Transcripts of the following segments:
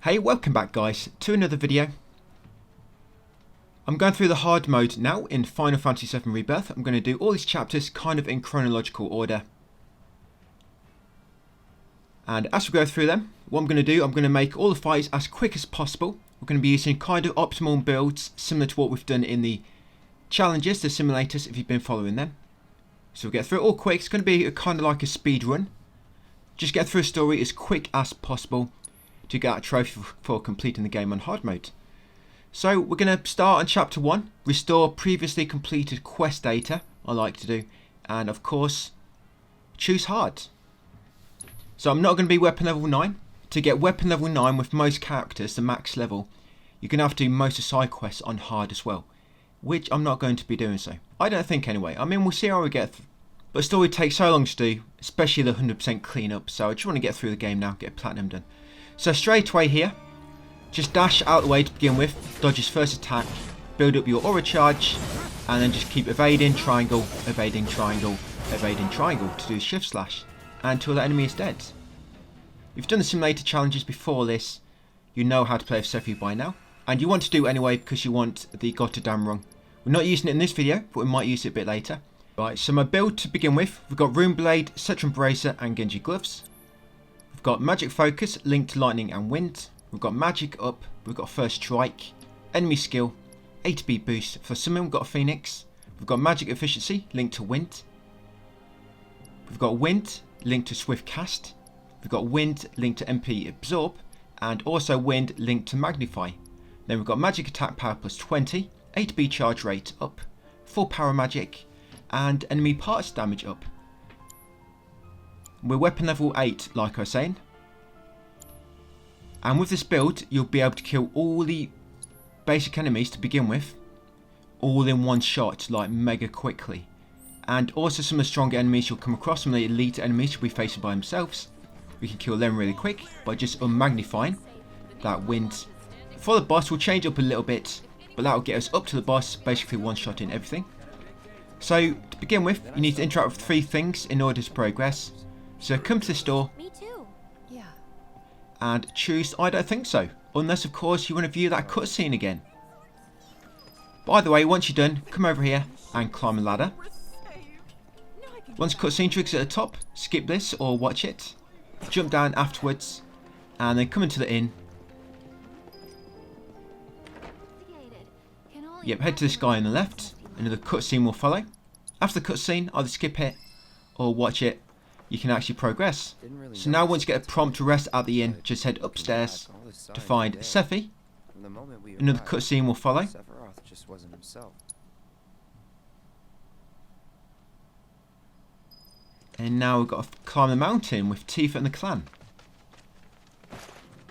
Hey, welcome back guys to another video. I'm going through the hard mode now in Final Fantasy VII Rebirth. I'm going to do all these chapters kind of in chronological order. And as we go through them, what I'm going to do, I'm going to make all the fights as quick as possible. We're going to be using kind of optimal builds similar to what we've done in the challenges, the simulators, if you've been following them. So we'll get through it all quick. It's going to be a kind of like a speed run. Just get through a story as quick as possible to get a trophy for completing the game on hard mode. So we're going to start on chapter 1, restore previously completed quest data, I like to do, and of course choose hard. So I'm not going to be weapon level 9. To get weapon level 9 with most characters, the max level, you're going to have to do most of side quests on hard as well, which I'm not going to be doing so. I don't think anyway. I mean, we'll see how we get through. But the story takes so long to do, especially the 100% cleanup, so I just want to get through the game now, get platinum done. So straight away here, just dash out the way to begin with, dodge his first attack, build up your aura charge, and then just keep evading triangle, evading triangle, evading triangle to do shift slash until the enemy is dead. If you've done the simulator challenges before this, you know how to play with Sephiroth by now, and you want to do it anyway because you want the Gotterdamn rung. We're not using it in this video, but we might use it a bit later. Right, so my build to begin with, we've got Rune Blade, Cetron Bracer and Genji Gloves. We've got Magic Focus, linked to Lightning and Wind. We've got Magic Up, we've got First Strike, Enemy Skill, HP Boost. For Summon we've got Phoenix. We've got Magic Efficiency, linked to Wind. We've got Wind, linked to Swift Cast. We've got Wind, linked to MP Absorb. And also Wind, linked to Magnify. Then we've got Magic Attack Power plus 20, 8B Charge Rate up, Full Power Magic, and Enemy Parts Damage up. We're weapon level 8, like I was saying. And with this build, you'll be able to kill all the basic enemies to begin with, all in one shot, like mega quickly. And also some of the stronger enemies you'll come across, some of the elite enemies you'll be facing by themselves. We can kill them really quick by just unmagnifying that Wind. For the boss, we'll change up a little bit, but that will get us up to the boss, basically one-shotting everything. So, to begin with, you need to interact with 3 things in order to progress. So come to this door. Me too. Yeah. And choose I don't think so. Unless of course you want to view that cutscene again. By the way, once you're done, come over here and climb a ladder. Once cutscene triggers at the top, skip this or watch it. Jump down afterwards. And then come into the inn. Yep, head to this guy on the left. Another cutscene will follow. After the cutscene, either skip it or watch it. You can actually progress. So now once you get a prompt to rest at the inn, just head upstairs to find Sephi. Another cutscene will follow. Sephiroth just wasn't himself. And now we've got to climb the mountain with Tifa and the clan.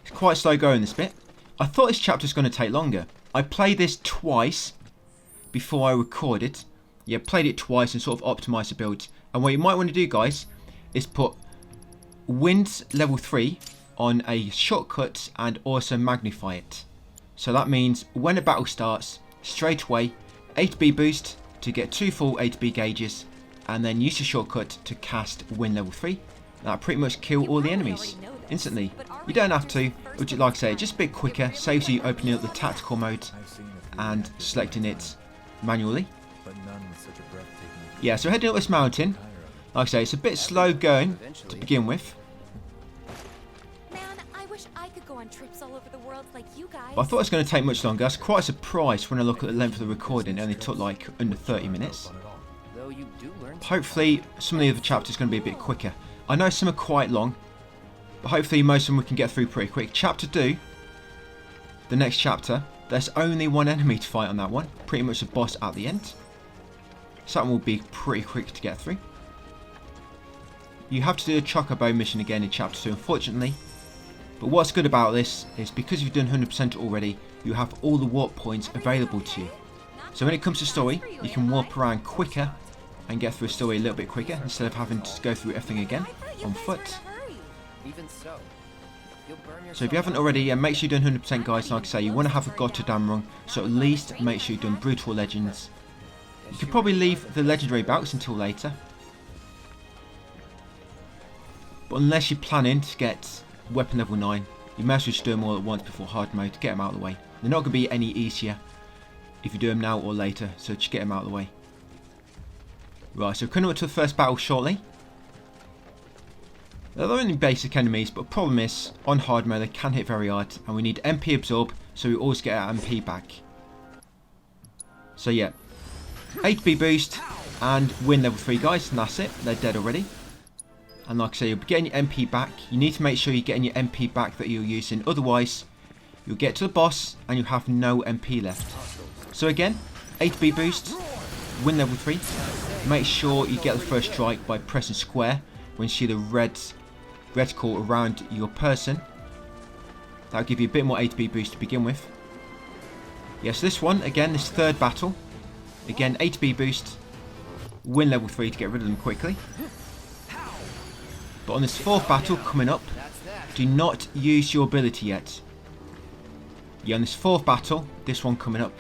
It's quite slow going this bit. I thought this chapter was going to take longer. I played this twice before I recorded. Yeah, played it twice and sort of optimised the build. And what you might want to do, guys, is put Wind level 3 on a shortcut and also magnify it. So that means when a battle starts, straight away 8B boost to get 2 full 8B gauges, and then use the shortcut to cast Wind level 3. That'll pretty much kill all the enemies instantly. You don't have to, which, like I say, just a bit quicker, saves you opening up the tactical mode and selecting it manually. Yeah, so heading up this mountain. Like I say, it's a bit slow going to begin with. Man, I wish I could go on trips all over the world like you guys. But I thought it was going to take much longer. I was quite surprised when I look at the length of the recording. It only took like under 30 minutes. Hopefully some of the other chapters are going to be a bit quicker. I know some are quite long, but hopefully most of them we can get through pretty quick. Chapter 2, the next chapter, there's only one enemy to fight on that one. Pretty much the boss at the end. So that will be pretty quick to get through. You have to do a Chocobo mission again in chapter 2, unfortunately. But what's good about this is because you've done 100% already, you have all the warp points available to you. So when it comes to story, you can warp around quicker and get through a story a little bit quicker instead of having to go through everything again on foot. So if you haven't already, make sure you've done 100%, guys. Like I say, you want to have a Gotterdamn rung, so at least make sure you've done Brutal Legends. You could probably leave the Legendary bouts until later. But unless you're planning to get weapon level 9, You may as well just do them all at once before hard mode to get them out of the way. They're not going to be any easier if you do them now or later, so just get them out of the way. Right, so we're coming up to the first battle shortly. They're only basic enemies, but the problem is, on hard mode they can hit very hard, and we need MP absorb, so we always get our MP back. So yeah, HP boost, and win level 3 guys, and that's it, they're dead already. And like I say, you'll be getting your MP back. You need to make sure you're getting your MP back that you're using, otherwise you'll get to the boss and you'll have no MP left. So again, HP boost, win level 3. Make sure you get the first strike by pressing square when you see the reticle around your person. That'll give you a bit more HP boost to begin with. Yes, this one, again, this third battle. Again, HP boost, win level 3 to get rid of them quickly. But on this fourth battle coming up, do not use your ability yet. Yeah, on this fourth battle, this one coming up.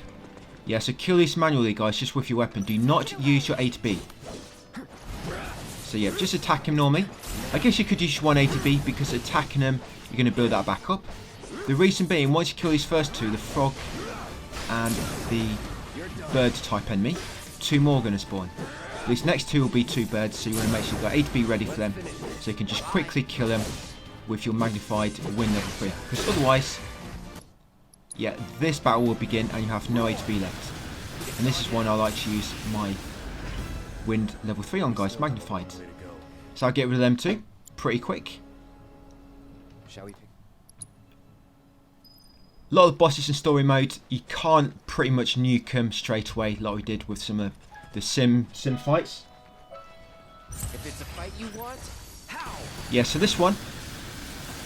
Yeah, so kill this manually, guys, just with your weapon. Do not use your ATB. So yeah, just attack him normally. I guess you could use 180B because attacking him, you're going to build that back up. The reason being, once you kill these first two, the frog and the bird type enemy, 2 more are going to spawn. These next 2 will be 2 birds, so you want to make sure you've got ATB ready for them, so you can just quickly kill them with your magnified win level 3. Because otherwise, yeah, this battle will begin and you have no ATB left. And this is one I like to use my wind level 3 on, guys, magnified. So I'll get rid of them too, pretty quick. Shall we pick? A lot of bosses in story mode, you can't pretty much nuke them straight away like we did with some of the sim fights. If it's a fight you want, how? Yeah, so this one,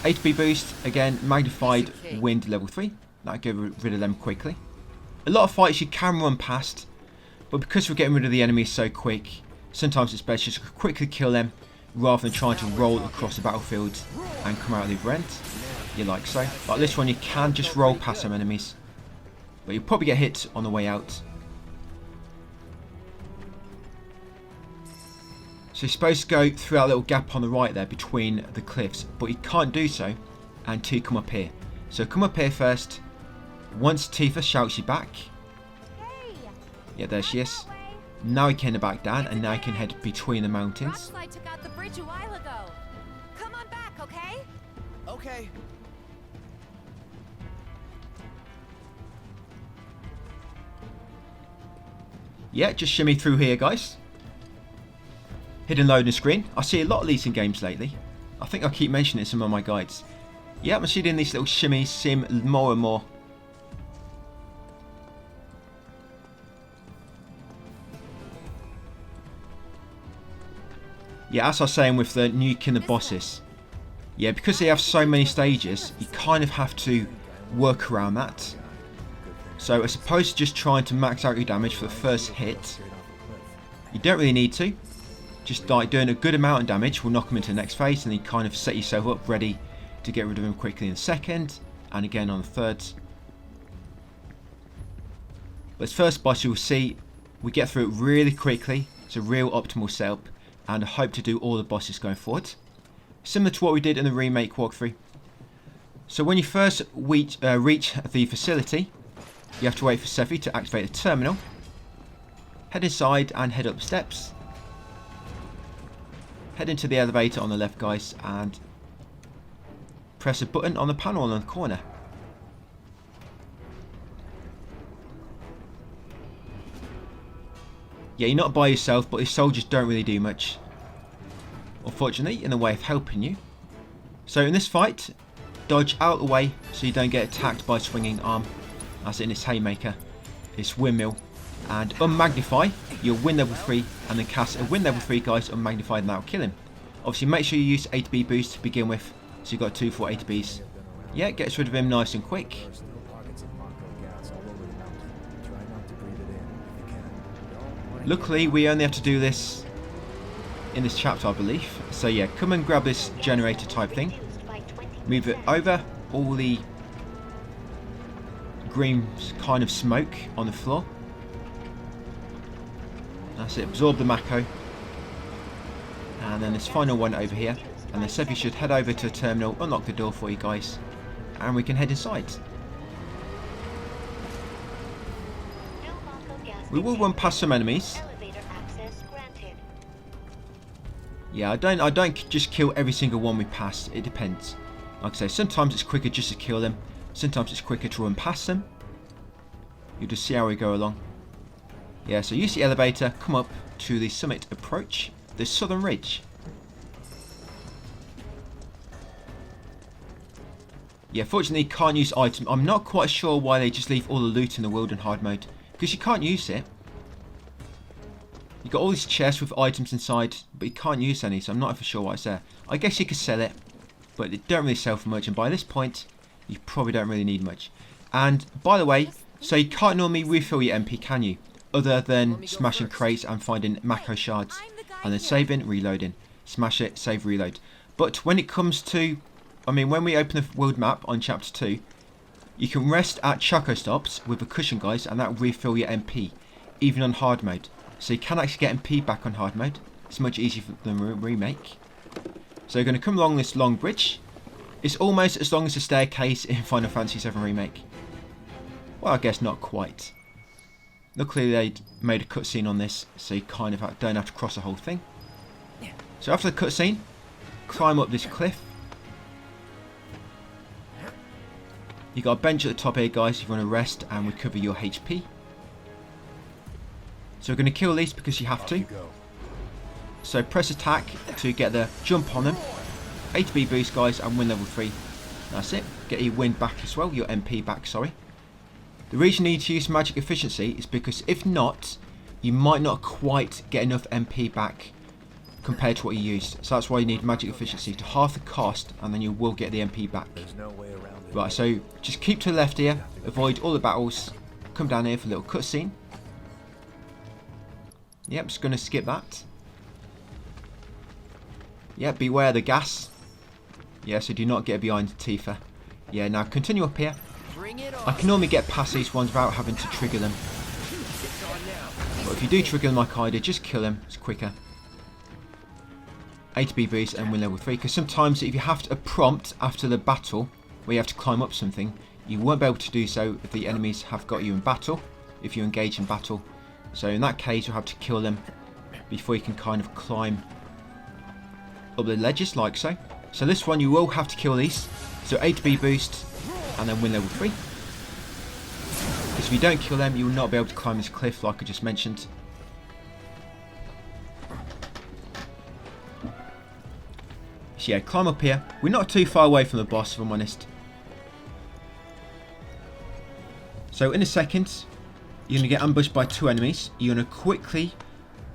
HP boost, again, magnified wind level 3. That'll get rid of them quickly. A lot of fights you can run past, but because we're getting rid of the enemies so quick, sometimes it's best just to quickly kill them rather than trying to roll across the battlefield and come out of the other end. You like so. Like this one, you can just roll past some enemies, but you'll probably get hit on the way out. So you're supposed to go through that little gap on the right there between the cliffs, but you can't do so until you come up here. So come up here first. Once Tifa shouts you back. Yeah, there she is. Now you can back down, and now you can head between the mountains. I took out the bridge a while ago. Come on back, okay? Okay. Yeah, just shimmy through here, guys. Hidden loading screen. I see a lot of these in games lately. I think I keep mentioning it in some of my guides. Yeah, I'm seeing these little shimmies sim more and more. Yeah, as I was saying with the nuking the bosses. Yeah, because they have so many stages, you kind of have to work around that. So as opposed to just trying to max out your damage for the first hit, you don't really need to. Just like doing a good amount of damage will knock them into the next phase, and you kind of set yourself up ready to get rid of them quickly in the second, and again on the third. But this first boss, you'll see we get through it really quickly. It's a real optimal setup, and I hope to do all the bosses going forward, similar to what we did in the remake walkthrough. So when you first reach the facility, you have to wait for Sephi to activate the terminal. Head inside and head up the steps. Head into the elevator on the left, guys, and press a button on the panel on the corner. Yeah, you're not by yourself, but these soldiers don't really do much, unfortunately, in the way of helping you. So in this fight, dodge out of the way so you don't get attacked by a swinging arm, as in its haymaker, its windmill, and unmagnify your win level 3, and then cast a win level 3, guys, unmagnified, and that'll kill him. Obviously make sure you use 8B boost to begin with, so you've got 2 for 8Bs. Yeah, it gets rid of him nice and quick. Luckily we only have to do this in this chapter, I believe. So yeah, come and grab this generator type thing, move it over all the green kind of smoke on the floor. That's it, absorb the Mako. And then this final one over here. And then Sephi should head over to the terminal, unlock the door for you guys, and we can head inside. We will run past some enemies. Yeah, I don't just kill every single one we pass. It depends. Like I say, sometimes it's quicker just to kill them. Sometimes it's quicker to run past them. You just see how we go along. Yeah, so use the elevator, come up to the summit approach, the southern ridge. Yeah, fortunately you can't use items. I'm not quite sure why they just leave all the loot in the world in hard mode. Because you can't use it. You've got all these chests with items inside, but you can't use any, so I'm not for sure why it's there. I guess you could sell it, but it don't really sell for much, and by this point, you probably don't really need much. And, by the way, so you can't normally refill your MP, can you? Other than smashing crates and finding Mako shards, and then saving, reloading. Smash it, save, reload. But when it comes to, I mean, when we open the world map on Chapter 2, you can rest at Choco stops with a cushion, guys, and that will refill your MP, even on hard mode. So you can actually get MP back on hard mode. It's much easier than remake. So you're going to come along this long bridge. It's almost as long as the staircase in Final Fantasy VII Remake. Well, I guess not quite. Luckily they made a cutscene on this, so you kind of don't have to cross the whole thing. So after the cutscene, climb up this cliff. You got a bench at the top here, guys, if you want to rest and recover your HP. So we're going to kill these because you have to. So press attack to get the jump on them. HP boost, guys, and win level 3. That's it. Get your win back as well, your MP back, sorry. The reason you need to use magic efficiency is because if not, you might not quite get enough MP back compared to what you used. So that's why you need magic efficiency to half the cost, and then you will get the MP back. Right, so just keep to the left here, avoid all the battles, come down here for a little cutscene. Yep, just going to skip that. Yeah, beware the gas. Yeah, so do not get behind Tifa. Yeah, now continue up here. I can normally get past these ones without having to trigger them. But if you do trigger them like I did, just kill them. It's quicker. HP boost and win level 3. Because sometimes if you have a prompt after the battle where you have to climb up something, you won't be able to do so if the enemies have got you in battle. If you engage in battle. So in that case, you'll have to kill them before you can kind of climb up the ledges like so. So this one you will have to kill these. So HP boost and then win level 3. Because if you don't kill them, you will not be able to climb this cliff like I just mentioned. So yeah, climb up here. We're not too far away from the boss, if I'm honest. So in a second, you're going to get ambushed by 2 enemies. You're going to quickly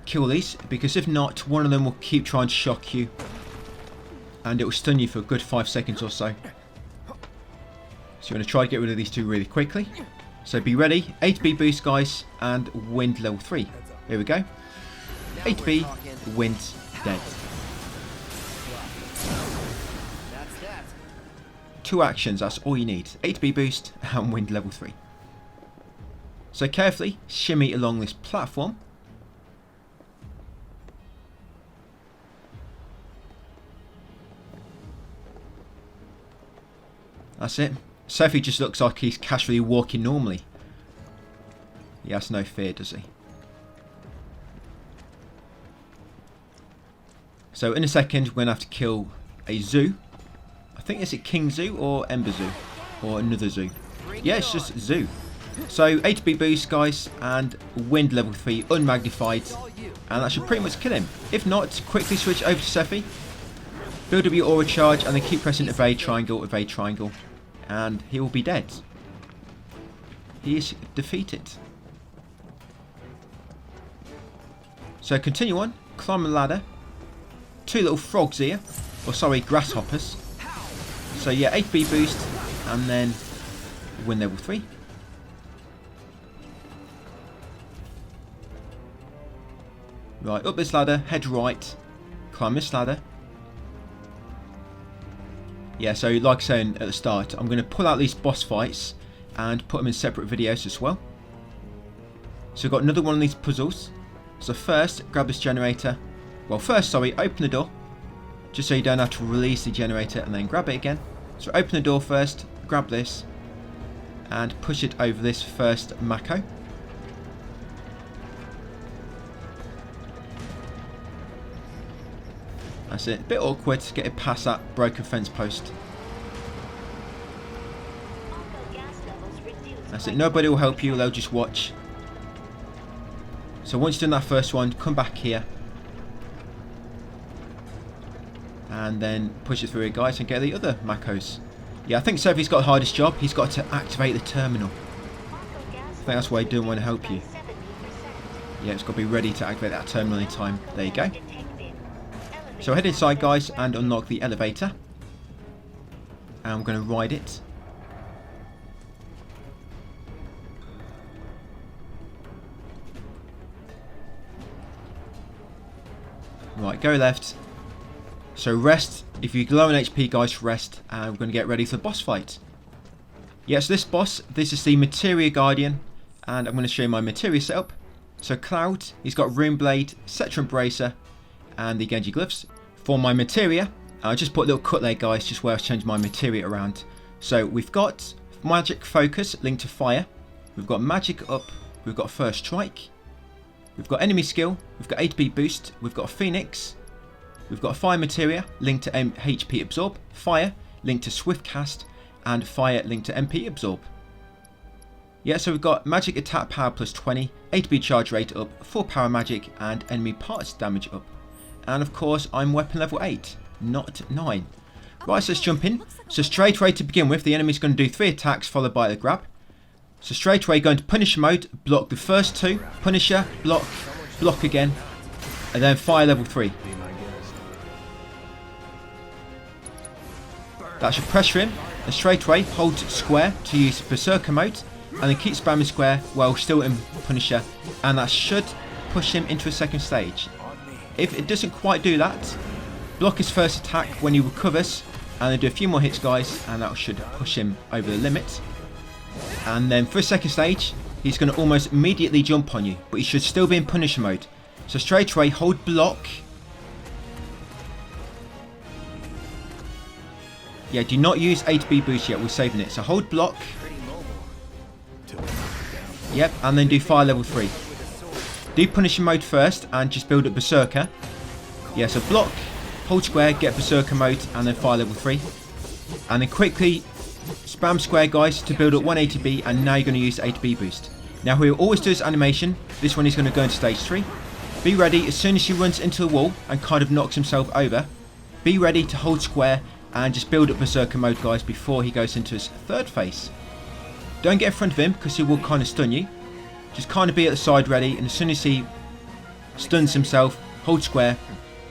kill these, because if not, one of them will keep trying to shock you. And it will stun you for a good 5 seconds or so. So you're going to try to get rid of these 2 really quickly. So be ready. HP boost, guys, and wind level 3. Here we go. HP, wind, dead. 2 actions, that's all you need. HP boost and wind level 3. So carefully shimmy along this platform. That's it. Sephi just looks like he's casually walking normally. He has no fear, does he? So in a second we're going to have to kill a zoo. I think is it King Zoo or Ember Zoo? Or another zoo? Yeah, it's just Zoo. So HP boost, guys, and wind level 3 unmagnified, and that should pretty much kill him. If not, quickly switch over to Sephi, build up your aura charge, and then keep pressing evade triangle, and he will be dead. He is defeated. So continue on, climb the ladder. 2 little frogs here, or sorry, grasshoppers. So yeah, HP boost, and then wind level 3. Right, up this ladder, head right, climb this ladder. Yeah, so like saying at the start, I'm going to pull out these boss fights and put them in separate videos as well. So we've got another one of these puzzles. So first, grab this generator. Well, first, sorry, open the door. Just so you don't have to release the generator and then grab it again. So open the door first, grab this and push it over this first Mako. That's it. A bit awkward to get it past that broken fence post. That's it. Nobody will help you. They'll just watch. So once you've done that first one, come back here. And then push it through here, guys, and get the other Makos. Yeah, I think Sophie's got the hardest job. He's got to activate the terminal. I think that's why he didn't want to help you. Yeah, it's got to be ready to activate that terminal any time. There you go. So head inside, guys, and unlock the elevator. And I'm going to ride it. Right, go left. So rest. If you're low on HP, guys, rest. And we're going to get ready for the boss fight. Yes, this boss, this is the Materia Guardian. And I'm going to show you my materia setup. So Cloud, he's got Rune Blade, Cetron Bracer, and the Genji Gloves. For my materia, I just put a little cut there, guys, just where I've changed my materia around. So we've got Magic Focus linked to Fire. We've got Magic Up. We've got First Strike. We've got Enemy Skill. We've got HP Boost. We've got a Phoenix. We've got Fire Materia linked to HP Absorb. Fire linked to Swift Cast. And Fire linked to MP Absorb. Yeah, so we've got Magic Attack Power plus 20. HP Charge Rate up. Full Power Magic. And Enemy Parts Damage up. And of course, I'm weapon level 8, not 9. Right, so let's jump in. So straight away to begin with, the enemy's going to do 3 attacks followed by the grab. So straight away going to Punisher mode, block the first 2, Punisher, block, block again, and then fire level 3. That should pressure him, and straight away hold square to use Berserker mode, and then keep spamming square while still in Punisher, and that should push him into a second stage. If it doesn't quite do that, block his first attack when he recovers, and then do a few more hits, guys, and that should push him over the limit. And then for a second stage, he's going to almost immediately jump on you, but he should still be in Punisher mode. So straight away, hold block. Yeah, do not use HP boost yet, we're saving it. So hold block. Yep, and then do fire level 3. Do Punisher mode first and just build up Berserker. Yeah, so block, hold square, get Berserker mode, and then fire level 3. And then quickly spam square, guys, to build up 180B, and now you're going to use the HP boost. Now he'll always do his animation. This one he's going to go into stage 3. Be ready as soon as he runs into the wall and kind of knocks himself over. Be ready to hold square and just build up Berserker mode, guys, before he goes into his third phase. Don't get in front of him because he will kind of stun you. Just kind of be at the side ready, and as soon as he stuns himself, hold square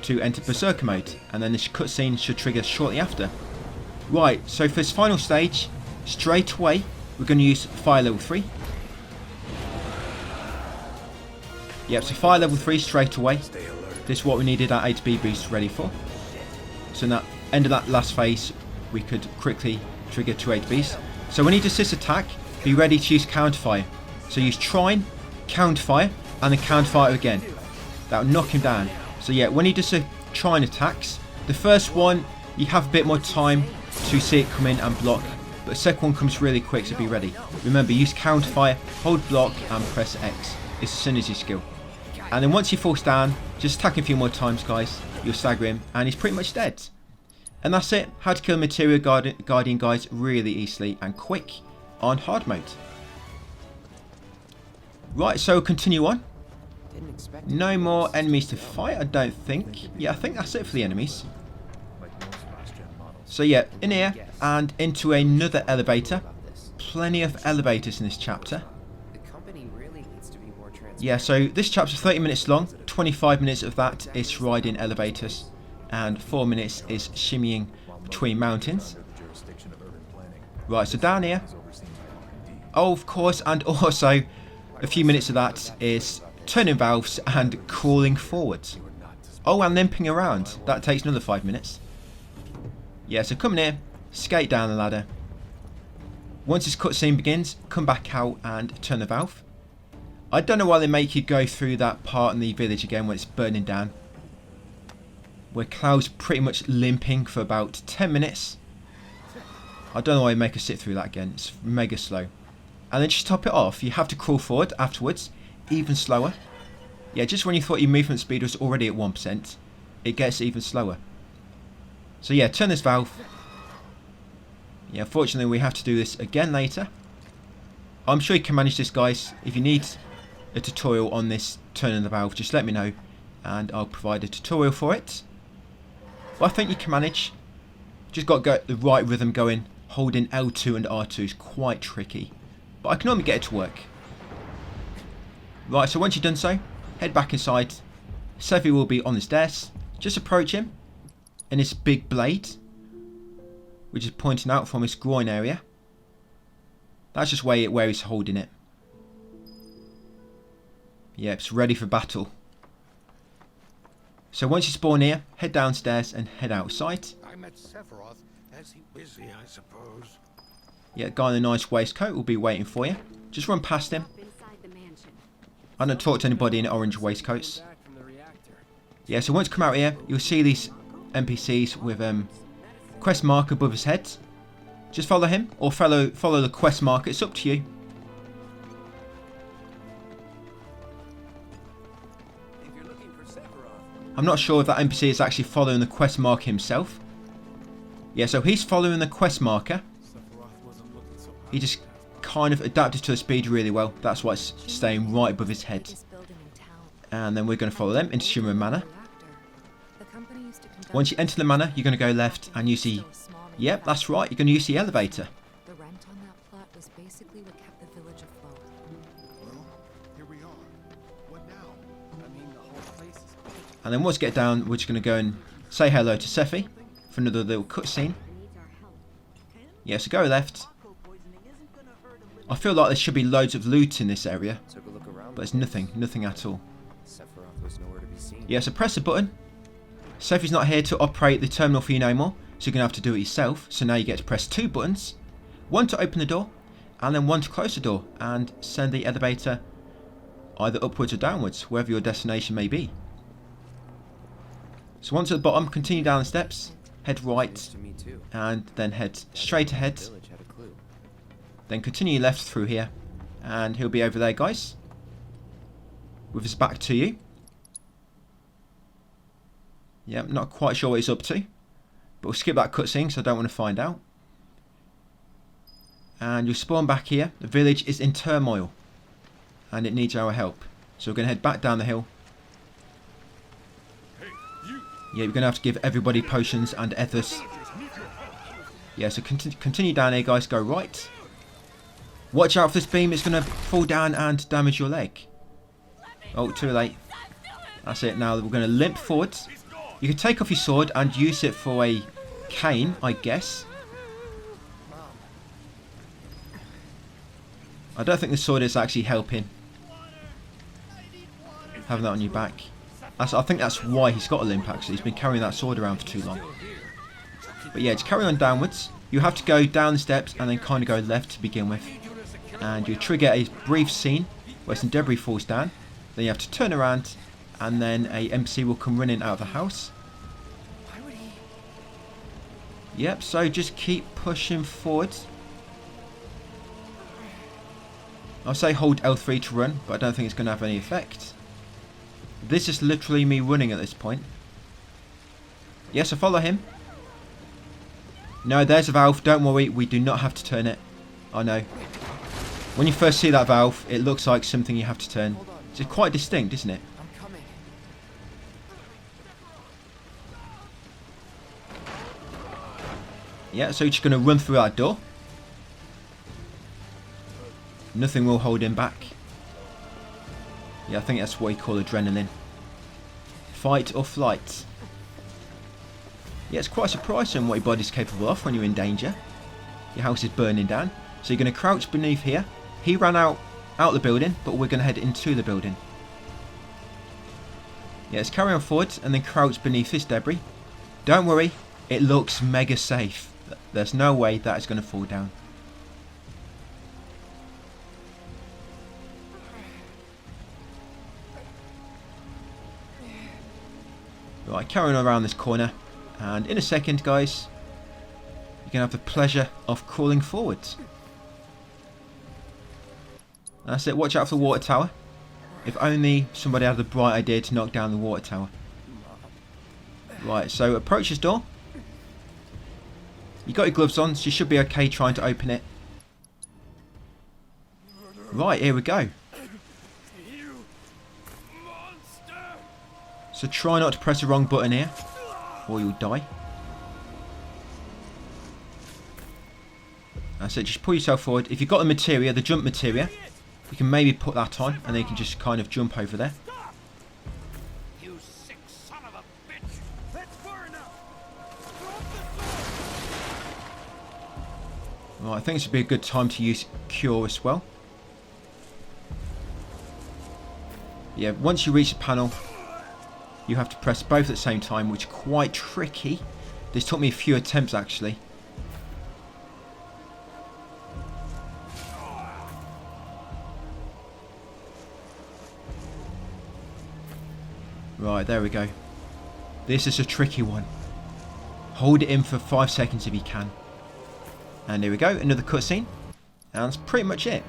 to enter Berserker mode, and then this cutscene should trigger shortly after. Right, so for this final stage, straight away, we're going to use fire level 3. Yep, so fire level 3 straight away. This is what we needed our HP boost ready for. So in that end of that last phase, we could quickly trigger 2 HPs. So when he does this attack, be ready to use counterfire. So use Trine, counterfire, and then counterfire again. That will knock him down. So yeah, when he does the Trine attacks, the first one, you have a bit more time to see it come in and block. But the second one comes really quick, so be ready. Remember, use counterfire, hold block, and press X as soon as you skill. And then once he falls down, just attack him a few more times, guys. You'll stagger him, and he's pretty much dead. And that's it. How to kill Materia Guardian, guys, really easily and quick on hard mode. Right, so continue on. No more enemies to fight, I don't think. Yeah, I think that's it for the enemies. So yeah, in here and into another elevator. Plenty of elevators in this chapter. Yeah, so this chapter's 30 minutes long. 25 minutes of that is riding elevators, and 4 minutes is shimmying between mountains. Right, so down here. Oh, of course, and also a few minutes of that is turning valves and crawling forwards. Oh, and limping around. That takes another 5 minutes. Yeah, so come in here, skate down the ladder. Once this cutscene begins, come back out and turn the valve. I don't know why they make you go through that part in the village again when it's burning down. Where Cloud's pretty much limping for about 10 minutes. I don't know why you make us sit through that again. It's mega slow. And then just top it off, you have to crawl forward afterwards, even slower. Yeah, just when you thought your movement speed was already at 1%, it gets even slower. So yeah, turn this valve. Yeah, unfortunately we have to do this again later. I'm sure you can manage this, guys. If you need a tutorial on this turning the valve, just let me know and I'll provide a tutorial for it. But I think you can manage. Just got to get the right rhythm going. Holding L2 and R2 is quite tricky, but I can normally get it to work. Right, so once you've done so, head back inside. Sephi will be on the stairs. Just approach him in his big blade, which is pointing out from his groin area. That's just where he's holding it. Yep, it's ready for battle. So once you spawn here, head downstairs and head outside. I met Sephiroth. Is he busy, I suppose? Yeah, guy in a nice waistcoat will be waiting for you. Just run past him. I don't talk to anybody in orange waistcoats. Yeah, so once you come out here, you'll see these NPCs with quest marker above his head. Just follow him or follow the quest marker. It's up to you. I'm not sure if that NPC is actually following the quest marker himself. Yeah, so he's following the quest marker. He just kind of adapted to the speed really well. That's why it's staying right above his head. And then we're going to follow them into Shimmer Manor. Once you enter the manor, you're going to go left and you see... Yep, that's right. You're going to use the elevator. The rent on that plot was basically what kept the village afloat. Well, here we are. What now? I mean, the whole place is... And then once we get down, we're just going to go and say hello to Sephi for another little cutscene. Yeah, so go left. I feel like there should be loads of loot in this area, but there's nothing at all. Yeah, so press the button. Sephi's not here to operate the terminal for you no more, so you're going to have to do it yourself. So now you get to press two buttons, one to open the door, and then one to close the door, and send the elevator either upwards or downwards, wherever your destination may be. So once at the bottom, continue down the steps, head right, and then head straight ahead. Then continue left through here, and he'll be over there, guys, with his back to you. Yeah, I'm not quite sure what he's up to, but we'll skip that cutscene because I don't want to find out. And you'll spawn back here. The village is in turmoil, and it needs our help. So we're going to head back down the hill. Yeah, we're going to have to give everybody potions and ethers. Yeah, so continue down here, guys. Go right. Watch out for this beam. It's going to fall down and damage your leg. Oh, too late. That's it. Now we're going to limp forwards. You can take off your sword and use it for a cane, I guess. I don't think the sword is actually helping. Having that on your back. I think that's why he's got a limp, actually. He's been carrying that sword around for too long. But yeah, just carry on downwards. You have to go down the steps and then kind of go left to begin with. And you trigger a brief scene where some debris falls down. Then you have to turn around and then a NPC will come running out of the house. Yep, so just keep pushing forward. I'll say hold L3 to run, but I don't think it's going to have any effect. This is literally me running at this point. Yes, I follow him. No, there's a valve. Don't worry, we do not have to turn it. I know. When you first see that valve, it looks like something you have to turn. It's quite distinct, isn't it? I'm coming. Yeah, so you're just going to run through that door. Nothing will hold him back. Yeah, I think that's what you call adrenaline. Fight or flight. Yeah, it's quite surprising what your body's capable of when you're in danger. Your house is burning down. So you're going to crouch beneath here. He ran out the building, but we're going to head into the building. Yeah, let's carry on forward and then crouch beneath this debris. Don't worry, it looks mega safe. There's no way that is going to fall down. Right, carrying on around this corner. And in a second, guys, you're can have the pleasure of crawling forwards. That's it, watch out for the water tower. If only somebody had the bright idea to knock down the water tower. Right, so approach this door. You got your gloves on, so you should be okay trying to open it. Right, here we go. So try not to press the wrong button here, or you'll die. That's it, just pull yourself forward. If you've got the materia, the jump materia, you can maybe put that on, and then you can just kind of jump over there. You sick son of a bitch! That's far enough. Right, I think this would be a good time to use Cure as well. Yeah, once you reach the panel, you have to press both at the same time, which is quite tricky. This took me a few attempts actually. Right, there we go. This is a tricky one. Hold it in for 5 seconds if you can. And here we go, another cutscene. And that's pretty much it.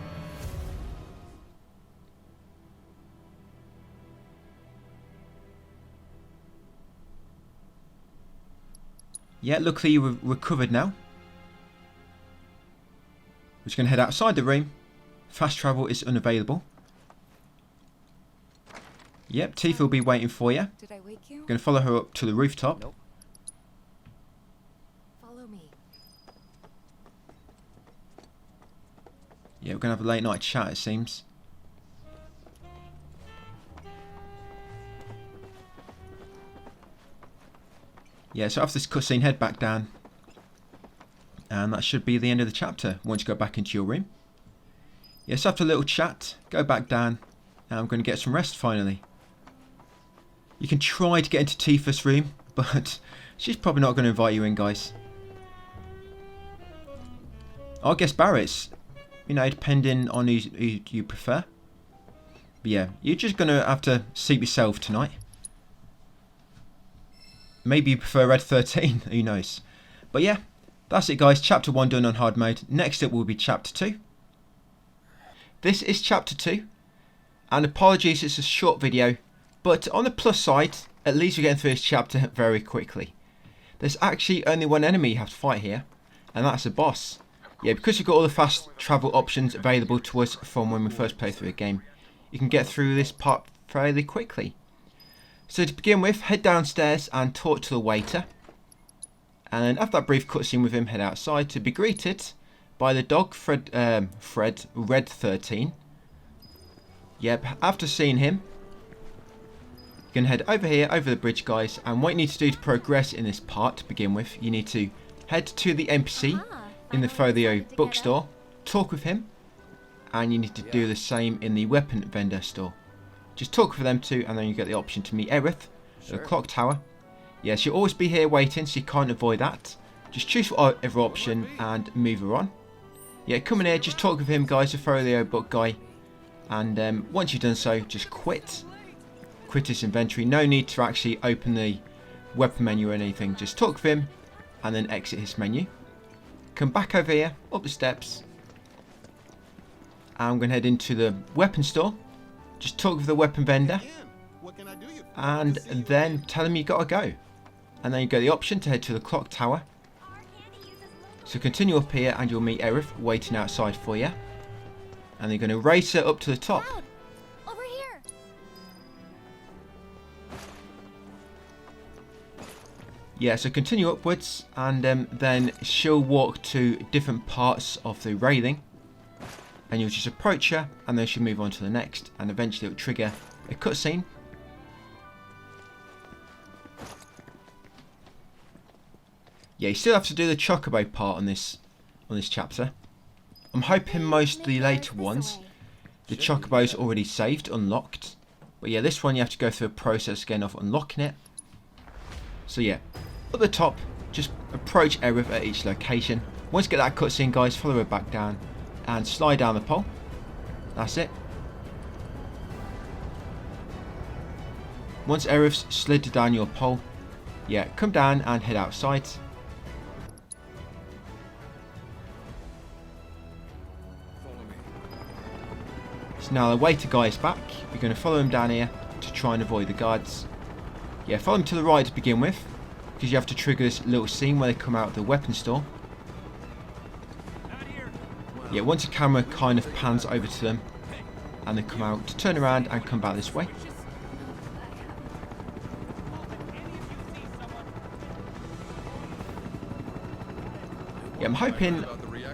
Yeah, luckily you've recovered now. We're just going to head outside the room. Fast travel is unavailable. Yep, Tifa will be waiting for you. Did I wake you? Going to follow her up to the rooftop. Nope. Follow me. Yeah, we're going to have a late night chat, it seems. Yeah, so after this cutscene, head back down. And that should be the end of the chapter, once you go back into your room. Yeah, so after a little chat, go back down. And I'm going to get some rest finally. You can try to get into Tifa's room, but she's probably not going to invite you in, guys. I guess Barret's, you know, depending on who you prefer. But yeah, you're just going to have to sleep yourself tonight. Maybe you prefer Red 13, who knows. But yeah, that's it guys, chapter 1 done on hard mode. Next up will be chapter 2. This is chapter 2. And apologies, it's a short video. But on the plus side, at least we're getting through this chapter very quickly. There's actually only one enemy you have to fight here. And that's a boss. Yeah, because you've got all the fast travel options available to us from when we first played through the game, you can get through this part fairly quickly. So to begin with, head downstairs and talk to the waiter. And after that brief cutscene with him, head outside to be greeted by the dog Red 13. Yep, after seeing him, you can head over here, over the bridge guys. And what you need to do to progress in this part to begin with, you need to head to the NPC in the Folio bookstore, talk with him. And you need to do the same in the weapon vendor store. Just talk for them too, and then you get the option to meet Aerith at the clock tower. Yes, she'll always be here waiting, so you can't avoid that. Just choose whatever option and move her on. Yeah, come in here, just talk with him, guys, the folio book guy. And once you've done so, just quit. Quit his inventory. No need to actually open the weapon menu or anything. Just talk with him, and then exit his menu. Come back over here, up the steps. And I'm going to head into the weapon store. Just talk with the weapon vendor, and then tell him you gotta go. And then you get the option to head to the clock tower. So continue up here and you'll meet Aerith waiting outside for you. And you're going to race her up to the top. Over here. Yeah, so continue upwards, and then she'll walk to different parts of the railing. And you'll just approach her, and then she'll move on to the next, and eventually it'll trigger a cutscene. Yeah, you still have to do the Chocobo part on this chapter. I'm hoping most of the later ones, the Chocobo's already saved, unlocked. But yeah, this one you have to go through a process again of unlocking it. So yeah, at the top, just approach Aerith at each location. Once you get that cutscene, guys, follow her back down. And slide down the pole. That's it. Once Aerith's slid down your pole, yeah, come down and head outside. So now the way to guy is back. We're going to follow him down here to try and avoid the guards. Yeah, follow him to the right to begin with, because you have to trigger this little scene where they come out of the weapon store. Yeah, once the camera kind of pans over to them and they come out, turn around and come back this way. Yeah, I'm hoping,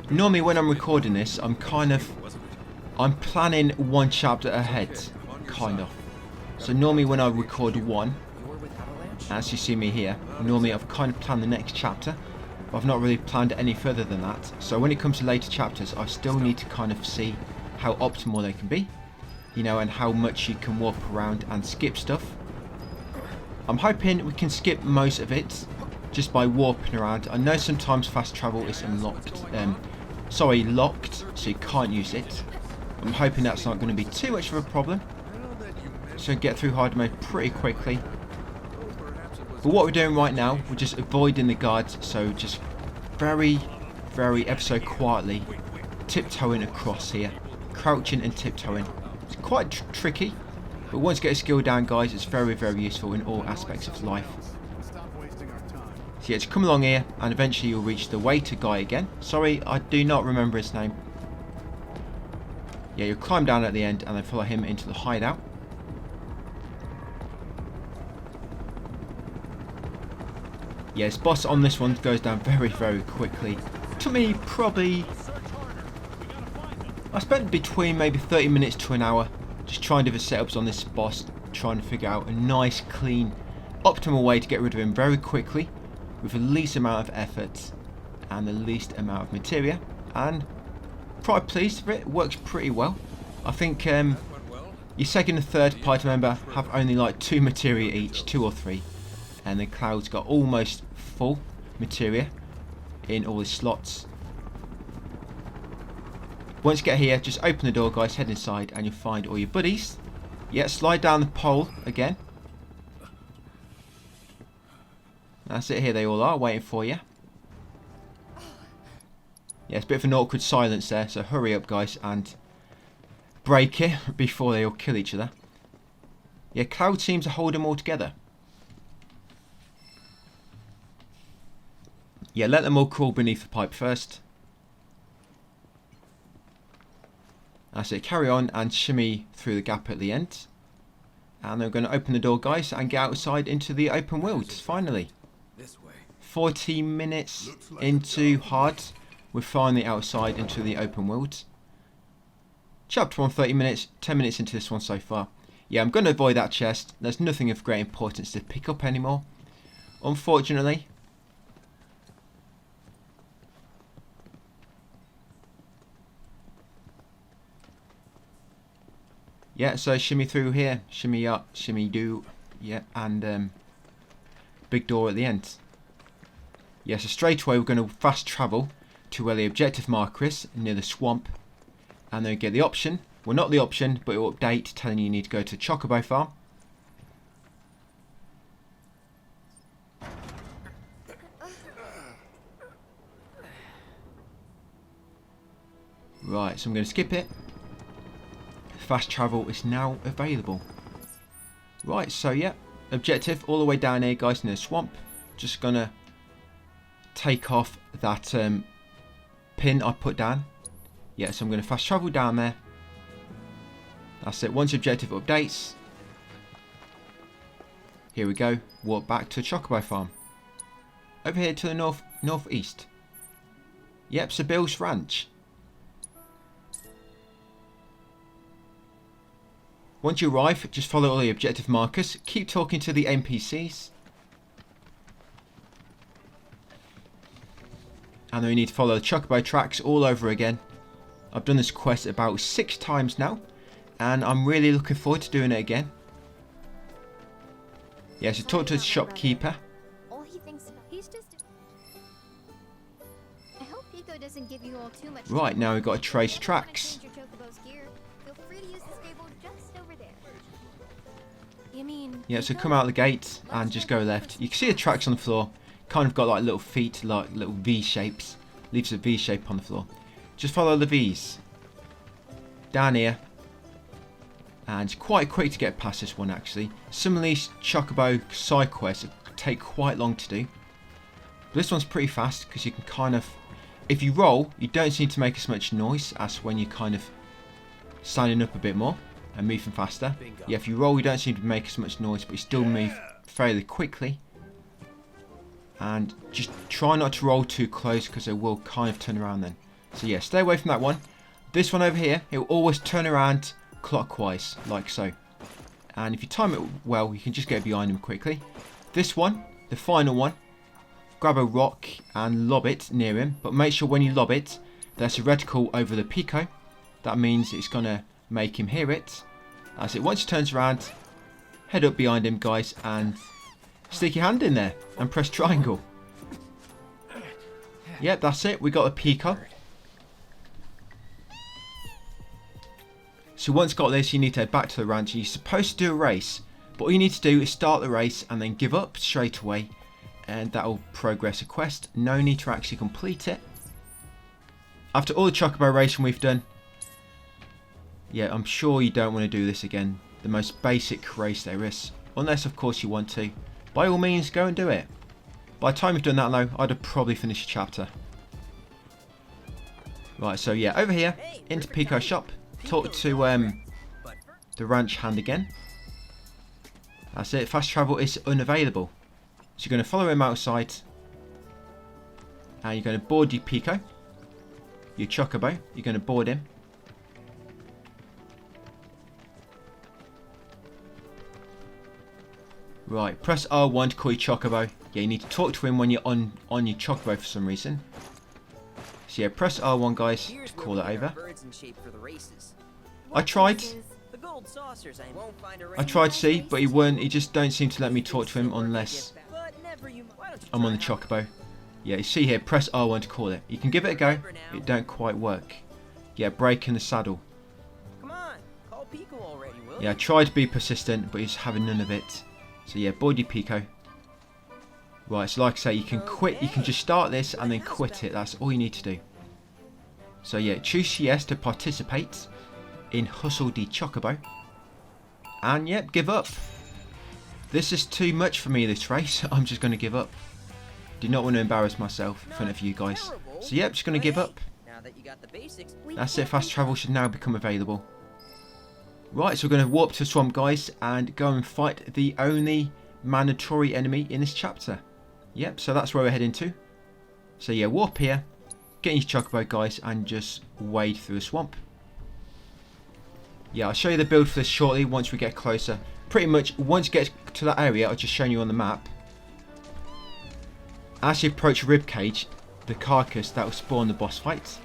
normally when I'm recording this, I'm planning one chapter ahead, kind of. So normally when I record one, as you see me here, normally I've kind of planned the next chapter. I've not really planned any further than that. So when it comes to later chapters, I still need to kind of see how optimal they can be, you know, and how much you can warp around and skip stuff. I'm hoping we can skip most of it just by warping around. I know sometimes fast travel is locked, so you can't use it. I'm hoping that's not going to be too much of a problem, so get through hard mode pretty quickly. But what we're doing right now, we're just avoiding the guards, so just very, very ever so quietly tiptoeing across here, crouching and tiptoeing. It's quite tricky, but once you get a skill down, guys, it's very, very useful in all aspects of life. So yeah, just come along here, and eventually you'll reach the waiter guy again. Sorry, I do not remember his name. Yeah, you'll climb down at the end, and then follow him into the hideout. Yeah, this boss on this one goes down very, very quickly. Took me probably... I spent between maybe 30 minutes to an hour just trying to do the setups on this boss, trying to figure out a nice, clean, optimal way to get rid of him very quickly with the least amount of effort and the least amount of materia. And quite pleased with it. It works pretty well. I think your second and third party member have only like 2 materia each, 2 or 3. And the Cloud's got almost full materia in all his slots. Once you get here, just open the door, guys, head inside, and you'll find all your buddies. Yeah, slide down the pole again. That's it, here they all are, waiting for you. Yeah, it's a bit of an awkward silence there, so hurry up, guys, and break it before they all kill each other. Yeah, Cloud seems to hold them all together. Yeah, let them all crawl beneath the pipe first. That's it, carry on and shimmy through the gap at the end. And they're going to open the door, guys, and get outside into the open world, finally. 40 minutes into hard, we're finally outside into the open world. Chapter 1, 30 minutes, 10 minutes into this one so far. Yeah, I'm going to avoid that chest. There's nothing of great importance to pick up anymore, unfortunately. Yeah, so shimmy through here, shimmy up, shimmy do, yeah, and big door at the end. Yeah, so straight away we're going to fast travel to where the objective marker is, near the swamp, and then get the option, well not the option, but it will update telling you need to go to Chocobo farm. Right, so I'm going to skip it. Fast travel is now available. Right, so yeah, objective all the way down here, guys, in the swamp. Just gonna take off that pin I put down. Yeah, so I'm gonna fast travel down there. That's it. Once objective updates, here we go. Walk back to Chocobo farm. Over here to the northeast. Yep, so Bill's ranch. Once you arrive, just follow all the objective markers. Keep talking to the NPCs. And then we need to follow the Chocobo tracks all over again. I've done this quest about 6 times now, and I'm really looking forward to doing it again. Yeah, so talk to the shopkeeper. All he thinks about, he's just. I hope Pico doesn't give you all too much. Right, now we've got to trace tracks. Yeah, so come out the gate and just go left. You can see the tracks on the floor. Kind of got like little feet, like little V shapes. Leaves a V shape on the floor. Just follow the V's. Down here. and quite quick to get past this one actually. Some of these Chocobo side quests take quite long to do. But this one's pretty fast because you can kind of, if you roll, you don't seem to make as much noise as when you kind of standing up a bit more and moving faster. Yeah, if you roll, you don't seem to make as much noise, but you still move fairly quickly. And just try not to roll too close because it will kind of turn around then. So yeah, stay away from that one. This one over here, it will always turn around clockwise, like so. And if you time it well, you can just get behind him quickly. This one, the final one, grab a rock and lob it near him. But make sure when you lob it, there's a reticle over the Pico. That means it's going to make him hear it. That's it. Once he turns around, head up behind him, guys, and stick your hand in there and press triangle. Yep, that's it. We got a Pico. So once got this, you need to head back to the ranch. You're supposed to do a race, but all you need to do is start the race and then give up straight away, and that will progress a quest. No need to actually complete it. After all the Chocobo racing we've done, yeah, I'm sure you don't want to do this again. The most basic race there is, unless of course you want to. By all means, go and do it. By the time you've done that though, I'd have probably finished the chapter. Right, so yeah, over here into Pico's shop. Talk to the ranch hand again. That's it. Fast travel is unavailable. So you're going to follow him outside. And you're going to board your Pico. Your Chocobo. You're going to board him. Right. Press R1 to call your Chocobo. Yeah, you need to talk to him when you're on your Chocobo for some reason. So yeah, press R1, guys, to call it over. I tried to see, but he just don't seem to let me talk to him unless I'm on the Chocobo. Yeah, you see here, press R1 to call it. You can give it a go, it don't quite work. Yeah, break in the saddle. Yeah, I tried to be persistent, but he's having none of it. So yeah, board your Pico. Right, so like I say, you can quit, you can just start this and then quit it. That's all you need to do. So yeah, choose yes to participate in Hustle the Chocobo. And yep, give up. This is too much for me, this race. I'm just going to give up. Do not want to embarrass myself in front of you guys. So yep, just going to give up. That's it, fast travel should now become available. Right, so we're going to warp to the swamp, guys, and go and fight the only mandatory enemy in this chapter. Yep, so that's where we're heading to. So yeah, warp here, get your Chocobo, guys, and just wade through the swamp. Yeah, I'll show you the build for this shortly once we get closer. Pretty much, once you get to that area, I've just shown you on the map. As you approach Ribcage, the carcass that will spawn the boss fight.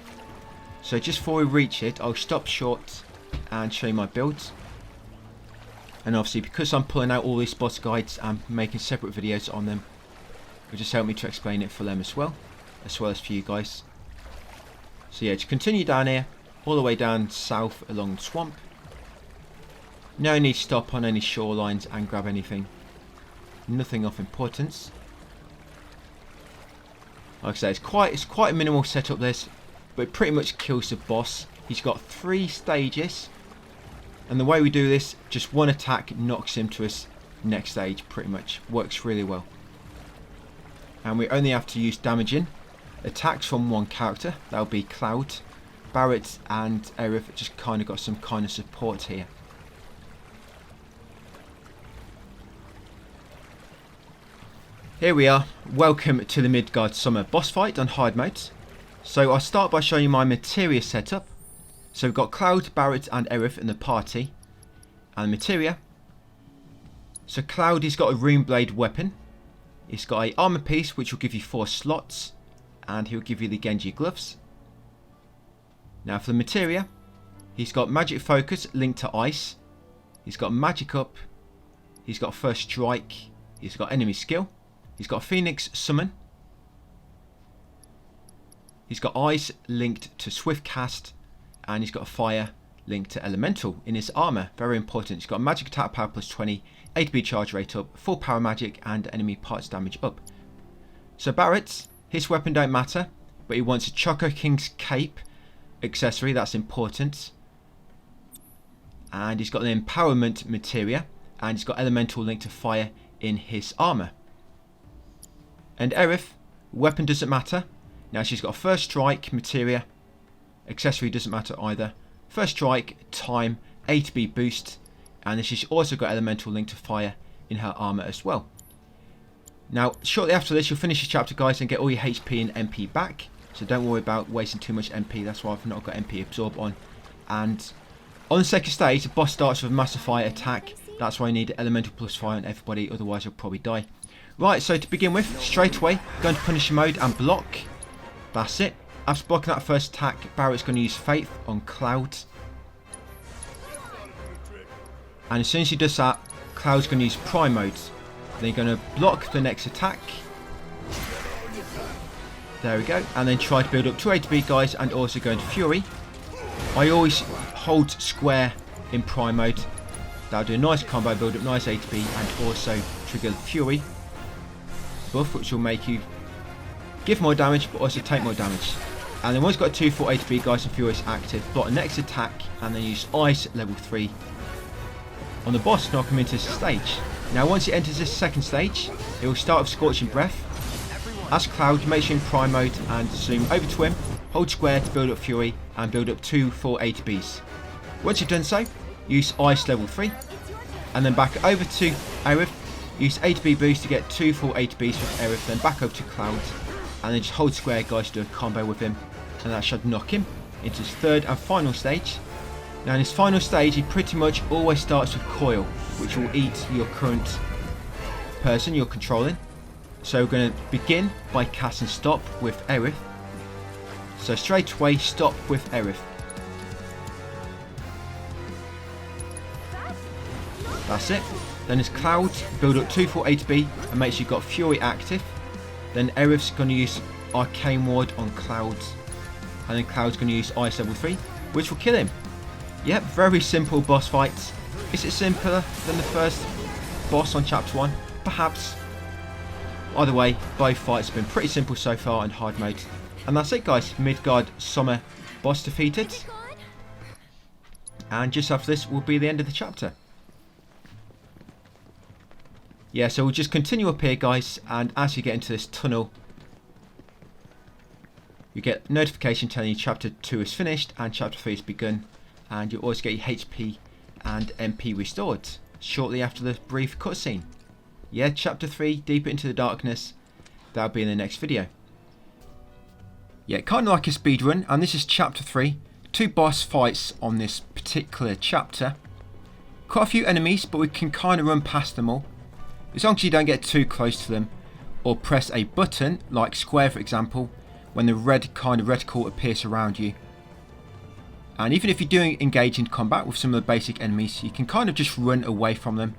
So just before we reach it, I'll stop short and show you my builds. And obviously, because I'm pulling out all these boss guides and making separate videos on them, it will just help me to explain it for them as well as for you guys. So yeah, just continue down here, all the way down south along the swamp. No need to stop on any shorelines and grab anything. Nothing of importance. Like I say, it's quite a minimal setup this, but it pretty much kills the boss. He's got 3 stages, and the way we do this, just one attack knocks him to his next stage. Pretty much works really well. And we only have to use damaging attacks from one character. That'll be Cloud. Barret and Aerith just kind of got some kind of support here. Here we are. Welcome to the Midgardsormr boss fight on hard mode. So I'll start by showing you my materia setup. So we've got Cloud, Barret and Aerith in the party. And materia. So Cloud, he's got a rune blade weapon. He's got a armor piece which will give you 4 slots. And he'll give you the Genji gloves. Now for the materia, he's got magic focus linked to ice. He's got magic up. He's got first strike. He's got enemy skill. He's got Phoenix Summon. He's got Ice linked to Swift Cast. And he's got Fire linked to Elemental in his armour. Very important. He's got Magic Attack Power plus 20, ATB charge rate up, full power magic and enemy parts damage up. So Barret, his weapon don't matter, but he wants a Choco King's Cape accessory. That's important. and he's got an empowerment materia, and he's got elemental link to fire in his armour. And Aerith, weapon doesn't matter. Now she's got a first strike materia, accessory doesn't matter either. First strike, time, ATB boost, and then she's also got elemental link to fire in her armour as well. Now shortly after this you'll finish this chapter, guys, and get all your HP and MP back, so don't worry about wasting too much MP. That's why I've not got MP absorb on. And on the second stage the boss starts with a massive fire attack. That's why I need elemental plus fire on everybody, otherwise you'll probably die. Right, so to begin with, straight away go into Punisher mode and block. That's it. After blocking that first attack, Barret's going to use Faith on Cloud. And as soon as he does that, Cloud's going to use Prime mode. Then you're going to block the next attack. There we go. And then try to build up 2 ATB, guys, and also go into Fury. I always hold square in Prime mode. That'll do a nice combo, build up nice ATB, and also trigger the Fury buff, which will make you give more damage but also take more damage. And then once you've got 2 full ATB, guys, and Fury is active, block the next attack and then use Ice level 3 on the boss to knock him into this stage. Now once he enters this second stage, it will start with Scorching Breath. As Cloud, make sure in Prime mode and zoom over to him, hold square to build up Fury and build up 2 full ATBs. Once you've done so, use Ice level 3 and then back over to Aerith, use ATB boost to get 2 full ATBs with Aerith, then back over to Cloud and then just hold square, guys, to do a combo with him, and that should knock him into his third and final stage. Now in his final stage he pretty much always starts with Coil, which will eat your current person you're controlling. So we're going to begin by casting Stop with Aerith. So straight away stop with Aerith. That's it. Then as Cloud, build up 2 full ATB and make sure you've got Fury active. Then Aerith's going to use Arcane Ward on Cloud, and then Cloud's going to use Ice level 3, which will kill him. Yep, very simple boss fight. Is it simpler than the first boss on chapter 1? Perhaps. Either way, both fights have been pretty simple so far in hard mode. And that's it, guys. Midgardsormr boss defeated. And just after this will be the end of the chapter. Yeah, so we'll just continue up here, guys, and as you get into this tunnel, you get notification telling you chapter 2 is finished and chapter 3 has begun, and you'll always get your HP and MP restored shortly after the brief cutscene. Yeah, chapter 3, Deeper into the Darkness, that'll be in the next video. Yeah, kind of like a speedrun, and this is chapter 3, 2 boss fights on this particular chapter. Quite a few enemies, but we can kind of run past them all. As long as you don't get too close to them or press a button, like square for example, when the red kind of reticle appears around you. And even if you're doing engage in combat with some of the basic enemies, you can kind of just run away from them.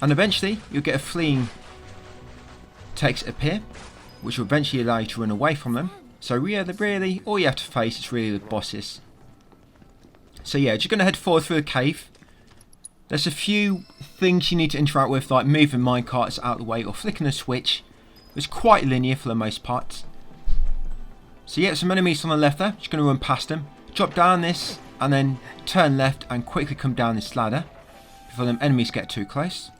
And eventually you'll get a fleeing text appear, which will eventually allow you to run away from them. So really, all you have to face is really the bosses. So yeah, just going to head forward through the cave. There's a few things you need to interact with, like moving minecarts out of the way or flicking a switch. It's quite linear for the most part. So yeah, some enemies on the left there. Just going to run past them. Drop down this and then turn left and quickly come down this ladder before them enemies get too close.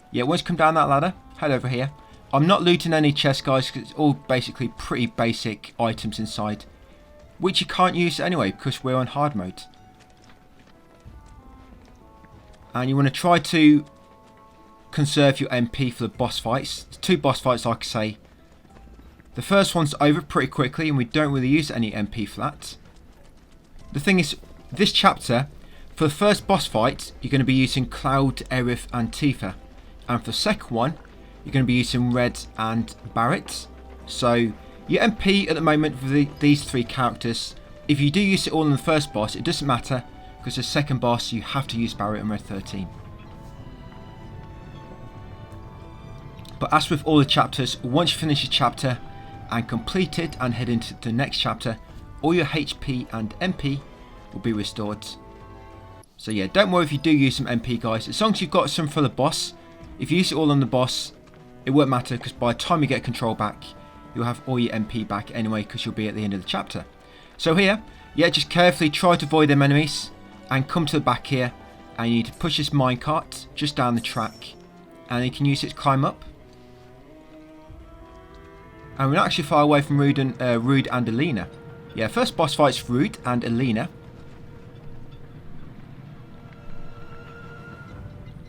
Yeah, once you come down that ladder, head over here. I'm not looting any chests, guys, because it's all basically pretty basic items inside, which you can't use anyway because we're on hard mode. And you want to try to conserve your MP for the boss fights. There's 2 boss fights, like I say. The first one's over pretty quickly and we don't really use any MP for that. The thing is, this chapter, for the first boss fight, you're going to be using Cloud, Aerith and Tifa. And for the second one, you're going to be using Red and Barret. So your MP at the moment for these 3 characters, if you do use it all in the first boss, it doesn't matter, because the second boss you have to use Barret and Red 13. But as with all the chapters, once you finish a chapter and complete it and head into the next chapter, all your HP and MP will be restored. So yeah, don't worry if you do use some MP, guys. As long as you've got some for the boss, if you use it all on the boss, it won't matter, because by the time you get control back, you'll have all your MP back anyway, because you'll be at the end of the chapter. So here, yeah, just carefully try to avoid them enemies and come to the back here And you need to push this minecart just down the track. And you can use it to climb up. And we're not actually far away from Rude and Elena. Yeah, first boss fight's Rude and Elena.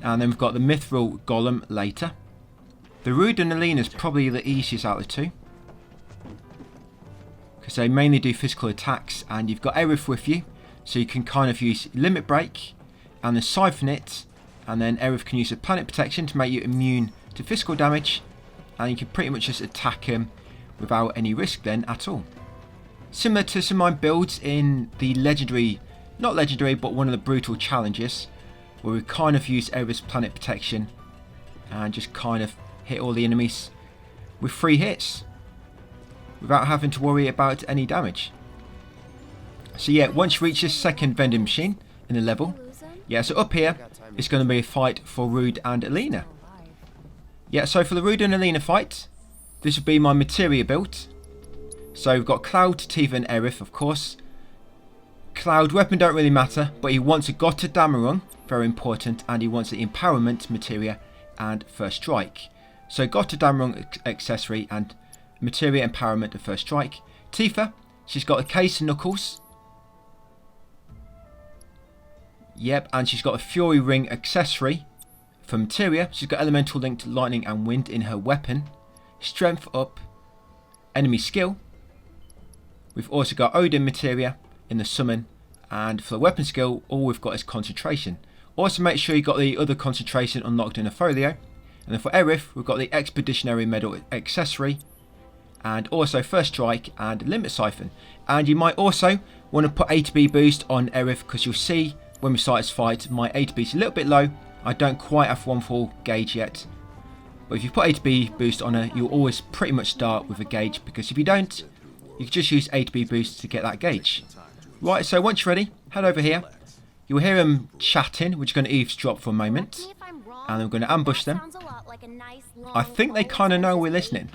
And then we've got the Mithril Golem later. The Rude and Elena is probably the easiest out of the two, because they mainly do physical attacks, and you've got Aerith with you, so you can kind of use Limit Break and then Siphon it, and then Aerith can use a Planet Protection to make you immune to physical damage, and you can pretty much just attack him without any risk then at all. Similar to some of my builds in the legendary, not legendary, but one of the brutal challenges, where we kind of use Aerith's Planet Protection and just kind of hit all the enemies with 3 hits without having to worry about any damage. So yeah, once you reach this second vending machine in the level, yeah, so up here it's going to be a fight for Rude and Elena. Yeah, so for the Rude and Elena fight, this would be my materia build. So we've got Cloud, Tifa and Aerith, of course. Cloud weapon don't really matter, but he wants a Gastro-pod, very important, and he wants the empowerment materia and first strike. So Gastro-pod accessory and materia empowerment and first strike. Tifa, she's got a case of knuckles. Yep, and she's got a fury ring accessory. For materia, she's got elemental link to lightning and wind in her weapon. Strength up, enemy skill. We've also got Odin materia in the summon, and for the weapon skill, all we've got is concentration. Also make sure you got the other concentration unlocked in a folio. And then for Aerith, we've got the Expeditionary Medal accessory, and also first strike and limit siphon. And you might also want to put ATB boost on Aerith, because you'll see when we start this fight, my ATB is a little bit low. I don't quite have one full gauge yet. But if you put ATB boost on her, you'll always pretty much start with a gauge, because if you don't, you can just use ATB boost to get that gauge. Right, so once you're ready, head over here. You'll hear them chatting, which is going to eavesdrop for a moment. And I'm going to ambush them. I think they kind of know we're listening,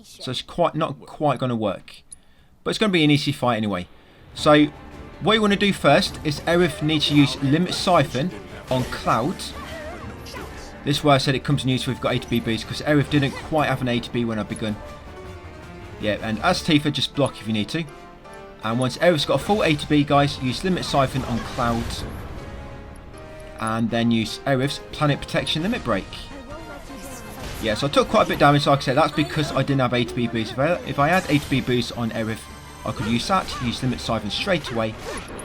so it's not quite going to work. But it's going to be an easy fight anyway. So what you want to do first is Aerith needs to use Limit Siphon on Cloud. This is why I said it comes in use we've got ATB boost, because Aerith didn't quite have an ATB when I begun. Yeah, and as Tifa, just block if you need to. And once Aerith's got a full ATB, guys, use Limit Siphon on Cloud. And then use Aerith's Planet Protection Limit Break. Yeah, so I took quite a bit of damage, like I said, that's because I didn't have ATB boost. If I had ATB boost on Aerith, I could use that, use Limit Siphon straight away,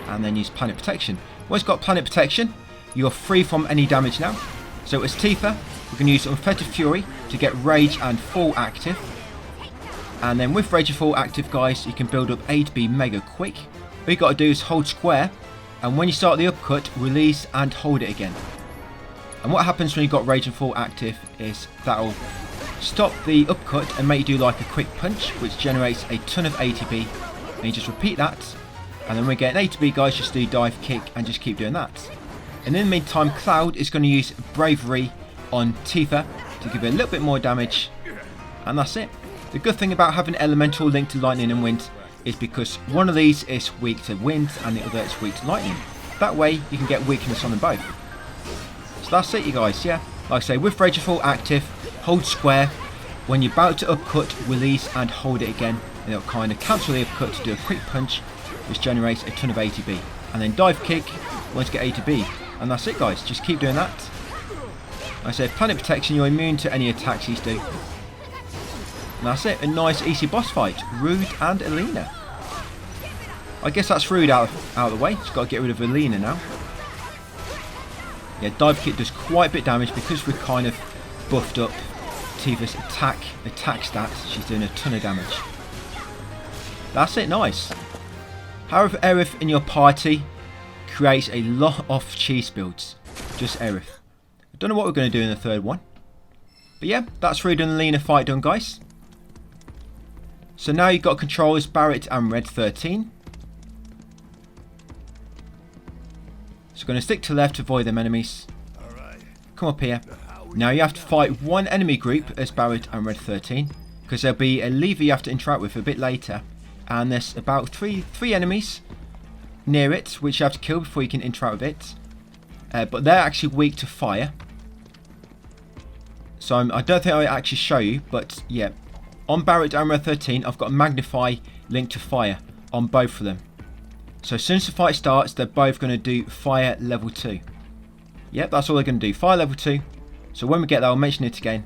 and then use Planet Protection. Once you've got Planet Protection, you're free from any damage now. So as Tifa, we can use Unfettered Fury to get Rage and Fall active. And then with Rage and Fall active, guys, you can build up ATB mega quick. All you got to do is hold square, and when you start the upcut, release and hold it again. And what happens when you've got Rage and Fall active is that'll stop the upcut and make you do like a quick punch, which generates a ton of ATB. And you just repeat that, and then when we get an ATB, guys, just do dive kick and just keep doing that. And in the meantime, Cloud is going to use Bravery on Tifa to give her a little bit more damage, and that's it. The good thing about having elemental linked to lightning and wind is because one of these is weak to wind and the other is weak to lightning. That way you can get weakness on them both. So that's it, you guys. Yeah, like I say, with Rage and Fall active, hold square. When you're about to upcut, release and hold it again, and it'll kind of cancel the upcut to do a quick punch, which generates a ton of ATB. And then dive kick once you get ATB. And that's it, guys. Just keep doing that. Like I said, Planet Protection, you're immune to any attacks these do. And that's it. A nice, easy boss fight. Rude and Elena. I guess that's Rude out of the way. Just got to get rid of Elena now. Yeah, dive kick does quite a bit of damage because we're kind of buffed up Tifa's attack stats. She's doing a ton of damage. That's it. Nice. However, Aerith in your party creates a lot of cheese builds. Just Aerith. I don't know what we're going to do in the third one. But yeah, that's Rude and Elena fight done, guys. So now you've got controllers Barret and Red 13. So going to stick to left to avoid them enemies. Come up here. Now you have to fight one enemy group as Barret and Red 13. Because there'll be a lever you have to interact with a bit later. And there's about three enemies near it, which you have to kill before you can interact with it. but they're actually weak to fire. So I don't think I'll actually show you, but yeah, on Barret Armor 13, I've got a Magnify linked to fire on both of them. So as soon as the fight starts, they're both going to do fire level 2. Yep, that's all they're going to do, fire level 2. So when we get there, I'll mention it again.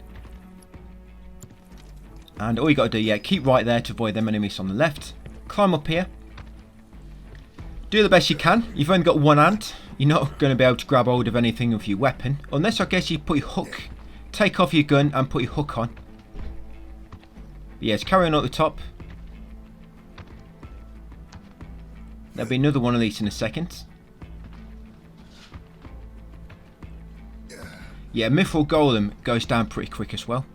And all you got to do, yeah, keep right there to avoid them enemies on the left. Climb up here. Do the best you can. You've only got one hand. You're not going to be able to grab hold of anything with your weapon. Unless I guess you put your hook. Take off your gun and put your hook on. But yeah, it's carrying on at the top. There'll be another one of these in a second. Yeah, Mithril Golem goes down pretty quick as well.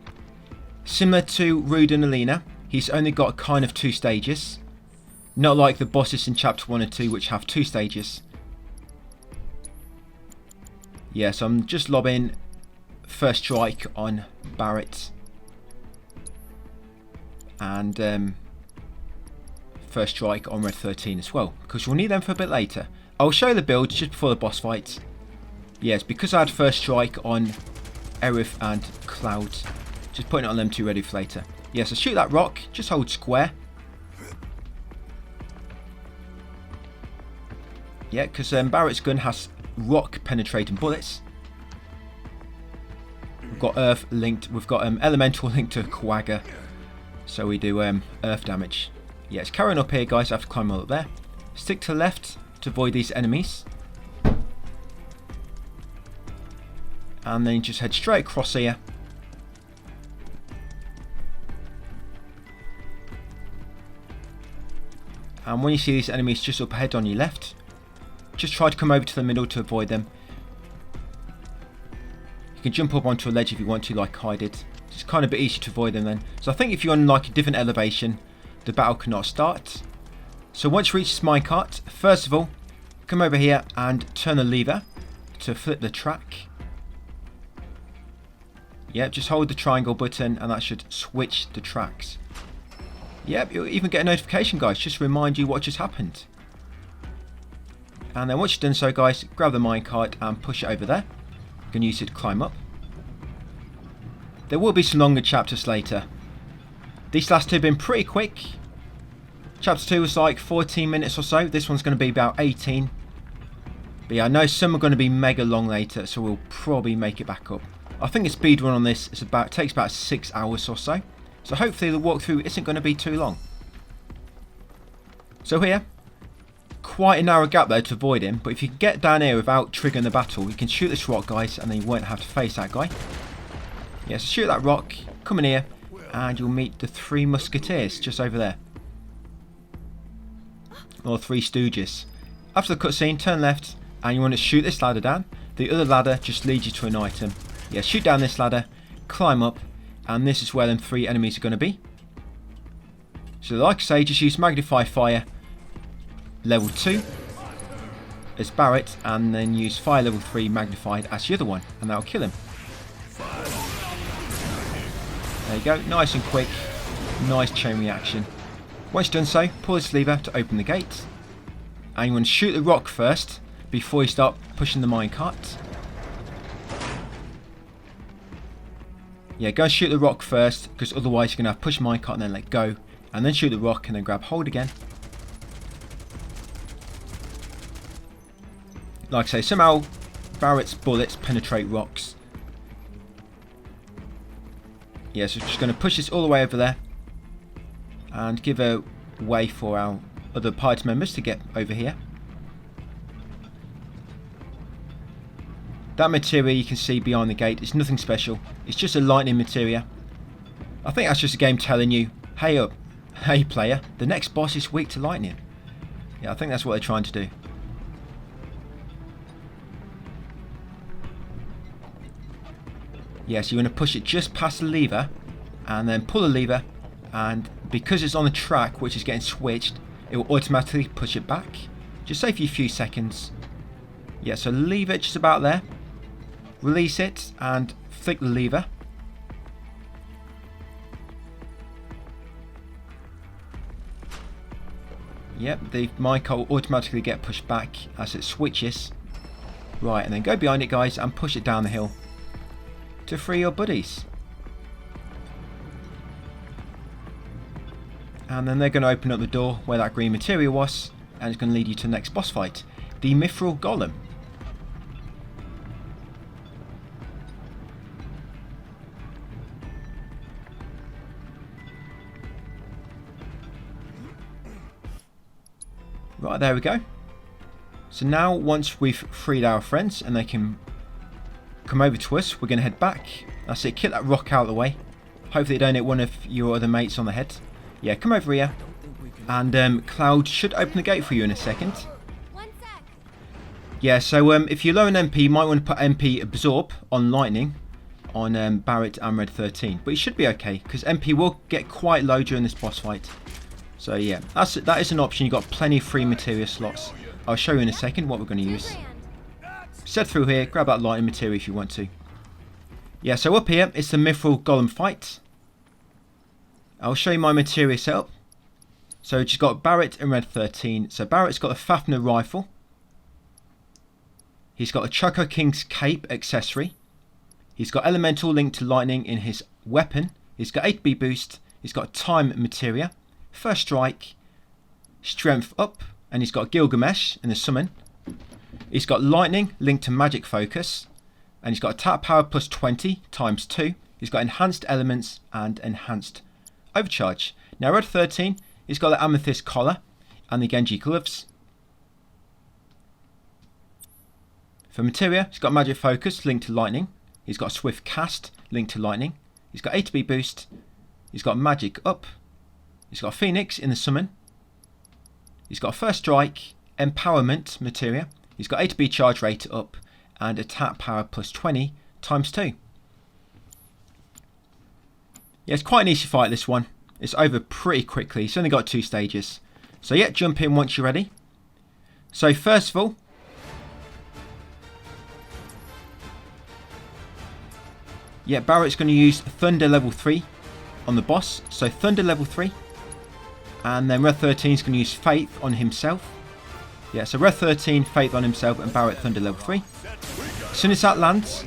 Similar to Rude and Elena, he's only got kind of 2 stages. Not like the bosses in chapter 1 and 2 which have 2 stages. Yeah, so I'm just lobbing first strike on Barret. And first strike on Red 13 as well, because we'll need them for a bit later. I'll show the build just before the boss fight. Yes, because I had first strike on Aerith and Cloud. Just putting it on them 2 ready for later. Yeah, so shoot that rock, just hold square. Yeah, because Barret's gun has rock penetrating bullets. We've got earth linked, we've got elemental linked to Quagga. So we do earth damage. Yeah, it's carrying up here, guys. I have to climb all up there. Stick to the left to avoid these enemies. And then just head straight across here. And when you see these enemies just up ahead on your left, just try to come over to the middle to avoid them. You can jump up onto a ledge if you want to, like I did. It's kind of a bit easier to avoid them then. So I think if you're on like a different elevation, the battle cannot start. So once you reach this minecart, first of all, come over here and turn the lever to flip the track. Yep, just hold the triangle button and that should switch the tracks. Yep, you'll even get a notification, guys, just to remind you what just happened. And then once you've done so, guys, grab the minecart and push it over there. You can use it to climb up. There will be some longer chapters later. These last 2 have been pretty quick. Chapter 2 was like 14 minutes or so. This one's going to be about 18. But yeah, I know some are going to be mega long later, so we'll probably make it back up. I think the speedrun on this is takes about 6 hours or so. So hopefully the walkthrough isn't going to be too long. So here, quite a narrow gap there to avoid him. But if you can get down here without triggering the battle, you can shoot this rock, guys, and then you won't have to face that guy. Yeah, so shoot that rock, come in here, and you'll meet the 3 musketeers just over there. Or 3 stooges. After the cutscene, turn left, and you want to shoot this ladder down. The other ladder just leads you to an item. Yeah, shoot down this ladder, climb up, and this is where them 3 enemies are going to be. So like I say, just use Magnify Fire level 2 as Barret, and then use Fire level 3 magnified as the other one, and that'll kill him. There you go, nice and quick, nice chain reaction. Once you've done so, pull this lever to open the gate, and you want to shoot the rock first before you start pushing the minecart. Yeah, go and shoot the rock first, because otherwise you're going to have to push minecart and then let go, and then shoot the rock and then grab hold again. Like I say, somehow Barret's bullets penetrate rocks. Yeah, so just going to push this all the way over there and give a way for our other party members to get over here. That materia you can see behind the gate is nothing special. It's just a lightning materia. I think that's just a game telling you, hey up, hey player, the next boss is weak to lightning. Yeah, I think that's what they're trying to do. Yeah, so you want to push it just past the lever and then pull the lever, and because it's on the track which is getting switched, it will automatically push it back. Just save you a few seconds. Yeah, so leave it just about there. Release it and flick the lever. Yep, the minecart will automatically get pushed back as it switches. Right, and then go behind it, guys, and push it down the hill to free your buddies. And then they're going to open up the door where that green materia was, and it's going to lead you to the next boss fight, the Mithril Golem. Right, there we go. So now, once we've freed our friends and they can come over to us, we're going to head back. That's it, kick that rock out of the way. Hopefully they don't hit one of your other mates on the head. Yeah, come over here. And Cloud should open the gate for you in a second. One sec. Yeah, so if you're low on MP, you might want to put MP Absorb on Lightning on Barret and Red 13. But you should be okay, because MP will get quite low during this boss fight. So yeah, that is an option. You've got plenty of free materia slots. I'll show you in a second what we're going to use. Set through here, grab that lightning materia if you want to. Yeah, so up here, it's the Mithril Golem fight. I'll show you my materia setup. So just got Barret and Red 13. So Barret's got a Fafnir rifle. He's got a Choco King's cape accessory. He's got elemental linked to lightning in his weapon. He's got 8B boost. He's got time materia, first strike, strength up, and he's got Gilgamesh in the summon. He's got lightning linked to magic focus, and he's got attack power plus 20 times 2. He's got enhanced elements and enhanced overcharge. Now Red 13, he's got the amethyst collar and the Genji gloves. For materia, he's got magic focus linked to lightning. He's got swift cast linked to lightning. He's got 8B boost. He's got magic up. He's got Phoenix in the summon. He's got first strike, empowerment materia. He's got 8B charge rate up and attack power plus 20 times 2. Yeah, it's quite an easy fight, this one. It's over pretty quickly. It's only got 2 stages. So yeah, jump in once you're ready. So first of all, yeah, Barret's going to use Thunder level 3 on the boss. So Thunder level 3. And then Red 13 is going to use Faith on himself. Yeah, so Red 13, Faith on himself, and Barret Thunder level 3. As soon as that lands,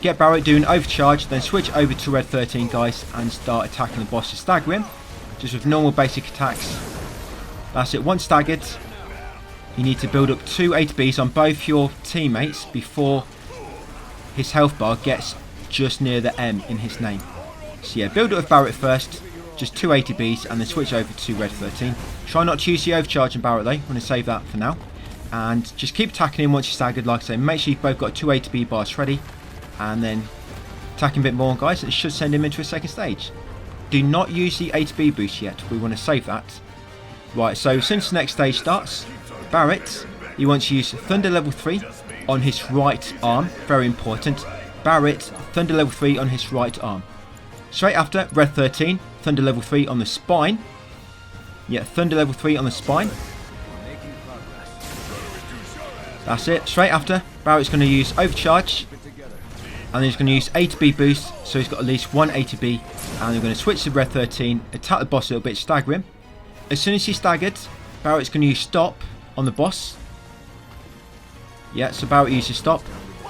get Barret doing overcharge, then switch over to Red 13, guys, and start attacking the boss to stagger him. Just with normal basic attacks. That's it, once staggered, you need to build up 2 8Bs on both your teammates before his health bar gets just near the M in his name. So yeah, build up with Barret first, just 2 80Bs, and then switch over to Red 13. Try not to use the overcharge in Barret though, I'm going to save that for now. And just keep attacking him once you're staggered, like I say, make sure you've both got 2 80B bars ready. And then attack him a bit more, guys, it should send him into a second stage. Do not use the 8B boost yet, we want to save that. Right, so since the next stage starts, Barret, he wants to use Thunder level 3 on his right arm, very important. Barret, Thunder level 3 on his right arm. Straight after, Red 13, Thunder level 3 on the spine. Yeah, Thunder level 3 on the spine. That's it. Straight after, Barret's going to use Overcharge. And then he's going to use 80B boost, so he's got at least 1 80B. And we're going to switch to Red 13, attack the boss a little bit, stagger him. As soon as he's staggered, Barret's going to use Stop on the boss. Yeah, so Barret uses Stop.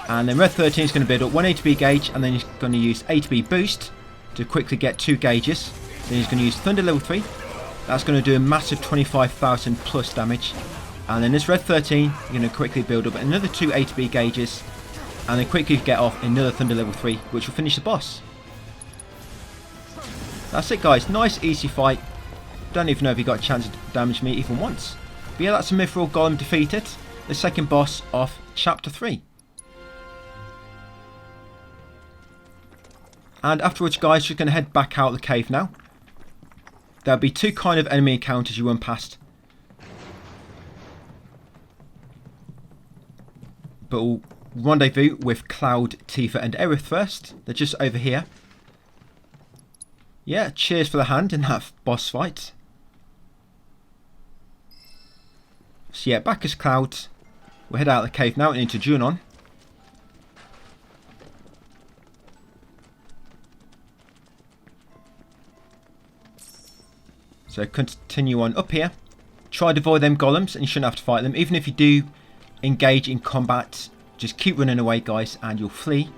And then Red 13 is going to build up 1 80B gauge, and then he's going to use 80B boost to quickly get 2 gauges. Then he's going to use Thunder level 3. That's going to do a massive 25,000 plus damage. And then this Red 13, you're going to quickly build up another 2 80B gauges. And then quickly get off another Thunder level 3, which will finish the boss. That's it, guys. Nice, easy fight. Don't even know if he got a chance to damage me even once. But yeah, that's a Mithril Golem defeated. The second boss of Chapter 3. And afterwards, guys, you're going to head back out of the cave now. There'll be 2 kind of enemy encounters you run past. But we'll rendezvous with Cloud, Tifa and Aerith first. They're just over here. Yeah, cheers for the hand in that boss fight. So yeah, back as Cloud. We'll head out of the cave now and into Junon. So continue on up here. Try to avoid them golems and you shouldn't have to fight them. Even if you do engage in combat. Just keep running away, guys, and you'll flee.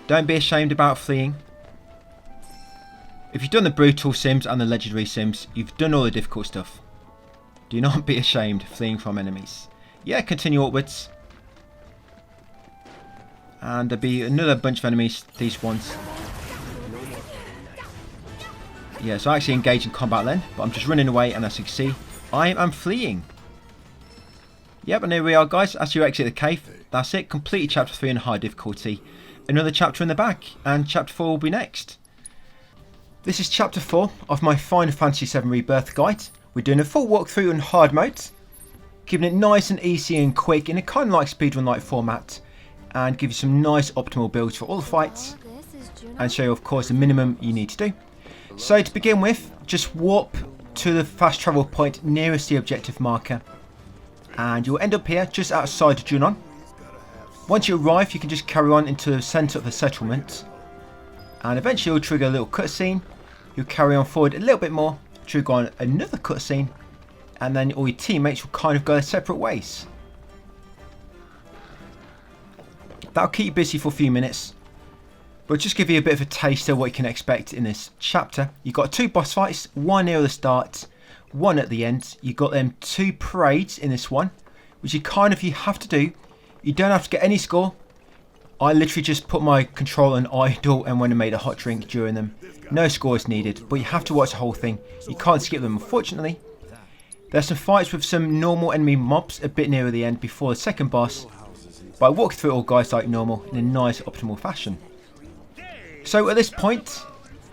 Don't be ashamed about fleeing. If you've done the brutal sims and the legendary sims, you've done all the difficult stuff. Do not be ashamed fleeing from enemies. Yeah, continue upwards. And there'll be another bunch of enemies, these ones. Yeah, so I actually engage in combat then, but I'm just running away, and as you can see, I am fleeing. Yep, and here we are, guys. As you exit the cave, that's it. Completed chapter 3 on high difficulty. Another chapter in the back, and chapter 4 will be next. This is chapter 4 of my Final Fantasy VII Rebirth guide. We're doing a full walkthrough on hard mode, keeping it nice and easy and quick in a kind of like speedrun-like format, and give you some nice optimal builds for all the fights, and show you, of course, the minimum you need to do. So to begin with, just warp to the fast travel point nearest the objective marker, and you'll end up here just outside Junon. Once you arrive, you can just carry on into the centre of the settlement, and eventually you'll trigger a little cutscene. You'll carry on forward a little bit more, trigger on another cutscene, and then all your teammates will kind of go their separate ways. That'll keep you busy for a few minutes, but just give you a bit of a taste of what you can expect in this chapter. You've got 2 boss fights, one near the start, one at the end. You've got them 2 parades in this one, which you have to do. You don't have to get any score. I literally just put my controller on idle and went and made a hot drink during them. No score is needed, but you have to watch the whole thing. You can't skip them, unfortunately. There's some fights with some normal enemy mobs a bit nearer the end before the second boss, but I walk through it all, guys, like normal in a nice optimal fashion. So at this point,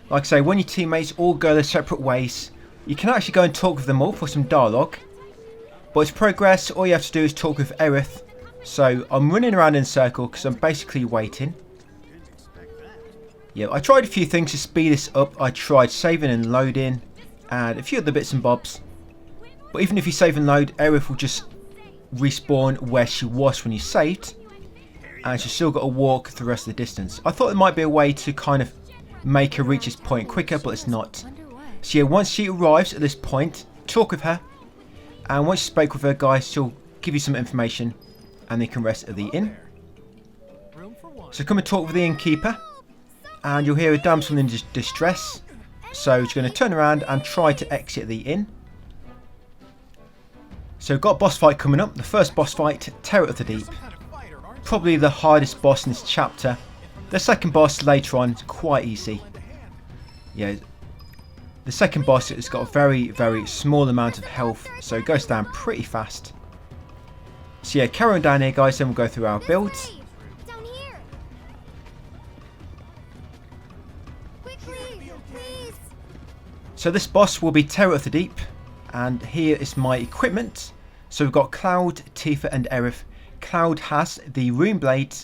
like I say, when your teammates all go their separate ways, you can actually go and talk with them all for some dialogue. But to progress, all you have to do is talk with Aerith. So I'm running around in a circle because I'm basically waiting. Yeah, I tried a few things to speed this up. I tried saving and loading and a few other bits and bobs. But even if you save and load, Aerith will just respawn where she was when you saved, and she's still got to walk the rest of the distance. I thought there might be a way to kind of make her reach this point quicker, but it's not. So yeah, once she arrives at this point, talk with her, and once you spoke with her, guys, she'll give you some information, and they can rest at the inn. So come and talk with the innkeeper, and you'll hear a damsel in distress. So she's going to turn around and try to exit the inn. So we've got a boss fight coming up. The first boss fight, Terror of the Deep. Probably the hardest boss in this chapter. The second boss later on is quite easy. Yeah, the second boss has got a very, very small amount of health, so it goes down pretty fast. So yeah, carry on down here, guys, then we'll go through our builds. Down here. Quickly, please. So this boss will be Terror of the Deep, and here is my equipment. So we've got Cloud, Tifa and Aerith. Cloud has the Rune Blade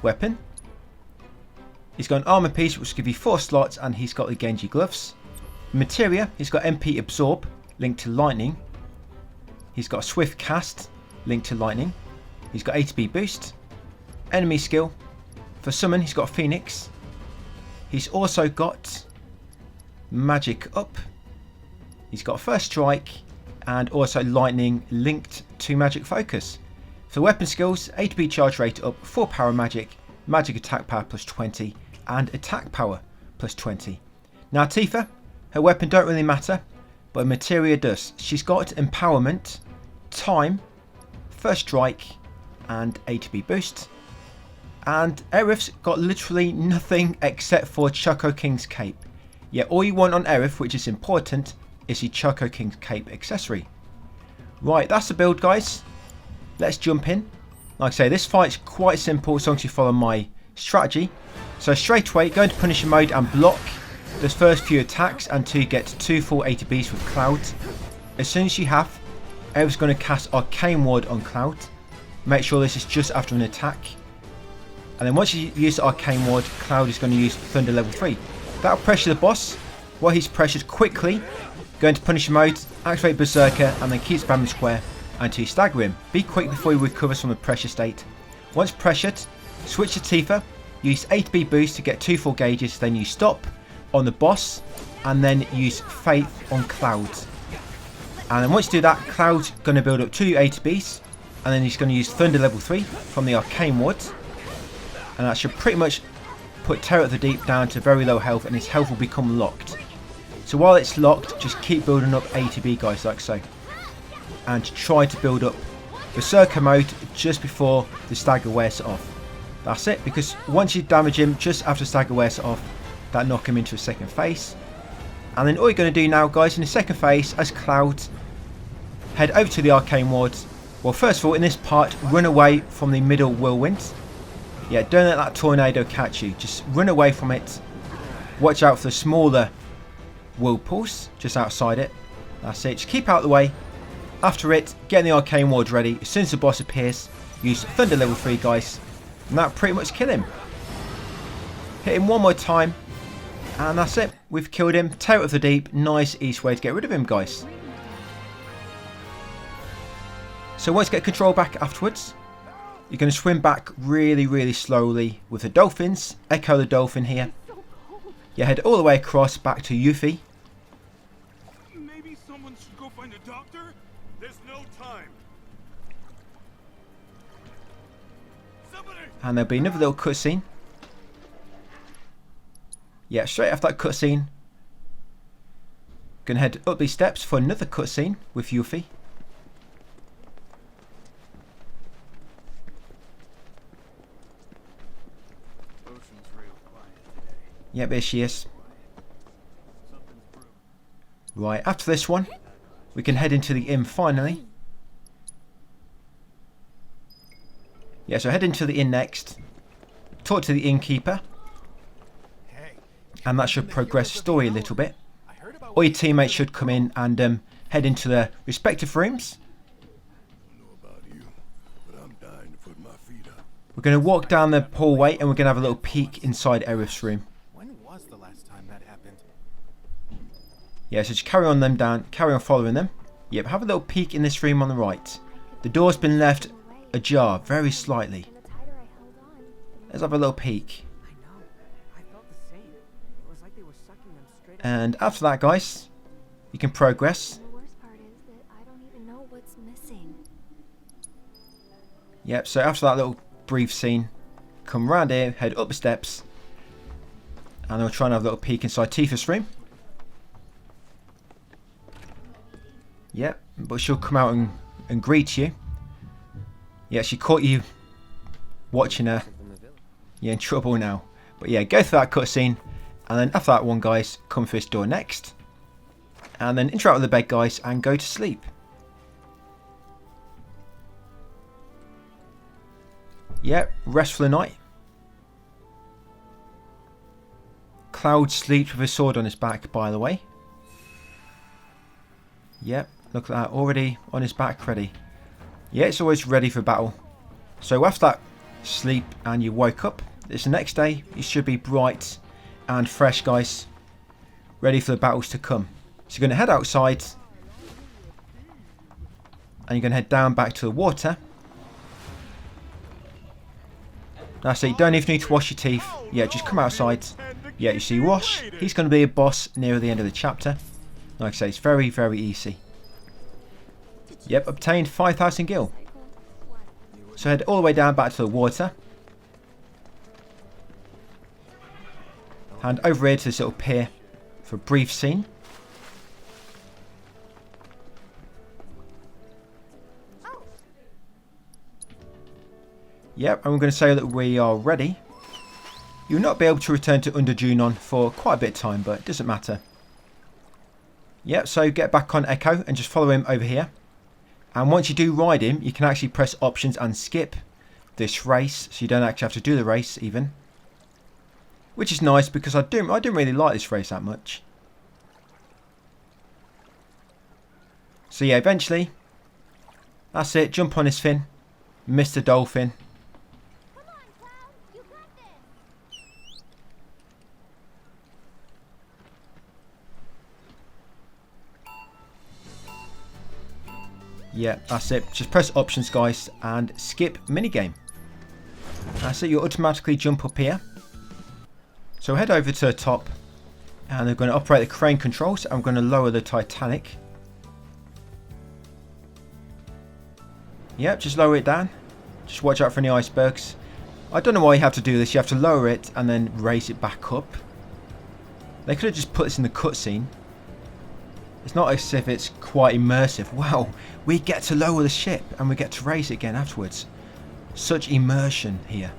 weapon. He's got an armor piece which will give you 4 slots, and he's got the Genji gloves. Materia, he's got MP Absorb, linked to lightning. He's got Swift Cast, linked to lightning. He's got ATB boost. Enemy skill. For summon, he's got Phoenix. He's also got Magic Up. He's got First Strike and also Lightning linked to Magic Focus. For weapon skills, ATB charge rate up, 4 power magic, magic attack power plus 20 and attack power plus 20. Now Tifa, her weapon don't really matter, but Materia does. She's got Empowerment, Time, First Strike and ATB boost. And Aerith's got literally nothing except for Choco King's cape. Yeah, all you want on Aerith, which is important, is the Choco King's cape accessory. Right, that's the build, guys. Let's jump in. Like I say, this fight's quite simple as long as you follow my strategy. So straight away, go into Punisher mode and block those first few attacks until you get 2 full ATBs with Cloud. As soon as you have, Aerith's going to cast Arcane Ward on Cloud. Make sure this is just after an attack. And then once you use the Arcane Ward, Cloud is going to use Thunder level 3. That'll pressure the boss. While he's pressured, quickly go into Punisher mode, activate Berserker, and then keep spamming square until you stagger him. Be quick before he recovers from the pressure state. Once pressured, switch to Tifa, use 8B boost to get 2 full gauges, then use Stop on the boss, and then use Faith on Cloud. And then once you do that, Cloud's going to build up 2 ATBs, And then he's going to use Thunder level 3 from the Arcane Ward. And that should pretty much put Terror of the Deep down to very low health, and his health will become locked. So while it's locked, just keep building up ATB, guys, like so. And try to build up Berserker mode just before the Stagger wears it off. That's it, because once you damage him just after Stagger wears it off, that knock him into a second phase. And then all you're going to do now, guys, in the second phase, as Cloud, head over to the Arcane Ward. Well, first of all, in this part, run away from the middle whirlwind. Yeah, don't let that tornado catch you. Just run away from it. Watch out for the smaller whirlpools just outside it. That's it. Just keep out of the way. After it, get in the Arcane Ward ready. As soon as the boss appears, use Thunder level 3, guys. And that pretty much kill him. Hit him one more time. And that's it. We've killed him. Terror of the Deep. Nice, easy way to get rid of him, guys. So once you get control back afterwards, you're going to swim back really slowly with the dolphins. Echo the dolphin here. You head all the way across back to Yuffie. Maybe someone should go find a doctor? There's no time. Somebody! And there'll be another little cutscene. Yeah, straight after that cutscene, going to head up these steps for another cutscene with Yuffie. Yep, there she is. Right, after this one, we can head into the inn finally. Yeah, so head into the inn next. Talk to the innkeeper. And that should progress the story a little bit. All your teammates should come in and head into their respective rooms. We're going to walk down the hallway and we're going to have a little peek inside Aerith's room. Yeah, so just carry on them down, carry on following them. Yep, have a little peek in this room on the right. The door's been left ajar, very slightly. Let's have a little peek. And after that, guys, you can progress. The worst part is that I don't even know what's missing. Yep, so after that little brief scene, come round here, head up the steps, and we'll try and have a little peek inside Tifa's room. Yep, but she'll come out and greet you. Yeah, she caught you watching her. You're in trouble now. But yeah, go through that cutscene. And then after that one, guys, come through this door next. And then interact with the bed, guys, and go to sleep. Yep, rest for the night. Cloud sleeps with a sword on his back, by the way. Yep, look at that, already on his back, ready. Yeah, it's always ready for battle. So after that sleep and you woke up, it's the next day, you should be bright and fresh, guys, ready for the battles to come. So you're going to head outside and you're going to head down back to the water. That's it, you don't even need to wash your teeth. Yeah, just come outside. Yeah, you see Rosh, he's going to be a boss near the end of the chapter. Like I say, it's very easy. Yep, obtained 5,000 gil. So head all the way down back to the water. And over here to this little pier for a brief scene. Yep, and we're going to say that we are ready. You'll not be able to return to under Junon for quite a bit of time, but it doesn't matter. Yep, so get back on Echo and just follow him over here. And once you do ride him, you can actually press options and skip this race, so you don't actually have to do the race even. Which is nice because I didn't really like this race that much. So yeah, eventually, that's it, jump on his fin, Mr. Dolphin. Come on, Cloud, you got this. Yeah, that's it. Just press options, guys, and skip minigame. That's it, you'll automatically jump up here. So head over to the top, and they're going to operate the crane controls. I'm going to lower the Titanic. Yep, just lower it down. Just watch out for any icebergs. I don't know why you have to do this. You have to lower it and then raise it back up. They could have just put this in the cutscene. It's not as if it's quite immersive. Wow, we get to lower the ship and we get to raise it again afterwards. Such immersion here.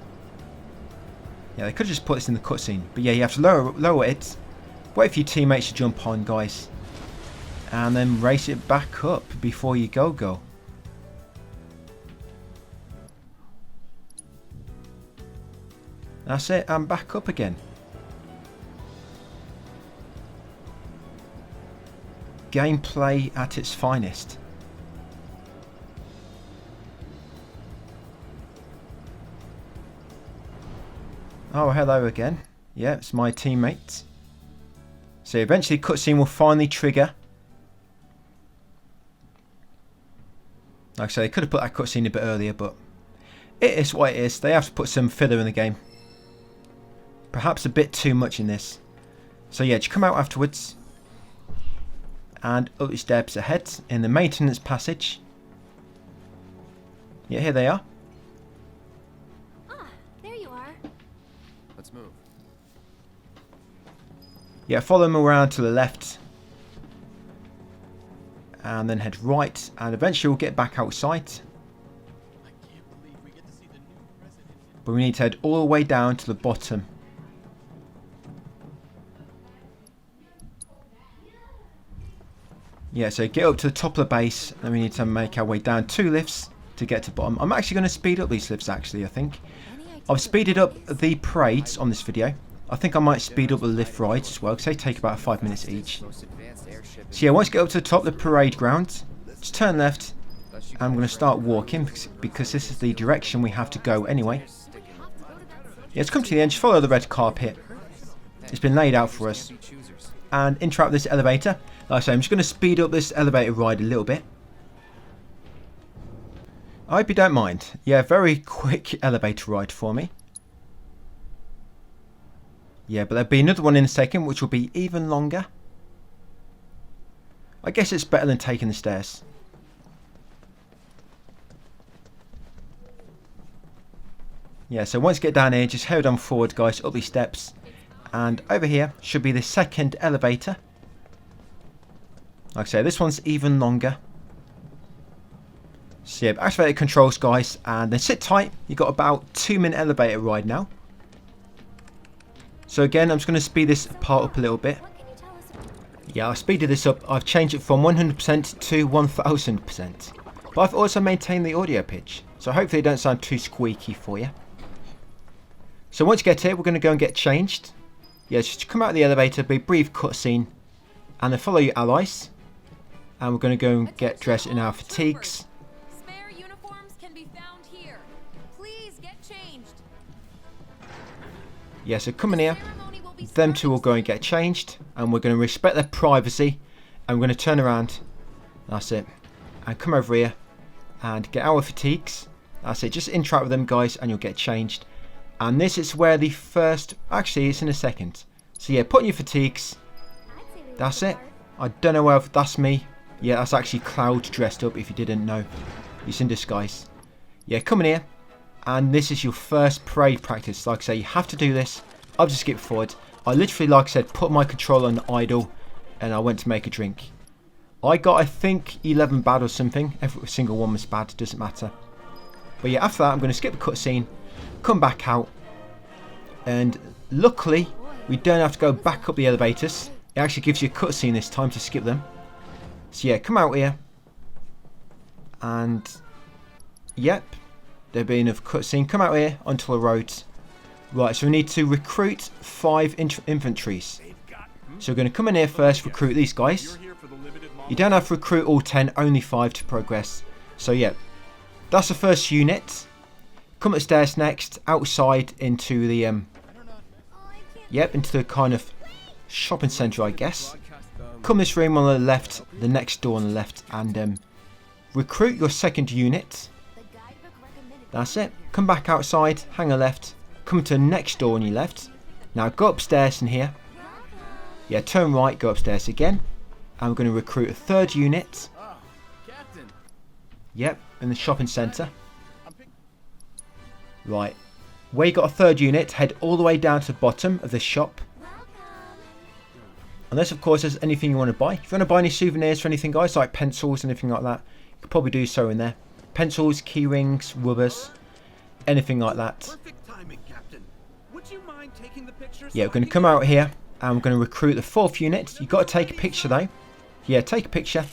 Yeah, they could have just put this in the cutscene. But yeah, you have to lower it. Wait for your teammates to jump on, guys. And then raise it back up before you go. That's it, and back up again. Gameplay at its finest. Oh, hello again. Yeah, it's my teammates. So eventually cutscene will finally trigger. Like I say, they could have put that cutscene a bit earlier, but it is what it is. They have to put some filler in the game. Perhaps a bit too much in this. So yeah, just come out afterwards. And up these steps ahead in the maintenance passage. Yeah, here they are. Ah, there you are. Let's move. Yeah, follow them around to the left. And then head right. And eventually we'll get back outside. I can't believe we get to see the new president. But we need to head all the way down to the bottom. Yeah, so get up to the top of the base, and we need to make our way down 2 lifts to get to the bottom. I'm actually going to speed up these lifts, actually, I think. I've speeded up the parades on this video. I think I might speed up the lift rides as well, because they take about 5 minutes each. So yeah, once you get up to the top of the parade ground, just turn left, and I'm going to start walking, because this is the direction we have to go anyway. Yeah, let's come to the end, just follow the red carpet. It's been laid out for us. And interact with this elevator. Like I say, I'm just going to speed up this elevator ride a little bit. I hope you don't mind. Yeah, very quick elevator ride for me. Yeah, but there'll be another one in a second, which will be even longer. I guess it's better than taking the stairs. Yeah, so once you get down here, just head on forward, guys, up these steps. And over here should be the second elevator. Like I say, this one's even longer. So yeah, activate the controls, guys, and then sit tight. You've got about 2-minute elevator ride now. So again, I'm just going to speed this part up a little bit. Yeah, I've speeded this up. I've changed it from 100% to 1000%. But I've also maintained the audio pitch. So hopefully it don't sound too squeaky for you. So once you get here, we're going to go and get changed. Yeah, just come out of the elevator, be a brief cutscene, and then follow your allies. And we're going to go and get dressed in our fatigues. Spare uniforms can be found here. Please get changed. Yeah, so come in here. Them two will go and get changed. And we're going to respect their privacy. And we're going to turn around. That's it. And come over here. And get our fatigues. That's it. Just interact with them, guys, and you'll get changed. And this is where the first... Actually, it's in a second. So yeah, put in your fatigues. That's it. I don't know whether that's me. Yeah, that's actually Cloud dressed up, if you didn't know. He's in disguise. Yeah, come in here. And this is your first parade practice. Like I say, you have to do this. I'll just skip forward. I literally, like I said, put my controller on idle. And I went to make a drink. I got, I think, 11 bad or something. Every single one was bad. Doesn't matter. But yeah, after that, I'm going to skip the cutscene. Come back out. And luckily, we don't have to go back up the elevators. It actually gives you a cutscene this time to skip them. So yeah, come out here. And yep, there'll be enough cutscene. Come out here onto the roads. Right, so we need to recruit 5 infantries. So we're going to come in here first, recruit these guys. You don't have to recruit all 10, only 5 to progress. So yeah, that's the first unit. Come up the stairs next, outside into the into the kind of shopping centre, I guess. Come this room on the left, the next door on the left, and recruit your second unit. That's it. Come back outside, hang a left, come to the next door on your left. Now go upstairs in here. Yeah, turn right, go upstairs again. And we're going to recruit a third unit. Yep, in the shopping centre. Right. Where you got a third unit, head all the way down to the bottom of this shop. Unless, of course, there's anything you want to buy. If you want to buy any souvenirs for anything, guys, like pencils, anything like that, you could probably do so in there. Pencils, key rings, rubbers, anything like that. Perfect timing, Captain. Would you mind taking the picture? Yeah, we're going to come out here and we're going to recruit the 4th unit. You've got to take a picture, though. Yeah, take a picture.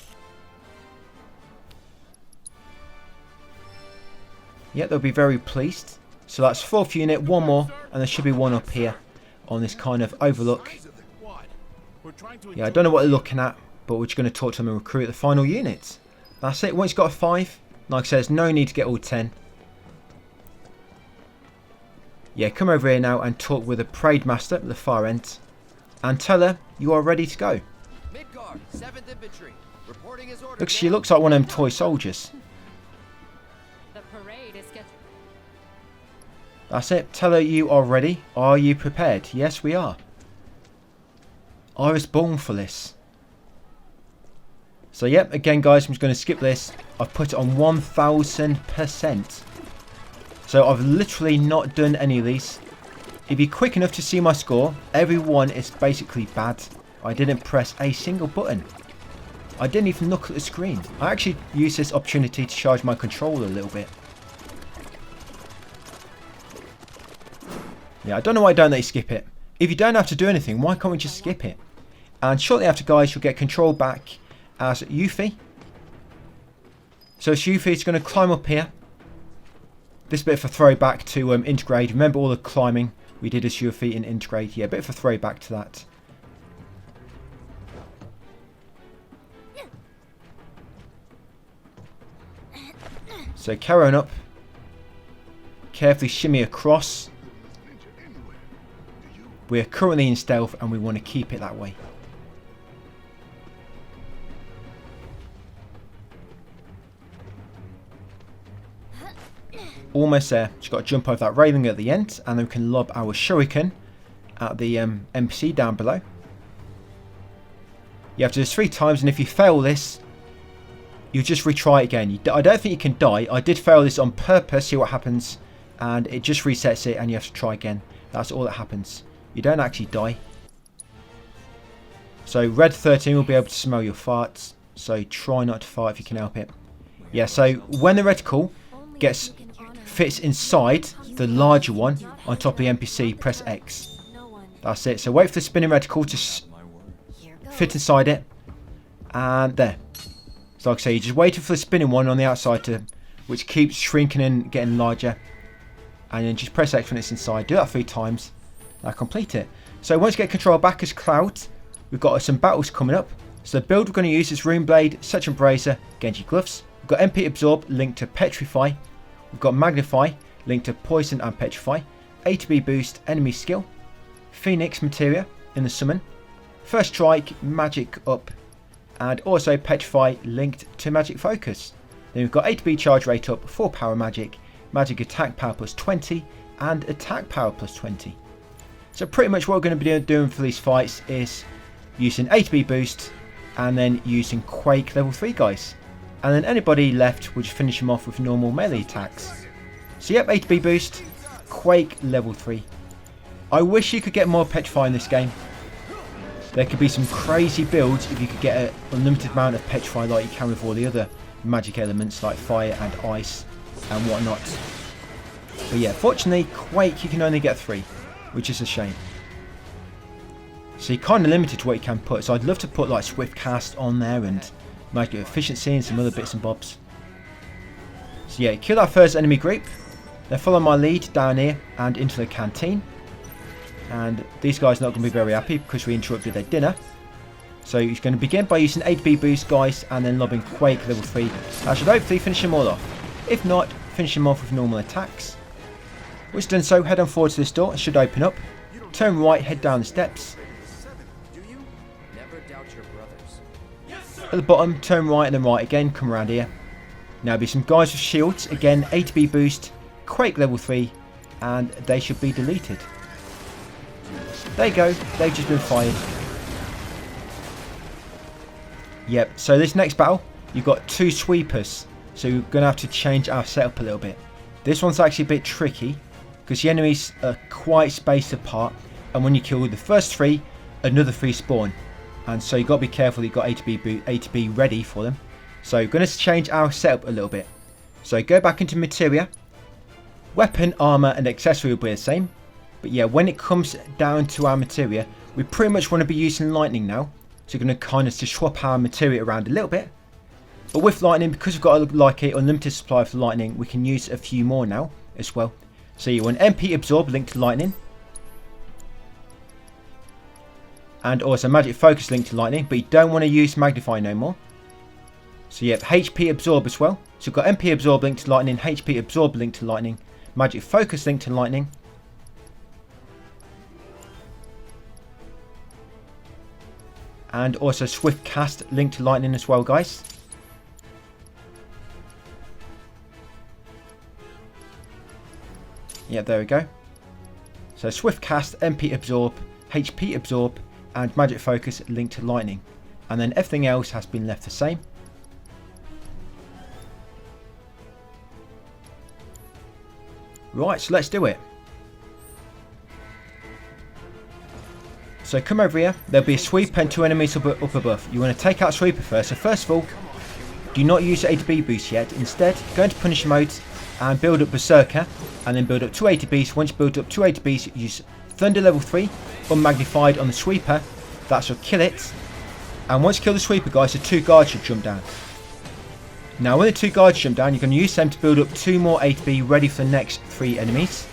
Yeah, they'll be very pleased. So that's 4th unit, one more, and there should be one up here on this kind of overlook. Yeah, I don't know what they're looking at, but we're just going to talk to them and recruit the final unit. That's it. Once you've got a 5, like I said, there's no need to get all 10. Yeah, come over here now and talk with the Parade Master at the far end. And tell her you are ready to go. Midgard, 7th Infantry. Reporting as ordered. Look, she looks like one of them toy soldiers. The parade is getting... That's it. Tell her you are ready. Are you prepared? Yes, we are. I was born for this. So, yep, again, guys, I'm just going to skip this. I've put it on 1000%. So, I've literally not done any of these. If you're quick enough to see my score, every one is basically bad. I didn't press a single button. I didn't even look at the screen. I actually used this opportunity to charge my controller a little bit. Yeah, I don't know why I don't let you skip it. If you don't have to do anything, why can't we just skip it? And shortly after, guys, you'll get control back as Yuffie. So Yuffie is going to climb up here. This bit of a throwback to Integrate. Remember all the climbing we did as Yuffie in Integrate? Yeah, a bit of a throwback to that. So carry on up. Carefully shimmy across. We're currently in stealth and we want to keep it that way. Almost there. Just got to jump over that railing at the end and then we can lob our shuriken at the NPC down below. You have to do this 3 times, and if you fail this, you just retry it again. I don't think you can die. I did fail this on purpose, see what happens, and it just resets it and you have to try again. That's all that happens. You don't actually die. So Red 13 will be able to smell your farts, so try not to fart if you can help it. Yeah, so when the reticle fits inside the larger one on top of the NPC, press X. That's it. So wait for the spinning reticle to fit inside it, and there. So like I say, you're just waiting for the spinning one on the outside which keeps shrinking and getting larger, and then just press X when it's inside. Do that 3 times. Now complete it. So once you get control back as Cloud, we've got some battles coming up. So the build we're going to use is Runeblade, Such Brazier, Genji Gloves. We've got MP Absorb linked to Petrify. We've got Magnify linked to Poison and Petrify. ATB Boost, Enemy Skill. Phoenix Materia in the Summon. First Strike, Magic Up. And also Petrify linked to Magic Focus. Then we've got ATB Charge Rate Up, 4 Power Magic. Magic Attack Power plus 20. And Attack Power plus 20. So pretty much what we're going to be doing for these fights is using ATB Boost and then using Quake level 3 guys. And then anybody left, we'll just finish them off with normal melee attacks. So yep, ATB Boost, Quake level 3. I wish you could get more Petrify in this game. There could be some crazy builds if you could get an unlimited amount of Petrify like you can with all the other magic elements like fire and ice and whatnot. But yeah, fortunately, Quake you can only get 3. Which is a shame. So you're kind of limited to what you can put. So I'd love to put like Swift Cast on there and Magic Efficiency and some other bits and bobs. So yeah, kill that first enemy group. Then follow my lead down here and into the canteen. And these guys are not going to be very happy because we interrupted their dinner. So he's going to begin by using 8B boost guys and then lobbing Quake level 3. That should hopefully finish them all off. If not, finish them off with normal attacks. Once done so, head on forward to this door. It should open up. Turn right, head down the steps. At the bottom, turn right and then right again. Come around here. Now there'll be some guys with shields. Again, ATB boost, Quake level 3, and they should be deleted. There you go. They've just been fired. Yep. So this next battle, you've got 2 sweepers. So we're going to have to change our setup a little bit. This one's actually a bit tricky because the enemies are quite spaced apart, and when you kill the first 3, another 3 spawn. And so you've got to be careful that you've got A to B ready for them. So we're going to change our setup a little bit. So go back into Materia. Weapon, armor and accessory will be the same. But yeah, when it comes down to our Materia, we pretty much want to be using lightning now. So we're going to kind of swap our Materia around a little bit. But with lightning, because we've got like an unlimited supply of lightning, we can use a few more now as well. So you want MP absorb linked to lightning. And also magic focus linked to lightning, but you don't want to use magnify no more. So you have HP absorb as well. So we've got MP absorb linked to lightning, HP absorb linked to lightning, magic focus linked to lightning. And also swift cast linked to lightning as well, guys. Yeah, there we go. So swift cast, MP absorb, HP absorb, and magic focus linked to lightning. And then everything else has been left the same. Right, so let's do it. So come over here, there'll be a sweeper and 2 enemies up above. You want to take out sweeper first. So first of all, do not use the A to B boost yet. Instead, go into Punisher mode and build up Berserker, and then build up 2 ATBs. Once you build up 2 ATBs, use Thunder level 3, unmagnified on the sweeper. That should kill it. And once you kill the sweeper, guys, the 2 guards should jump down. Now when the 2 guards jump down, you're going to use them to build up 2 more ATB ready for the next 3 enemies.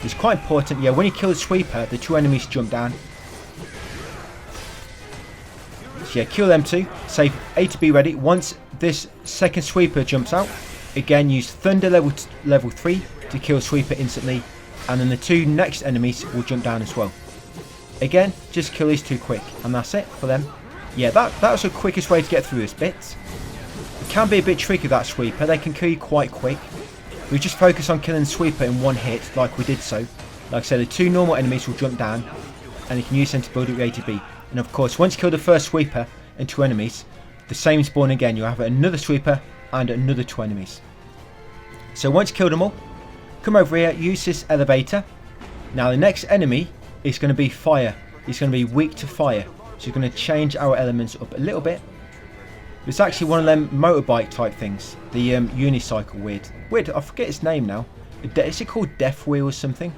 It's quite important. Yeah, when you kill the sweeper, the 2 enemies jump down. So yeah, kill them 2. Save A to B ready. Once this second sweeper jumps out, again use Thunder level 3 to kill sweeper instantly, and then the 2 next enemies will jump down as well. Again, just kill these 2 quick, and that's it for them. Yeah, that was the quickest way to get through this bit. It can be a bit tricky, that sweeper. They can kill you quite quick. We just focus on killing the sweeper in 1 hit, like we did so. Like I said, the 2 normal enemies will jump down, and you can use them to build up your ATB. And of course, once you kill the first sweeper and 2 enemies, the same spawn again. You'll have another sweeper and another 2 enemies. So once you kill them all, come over here, use this elevator. Now the next enemy is going to be fire. He's going to be weak to fire. So you're going to change our elements up a little bit. It's actually one of them motorbike type things. The unicycle weird, I forget its name now. Is it called Death Wheel or something?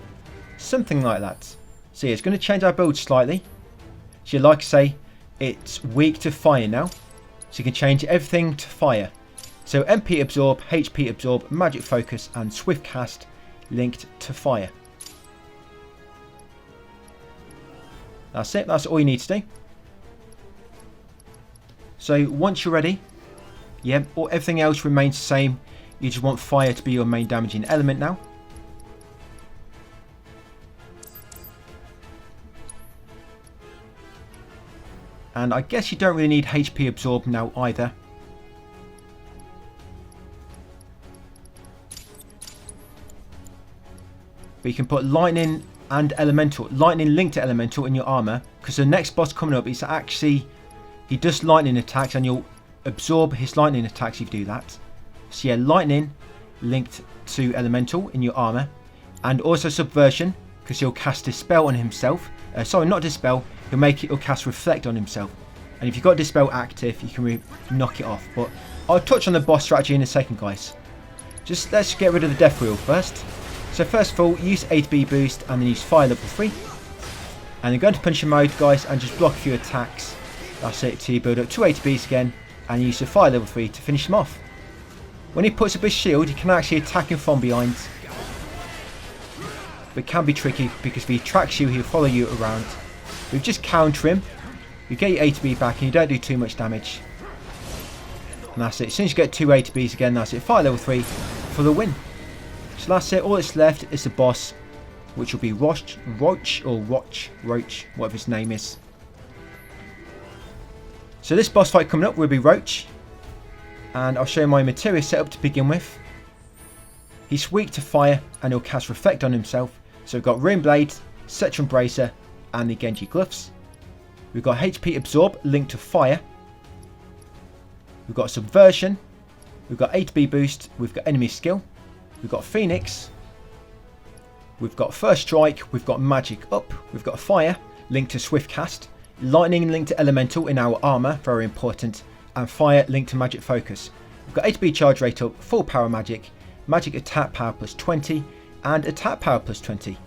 Something like that. So yeah, it's going to change our build slightly. So like I say, it's weak to fire now. So you can change everything to fire. So MP absorb, HP absorb, magic focus and swift cast linked to fire. That's it, that's all you need to do. So once you're ready, yeah, everything else remains the same. You just want fire to be your main damaging element now. And I guess you don't really need HP absorb now either. But you can put lightning and elemental, lightning linked to elemental in your armor, because the next boss coming up is actually, he does lightning attacks and you'll absorb his lightning attacks if you do that. So yeah, lightning linked to elemental in your armor, and also subversion, because he'll cast Dispel on himself. Sorry, not Dispel, he'll cast Reflect on himself. And if you've got Dispel active, you can knock it off. But I'll touch on the boss strategy in a second, guys. Let's get rid of the Death Wheel first. So first of all, use A to B boost and then use fire level 3. And then go into Punisher mode, guys, and just block a few attacks. That's it, till you build up 2 A to Bs again, and use the fire level 3 to finish him off. When he puts up his shield, he can actually attack him from behind. But it can be tricky, because if he tracks you, he'll follow you around. But if you just counter him, you get your A to B back and you don't do too much damage. And that's it. As soon as you get 2 A to Bs again, that's it. Fire level 3 for the win. So that's it. All that's left is the boss, which will be Roach, whatever his name is. So this boss fight coming up will be Roach. And I'll show you my materia setup to begin with. He's weak to fire and he'll cast Reflect on himself. So we've got Rune Blade, Cetron Bracer and the Genji Glyphs. We've got HP Absorb linked to fire. We've got Subversion, We've got ATB boost, we've got enemy skill, we've got Phoenix, we've got first strike, we've got magic up, we've got fire linked to swift cast, lightning linked to elemental in our armor, very important, and fire linked to magic focus. We've got ATB charge rate up, full power magic, magic attack power plus 20, and attack power plus 20.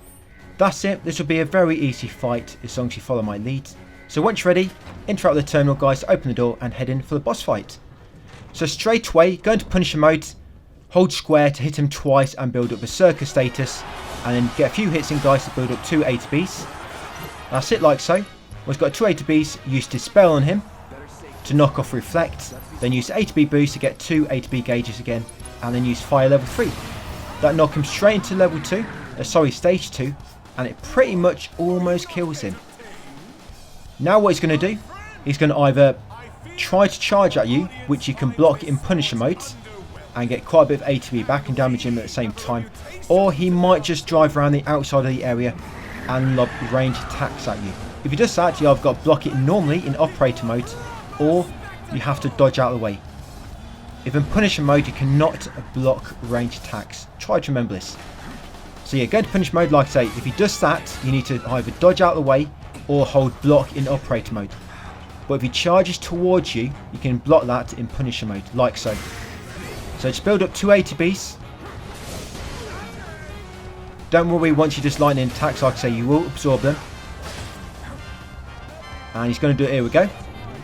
That's it. This will be a very easy fight as long as you follow my lead. So once you're ready, interact with the terminal guys, open the door and head in for the boss fight. So straight away, go into Punisher mode, hold square to hit him twice and build up Berserker status, and then get a few hits in guys to build up 2 ATBs. That's it, like so. Once you've got 2 ATBs, use Dispel on him to knock off Reflect, then use ATB boost to get 2 ATB gauges again, and then use Fire level 3. That knock him straight into level 2, stage 2, and it pretty much almost kills him. Now what he's going to do, he's going to either try to charge at you, which you can block in Punisher mode, and get quite a bit of ATB back and damage him at the same time, or he might just drive around the outside of the area and lob range attacks at you. If he does that, you either got to block it normally in operator mode, or you have to dodge out of the way. If in Punisher mode you cannot block range attacks, try to remember this. So yeah, go into Punisher mode, like I say, if he does that, you need to either dodge out of the way or hold block in operator mode. But if he charges towards you, you can block that in Punisher mode, like so. So just build up 2 ATBs. Don't worry, once you just lightning attacks, like I say, you will absorb them. And he's going to do it, here we go.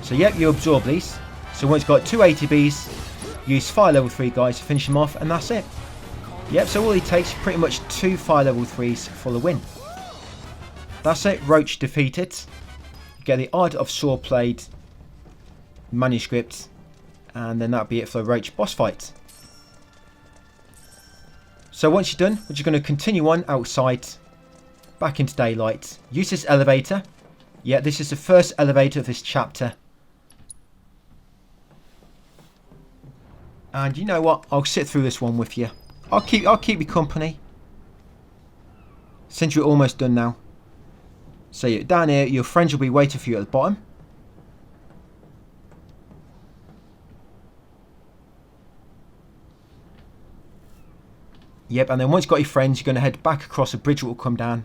So yep, you absorb these. So once you've got 2 ATBs, use fire level 3 guys to finish him off, and that's it. Yep, so all he takes is pretty much 2 fire level 3s for the win. That's it, Roach defeated. You get the Art of Swordblade manuscript, and then that'll be it for the Roach boss fight. So once you're done, we're just going to continue on outside, back into daylight. Use this elevator. Yeah, this is the first elevator of this chapter. And you know what? I'll sit through this one with you. I'll keep you company. Since you're almost done now. So you're down here, your friends will be waiting for you at the bottom. Yep, and then once you've got your friends, you're going to head back across the bridge that will come down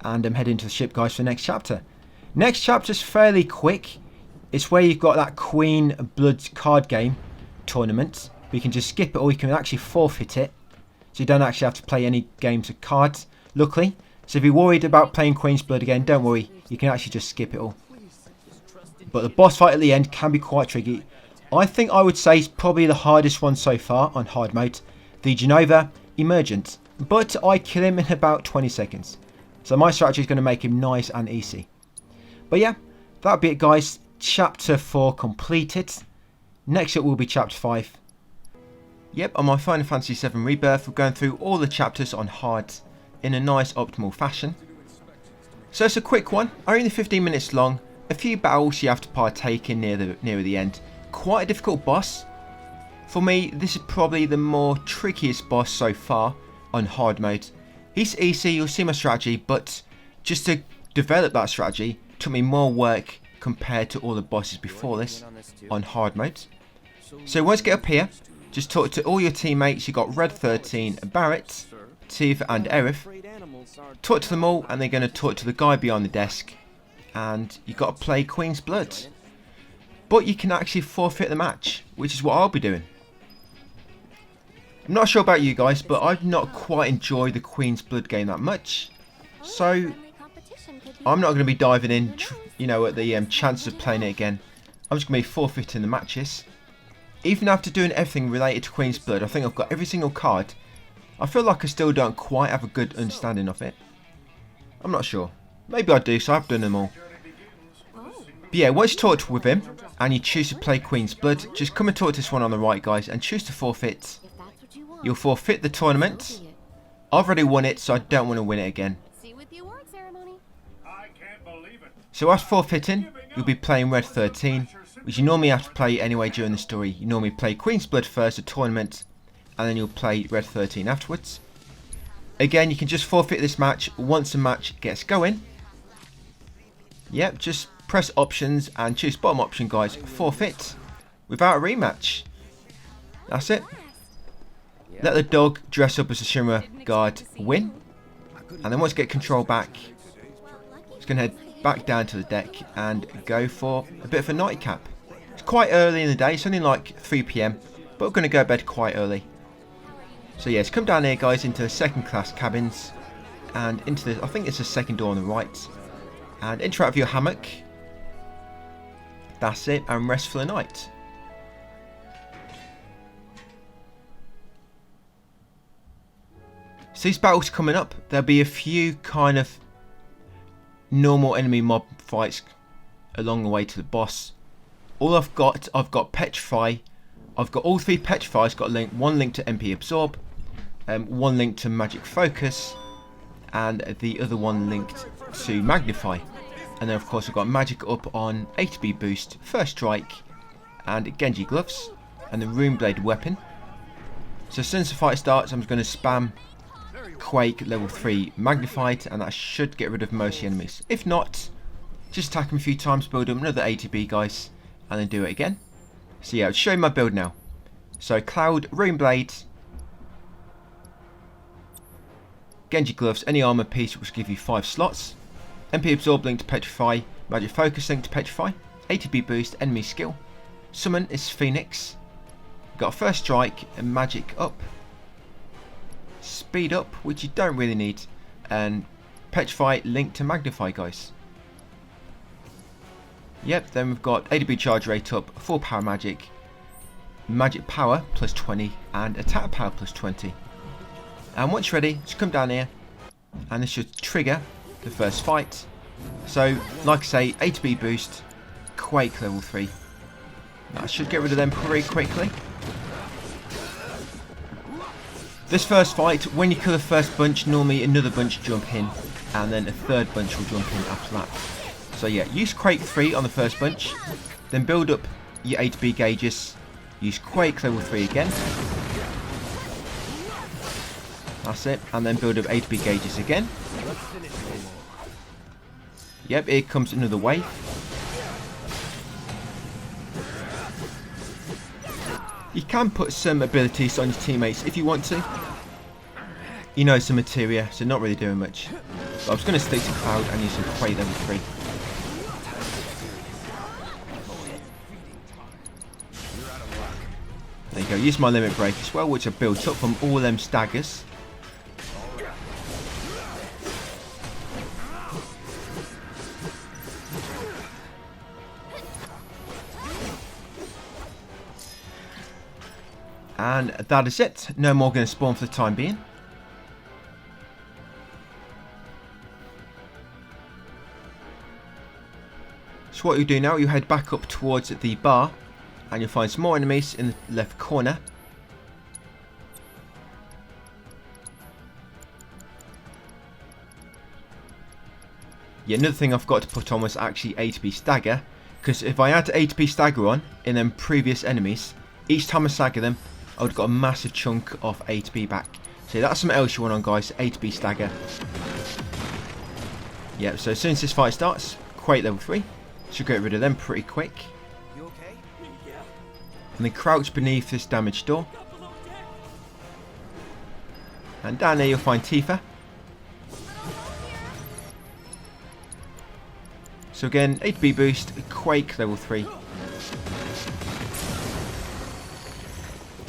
and head into the ship, guys, for the next chapter. Next chapter's fairly quick. It's where you've got that Queen Blood card game tournament. You can just skip it, or you can actually forfeit it. So you don't actually have to play any games of cards, luckily. So if you're worried about playing Queen's Blood again, don't worry. You can actually just skip it all. But the boss fight at the end can be quite tricky. I think I would say it's probably the hardest one so far on hard mode. The Genova Emergent. But I kill him in about 20 seconds. So my strategy is going to make him nice and easy. But yeah, that'll be it, guys. Chapter 4 completed. Next up will be Chapter 5. Yep, on my Final Fantasy VII Rebirth, we're going through all the chapters on hard in a nice optimal fashion. So it's a quick one, only 15 minutes long, a few battles you have to partake in near the end. Quite a difficult boss. For me, this is probably the more trickiest boss so far on hard mode. He's easy, you'll see my strategy, but just to develop that strategy took me more work compared to all the bosses before this on hard mode. So once you get up here, just talk to all your teammates. You got Red 13, Barret, Tifa and Aerith. Talk to them all, and they're going to talk to the guy behind the desk, and you got to play Queen's Blood. But you can actually forfeit the match, which is what I'll be doing. I'm not sure about you guys, but I've not quite enjoyed the Queen's Blood game that much. So I'm not going to be diving in, at the chances of playing it again. I'm just going to be forfeiting the matches. Even after doing everything related to Queen's Blood, I think I've got every single card. I feel like I still don't quite have a good understanding of it. I'm not sure. Maybe I do, so I've done them all. But yeah, once you talk with him, and you choose to play Queen's Blood, just come and talk to this one on the right, guys, and choose to forfeit. You'll forfeit the tournament. I've already won it, so I don't want to win it again. So as forfeiting, you'll be playing Red 13, which you normally have to play anyway during the story. You normally play Queen's Blood first, the tournament, and then you'll play Red 13 afterwards. Again, you can just forfeit this match once the match gets going. Yep, just press options and choose bottom option, guys, forfeit, without a rematch. That's it. Yeah. Let the dog dress up as a Shimmer guard win. And then once you get control back, it's going to head back down to the deck and go for a bit of a nightcap. It's quite early in the day, it's only like 3 PM, but we're going to go to bed quite early. So yes, come down here guys into the second class cabins and into the, I think it's the second door on the right, and interact with your hammock. That's it, and rest for the night. So these battles coming up, there'll be a few kind of normal enemy mob fights along the way to the boss. All I've got Petrify. I've got all 3 Petrify. Got one link to MP Absorb, one linked to Magic Focus, and the other one linked to Magnify. And then of course I've got Magic up on HP Boost, First Strike, and Genji Gloves, and the Rune Blade weapon. So as soon as the fight starts, I'm just going to spam Quake level 3 magnified, and that should get rid of most enemies. If not, just attack them a few times, build up another ATB guys, and then do it again. So yeah, I'll show you my build now. So Cloud, Rune Blade, Genji Gloves, any armor piece which give you 5 slots, MP Absorb linked to Petrify, Magic Focus linked to Petrify, ATB Boost, enemy skill, Summon is Phoenix, got First Strike and Magic up, Speed up, which you don't really need, and Petrify linked to Magnify guys. Yep, then we've got ATB charge rate up, full power magic, magic power plus 20, and attack power plus 20. And once you're ready, just come down here, and this should trigger the first fight. So, like I say, ATB boost, Quake level 3. That should get rid of them pretty quickly. This first fight, when you kill the first bunch, normally another bunch jump in, and then a third bunch will jump in after that. So yeah, use Quake 3 on the first bunch, then build up your ATB gauges, use Quake level 3 again. That's it, and then build up ATB gauges again. Yep, here comes another wave. You can put some abilities on your teammates if you want to. You know, some materia, so not really doing much. But I was going to stick to Cloud and use some Quake level 3. There you go, use my limit break as well, which I built up from all them staggers. And that is it. No more going to spawn for the time being. So what you do now, you head back up towards the bar, and you'll find some more enemies in the left corner. Yeah, another thing I forgot to put on was actually ATB stagger, because if I had ATB stagger on in them previous enemies, each time I stagger them, I would have got a massive chunk of ATB back. So that's something else you want on guys, ATB stagger. Yeah, so as soon as this fight starts, Quake level 3, should get rid of them pretty quick. You okay? And then crouch beneath this damaged door. And down there you'll find Tifa. So again, ATB boost, Quake level 3.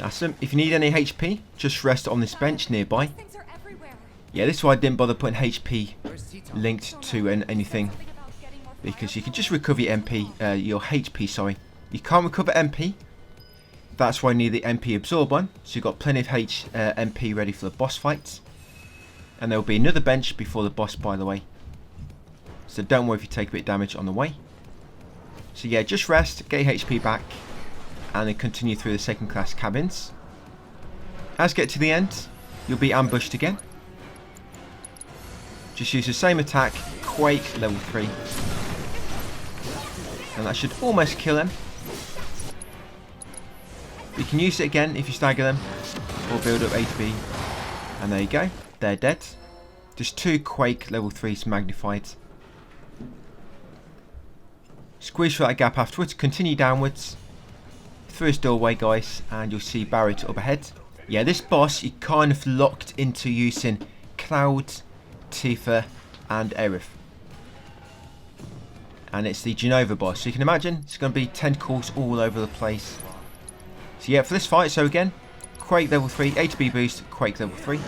Awesome. If you need any HP, just rest on this bench nearby. Things are everywhere. Yeah, this is why I didn't bother putting HP linked to anything, because you can just recover your your HP, sorry. You can't recover MP. That's why you need the MP absorb on, so you've got plenty of MP ready for the boss fights. And there will be another bench before the boss, by the way. So don't worry if you take a bit of damage on the way. So yeah, just rest, get your HP back, and then continue through the second class cabins. As you get to the end, you'll be ambushed again. Just use the same attack, Quake level 3. And that should almost kill them. You can use it again if you stagger them, or build up HP. And there you go, they're dead. Just 2 Quake level 3s magnified. Squeeze through that gap afterwards, continue downwards. through his doorway, guys, and you'll see Barret up ahead. Yeah, this boss you kind of locked into using Cloud, Tifa and Aerith. And it's the Genova boss, so you can imagine it's going to be tentacles all over the place. So yeah, for this fight, so again, Quake level 3, HP boost, Quake level 3.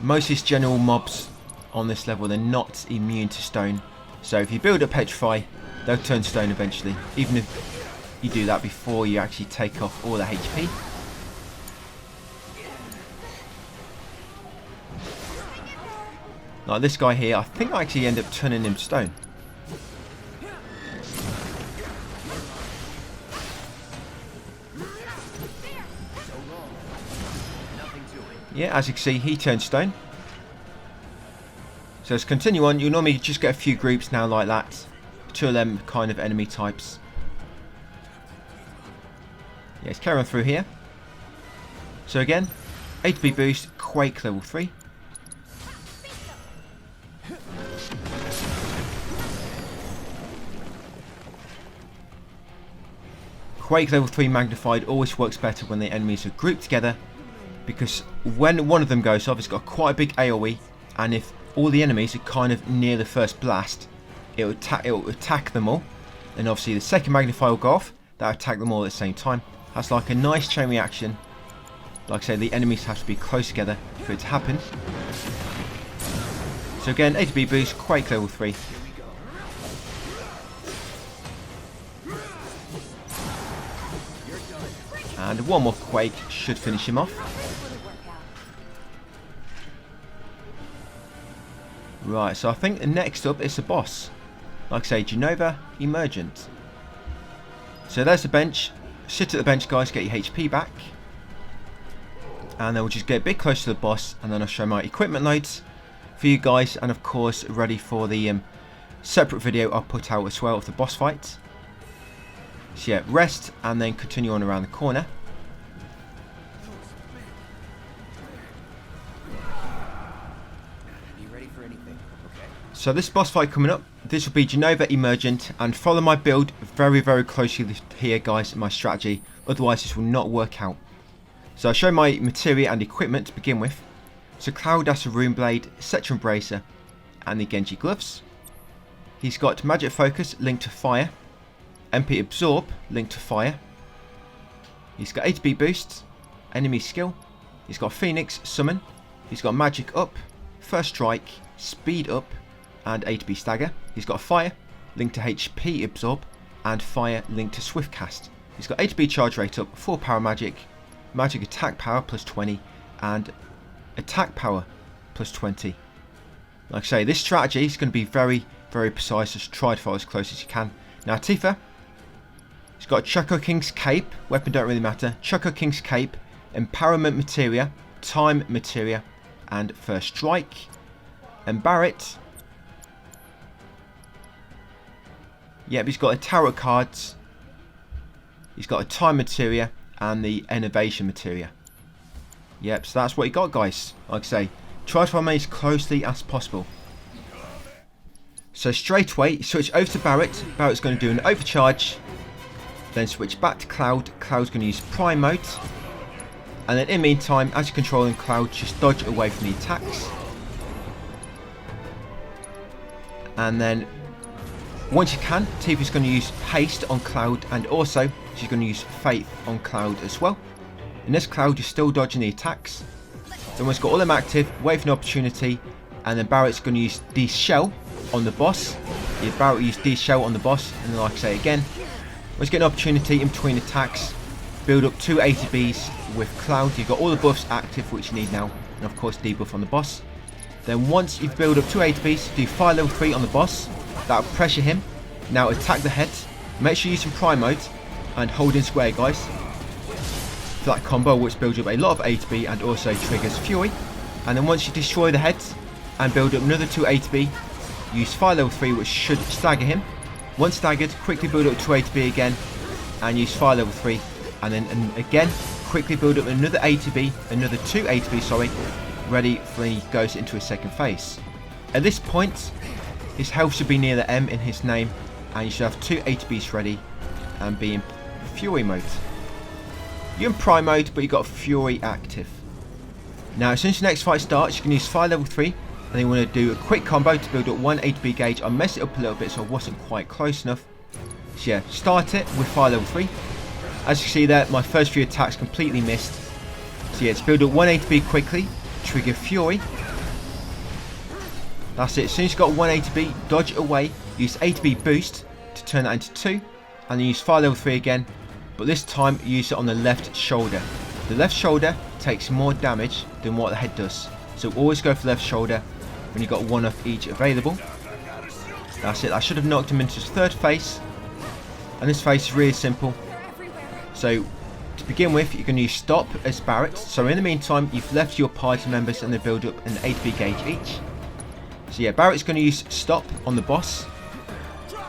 Most of these general mobs on this level, they're not immune to stone. So if you build up Petrify, they'll turn stone eventually, even if you do that before you actually take off all the HP. Like this guy here, I think I actually end up turning him stone. Yeah, as you can see, he turned stone. So let's continue on. You'll normally just get a few groups now like that. Two of them kind of enemy types. Yeah, let's carry on through here. So again, HP boost, Quake level 3. Quake level 3 magnified always works better when the enemies are grouped together, because when one of them goes off, it's got quite a big AoE, and if all the enemies are kind of near the first blast, it will attack them all, and obviously the second magnifier will go off, that'll attack them all at the same time. That's like a nice chain reaction. Like I say, the enemies have to be close together for it to happen. So again, HP boost, Quake level 3. And one more Quake should finish him off. Right, so I think next up is the boss. Like I say, Genova Emergent. So there's the bench. Sit at the bench, guys, get your HP back. And then we'll just get a bit closer to the boss, and then I'll show my equipment loads for you guys, and of course ready for the separate video I'll put out as well of the boss fight. So yeah, rest and then continue on around the corner. Be ready for anything, okay? So this boss fight coming up, this will be Genova Emergent, and follow my build very closely here, guys, my strategy, otherwise this will not work out. So I'll show my materia and equipment to begin with. So Cloud has a Rune Blade, Cetra Bracer and the Genji Gloves. He's got Magic Focus linked to Fire, MP Absorb linked to Fire. He's got HP Boost, Enemy Skill. He's got Phoenix Summon. He's got Magic Up, First Strike, Speed Up and HP Stagger. He's got Fire linked to HP Absorb and Fire linked to Swift Cast. He's got HP Charge Rate Up, 4 Power Magic, Magic Attack Power plus 20 and Attack Power plus 20. Like I say, this strategy is going to be very precise. Just try to follow as close as you can. Now Tifa, he's got Choco King's Cape, weapon don't really matter, Choco King's Cape, Empowerment Materia, Time Materia and First Strike. And Barret, yep, he's got a Tarot Cards, he's got a Time Materia and the Innovation Materia. Yep, so that's what you got, guys. Like I say, try to follow me as closely as possible. So straight away, switch over to Barret. Barret's going to do an overcharge. Then switch back to Cloud. Cloud's going to use Prime Mode. And then in the meantime, as you're controlling Cloud, just dodge away from the attacks. And then, once you can, Tifa's going to use Haste on Cloud, and also she's going to use Faith on Cloud as well. In this Cloud, you're still dodging the attacks. Then once you've got all them active, wait for an opportunity, and then Barret's going to use D-Shell on the boss. Yeah, Barret will use D-Shell on the boss, and then like I say again, once you get an opportunity in between attacks, build up 2 ATBs with Cloud. You've got all the buffs active which you need now, and of course debuff on the boss. Then once you've built up 2 ATBs, do fire level 3 on the boss. That'll pressure him. Now attack the head. Make sure you use some Prime Mode and hold in square, guys, for that combo which builds up a lot of ATB and also triggers Fury. And then once you destroy the heads and build up another 2 ATB, use fire level 3 which should stagger him. Once staggered, quickly build up 2 ATB again and use fire level 3, and then again quickly build up another 2 ATB, sorry, ready for when he goes into his second phase. At this point, his health should be near the M in his name, and you should have 2 ATBs ready and be in Fury mode. You're in Prime mode, but you've got Fury active. Now, as soon as the next fight starts, you can use Fire level 3, and you want to do a quick combo to build up 1 ATB gauge. I messed it up a little bit, so I wasn't quite close enough. So yeah, start it with Fire level 3. As you see there, my first few attacks completely missed. So yeah, to build up 1 ATB quickly, trigger Fury. That's it. As soon as you've got 1 ATB, dodge away, use ATB boost to turn that into 2, and then use Fire level 3 again, but this time use it on the left shoulder. The left shoulder takes more damage than what the head does, so always go for the left shoulder when you've got 1 of each available. That's it. That should have knocked him into his 3rd face, and this face is really simple. So to begin with, you're going to use stop as Barret. So in the meantime, you've left your party members and they build up an ATB gauge each. So yeah, Barret's going to use stop on the boss.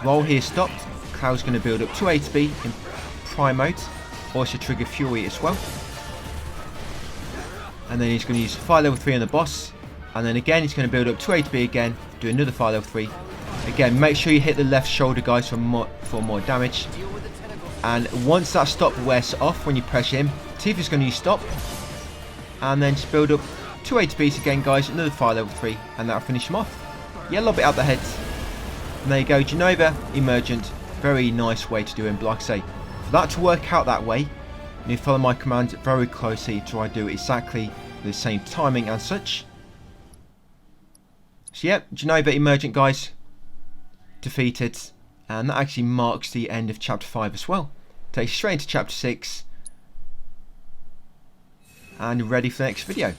While he is stopped, Cloud's going to build up 2 ATB in Prime mode. Also trigger Fury as well. And then he's going to use Fire level 3 on the boss. And then again, he's going to build up 2 ATB again, do another Fire level 3. Again, make sure you hit the left shoulder, guys, for more damage. And once that stop wears off when you press him, Tifa's going to use stop. And then just build up 2 ATBs again, guys, another Fire level 3, and that'll finish him off. Yeah, lob it out the head. And there you go, Genova Emergent. Very nice way to do him. But like I say, for that to work out that way, you need to follow my command very closely to do exactly the same timing and such. So yeah, Genova Emergent, guys, defeated. And that actually marks the end of Chapter 5 as well. Takes you straight into Chapter 6. And ready for the next video.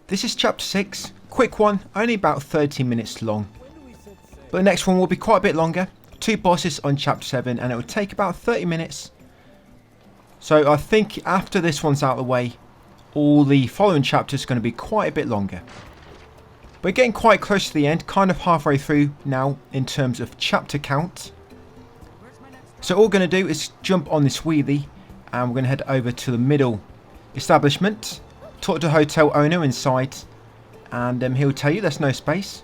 This is Chapter 6. Quick one, only about 13 minutes long. But the next one will be quite a bit longer. 2 bosses on Chapter 7, and it will take about 30 minutes. So I think after this one's out of the way, all the following chapters are going to be quite a bit longer. We're getting quite close to the end, kind of halfway through now in terms of chapter count. So all we're going to do is jump on this wheelie and we're going to head over to the middle establishment. Talk to the hotel owner inside and he'll tell you there's no space.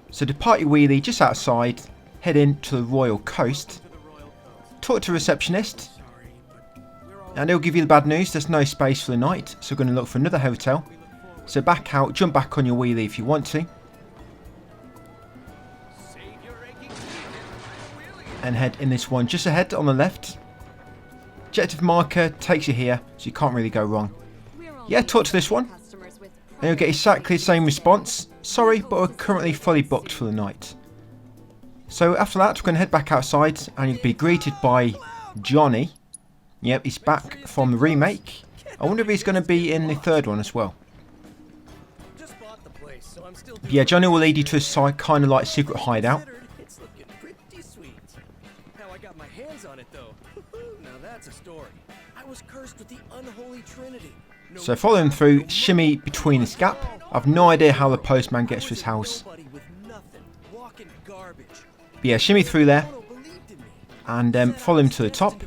So depart your wheelie just outside, head in to the Royal Coast. Talk to a receptionist and he'll give you the bad news, there's no space for the night, so we're going to look for another hotel. So back out, jump back on your wheelie if you want to. And head in this one just ahead on the left. Objective marker takes you here, so you can't really go wrong. Yeah, talk to this one. And you'll get exactly the same response. Sorry, but we're currently fully booked for the night. So after that, we're going to head back outside and you'll be greeted by Johnny. Yep, he's back from the remake. I wonder if he's going to be in the 3rd one as well. Yeah, Johnny will lead you to a side, kind of like secret hideout. It's looking pretty sweet. How I got my hands on it though. Now that's a story. I was cursed with the unholy trinity. So follow him through, shimmy between this gap. I've no idea how the postman gets to his house. But yeah, shimmy through there and follow him to the top.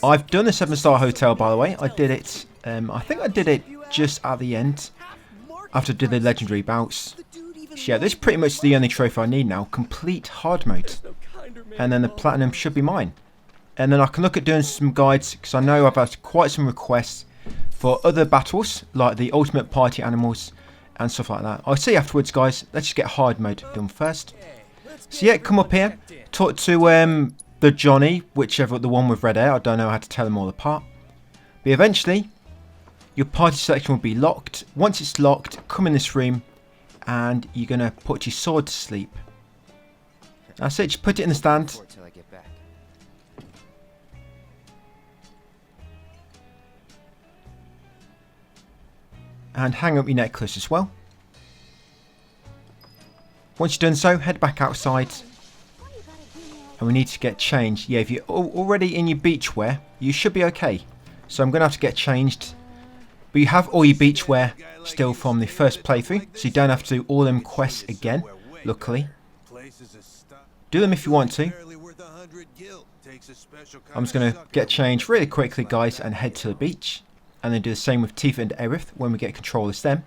I've done the 7-star hotel, by the way. I did it, I think I did it just at the end after I did the legendary bouts. So yeah, this is pretty much the only trophy I need now. Complete hard mode. And then the platinum should be mine. And then I can look at doing some guides, because I know I've had quite some requests for other battles, like the ultimate party animals and stuff like that. I'll see you afterwards, guys. Let's just get hard mode done first. So yeah, come up here, talk to the Johnny, whichever, the one with red hair. I don't know how to tell them all apart. But eventually, your party selection will be locked. Once it's locked, come in this room and you're going to put your sword to sleep. That's it, just put it in the stand. And hang up your necklace as well. Once you've done so, head back outside. And we need to get changed. Yeah, if you're already in your beach wear, you should be okay. So I'm going to have to get changed. But you have all your beach wear still from the first playthrough. So you don't have to do all them quests again, luckily. Do them if you want to. I'm just going to get changed really quickly, guys, and head to the beach. And then do the same with Tifa and Aerith when we get control as them.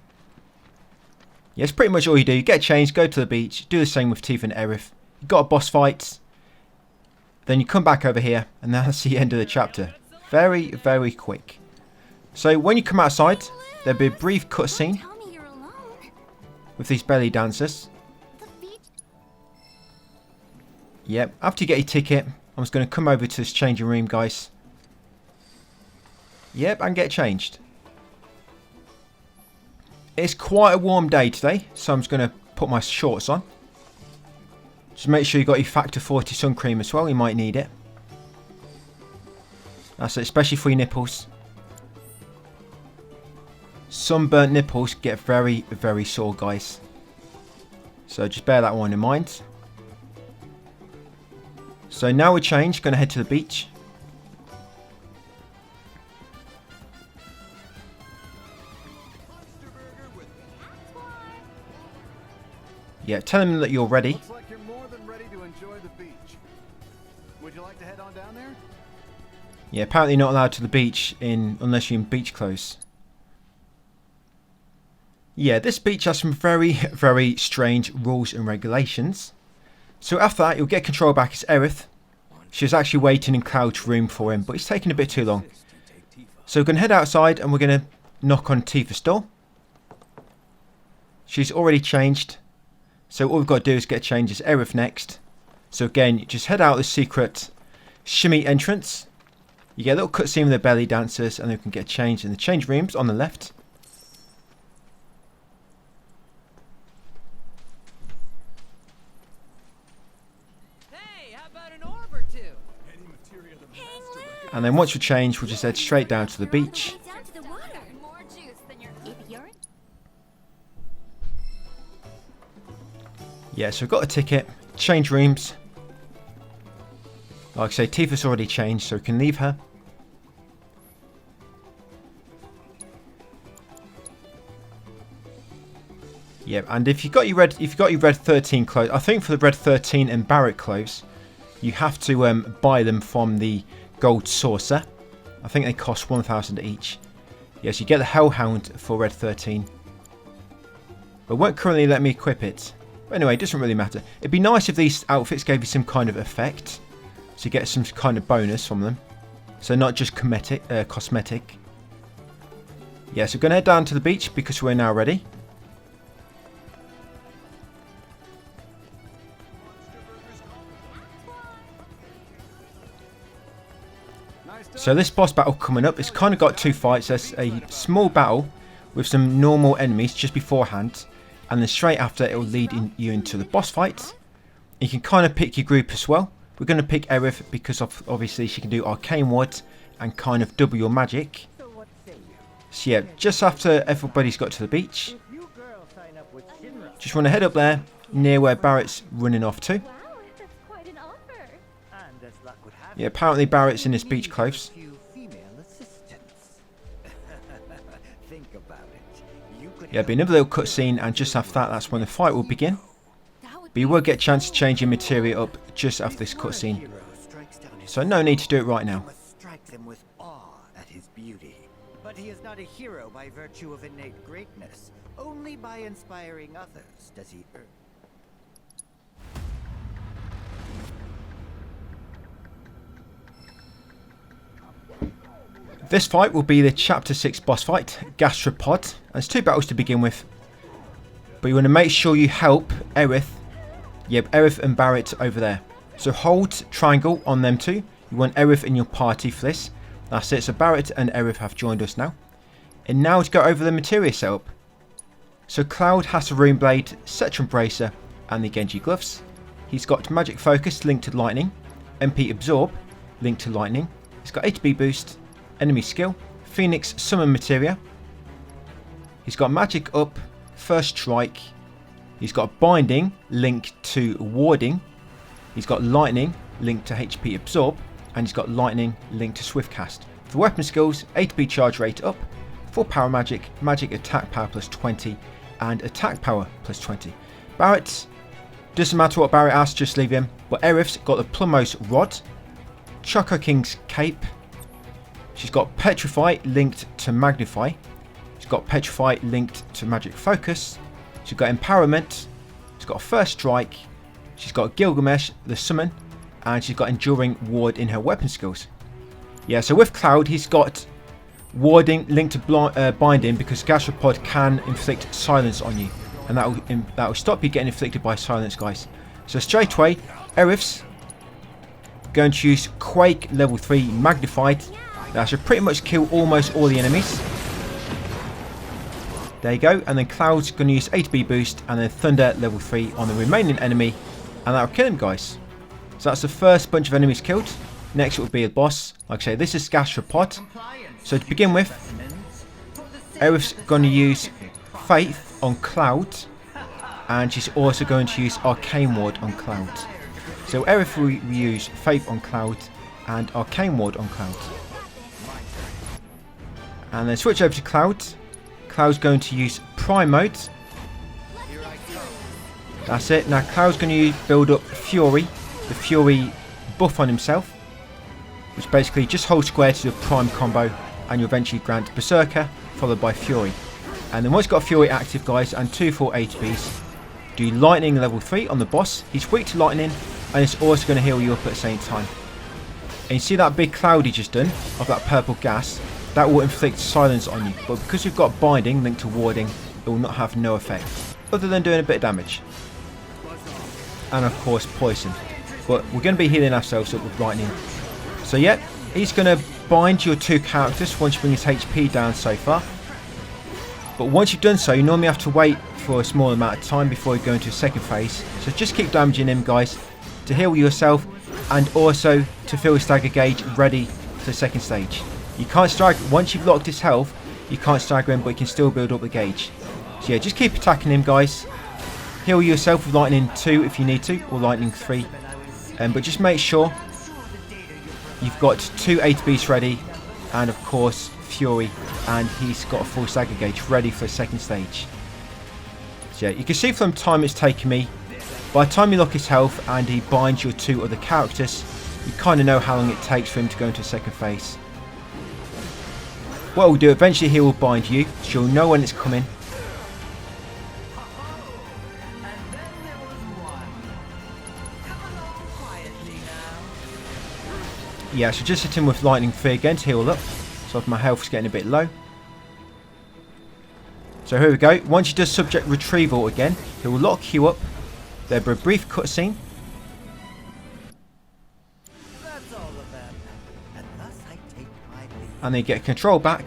Yeah, it's pretty much all you do. You get changed, go to the beach, do the same with Tifa and Aerith. You've got a boss fight, then you come back over here, and that's the end of the chapter. Very, very quick. So when you come outside, there'll be a brief cutscene Tell me you're alone. with these belly dancers. The beach. Yep, after you get your ticket, I'm just going to come over to this changing room, guys. Yep, and get changed. It's quite a warm day today, so I'm just going to put my shorts on. Just make sure you got your factor 40 sun cream as well, you might need it. That's it, especially for your nipples. Sunburnt nipples get very, very sore, guys. So just bear that one in mind. So now we're changed, going to head to the beach. Yeah, tell them that you're ready. Looks like you're more than ready to enjoy the beach. Would you like to head on down there? Yeah, apparently not allowed to the beach unless you're in beach clothes. Yeah, this beach has some very, very strange rules and regulations. So after that, you'll get control back as Aerith. She was actually waiting in Cloud's room for him, but it's taking a bit too long. So we're going to head outside and we're going to knock on Tifa's door. She's already changed. So all we've got to do is get changed as Aerith next. So again, you just head out the secret shimmy entrance. You get a little cutscene with the belly dancers and then you can get changed in the change rooms on the left. Hey, how about an orb or two? And then once you're changed, we'll just head straight down to the beach. Down to the water. More juice than your urine. Yeah, so we've got a ticket, change rooms. Like I say, Tifa's already changed, so we can leave her. Yeah, and if you got your red 13 clothes, I think for the red 13 and Barret clothes, you have to buy them from the gold saucer. I think they cost 1,000 each. Yes, you get the Hellhound for red 13, but won't currently let me equip it. But anyway, it doesn't really matter. It'd be nice if these outfits gave you some kind of effect, so you get some kind of bonus from them. So not just cosmetic. Yeah, so we're going to head down to the beach because we're now ready. So this boss battle coming up, it's kind of got two fights. There's a small battle with some normal enemies just beforehand, and then straight after it will lead you into the boss fight. You can kind of pick your group as well. We're going to pick Aerith because obviously she can do Arcane Ward and kind of double your magic. So yeah, just after everybody's got to the beach, just want to head up there near where Barret's running off to. Wow, that's quite an offer. Yeah, apparently Barret's in his beach clothes. Yeah, be another little cutscene, and just after that, that's when the fight will begin. But you will get a chance to change your materia up just after this cutscene. So no need to do it right now. Strike them with awe at his beauty. But he is not a hero by virtue of innate greatness. Only by inspiring others does he earn. This fight will be the Chapter 6 boss fight, Gastro-pod. And there's two battles to begin with. But you want to make sure you help Aerith. Yep, Aerith and Barret over there. So hold triangle on them two. You want Aerith in your party for this. That's it, so Barret and Aerith have joined us now. And now to go over the materia setup. So Cloud has a Rune Blade, Cetron Bracer, and the Genji gloves. He's got Magic Focus linked to Lightning, MP Absorb linked to Lightning. He's got HP Boost, Enemy Skill, Phoenix Summon Materia. He's got Magic Up, First Strike. He's got Binding linked to Warding. He's got Lightning linked to HP Absorb. And he's got Lightning linked to Swift Cast. For weapon skills, HP Charge Rate up, 4 Power Magic, Magic Attack Power plus 20, and Attack Power plus 20. Barret, doesn't matter what Barret asks, just leave him. But Aerith's got the Plumose Rod, Choco King's Cape. She's got Petrify linked to Magnify. She's got Petrify linked to Magic Focus. She's got Empowerment, she's got a First Strike, she's got Gilgamesh, the Summon, and she's got Enduring Ward in her weapon skills. Yeah, so with Cloud, he's got Warding linked to Binding because Gastro-pod can inflict silence on you. And that will stop you getting inflicted by silence, guys. So straight away, Aerith's going to use Quake level 3 Magnified. That should pretty much kill almost all the enemies. There you go. And then Cloud's going to use ATB boost and then Thunder level 3 on the remaining enemy. And that will kill him, guys. So that's the first bunch of enemies killed. Next it will be a boss. Like I say, this is Gastro-pod. So to begin with, Aerith's going to use Faith on Cloud, and she's also going to use Arcane Ward on Cloud. So Aerith will use Faith on Cloud and Arcane Ward on Cloud. And then switch over to Cloud. Cloud's going to use Prime Mode. That's it. Now Cloud's going to build up Fury, the Fury buff on himself, which basically just hold square to the Prime combo and you eventually grant Berserker followed by Fury. And then once you've got Fury active, guys, and 2 full HPs, do Lightning level 3 on the boss. He's weak to Lightning, and it's also going to heal you up at the same time. And you see that big cloud he just done, of that purple gas, that will inflict silence on you. But because we've got Binding linked to Warding, it will not have no effect, other than doing a bit of damage. And of course, Poison. But we're going to be healing ourselves up with Lightning. So yeah, he's going to bind your 2 characters once you bring his HP down so far. But once you've done so, you normally have to wait for a small amount of time before you go into a second phase. So just keep damaging him, guys, to heal yourself and also to fill his stagger gauge ready for the second stage. You can't stagger, once you've locked his health, you can't stagger him, but you can still build up the gauge. So yeah, just keep attacking him, guys. Heal yourself with Lightning 2 if you need to, or Lightning 3. But just make sure you've got 2 ATBs ready, and of course Fury, and he's got a full stagger gauge ready for the second stage. So yeah, you can see from the time it's taken me, by the time you lock his health and he binds your 2 other characters, you kind of know how long it takes for him to go into a second phase. What we'll do, eventually he will bind you, so you'll know when it's coming. Yeah, so just hit him with Lightning 3 again to heal up. So my health's getting a bit low. So here we go. Once he does subject retrieval again, he will lock you up. There'll be a brief cutscene. And then you get control back.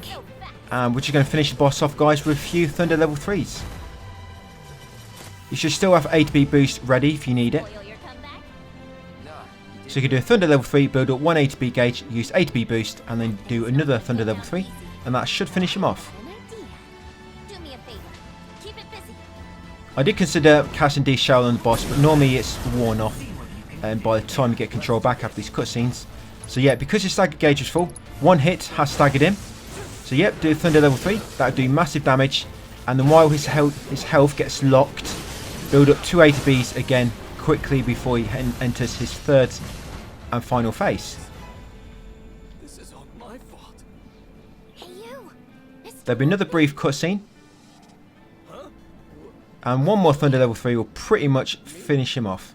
And we're just going to finish the boss off, guys, with a few Thunder level 3s. You should still have 8B boost ready if you need it. So you can do a Thunder level 3, build up 1 ATB gauge, use 8B boost, and then do another Thunder level 3, and that should finish him off. I did consider casting D-Shell on the boss, but normally it's worn off by the time you get control back after these cutscenes. So yeah, because his stagger gauge is full, 1 hit has staggered him. So yep, do Thunder level 3, that'll do massive damage, and then while his health gets locked, build up 2 ATBs again quickly before he enters his 3rd and final phase. This is all my fault. Hey, you. There'll be another brief cutscene. And 1 more Thunder level 3 will pretty much finish him off.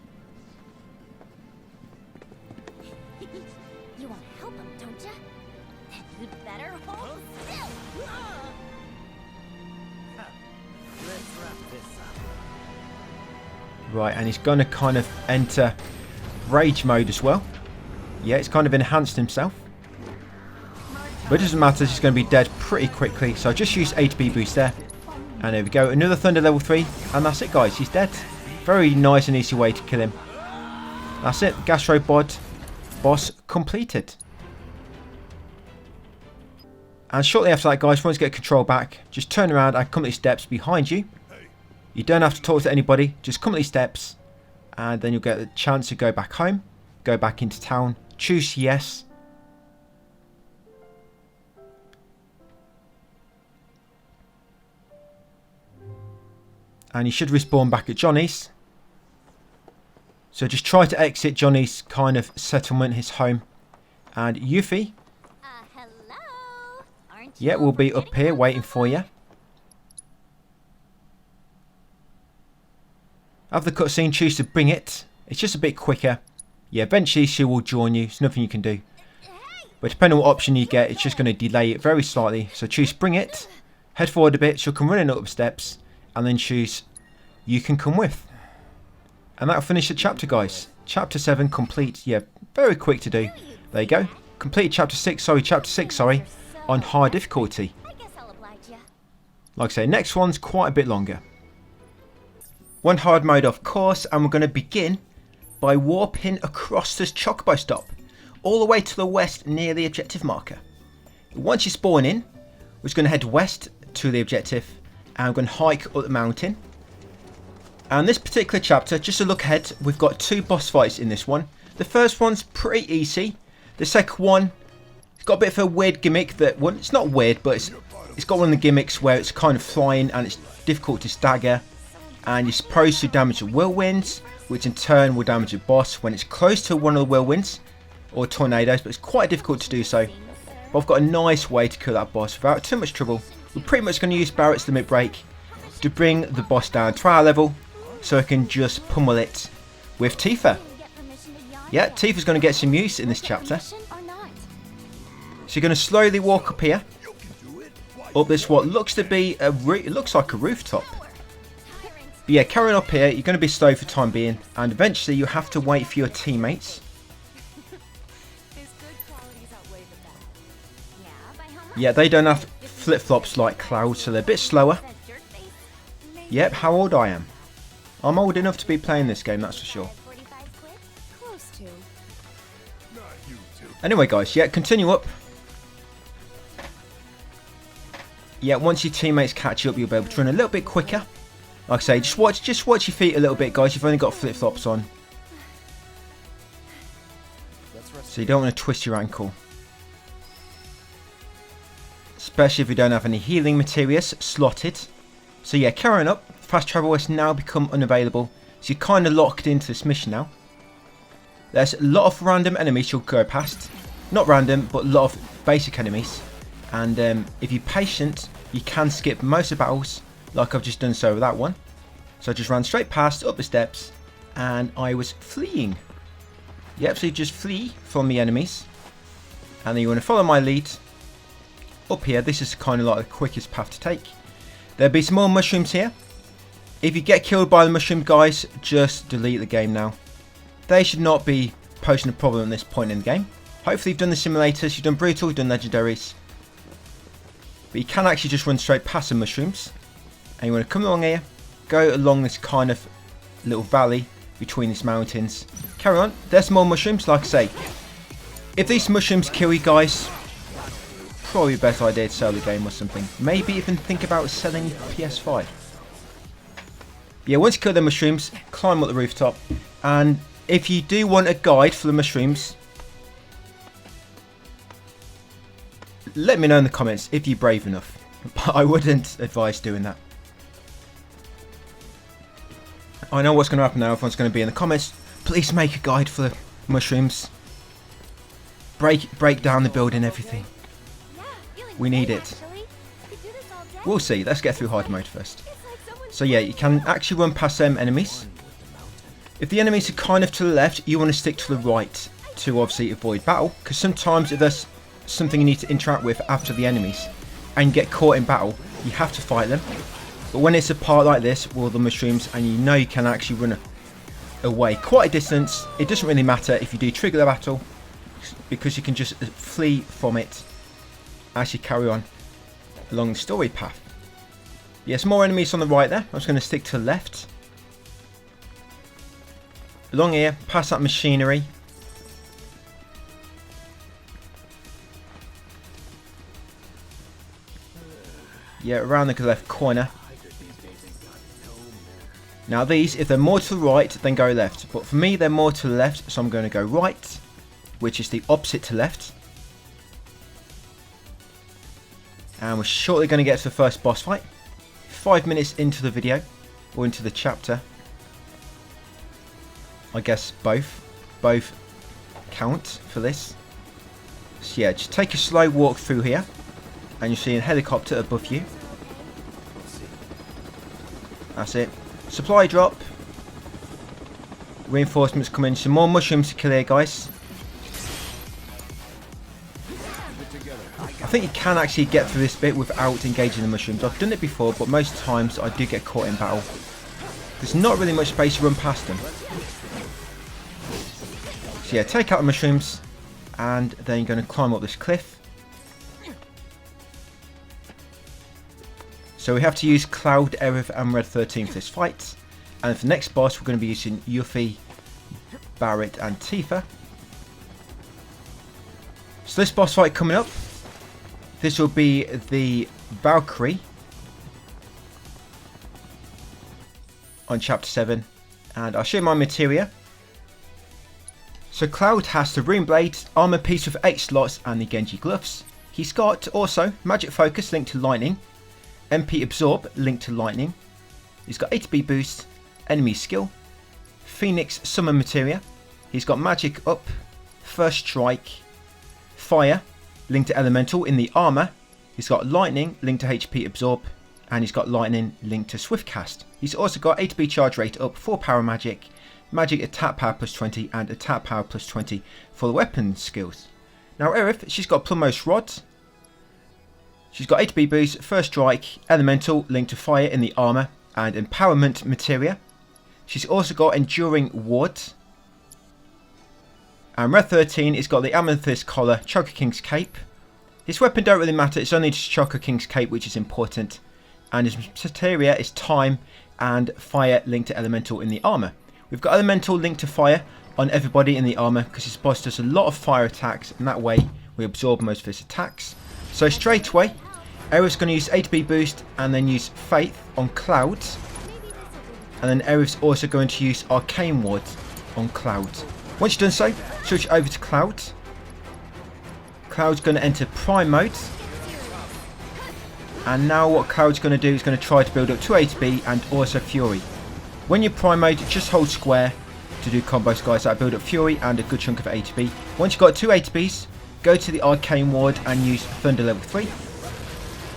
You want to help him, don't you? Then you'd better hold still. Let's wrap this up. Right, and he's going to kind of enter Rage mode as well. Yeah, it's kind of enhanced himself. But it doesn't matter, he's going to be dead pretty quickly. So I just use ATB boost there. And there we go, another Thunder level 3. And that's it, guys, he's dead. Very nice and easy way to kill him. That's it, Gastro-pod boss completed. And shortly after that, guys, once you get control back, just turn around and come to these steps behind you. You don't have to talk to anybody, just come to these steps. And then you'll get the chance to go back home. Go back into town. Choose yes. And you should respawn back at Johnny's. So just try to exit Johnny's kind of settlement, his home. And Yuffie, Hello. Aren't yeah, you we'll be forgetting up here about waiting for you. Have the cutscene, choose to bring it. It's just a bit quicker. Yeah, eventually she will join you. There's nothing you can do. But depending on what option you get, it's just going to delay it very slightly. So choose bring it. Head forward a bit. She'll come running up the steps. And then choose you can come with. And that'll finish the chapter, guys. Chapter 7 complete. Yeah, very quick to do. There you go. Complete chapter 6, on high difficulty. Like I say, next one's quite a bit longer. One hard mode, of course, and we're going to begin by warping across this Chocobo stop, all the way to the west near the objective marker. Once you spawn in, we're just going to head west to the objective, and we're going to hike up the mountain. And this particular chapter, just a look ahead, we've got 2 boss fights in this one. The first one's pretty easy. The second one, it's got a bit of a weird gimmick that, well, it's not weird, but it's got one of the gimmicks where it's kind of flying and it's difficult to stagger. And you're supposed to damage the whirlwinds, which in turn will damage the boss when it's close to one of the whirlwinds or tornadoes, but it's quite difficult to do so. But I've got a nice way to kill that boss without too much trouble. We're pretty much going to use Barret's limit break to bring the boss down to our level, so I can just pummel it with Tifa. Yeah, Tifa's going to get some use in this chapter. So you're going to slowly walk up here, up this what looks to be it looks like a rooftop. But yeah, carrying up here, you're going to be slow for the time being, and eventually you have to wait for your teammates. Yeah, they don't have flip-flops like Cloud, so they're a bit slower. Yep, how old I am. I'm old enough to be playing this game, that's for sure. Anyway guys, yeah, continue up. Yeah, once your teammates catch up, you'll be able to run a little bit quicker. Like I say, just watch your feet a little bit, guys. You've only got flip-flops on, so you don't want to twist your ankle. Especially if you don't have any healing materials slotted. So yeah, carrying up. Fast travel has now become unavailable, so you're kind of locked into this mission now. There's a lot of random enemies you'll go past. Not random, but a lot of basic enemies. And if you're patient, you can skip most of the battles, like I've just done so with that one. So I just ran straight past, up the steps, and I was fleeing. Yep, so you just flee from the enemies. And then you want to follow my lead. Up here, this is kind of like the quickest path to take. There'll be some more mushrooms here. If you get killed by the mushroom guys, just delete the game now. They should not be posing a problem at this point in the game. Hopefully you've done the simulators, you've done brutal, you've done legendaries. But you can actually just run straight past the mushrooms. And you want to come along here, go along this kind of little valley between these mountains. Carry on, there's more mushrooms, like I say. If these mushrooms kill you guys, probably the best idea to sell the game or something. Maybe even think about selling PS5. Yeah, once you kill the mushrooms, climb up the rooftop. And if you do want a guide for the mushrooms, let me know in the comments if you're brave enough. But I wouldn't advise doing that. I know what's going to happen now. Everyone's going to be in the comments. Please make a guide for the mushrooms. Break down the building, everything. We need it. We'll see. Let's get through hard mode first. So yeah, you can actually run past them enemies. If the enemies are kind of to the left, you want to stick to the right to obviously avoid battle. Because sometimes if there's something you need to interact with after the enemies and you get caught in battle, you have to fight them. But when it's a part like this with the mushrooms and you know you can actually run away quite a distance, it doesn't really matter if you do trigger the battle, because you can just flee from it as you carry on along the story path. Yes, more enemies on the right there. I'm just going to stick to the left. Along here, past that machinery. Yeah, around the left corner. Now these, if they're more to the right, then go left. But for me, they're more to the left, so I'm going to go right, which is the opposite to left. And we're shortly going to get to the first boss fight. 5 minutes into the video, or into the chapter. I guess both count for this. So yeah, just take a slow walk through here, and you see a helicopter above you. That's it. Supply drop. Reinforcements come in. Some more mushrooms to kill here, guys. I think you can actually get through this bit without engaging the mushrooms. I've done it before, but most times I do get caught in battle. There's not really much space to run past them. So yeah, take out the mushrooms, and then you're going to climb up this cliff. So we have to use Cloud, Aerith and Red 13 for this fight. And for the next boss, we're going to be using Yuffie, Barret and Tifa. So this boss fight coming up, this will be the Valkyrie on Chapter 7. And I'll show you my materia. So Cloud has the Rune Blade, Armor Piece with 8 slots and the Genji Gloves. He's got also Magic Focus linked to Lightning, MP Absorb linked to Lightning. He's got ATB Boost, Enemy Skill, Phoenix Summon Materia. He's got Magic Up, First Strike, Fire linked to Elemental in the armor. He's got Lightning linked to HP Absorb, and he's got Lightning linked to Swift Cast. He's also got ATB Charge Rate up for Power Magic, Magic Attack Power plus 20 and Attack Power plus 20 for the weapon skills. Now Aerith, she's got Plumose Rod. She's got ATB Boost, First Strike, Elemental linked to Fire in the armor, and Empowerment Materia. She's also got Enduring Ward. And Red 13 has got the Amethyst Collar, Choco King's Cape. His weapon don't really matter, it's only just Choco King's Cape which is important. And his materia is Time and Fire linked to Elemental in the armor. We've got Elemental linked to Fire on everybody in the armor because his boss does a lot of fire attacks, and that way we absorb most of his attacks. So straight away, Aerith's going to use ATB Boost and then use Faith on Cloud. And then Aerith's also going to use Arcane Ward on Cloud. Once you've done so, switch over to Cloud. Cloud's going to enter Prime Mode. And now what Cloud's going to do is going to try to build up 2 ATB and also Fury. When you're Prime Mode, just hold square to do combos, guys, that build up Fury and a good chunk of ATB. Once you've got 2 ATBs, go to the Arcane Ward and use Thunder level 3.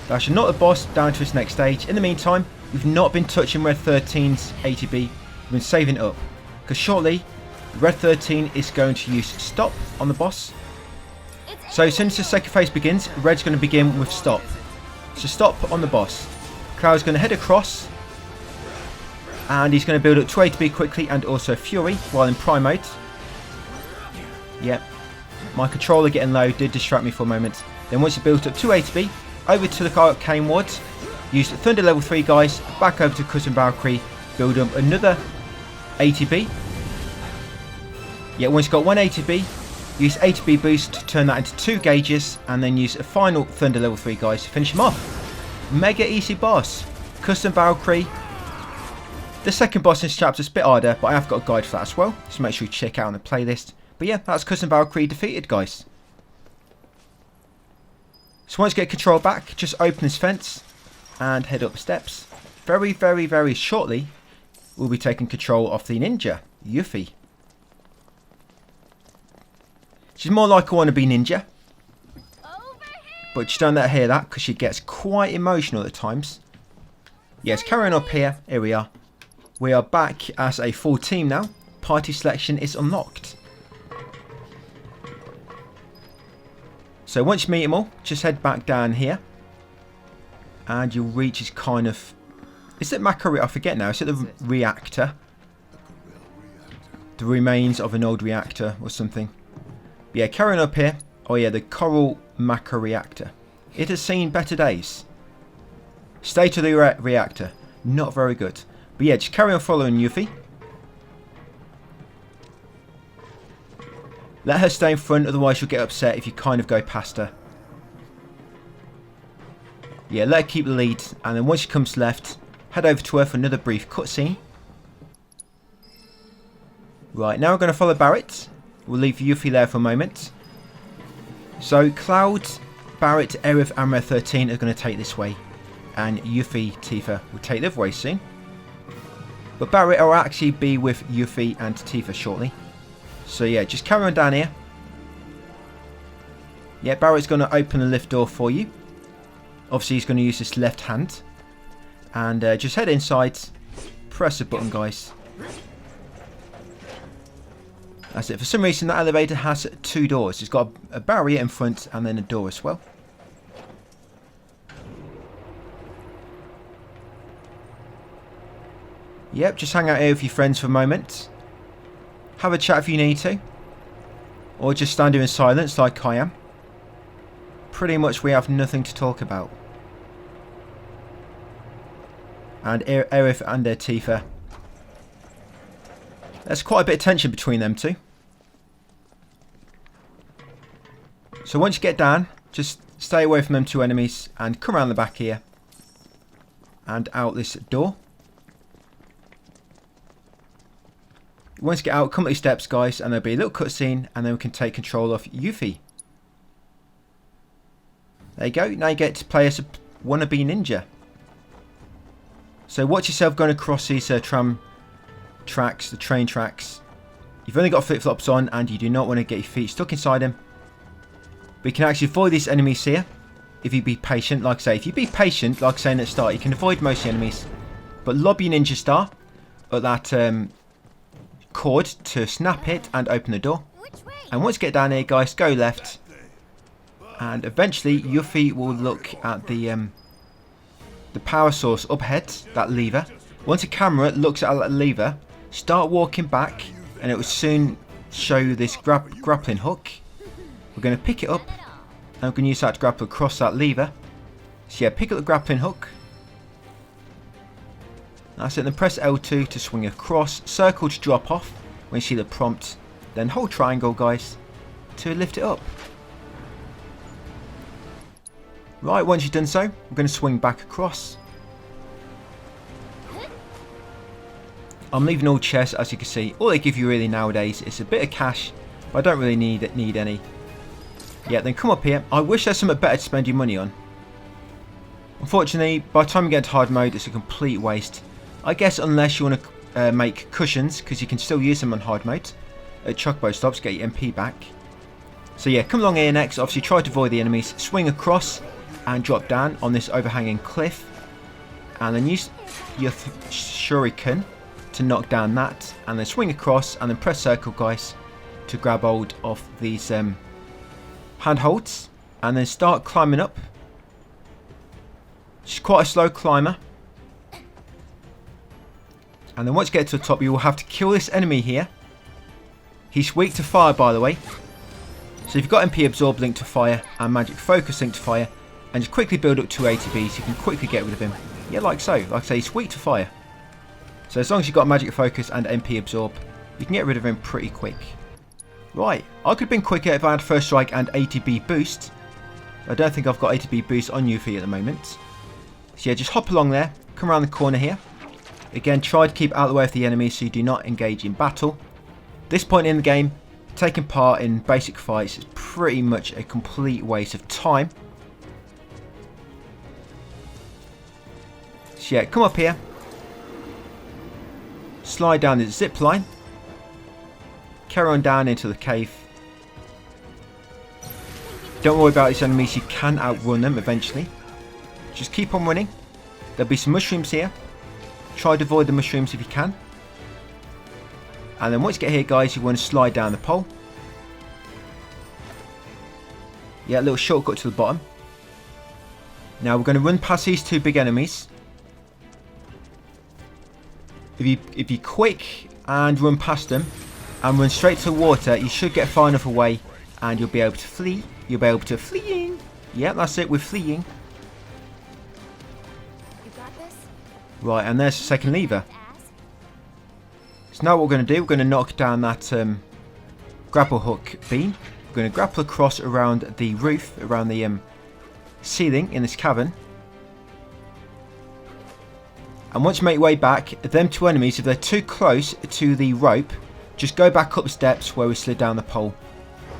That should knock the boss down to his next stage. In the meantime, we've not been touching Red 13's ATB. We've been saving it up. Because shortly, Red 13 is going to use Stop on the boss. So since the second phase begins, Red's going to begin with Stop. So Stop on the boss. Cloud's going to head across. And he's going to build up 2 ATB quickly and also Fury while in Prime Mode. Yep. My controller getting low did distract me for a moment. Then once you built up 2 ATB, over to the Arcane Ward, use Thunder level 3 guys, back over to Cousin Valkyrie, build up another ATB. Yeah, once you've got 1 ATB, use ATB Boost to turn that into 2 gauges, and then use a final Thunder level 3 guys to finish him off. Mega easy boss. Cousin Valkyrie. The second boss in this chapter is a bit harder, but I have got a guide for that as well, so make sure you check out on the playlist. But yeah, that's Cousin Valkyrie defeated, guys. So once you get control back, just open this fence and head up the steps. Very, very, very shortly, we'll be taking control of the ninja, Yuffie. She's more like a wannabe ninja. But you don't let her hear that because she gets quite emotional at times. Yes, carrying up here, here we are. We are back as a full team now. Party selection is unlocked. So once you meet them all, just head back down here. And you'll reach his kind of... Is it Mako? I forget now. Is it the reactor? The remains of an old reactor or something. But yeah, carrying up here. Oh yeah, the Coral Mako reactor. It has seen better days. State of the reactor. Not very good. But yeah, just carry on following Yuffie. Let her stay in front, otherwise she'll get upset if you kind of go past her. Yeah, let her keep the lead, and then once she comes left, head over to her for another brief cutscene. Right, now we're going to follow Barret. We'll leave Yuffie there for a moment. So Cloud, Barret, Aerith and Red 13 are going to take this way. And Yuffie, Tifa will take the other way soon. But Barret will actually be with Yuffie and Tifa shortly. So yeah, just carry on down here. Yeah, Barret's going to open the lift door for you. Obviously he's going to use his left hand. And just head inside. Press the button, guys. That's it. For some reason, that elevator has 2 doors. It's got a barrier in front and then a door as well. Yep, just hang out here with your friends for a moment. Have a chat if you need to. Or just stand here in silence like I am. Pretty much we have nothing to talk about. And Aerith and Tifa. There's quite a bit of tension between them two. So once you get down, just stay away from them 2 enemies and come around the back here. And out this door. Once you get out, come up these steps, guys, and there'll be a little cutscene, and then we can take control of Yuffie. There you go. Now you get to play as a wannabe ninja. So watch yourself going across these tram tracks, the train tracks. You've only got flip-flops on, and you do not want to get your feet stuck inside them. But you can actually avoid these enemies here if you be patient. Like I say, if you be patient, like saying at the start, you can avoid most enemies. But lob your ninja star at that cord to snap it and open the door. And once you get down here, guys, go left. And eventually, Yuffie will look at the power source up ahead, that lever. Once the camera looks at that lever, start walking back, and it will soon show you this grappling hook. We're going to pick it up, and we're going to use that to grapple across that lever. So yeah, pick up the grappling hook. That's it, then press L2 to swing across, circle to drop off when you see the prompt, then hold triangle, guys, to lift it up. Right, once you've done so, we're going to swing back across. I'm leaving all chests, as you can see. All they give you really nowadays is a bit of cash, but I don't really need any. Yeah, then come up here. I wish there's something better to spend your money on. Unfortunately, by the time you get into hard mode, it's a complete waste. I guess unless you want to make cushions, because you can still use them on hard mode. At Chocobo stops, get your MP back. So yeah, come along here next. Obviously try to avoid the enemies. Swing across and drop down on this overhanging cliff. And then use your shuriken to knock down that. And then swing across and then press circle, guys, to grab hold of these handholds. And then start climbing up. It's quite a slow climber. And then once you get to the top, you will have to kill this enemy here. He's weak to fire, by the way. So if you've got MP Absorb linked to fire and Magic Focus linked to fire, and just quickly build up 2 ATBs, you can quickly get rid of him. Yeah, like so. Like I say, he's weak to fire. So as long as you've got Magic Focus and MP Absorb, you can get rid of him pretty quick. Right, I could have been quicker if I had First Strike and ATB Boost. I don't think I've got ATB Boost on Yuffie at the moment. So yeah, just hop along there, come around the corner here. Again, try to keep out of the way of the enemy so you do not engage in battle. This point in the game, taking part in basic fights is pretty much a complete waste of time. So yeah, come up here. Slide down the zip line. Carry on down into the cave. Don't worry about these enemies, you can outrun them eventually. Just keep on running. There'll be some mushrooms here. Try to avoid the mushrooms if you can. And then once you get here, guys, you want to slide down the pole. Yeah, a little shortcut to the bottom. Now we're going to run past these 2 big enemies. If you're quick and run past them and run straight to the water, you should get far enough away and you'll be able to flee. You'll be able to fleeing. Yeah, that's it, we're fleeing. You got this? Right, and there's the second lever. So now what we're going to do, we're going to knock down that grapple hook beam. We're going to grapple across around the roof, around the ceiling in this cavern. And once you make your way back, them 2 enemies, if they're too close to the rope, just go back up the steps where we slid down the pole.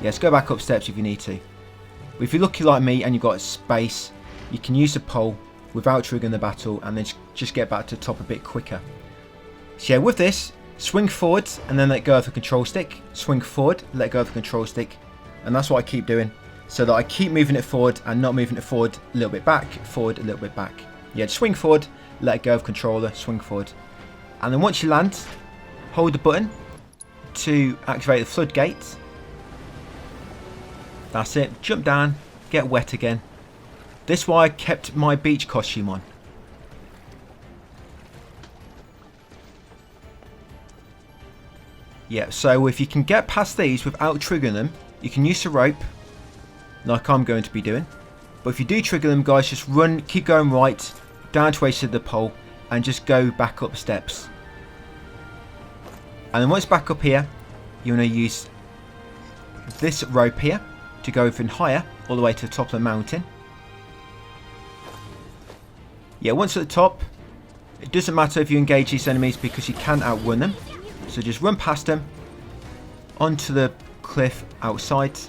Yes, go back up steps if you need to. But if you're lucky like me and you've got space, you can use the pole without triggering the battle and then just get back to the top a bit quicker. So yeah, with this, swing forward and then let go of the control stick. Swing forward, let go of the control stick. And that's what I keep doing. So that I keep moving it forward and not moving it forward a little bit back, forward a little bit back. Yeah, just swing forward, let go of controller, swing forward. And then once you land, hold the button to activate the floodgate. That's it. Jump down, get wet again. This is why I kept my beach costume on. Yeah, so if you can get past these without triggering them, you can use the rope, like I'm going to be doing. But if you do trigger them, guys, just run, keep going right, down to the pole, and just go back up steps. And then once back up here, you want to use this rope here to go even higher, all the way to the top of the mountain. Yeah, once at the top, it doesn't matter if you engage these enemies because you can outrun them. So just run past them, onto the cliff outside.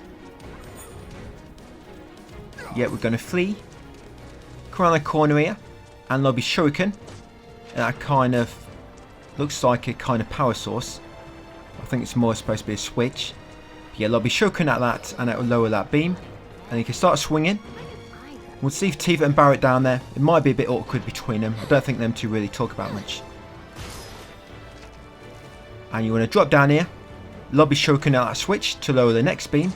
Yeah, we're going to flee. Come around the corner here, and there'll be shuriken. And that kind of looks like a kind of power source. I think it's more supposed to be a switch. Yeah, there'll be shuriken at that, and it will lower that beam. And you can start swinging. We'll see if Tifa and Barret down there. It might be a bit awkward between them. I don't think them two really talk about much. And you want to drop down here, lobby shuriken at that switch to lower the next beam.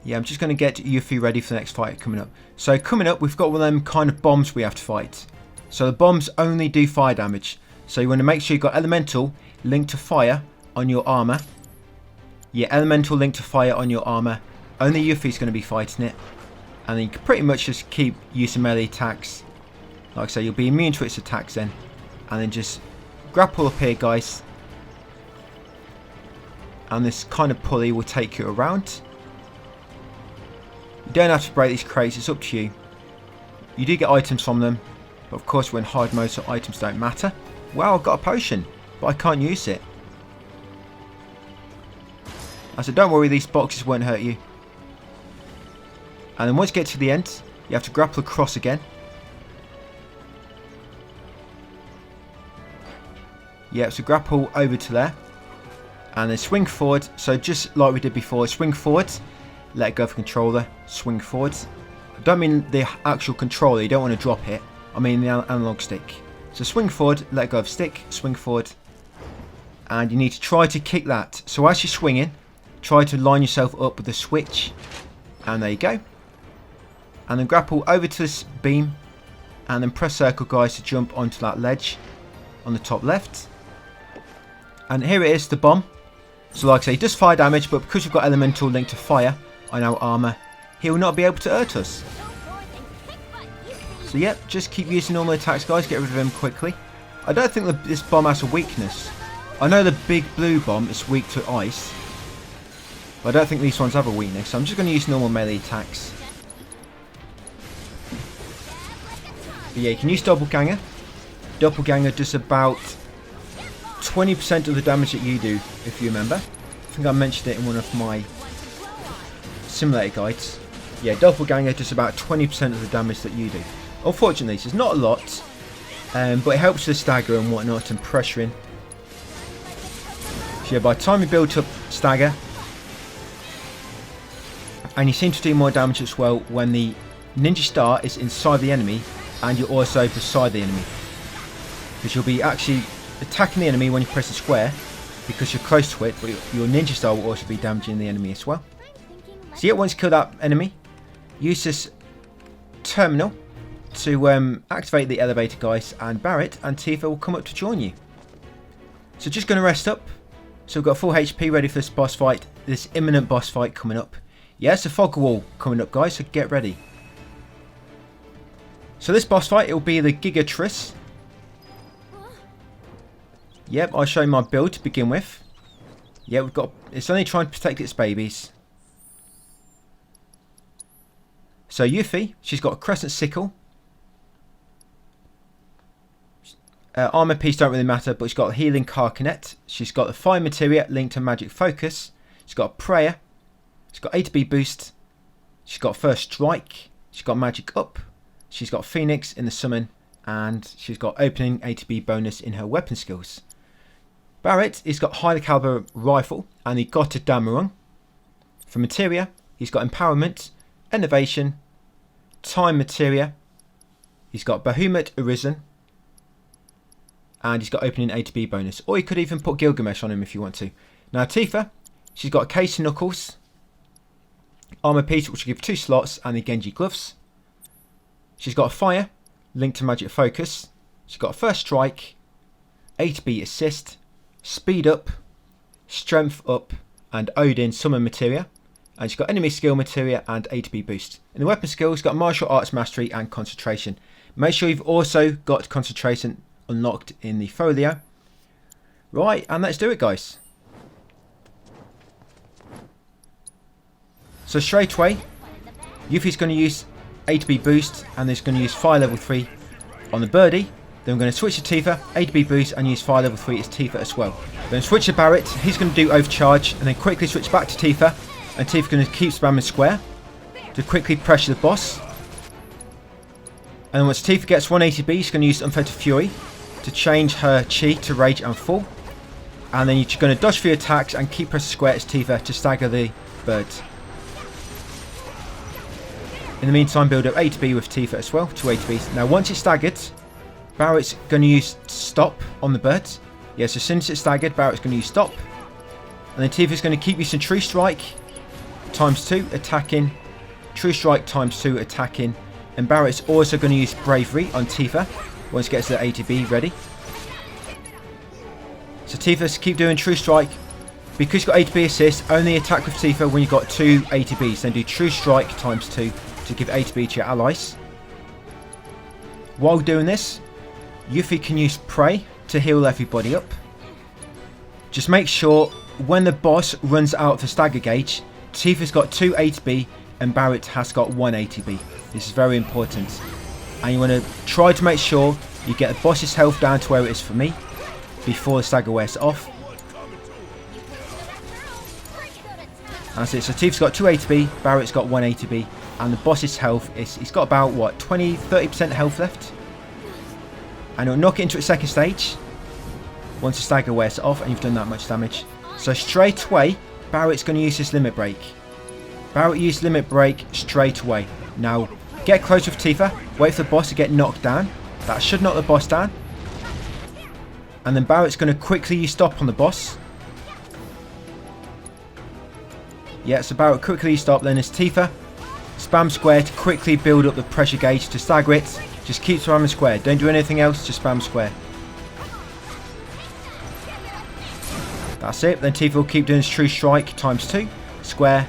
Yeah, I'm just going to get Yuffie ready for the next fight coming up. So coming up, we've got one of them kind of bombs we have to fight. So the bombs only do fire damage. So you want to make sure you've got elemental linked to fire on your armour. Yeah, elemental linked to fire on your armour. Only Yuffie's going to be fighting it. And then you can pretty much just keep using melee attacks. Like I say, you'll be immune to its attacks then. And then just grapple up here, guys. And this kind of pulley will take you around. You don't have to break these crates, it's up to you. You do get items from them. But of course we're in hard mode, so items don't matter. Wow, I've got a potion. But I can't use it. I said, don't worry, these boxes won't hurt you. And then once you get to the end, you have to grapple across again. Yeah, so grapple over to there. And then swing forward. So just like we did before, swing forward. Let go of the controller. Swing forward. I don't mean the actual controller, you don't want to drop it. I mean the analog stick. So swing forward, let go of stick, swing forward. And you need to try to kick that. So as you're swinging, try to line yourself up with the switch. And there you go. And then grapple over to this beam. And then press circle, guys, to jump onto that ledge on the top left. And here it is, the bomb. So like I say, it does fire damage, but because we've got elemental linked to fire on our armour, he will not be able to hurt us. So yep, just keep using normal attacks, guys, get rid of him quickly. I don't think this bomb has a weakness. I know the big blue bomb is weak to ice, but I don't think these ones have a weakness, so I'm just going to use normal melee attacks. But yeah, you can use Doppelganger. Doppelganger does about 20% of the damage that you do, if you remember. I think I mentioned it in one of my simulator guides. Yeah, Doppelganger does about 20% of the damage that you do. Unfortunately, it's not a lot, but it helps with stagger and whatnot and pressuring. So yeah, by the time you build up stagger, and you seem to do more damage as well when the ninja star is inside the enemy and you're also beside the enemy. Because you'll be actually attacking the enemy when you press the square because you're close to it, but your ninja star will also be damaging the enemy as well. So yeah, once you kill that enemy, use this terminal to activate the elevator, guys, and Barret and Tifa will come up to join you. So just going to rest up. So we've got full HP ready for this boss fight, this imminent boss fight coming up. Yeah, it's a fog wall coming up, guys, so get ready. So this boss fight, it will be the Gigas. Yep, I'll show you my build to begin with. Yeah, we've got, it's only trying to protect its babies. So Yuffie, she's got a crescent sickle. Armor piece don't really matter, but she's got a healing carcanet. She's got the fire materia linked to magic focus. She's got a prayer. She's got A to B boost. She's got first strike. She's got magic up. She's got phoenix in the summon. And she's got opening A to B bonus in her weapon skills. Barret, he's got high caliber rifle and the Gastro-pod. For materia, he's got empowerment, innovation, time materia. He's got Bahamut Arisen. And he's got opening A to B bonus. Or you could even put Gilgamesh on him if you want to. Now Tifa, she's got a case of Knuckles. Armor piece which will give 2 slots and the Genji gloves. She's got a fire, linked to magic focus. She's got a first strike, A to B assist, speed up, strength up, and Odin summon materia. And she's got enemy skill materia and A to B boost. In the weapon skill, she's got martial arts mastery and concentration. Make sure you've also got concentration unlocked in the folio. Right, and let's do it, guys. So straight away, Yuffie's going to use A to B boost, and he's going to use fire level 3 on the birdie. Then we're going to switch to Tifa, A to B boost, and use fire level 3 as Tifa as well. Then switch to Barret, he's going to do overcharge, and then quickly switch back to Tifa, and Tifa's going to keep spamming square to quickly pressure the boss. And then once Tifa gets 180B, she's going to use Unfettered Fury to change her chi to rage and full. And then you're going to dodge for your attacks and keep pressing square as Tifa to stagger the birds. In the meantime, build up A to B with Tifa as well, 2 A to Bs. Now once it's staggered, Barret's going to use stop on the birds. Yes, as soon as it's staggered, Barret's going to use stop. And then Tifa's going to keep using True Strike ×2 attacking, True Strike ×2 attacking. And Barret's also going to use Bravery on Tifa once it gets the A to B ready. So Tifa's keep doing True Strike. Because you've got A to B assist, only attack with Tifa when you've got 2 A to Bs. Then do True Strike ×2 to give A to B to your allies. While doing this, Yuffie can use Prey to heal everybody up. Just make sure when the boss runs out of the stagger gauge, Tifa's got 2 A to B and Barret has got 1 A to B. This is very important. And you want to try to make sure you get the boss's health down to where it is for me before the stagger wears off. That's it. So Tifa's got 2 A to B, Barret's got 1 A to B, and the boss's health is, he's got about what, 20-30% health left. And it'll knock it into its second stage once the stagger wears off and you've done that much damage. So straight away, Barret's going to use his limit break. Barret used limit break straight away. Now get close with Tifa, wait for the boss to get knocked down. That should knock the boss down. And then Barret's going to quickly use stop on the boss. Yeah, so Barret quickly use stop, then as Tifa spam square to quickly build up the pressure gauge to stagger it. Just keep spamming square, don't do anything else, just spam square. That's it, then Tifa will keep doing his True Strike ×2, square,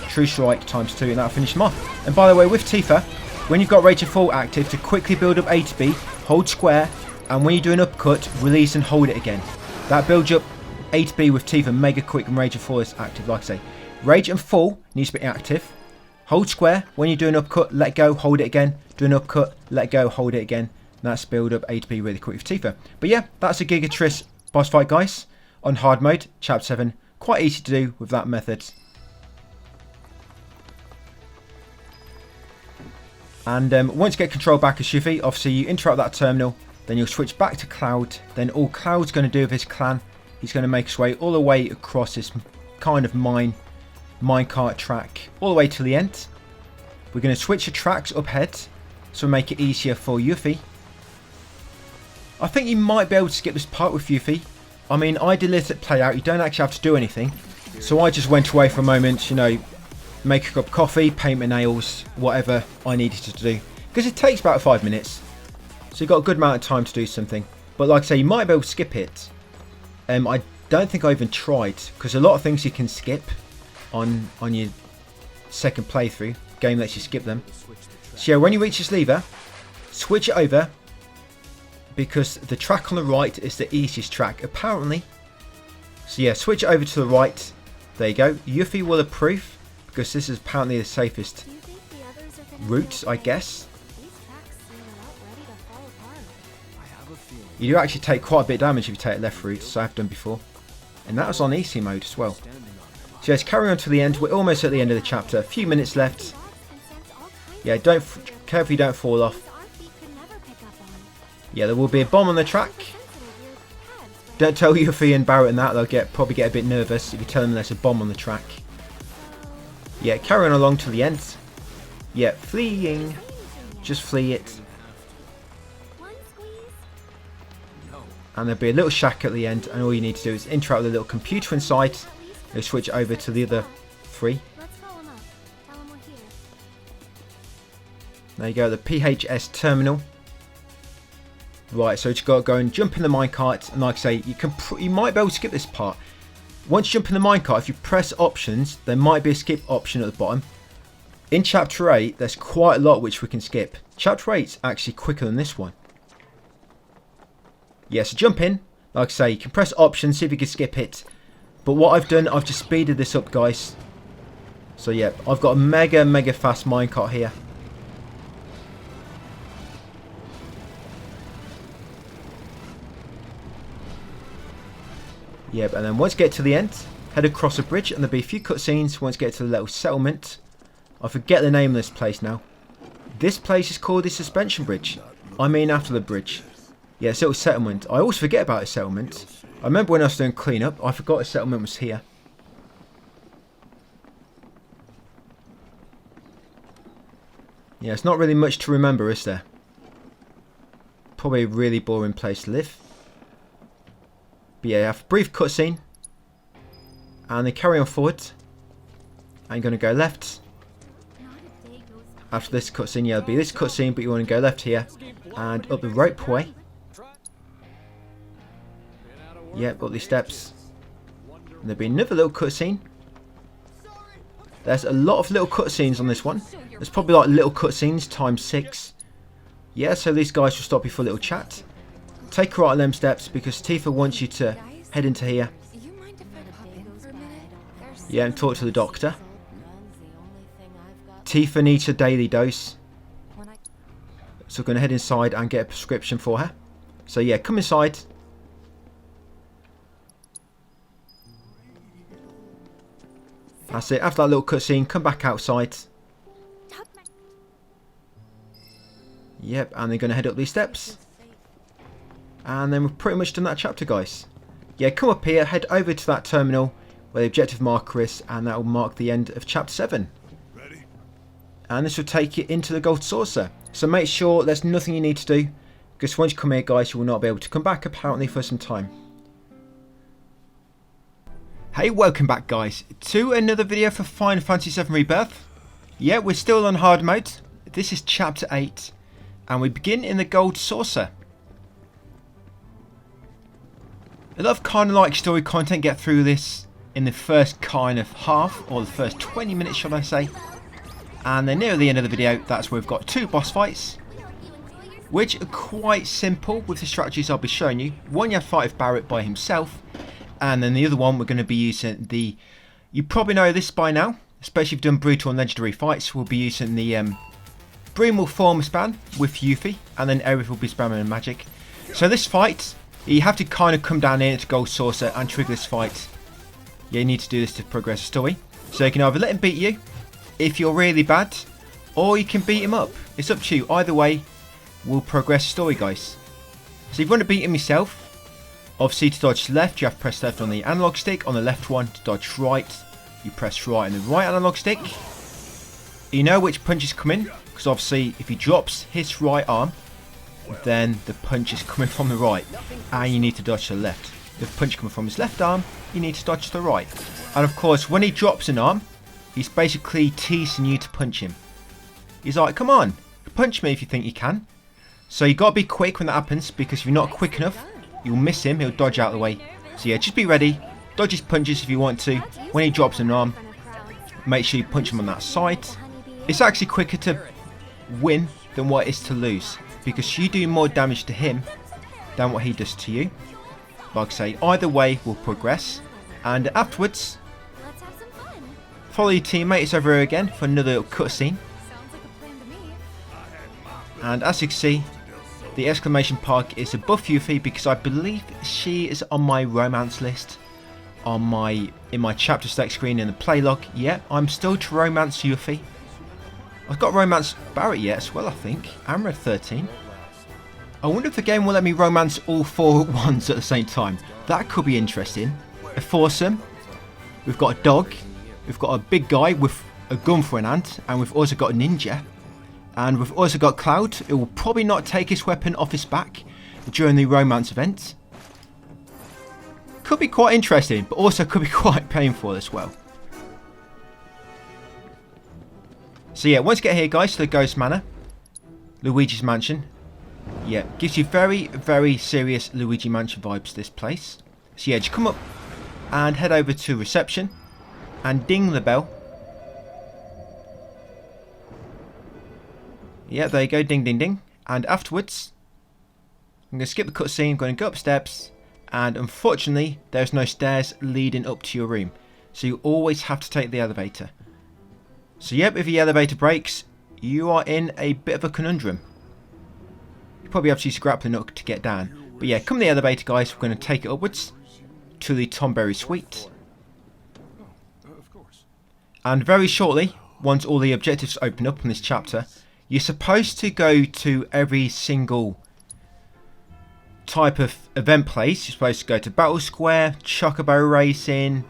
True Strike ×2, and that'll finish him off. And by the way, with Tifa, when you've got Rage and Fall active, to quickly build up A to B, hold square, and when you do an upcut, release and hold it again. That builds up A to B with Tifa mega quick and Rage and Fall is active, like I say. Rage and Fall needs to be active. Hold square, when you do an upcut, let go, hold it again. Do an upcut, let go, hold it again. And that's build up A to B really quick with Tifa. But yeah, that's a Gigas boss fight, guys. On hard mode, chapter 7. Quite easy to do with that method. And once you get control back of Yuffie, obviously you interrupt that terminal. Then you'll switch back to Cloud. Then all Cloud's going to do with his clan, he's going to make his way all the way across this kind of minecart track. All the way to the end. We're going to switch the tracks up ahead. So make it easier for Yuffie. I think you might be able to skip this part with Yuffie. I mean, I did let it play out. You don't actually have to do anything. So I just went away for a moment, you know, make a cup of coffee, paint my nails, whatever I needed to do. Because it takes about 5 minutes. So you've got a good amount of time to do something. But like I say, you might be able to skip it. I don't think I even tried. Because a lot of things you can skip on your second playthrough. Game lets you skip them. So yeah, when you reach this lever, switch it over. Because the track on the right is the easiest track, apparently. So yeah, switch it over to the right. There you go. Yuffie will approve. Because this is apparently the safest route, I guess. You do actually take quite a bit of damage if you take left route, so I've done before. And that was on easy mode as well. So let's carry on to the end. We're almost at the end of the chapter. A few minutes left. Yeah, carefully don't fall off. Yeah, there will be a bomb on the track. Don't tell Yuffie and Barret and that, they'll probably get a bit nervous if you tell them there's a bomb on the track. Yeah, carry on along to the end. Yeah, fleeing. Just flee it. And there'll be a little shack at the end, and all you need to do is interact with the little computer inside. You'll switch over to the other 3. Let's call him up. Tell him we're here. There you go, the PHS terminal. Right, so you just got to go and jump in the minecart, and like I say, you might be able to skip this part. Once you jump in the minecart, if you press options, there might be a skip option at the bottom. In Chapter 8, there's quite a lot which we can skip. Chapter 8's actually quicker than this one. Yeah, so jump in. Like I say, you can press options, see if you can skip it. But what I've done, I've just speeded this up, guys. So yeah, I've got a mega fast minecart here. Yep, and then once you get to the end, head across a bridge and there'll be a few cutscenes once you get to the little settlement. I forget the name of this place now. This place is called the Suspension Bridge. I mean after the bridge. Yeah, it's a little settlement. I always forget about a settlement. I remember when I was doing cleanup, I forgot a settlement was here. Yeah, it's not really much to remember, is there? Probably a really boring place to live. But yeah, you have a brief cutscene. And then carry on forward. And you're going to go left. After this cutscene, yeah, there'll be this cutscene, but you want to go left here. And up the ropeway. Yep, up these steps. And there'll be another little cutscene. There's a lot of little cutscenes on this one. There's probably like little cutscenes times 6. Yeah, so these guys will stop you for a little chat. Take a right on them steps because Tifa wants you to head into here. Do you mind if I pop in for a minute? Yeah, and talk to the doctor. Tifa needs a daily dose. So we're going to head inside and get a prescription for her. So yeah, come inside. That's it. After that little cutscene, come back outside. Yep, and they're going to head up these steps. And then we've pretty much done that chapter, guys. Yeah, come up here, head over to that terminal where the objective marker is, and that will mark the end of Chapter 7. Ready? And this will take you into the Gold Saucer. So make sure there's nothing you need to do, because once you come here, guys, you will not be able to come back apparently for some time. Hey, welcome back, guys, to another video for Final Fantasy VII Rebirth. Yeah, we're still on hard mode. This is Chapter 8, and we begin in the Gold Saucer. A lot of kind of like story content get through this in the first kind of half, or the first 20 minutes, shall I say. And then near the end of the video, that's where we've got 2 boss fights, which are quite simple with the strategies I'll be showing you. One you have to fight with Barret by himself, and then the other one we're going to be using the, you probably know this by now, especially if you've done brutal and legendary fights, we'll be using the Breamwell form span with Yuffie, and then Aerith will be spamming and magic. So this fight, you have to kind of come down here to Gold Saucer and trigger this fight. Yeah, you need to do this to progress the story. So you can either let him beat you, if you're really bad, or you can beat him up. It's up to you. Either way will progress the story, guys. So if you want to beat him yourself, obviously to dodge left, you have to press left on the analog stick. On the left one, to dodge right, you press right on the right analog stick. You know which punches come in, because obviously if he drops his right arm, then the punch is coming from the right, and you need to dodge to the left. If the punch coming from his left arm, you need to dodge to the right. And of course, when he drops an arm, he's basically teasing you to punch him. He's like, come on, punch me if you think you can. So you got to be quick when that happens, because if you're not quick enough, you'll miss him, he'll dodge out of the way. So yeah, just be ready, dodge his punches if you want to. When he drops an arm, make sure you punch him on that side. It's actually quicker to win than what it is to lose, because you do more damage to him than what he does to you. Like I say, either way will progress. And afterwards, Let's have some fun. follow your teammates over here again for another cutscene. Sounds like a plan to me. And as you can see, the exclamation mark is above Yuffie, because I believe she is on my romance list on in my chapter select screen in the play log. Yeah, I'm still to romance Yuffie. I've got romance Barret yet as well, I think. I'm Red 13. I wonder if the game will let me romance all 4 at once at the same time. That could be interesting. A foursome. We've got a dog. We've got a big guy with a gun for an hand. And we've also got a ninja. And we've also got Cloud. It will probably not take his weapon off his back during the romance event. Could be quite interesting, but also could be quite painful as well. So yeah, once you get here guys to the Ghost Manor, Luigi's Mansion. Yeah, gives you very, very serious Luigi Mansion vibes, this place. So yeah, just come up and head over to reception and ding the bell. Yeah, there you go, ding ding ding. And afterwards, I'm going to skip the cutscene, I'm going to go up steps, and unfortunately there's no stairs leading up to your room. So you always have to take the elevator. So yep, if the elevator breaks, you are in a bit of a conundrum. You probably have to use a grappling hook to get down. But yeah, come the elevator guys, we're going to take it upwards to the Tomberry Suite. And very shortly, once all the objectives open up in this chapter, you're supposed to go to every single type of event place. You're supposed to go to Battle Square, Chocobo Racing,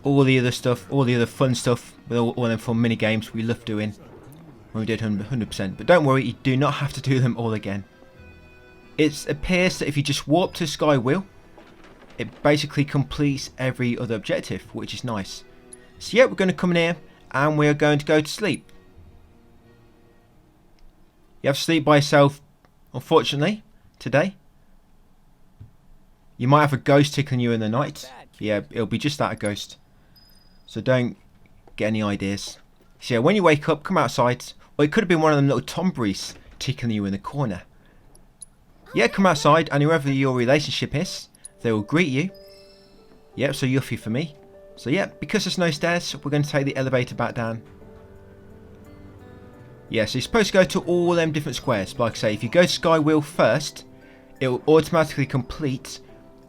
all the other stuff, all the other fun stuff, with all them fun mini games we love doing when we did 100%. But don't worry, you do not have to do them all again. It appears that if you just warp to Sky Wheel, it basically completes every other objective, which is nice. So yeah, we're going to come in here and we're going to go to sleep. You have to sleep by yourself, unfortunately, today. You might have a ghost tickling you in the night. Yeah, it'll be just that, a ghost. So don't get any ideas. So yeah, when you wake up, come outside. Or it could have been one of them little Tomberries tickling you in the corner. Yeah, come outside, and whoever your relationship is, they will greet you. Yep, so Yuffie for me. So yeah, because there's no stairs, we're going to take the elevator back down. Yeah, so you're supposed to go to all them different squares. But like I say, if you go to Sky Wheel first, it will automatically complete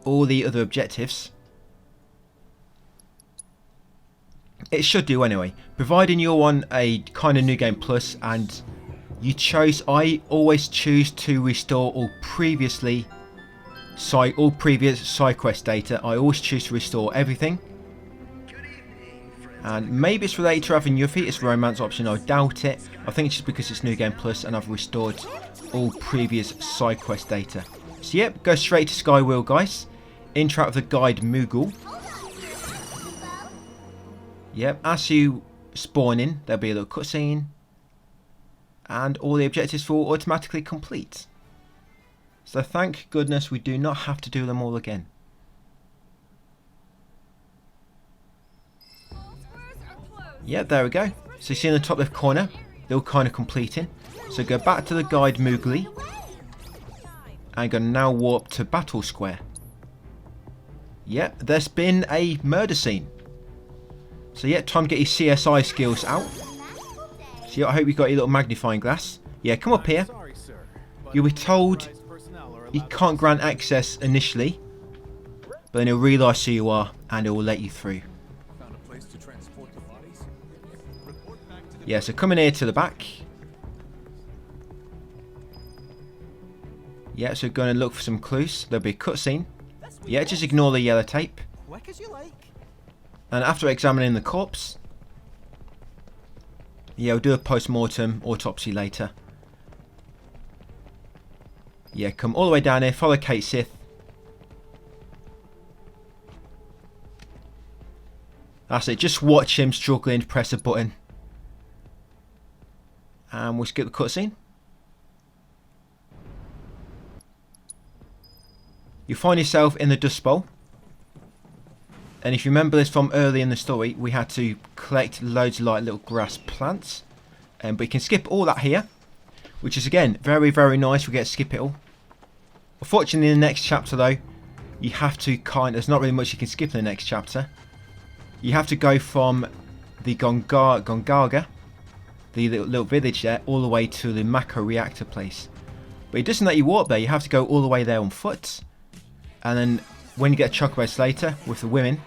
all the other objectives. It should do anyway, providing you're on a kind of New Game Plus and you chose. I always choose to restore all previous side quest data. I always choose to restore everything. And maybe it's related to having Yuffie, it's a romance option, I doubt it. I think it's just because it's New Game Plus and I've restored all previous side quest data. So yep, go straight to Sky Wheel guys. Interact with the guide Moogle. Yep, as you spawn in, there'll be a little cutscene. And all the objectives will automatically complete. So thank goodness we do not have to do them all again. Yep, there we go. So you see in the top left corner, they're all kind of completing. So go back to the guide Moogly. And go now warp to Battle Square. Yep, there's been a murder scene. So yeah, time to get your CSI skills out. So yeah, I hope you got your little magnifying glass. Yeah, come up here. You'll be told you can't grant access initially, but then he'll realise who you are and it will let you through. Yeah, so come in here to the back. Yeah, so going to look for some clues. There'll be a cutscene. Yeah, just ignore the yellow tape. And after examining the corpse, yeah, we'll do a post-mortem autopsy later. Yeah, come all the way down here, follow Cait Sith. That's it, just watch him struggling to press a button. And we'll skip the cutscene. You find yourself in the Dust Bowl. And if you remember this from early in the story, we had to collect loads of like little grass plants. But you can skip all that here, which is again very, very nice. We get to skip it all. Unfortunately, in the next chapter though, you have to there's not really much you can skip in the next chapter. You have to go from the Gongaga, the little village there, all the way to the Mako reactor place. But it doesn't let you walk there. You have to go all the way there on foot. And then when you get Chocobo later with the women,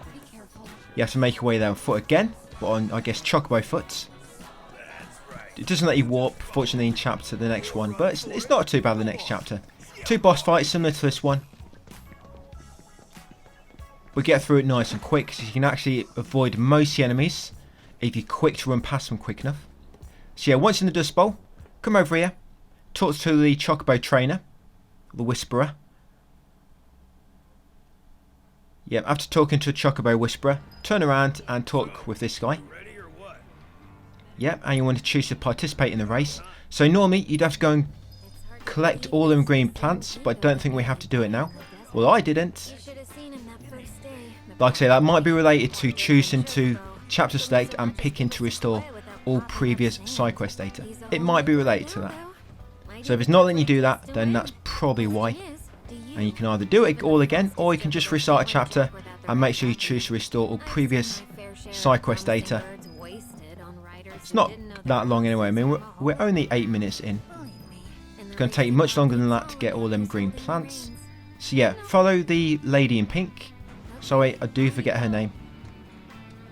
you have to make your way there on foot again, but on, I guess, Chocobo foot. It doesn't let you warp, fortunately, in the next one, but it's not too bad, the next chapter. 2 boss fights, similar to this one. But get through it nice and quick, so you can actually avoid most of the enemies if you're quick to run past them quick enough. So yeah, once in the Dust Bowl, come over here, talk to the Chocobo trainer, the Whisperer. Yep, after talking to a Chocobo Whisperer, turn around and talk with this guy. Ready or what? Yep, and you want to choose to participate in the race. So normally you'd have to go and collect all them green plants, but I don't think we have to do it now. Well, I didn't. Like I say, that might be related to choosing to chapter select and picking to restore all previous side quest data. It might be related to that. So if it's not letting you do that, then that's probably why. And you can either do it all again, or you can just restart a chapter and make sure you choose to restore all previous side quest data. It's not that long anyway. I mean, we're only 8 minutes in. It's going to take much longer than that to get all them green plants. So yeah, follow the lady in pink. Sorry, I do forget her name.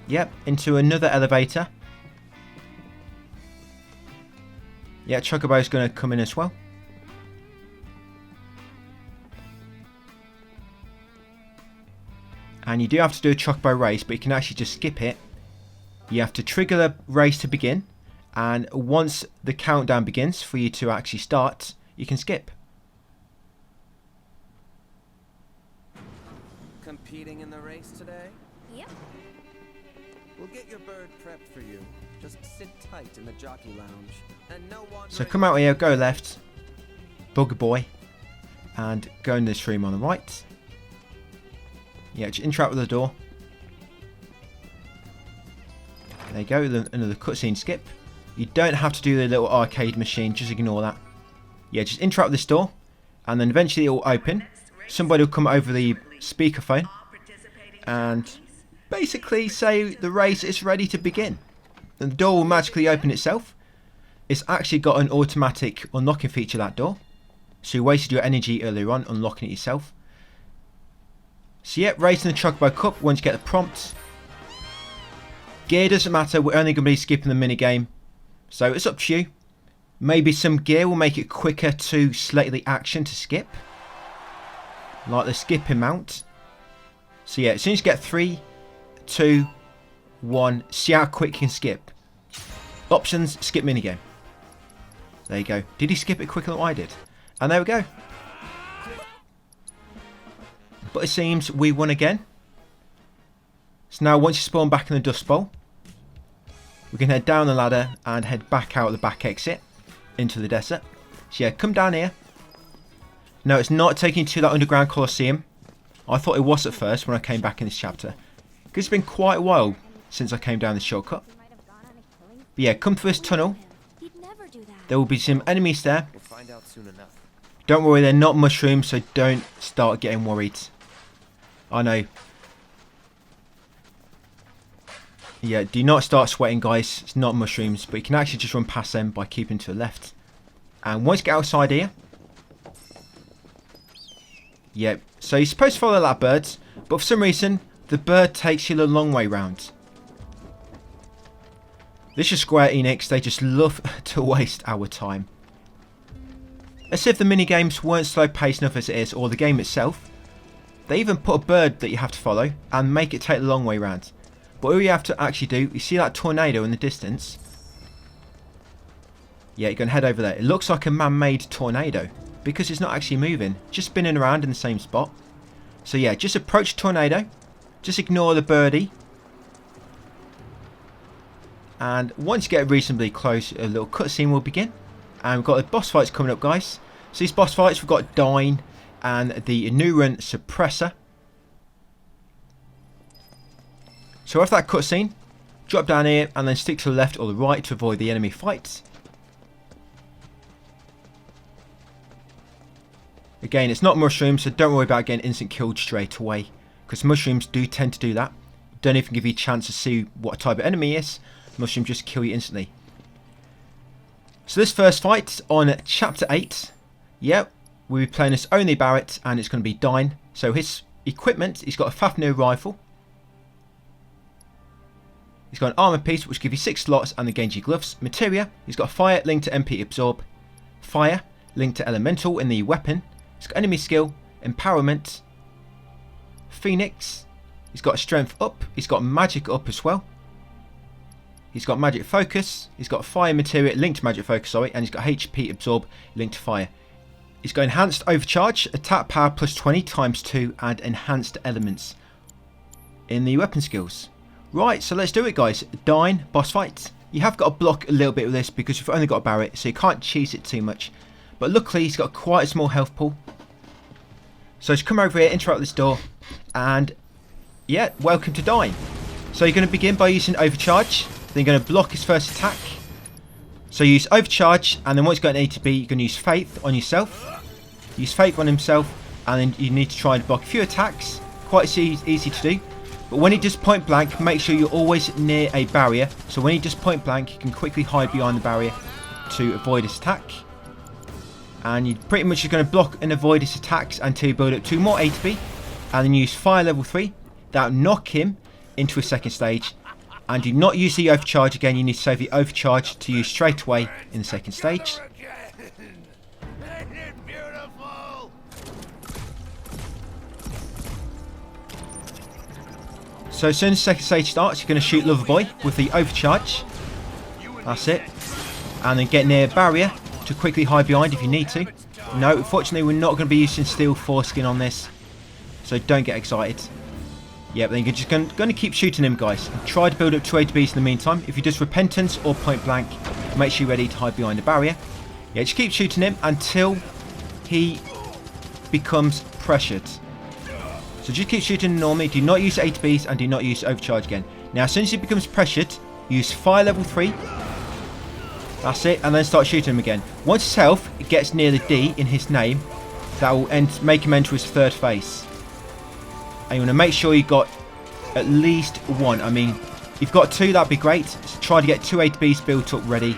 Yep, into another elevator. Yeah, Chocobo's going to come in as well. And you do have to do a Chocobo race, but you can actually just skip it. You have to trigger the race to begin, and once the countdown begins for you to actually start, you can skip. Competing in the race today? Yep. We'll get your bird prepped for you. Just sit tight in the jockey lounge. And no wandering. So come out here, go left, Bugger Boy, and go in this room on the right. Yeah, just interact with the door. There you go, another cutscene skip. You don't have to do the little arcade machine, just ignore that. Yeah, just interact with this door, and then eventually it will open. Somebody will come over the speakerphone and basically say the race is ready to begin. And the door will magically open itself. It's actually got an automatic unlocking feature, that door. So you wasted your energy earlier on unlocking it yourself. So yeah, racing the Chocobo Cup once you get the prompt. Gear doesn't matter, we're only going to be skipping the minigame. So it's up to you. Maybe some gear will make it quicker to select the action to skip. Like the skipping mount. So yeah, as soon as you get 3, 2, 1, see how quick you can skip. Options, skip minigame. There you go. Did he skip it quicker than I did? And there we go. But it seems we won again. So now once you spawn back in the Dust Bowl, we can head down the ladder and head back out the back exit into the desert. So yeah, come down here. No, it's not taking you to that underground Colosseum. I thought it was at first when I came back in this chapter. Because it's been quite a while since I came down this shortcut. But yeah, come through this tunnel. There will be some enemies there. We'll find out soon enough. Don't worry, they're not mushrooms, so don't start getting worried. I know. Yeah, do not start sweating, guys. It's not mushrooms, but you can actually just run past them by keeping to the left. And once you get outside here, yep, so you're supposed to follow that bird, but for some reason, the bird takes you the long way round. This is Square Enix, they just love to waste our time. As if the minigames weren't slow paced enough as it is, or the game itself. They even put a bird that you have to follow, and make it take the long way round. But all you have to actually do, you see that tornado in the distance? Yeah, you're going to head over there. It looks like a man-made tornado, because it's not actually moving, just spinning around in the same spot. So yeah, just approach the tornado, just ignore the birdie. And once you get reasonably close, a little cutscene will begin. And we've got the boss fights coming up, guys. So these boss fights, we've got Dyne and the Anoran Suppressor. So after that cutscene, drop down here and then stick to the left or the right to avoid the enemy fights. Again, it's not mushrooms, so don't worry about getting instant killed straight away. Because mushrooms do tend to do that. Don't even give you a chance to see what type of enemy it is. Mushrooms just kill you instantly. So this first fight on Chapter 8. Yep, we'll be playing as only Barret and it's going to be Dyne. So his equipment, he's got a Fafnir rifle. He's got an armor piece which gives you 6 slots and the Genji gloves. Materia, he's got fire linked to MP absorb. Fire linked to elemental in the weapon. He's got enemy skill, empowerment. Phoenix, he's got strength up. He's got magic up as well. He's got magic focus. He's got fire materia linked to magic focus, sorry, and he's got HP absorb linked to fire. He's got enhanced overcharge, attack power plus 20 times 2, and enhanced elements. in the weapon skills. Right, so let's do it, guys. Dyne, boss fight. You have got to block a little bit with this because you've only got a Barret, so you can't cheese it too much. But luckily, he's got quite a small health pool. So just come over here, interact with this door, and yeah, welcome to Dyne. So you're going to begin by using Overcharge. Then you're going to block his first attack. So you use Overcharge, and then once you've got an ATB, you're going to use Faith on yourself. Use Faith on himself, and then you need to try and block a few attacks. Quite easy to do. But when he does point blank, make sure you're always near a barrier. So when he does point blank, you can quickly hide behind the barrier to avoid his attack. And you pretty much are going to block and avoid his attacks until you build up 2 more ATB. And then use Fire level 3. That'll knock him into a second stage. And do not use the Overcharge again. You need to save the Overcharge to use straight away in the second stage. So as soon as the second stage starts, you're going to shoot Loverboy with the Overcharge. That's it. And then get near a barrier to quickly hide behind if you need to. No, unfortunately we're not going to be using Steel Foreskin on this. So don't get excited. Yeah, but then you're just going to keep shooting him, guys. And try to build up 2 ATBs in the meantime. If he does Repentance or Point Blank, make sure you're ready to hide behind the barrier. Yeah, just keep shooting him until he becomes pressured. So just keep shooting him normally. Do not use ATBs and do not use Overcharge again. Now, as soon as he becomes pressured, use Fire level 3. That's it, and then start shooting him again. Once his health gets near the D in his name, that will make him enter his 3rd phase. And you want to make sure you've got at least 1. I mean, if you've got 2, that'd be great. So try to get 2 ATBs built up ready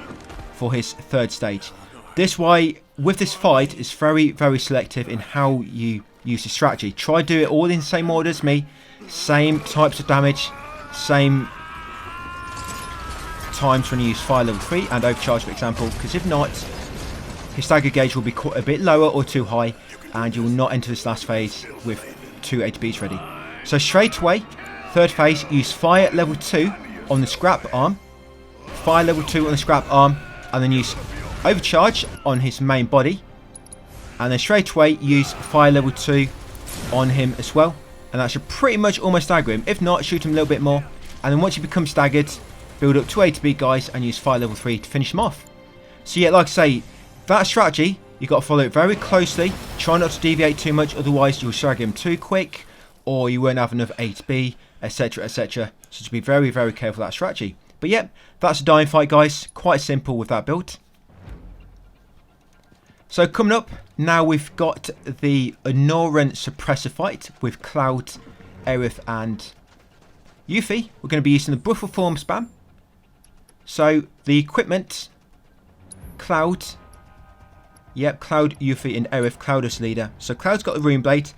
for his 3rd stage. This way, with this fight, it's very, very selective in how you use the strategy. Try to do it all in the same order as me. Same types of damage. Same times when you use Fire level 3 and Overcharge, for example. Because if not, his stagger gauge will be a bit lower or too high. And you will not enter this last phase with 2 ATBs ready. So straight away, 3rd phase, use Fire level 2 on the scrap arm. Fire level 2 on the scrap arm. And then use Overcharge on his main body. And then straight away use Fire level 2 on him as well. And that should pretty much almost stagger him. If not, shoot him a little bit more. And then once you become staggered, build up 2 ATB guys and use Fire level 3 to finish him off. So yeah, like I say, that strategy, you've got to follow it very closely. Try not to deviate too much, otherwise you'll stagger him too quick. Or you won't have enough ATB, etc, etc. So just be very, very careful of that strategy. But yeah, that's a Dyne fight, guys. Quite simple with that build. So coming up, now we've got the Anoran Suppressor fight with Cloud, Aerith and Yuffie. We're going to be using the Brutal Form spam. So the equipment, Cloud, yep, Cloud, Yuffie and Aerith, Cloud as leader. So Cloud's got the Rune Blade,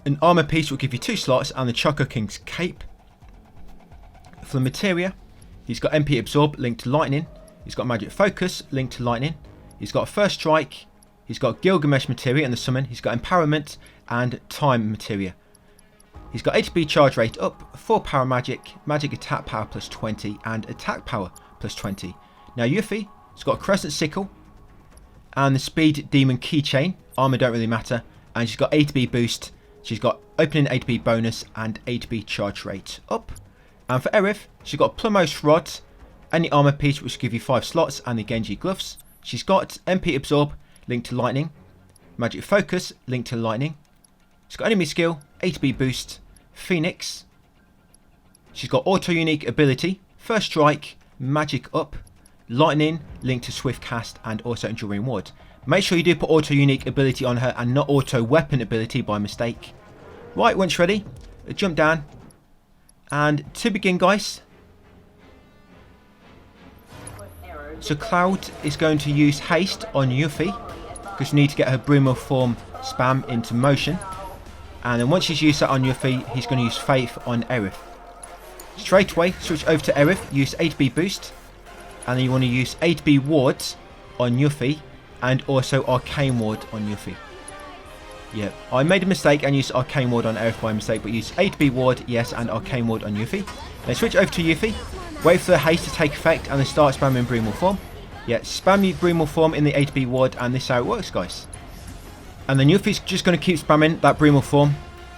an armor piece will give you 2 slots and the Choco King's cape. For the Materia, he's got MP Absorb linked to Lightning. He's got Magic Focus linked to Lightning. He's got First Strike. He's got Gilgamesh Materia and the Summon. He's got Empowerment and Time Materia. He's got ATB charge rate up, 4 power magic, magic attack power plus 20 and attack power plus 20. Now Yuffie has got a Crescent Sickle and the Speed Demon Keychain. Armor don't really matter. And she's got ATB boost. She's got opening ATB bonus and ATB charge rate up. And for Aerith, she's got Plumose Rod and the armor piece which will give you 5 slots and the Genji gloves. She's got MP Absorb linked to Lightning, Magic Focus linked to Lightning. She's got enemy skill, ATB boost, Phoenix. She's got auto unique ability, First Strike, Magic up, Lightning linked to Swift Cast and also Enduring Ward. Make sure you do put auto unique ability on her and not auto weapon ability by mistake. Right, once ready, jump down. And to begin, guys, so Cloud is going to use haste on Yuffie because you need to get her Brumal Form spam into motion. And then once she's used that on Yuffie, he's going to use Faith on Aerith. Straight away, switch over to Aerith, use 8B boost. And then you want to use 8B wards on Yuffie and also Arcane Ward on Yuffie. Yeah, I made a mistake and used Arcane Ward on Aerith by mistake, but use 8B ward, yes, and Arcane Ward on Yuffie. Then switch over to Yuffie, wait for the haste to take effect and then start spamming Brumal Form. Yeah, spam your Brumal Form in the 8B ward and this is how it works, guys. And then Yuffie's just going to keep spamming that Brumal Form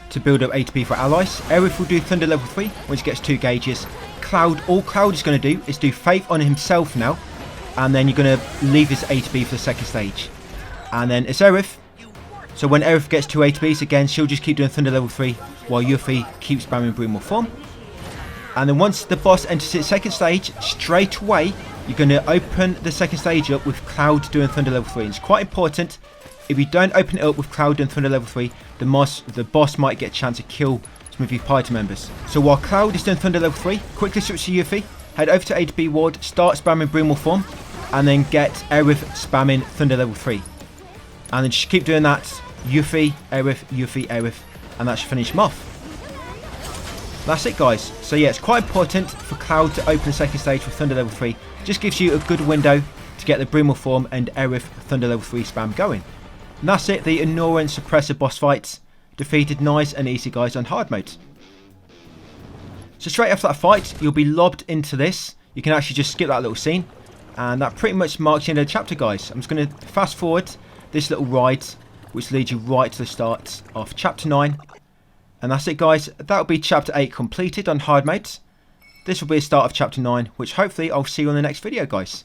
to build up ATB for allies. Aerith will do Thunder level 3 when she gets 2 gauges. Cloud, all Cloud is going to do is do Faith on himself now, and then you're going to leave his ATB for the second stage. And then it's Aerith. So when Aerith gets 2 ATBs again, she'll just keep doing Thunder level 3 while Yuffie keeps spamming Brumal Form. And then once the boss enters its second stage, straight away you're going to open the second stage up with Cloud doing Thunder level 3. And it's quite important. If you don't open it up with Cloud doing Thunder level 3, the boss might get a chance to kill some of your party members. So while Cloud is doing Thunder level 3, quickly switch to Yuffie, head over to ATB ward, start spamming Brumal Form, and then get Aerith spamming Thunder level 3. And then just keep doing that, Yuffie, Aerith, and that should finish him off. That's it, guys. So yeah, it's quite important for Cloud to open the second stage with Thunder level 3. Just gives you a good window to get the Brumal Form and Aerith Thunder level 3 spam going. And that's it, the Anoran Suppressor boss fights. Defeated nice and easy, guys, on hard mode. So straight after that fight, you'll be lobbed into this. You can actually just skip that little scene. And that pretty much marks the end of the chapter, guys. I'm just going to fast forward this little ride, which leads you right to the start of chapter 9. And that's it, guys. That'll be chapter 8 completed on hard mode. This will be the start of chapter 9, which hopefully I'll see you on the next video, guys.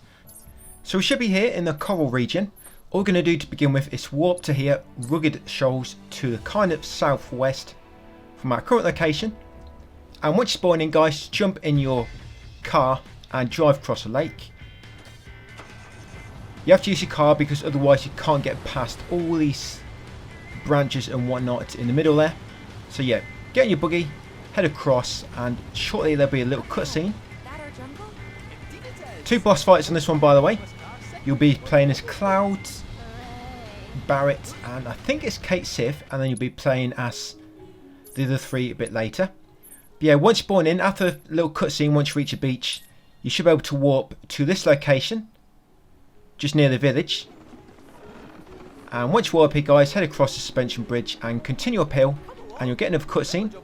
So we should be here in the Coral region. All we're going to do to begin with is warp to here, Rugged Shoals, to the kind of southwest from our current location. And once you spawn in, guys, jump in your car and drive across a lake. You have to use your car because otherwise you can't get past all these branches and whatnot in the middle there. So yeah, get in your buggy, head across, and shortly there'll be a little cutscene. 2 boss fights on this one, by the way. You'll be playing as Cloud, Barret, and I think it's Cait Sith, and then you'll be playing as the other 3 a bit later. But yeah, once you spawn in, after a little cutscene, once you reach a beach, you should be able to warp to this location, just near the village. And once you warp here, guys, head across the suspension bridge and continue uphill, and you'll get another cutscene.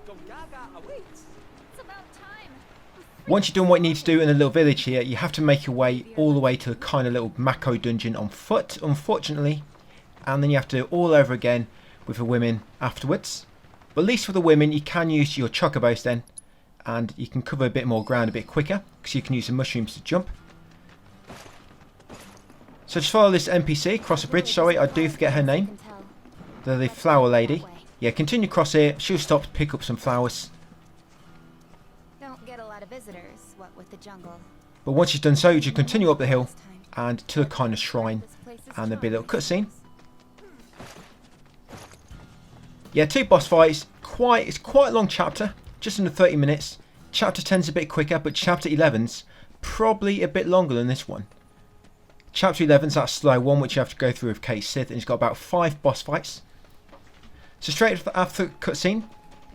Once you've done what you need to do in the little village here, you have to make your way all the way to the kind of little Mako dungeon on foot, unfortunately. And then you have to do it all over again with the women afterwards. But at least for the women, you can use your Chocobos then. And you can cover a bit more ground a bit quicker, because you can use the mushrooms to jump. So just follow this NPC across the bridge. Sorry, I do forget her name. The flower lady. Yeah, continue across here. She'll stop to pick up some flowers. Don't get a lot of visitors, what with the jungle. But once you've done so, you continue up the hill and to a kind of shrine. And there'll be a little cutscene. Yeah, 2 boss fights. It's quite a long chapter. Just under 30 minutes. Chapter 10's a bit quicker, but chapter 11's probably a bit longer than this one. Chapter 11's that slow one, which you have to go through with Cait Sith, and it's got about 5 boss fights. So straight after the cutscene,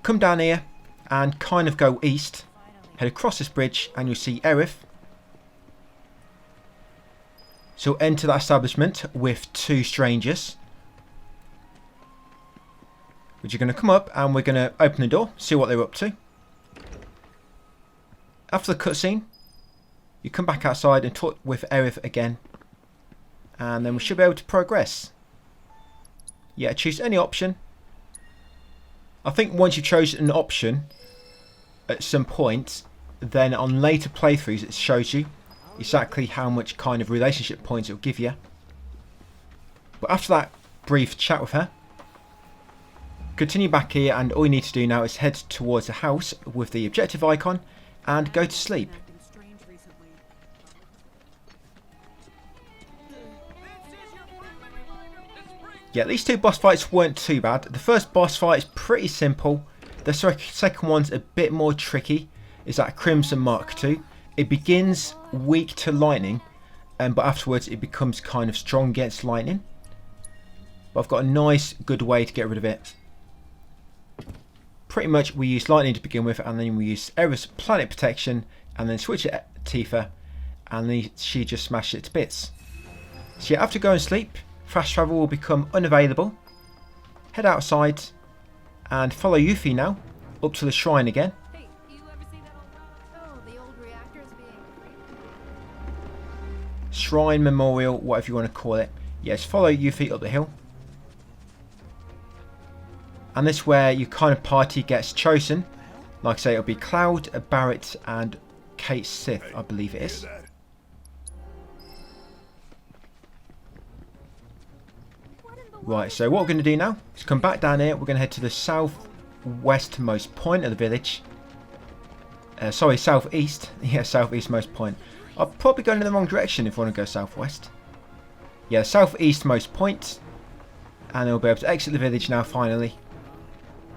come down here and kind of go east. Head across this bridge and you'll see Aerith. So enter that establishment with 2 strangers. Which are going to come up and we're going to open the door, see what they're up to. After the cutscene, you come back outside and talk with Aerith again. And then we should be able to progress. Yeah, choose any option. I think once you've chosen an option at some point, then on later playthroughs it shows you exactly how much kind of relationship points it will give you. But after that brief chat with her, continue back here, and all you need to do now is head towards the house with the objective icon and go to sleep. Yeah, these 2 boss fights weren't too bad. The first boss fight is pretty simple. The second one's a bit more tricky. It's that Crimson Mark II. It begins weak to lightning, but afterwards it becomes kind of strong against lightning. But I've got a nice, good way to get rid of it. Pretty much we use lightning to begin with, and then we use Aerith's Planet Protection, and then switch it to Tifa, and then she just smashes it to bits. So yeah, after going to sleep, fast travel will become unavailable. Head outside and follow Yuffie now up to the shrine again. Hey, you ever see that old the old reactor's being... Shrine, memorial, whatever you want to call it. Yes, follow Yuffie up the hill. And this is where your kind of party gets chosen. Like I say, it'll be Cloud, Barret and Cait Sith, I believe it is. Right, so what we're going to do now is come back down here. We're going to head to the southwestmost point of the village. Sorry, southeast. Yeah, southeastmost point. I'm probably going in the wrong direction if I want to go southwest. Yeah, southeastmost point. And we'll be able to exit the village now, finally.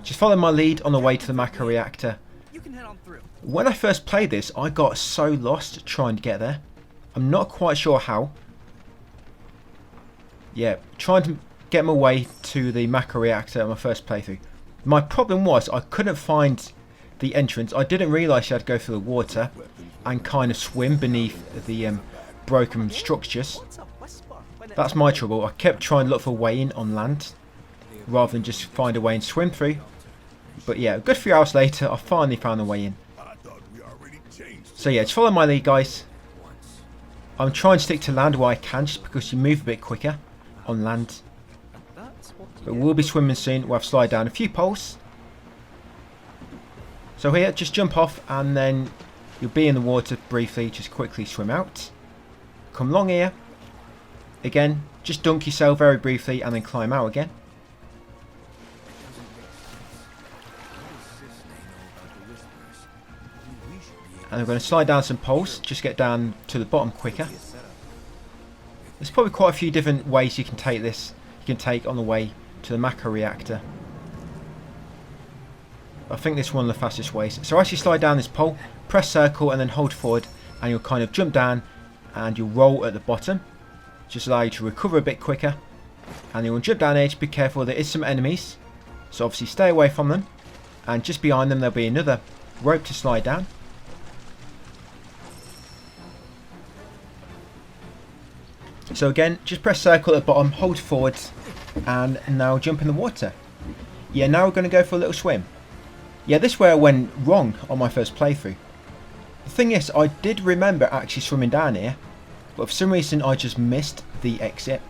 Just follow my lead on the way to the Mako reactor. You can head on through. When I first played this, I got so lost trying to get there. I'm not quite sure how. Yeah, trying to get my way to the Mako reactor on my first playthrough. My problem was I couldn't find the entrance. I didn't realise you had to go through the water and kind of swim beneath the broken structures. That's my trouble. I kept trying to look for a way in on land rather than just find a way and swim through. But yeah, a good few hours later, I finally found a way in. So yeah, just follow my lead, guys. I'm trying to stick to land where I can, just because you move a bit quicker on land. But we'll be swimming soon. We'll have to slide down a few poles. So here, just jump off and then you'll be in the water briefly. Just quickly swim out. Come along here. Again, just dunk yourself very briefly and then climb out again. And we're going to slide down some poles. Just get down to the bottom quicker. There's probably quite a few different ways you can take this. You can take on the way to the Mako reactor. I think this is one of the fastest ways. So as you slide down this pole, press circle and then hold forward, and you'll kind of jump down and you'll roll at the bottom. Just allow you to recover a bit quicker. And you'll jump down here. Just be careful, there is some enemies. So obviously stay away from them. And just behind them there'll be another rope to slide down. So again, just press circle at the bottom, hold forward, and now jump in the water. Yeah, now we're going to go for a little swim. Yeah, this is where I went wrong on my first playthrough. The thing is, I did remember actually swimming down here, but for some reason I just missed the exit.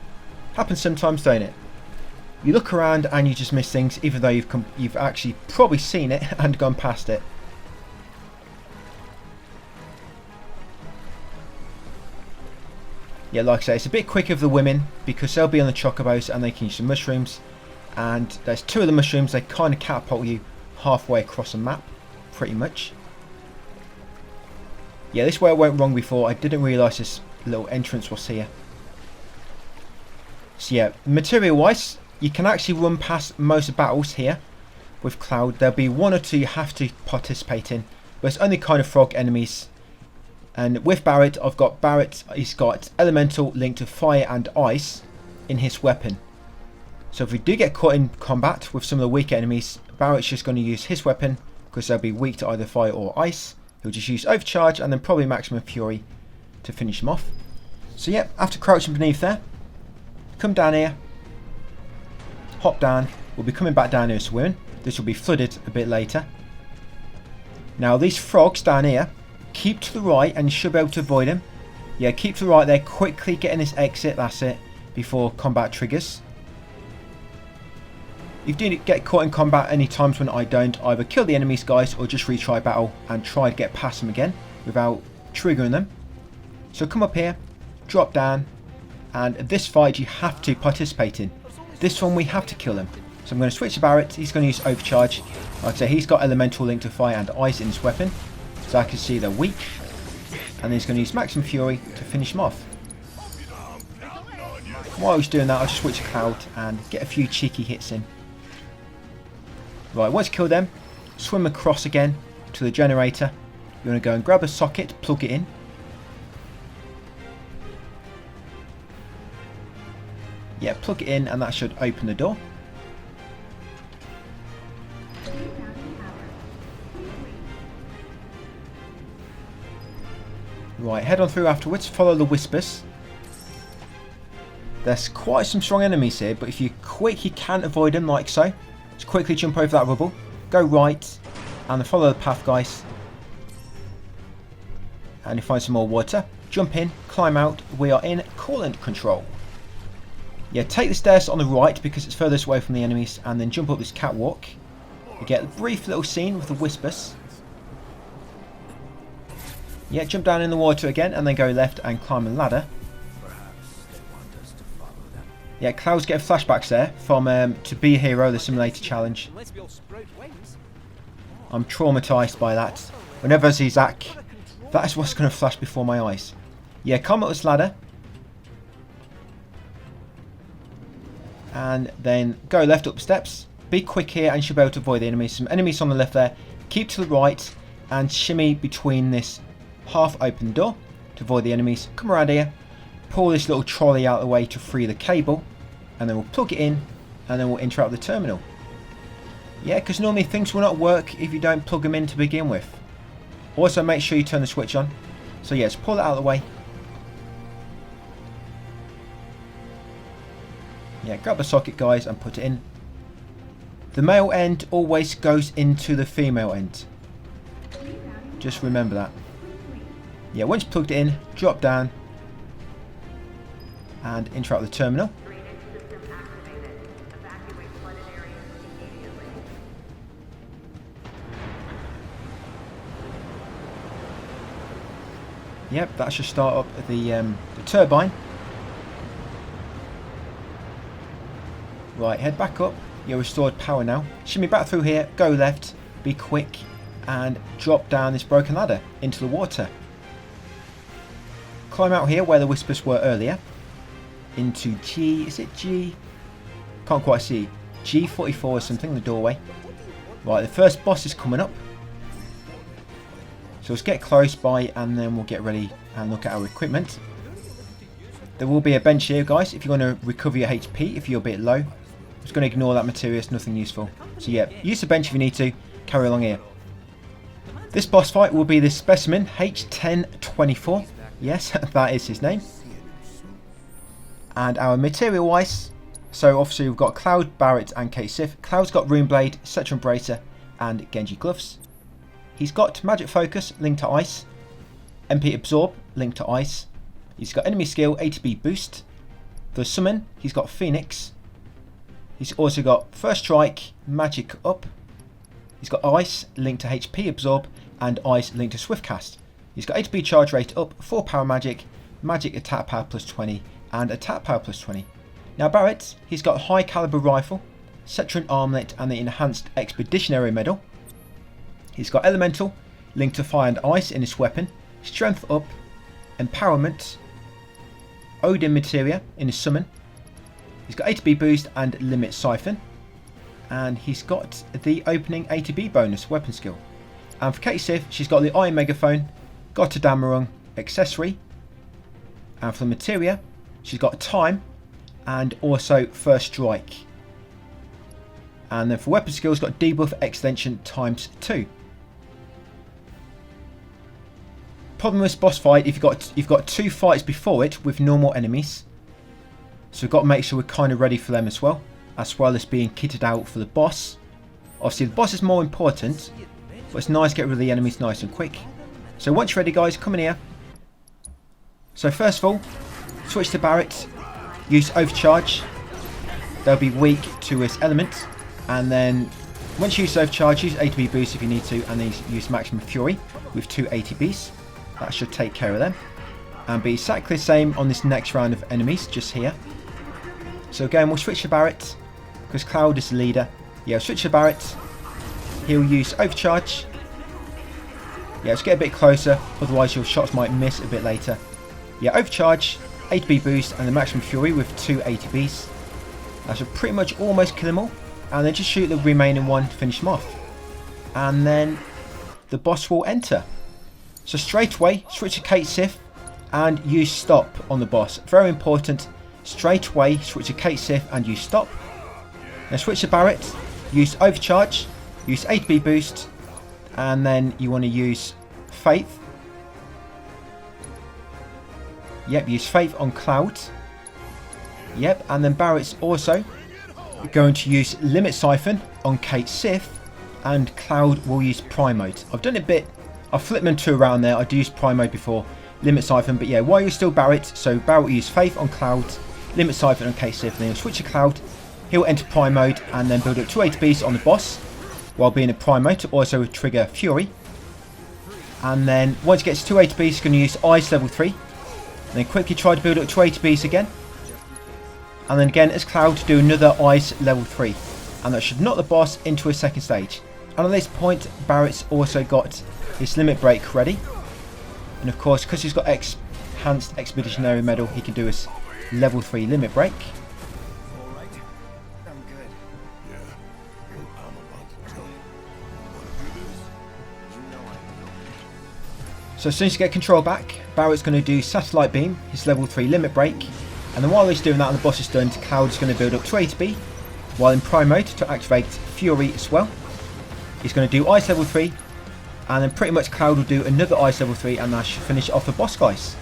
Happens sometimes, don't it? You look around and you just miss things, even though you've actually probably seen it and gone past it. Yeah, like I say, it's a bit quicker for the women because they'll be on the chocobos and they can use the mushrooms. And there's two of the mushrooms, they kind of catapult you halfway across the map, pretty much. Yeah, this is where I went wrong before. I didn't realise this little entrance was here. So yeah, material wise, you can actually run past most battles here with Cloud. There'll be one or two you have to participate in, but it's only kind of frog enemies. And with Barret, I've got Barret, he's got elemental linked to fire and ice in his weapon. So if we do get caught in combat with some of the weaker enemies, Barret's just going to use his weapon because they'll be weak to either fire or ice. He'll just use overcharge and then probably maximum fury to finish him off. So yeah, after crouching beneath there, come down here, hop down. We'll be coming back down here swimming. This will be flooded a bit later. Now these frogs down here, keep to the right and you should be able to avoid them. Yeah, keep to the right there, quickly get in this exit, that's it, before combat triggers. If you do get caught in combat any times when I don't, either kill the enemies guys or just retry battle and try to get past them again without triggering them. So come up here, drop down, and this fight you have to participate in. This one we have to kill him. So I'm going to switch to Barret, he's going to use overcharge. Like I say, he's got elemental link to fire and ice in his weapon. So I can see they're weak. And then he's going to use maximum fury to finish him off. While I was doing that, I'll just switch to Cloud and get a few cheeky hits in. Right, once you kill them, swim across again to the generator. You want to go and grab a socket, plug it in. Yeah, plug it in and that should open the door. Right, head on through afterwards, follow the whispers. There's quite some strong enemies here, but if you're quick you can avoid them like so. Just quickly jump over that rubble, go right, and then follow the path guys. And you find some more water. Jump in, climb out, we are in coolant control. Yeah, take the stairs on the right because it's furthest away from the enemies, and then jump up this catwalk. You get a brief little scene with the Whispers. Yeah, jump down in the water again, and then go left and climb a ladder. Yeah, Cloud's getting flashbacks there from To Be a Hero, the simulator challenge. I'm traumatised by that. Whenever I see Zack, that is what's going to flash before my eyes. Yeah, climb up this ladder. And then go left up the steps. Be quick here and you should be able to avoid the enemies. Some enemies on the left there. Keep to the right and shimmy between this half open door to avoid the enemies. Come around here. Pull this little trolley out of the way to free the cable. And then we'll plug it in. And then we'll interrupt the terminal. Yeah, because normally things will not work if you don't plug them in to begin with. Also make sure you turn the switch on. So yes, pull it out of the way. Yeah, grab the socket guys and put it in. The male end always goes into the female end. Just remember that. Yeah, once you plugged it in, drop down and interrupt the terminal. Yep, that should start up the turbine. Right, head back up. You're restored power now. Shimmy back through here, go left, be quick, and drop down this broken ladder into the water. Climb out here where the Whispers were earlier. Into G, is it G? Can't quite see. G44 or something, the doorway. Right, the first boss is coming up. So let's get close by and then we'll get ready and look at our equipment. There will be a bench here, guys, if you want to recover your HP if you're a bit low. I'm just going to ignore that material, it's nothing useful. So yeah, use the bench if you need to. Carry along here. This boss fight will be the Specimen H1024. Yes, that is his name. And our material-wise, so obviously we've got Cloud, Barret and Cait Sith. Cloud's got Rune Blade, Cetron Bracer and Genji Gloves. He's got Magic Focus, linked to Ice. MP Absorb, linked to Ice. He's got Enemy Skill, ATB Boost. For Summon, he's got Phoenix. He's also got First Strike, Magic Up. He's got Ice, linked to HP Absorb, and Ice, linked to Swift Cast. He's got ATB Charge Rate up, 4 Power Magic, Magic Attack Power plus 20, and Attack Power plus 20. Now Barret, he's got High Caliber Rifle, Cetron Armlet, and the Enhanced Expeditionary Medal. He's got Elemental, linked to Fire and Ice in his weapon, Strength Up, Empowerment, Odin Materia in his summon. He's got ATB Boost and Limit Siphon. And he's got the opening ATB bonus weapon skill. And for Cait Sith, she's got the Iron Megaphone, got a Damarung accessory. And for the Materia, she's got Time and also First Strike. And then for weapon skills, got Debuff Extension times 2. Problem with this boss fight, if you've got 2 fights before it with normal enemies, so we've got to make sure we're kind of ready for them as well as being kitted out for the boss. Obviously the boss is more important, but it's nice to get rid of the enemies nice and quick. So once you're ready guys, come in here. So first of all, switch to Barret, use Overcharge. They'll be weak to his element, and then once you use Overcharge, use ATB Boost if you need to, and then use Maximum Fury with 2 ATBs. That should take care of them. And be exactly the same on this next round of enemies, just here. So again, we'll switch to Barret, because Cloud is the leader. Yeah, we'll switch to Barret. He'll use Overcharge. Yeah, let's get a bit closer, otherwise your shots might miss a bit later. Yeah, Overcharge, ATB Boost, and the Maximum Fury with 2 ATBs. That should pretty much almost kill them all. And then just shoot the remaining one to finish them off. And then the boss will enter. So straight away, switch to Cait Sith and use Stop on the boss. Very important. Straight away, switch to Cait Sith and use Stop. Now switch to Barret, use Overcharge, use ATB Boost, and then you want to use Faith. Yep, use Faith on Cloud. Yep, and then Barret's also going to use Limit Siphon on Cait Sith, and Cloud will use Prime Mode. I've done it a bit. I've flipped them 2 around there. I do use Prime Mode before Limit Siphon, but yeah, while you're still Barret, so Barret will use Faith on Cloud, limit siphon on XIII, then he'll switch to Cloud, he'll enter Prime mode and then build up 2 ATBs on the boss while being in Prime mode to also trigger Fury. And then once he gets 2 ATBs, he's going to use Ice level 3. Then quickly try to build up 2 ATBs again. And then again as Cloud do another Ice level 3. And that should knock the boss into a second stage. And at this point, Barret's also got his limit break ready. And of course, because he's got Enhanced Expeditionary Medal, he can do his level 3 limit break. Alright, I'm good. Yeah. I'm about to jump. Wanna do this? You know I will. So as soon as you get control back, Barret's going to do Satellite Beam, his level 3 limit break. And then while he's doing that and the boss is done, Cloud is going to build up to ATB. While in Prime mode to activate Fury as well. He's going to do Ice level 3. And then pretty much Cloud will do another Ice level 3 and that should finish off the boss, guys.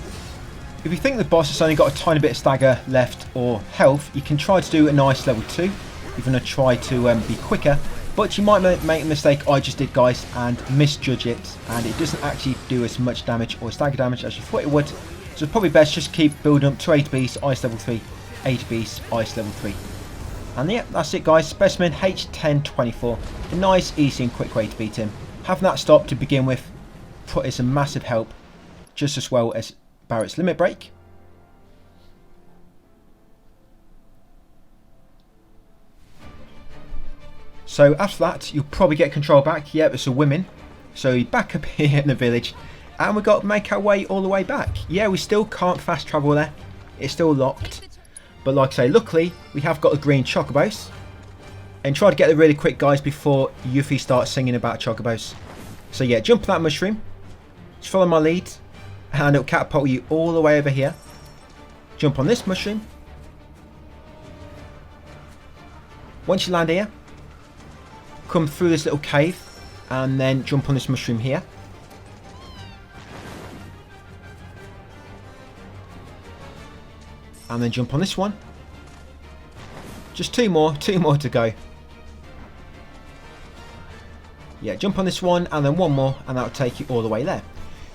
If you think the boss has only got a tiny bit of stagger left or health, you can try to do an Ice level 2. You're going to try to be quicker. But you might make a mistake I just did, guys, and misjudge it. And it doesn't actually do as much damage or stagger damage as you thought it would. So it's probably best just keep building up to 8Bs, Ice level 3, 8Bs, Ice level 3. And yeah, that's it, guys. Specimen H1024. A nice, easy and quick way to beat him. Having that stop to begin with is a massive help. Just as well as Barret's limit break. So after that, you'll probably get control back. Yep, it's a women. So you're back up here in the village. And we've got to make our way all the way back. Yeah, we still can't fast travel there. It's still locked. But like I say, luckily, we have got the green Chocobos. And try to get there really quick, guys, before Yuffie starts singing about Chocobos. So yeah, jump that mushroom. Just follow my lead. And it'll catapult you all the way over here. Jump on this mushroom. Once you land here, come through this little cave. And then jump on this mushroom here. And then jump on this one. Just two more to go. Yeah, jump on this one and then one more and that'll take you all the way there.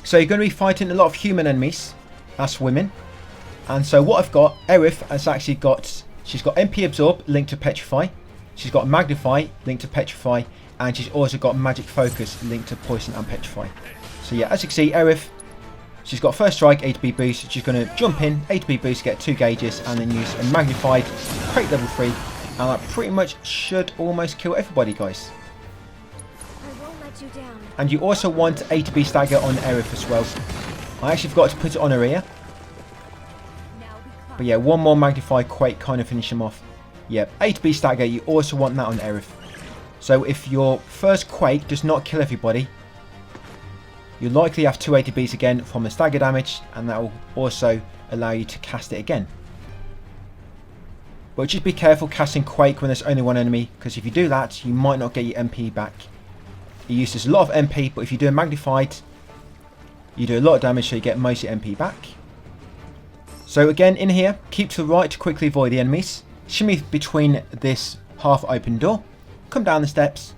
So you're going to be fighting a lot of human enemies. That's women. And so what I've got, Aerith has actually got, she's got MP Absorb linked to Petrify. She's got Magnify linked to Petrify. And she's also got Magic Focus linked to Poison and Petrify. So yeah, as you can see, Aerith, she's got First Strike, ATB boost. She's going to jump in, ATB boost, get 2 gauges, and then use a Magnified, Cait level 3. And that pretty much should almost kill everybody, guys. I won't let you down. And you also want ATB stagger on Aerith as well. I actually forgot to put it on her ear. But yeah, one more Magnified Quake kind of finish him off. Yeah, ATB stagger, you also want that on Aerith. So if your first Quake does not kill everybody, you'll likely have 2 ATBs again from the stagger damage, and that will also allow you to cast it again. But just be careful casting Quake when there's only one enemy, because if you do that, you might not get your MP back. It uses a lot of MP, but if you do a Magnified, you do a lot of damage, so you get most of your MP back. So again, in here, keep to the right to quickly avoid the enemies. Shimmy between this half open door, come down the steps,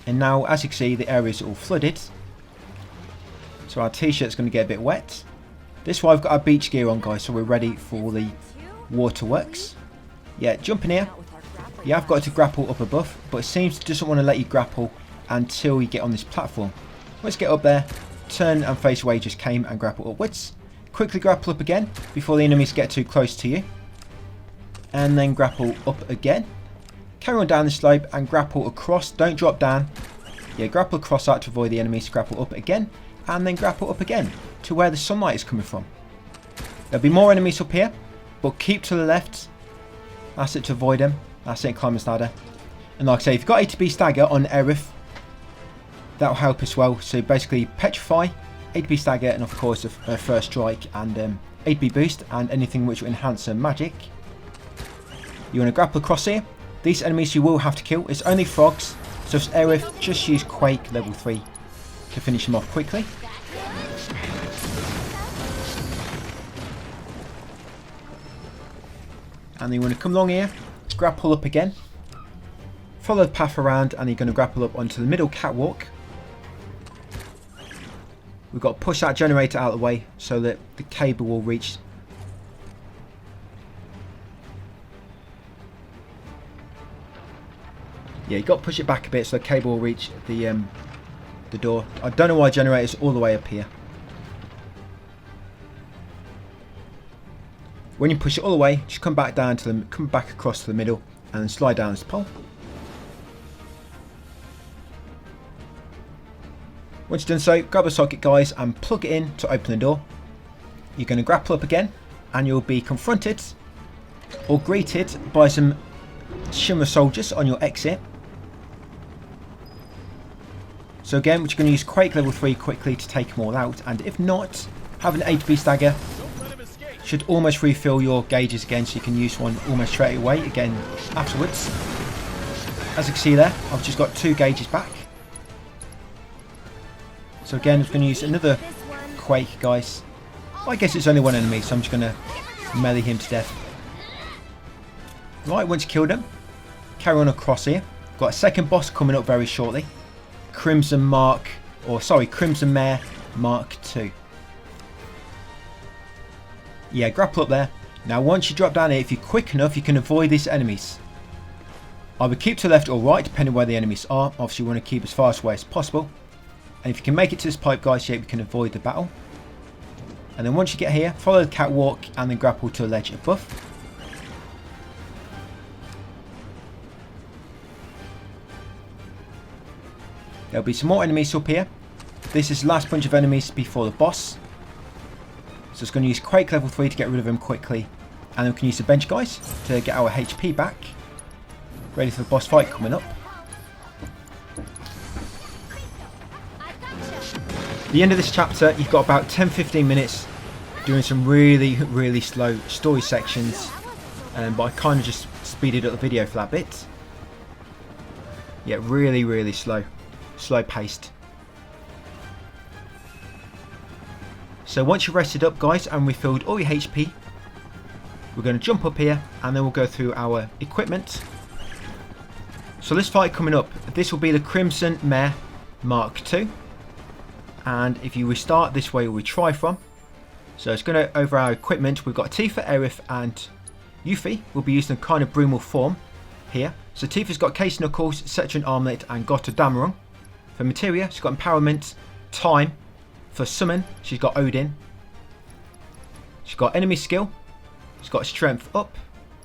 and now as you can see, the area is all flooded. So our t-shirt's going to get a bit wet. This is why I've got our beach gear on, guys, so we're ready for the waterworks. Yeah, jump in here. You have got to grapple up above, but it seems it doesn't want to let you grapple until you get on this platform. Let's get up there, turn and face where you just came and grapple upwards. Quickly grapple up again before the enemies get too close to you. And then grapple up again. Carry on down the slope and grapple across. Don't drop down. Yeah, grapple across that to avoid the enemies. Grapple up again. And then grapple up again to where the sunlight is coming from. There'll be more enemies up here, but keep to the left. That's it to avoid them. That's it, climb this ladder. And like I say, if you've got ATB stagger on Aerith, that'll help as well. So basically Petrify, ATB stagger, and of course a First Strike and ATB boost and anything which will enhance her magic. You want to grapple across here. These enemies you will have to kill. It's only frogs, so if it's Aerith, just use Quake level 3 to finish them off quickly. And then you want to come along here, grapple up again, follow the path around, and you're going to grapple up onto the middle catwalk. We've got to push that generator out of the way so that the cable will reach Yeah, you got to push it back a bit so the cable will reach the door. I don't know why generator's all the way up here. When you push it all the way, just come back down to come back across to the middle and then slide down this pole. Once you've done so, grab a socket, guys, and plug it in to open the door. You're going to grapple up again, and you'll be confronted or greeted by some Shimmer soldiers on your exit. So again, we're going to use Quake level 3 quickly to take them all out, and if not, have an HP stagger. Should almost refill your gauges again, so you can use one almost straight away again afterwards. As you can see there, I've just got 2 gauges back. So again, I'm going to use another Quake, guys. I guess it's only one enemy, so I'm just going to melee him to death. Right, once you killed him, carry on across here. Got a second boss coming up very shortly. Crimson Mare Mark II. Yeah, grapple up there. Now once you drop down here, if you're quick enough, you can avoid these enemies. Either keep to the left or right, depending where the enemies are. Obviously you want to keep as far away as possible. And if you can make it to this pipe, guys, yeah, you can avoid the battle. And then once you get here, follow the catwalk and then grapple to a ledge above. There'll be some more enemies up here. This is the last bunch of enemies before the boss. So it's going to use Quake level 3 to get rid of them quickly. And then we can use the bench, guys, to get our HP back. Ready for the boss fight coming up. At the end of this chapter, you've got about 10-15 minutes doing some really slow story sections, but I kind of just speeded up the video for that bit. Yeah, really slow paced. So once you're rested up, guys, and refilled all your HP, we're going to jump up here and then we'll go through our equipment. So this fight coming up, this will be the Crimson Mare Mark II. And if you restart, this way we try from. So it's going to over our equipment. We've got Tifa, Aerith, and Yuffie will be used in kind of brumal form here. So Tifa's got Case Knuckles, Cetron Armlet, and Gotterdammerung. For Materia, she's got Empowerment, Time. For Summon, she's got Odin. She's got Enemy Skill. She's got Strength Up.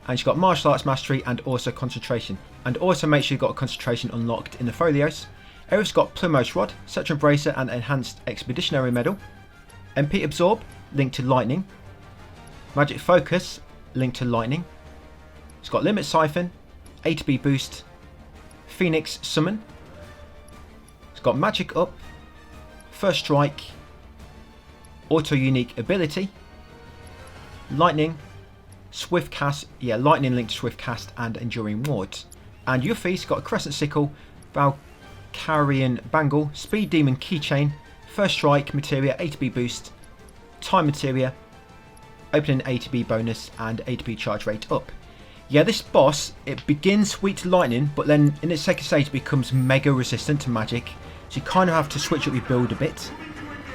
And she's got Martial Arts Mastery and also Concentration. And also make sure you've got Concentration unlocked in the Folios. Aerith's got Plumose Rod, Cetron Bracer, and Enhanced Expeditionary Medal. MP Absorb, linked to Lightning. Magic Focus, linked to Lightning. It's got Limit Siphon, A to B Boost, Phoenix Summon. It's got Magic Up, First Strike, Auto Unique Ability, Lightning, Swift Cast, yeah, Lightning linked to Swift Cast, and Enduring Wards. And Yuffie's got a Crescent Sickle, Valkyrian Bangle, Speed Demon Keychain, First Strike, Materia, A to B Boost, Time Materia, Opening A to B bonus, and A to B charge rate up. Yeah, this boss, it begins weak to lightning, but then in its second stage it becomes mega resistant to magic. So you kind of have to switch up your build a bit.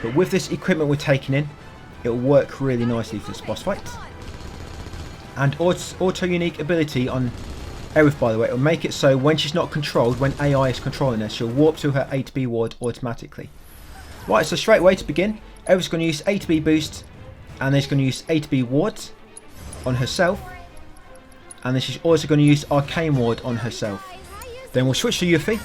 But with this equipment we're taking in, it'll work really nicely for this boss fight. And auto unique ability on Aerith, by the way, it'll make it so when she's not controlled, when AI is controlling her, she'll warp to her A to B ward automatically. Right, so straight away to begin, Aerith's going to use A to B boost, and then she's going to use A to B wards on herself, and then she's also going to use Arcane Ward on herself. Then we'll switch to Yuffie.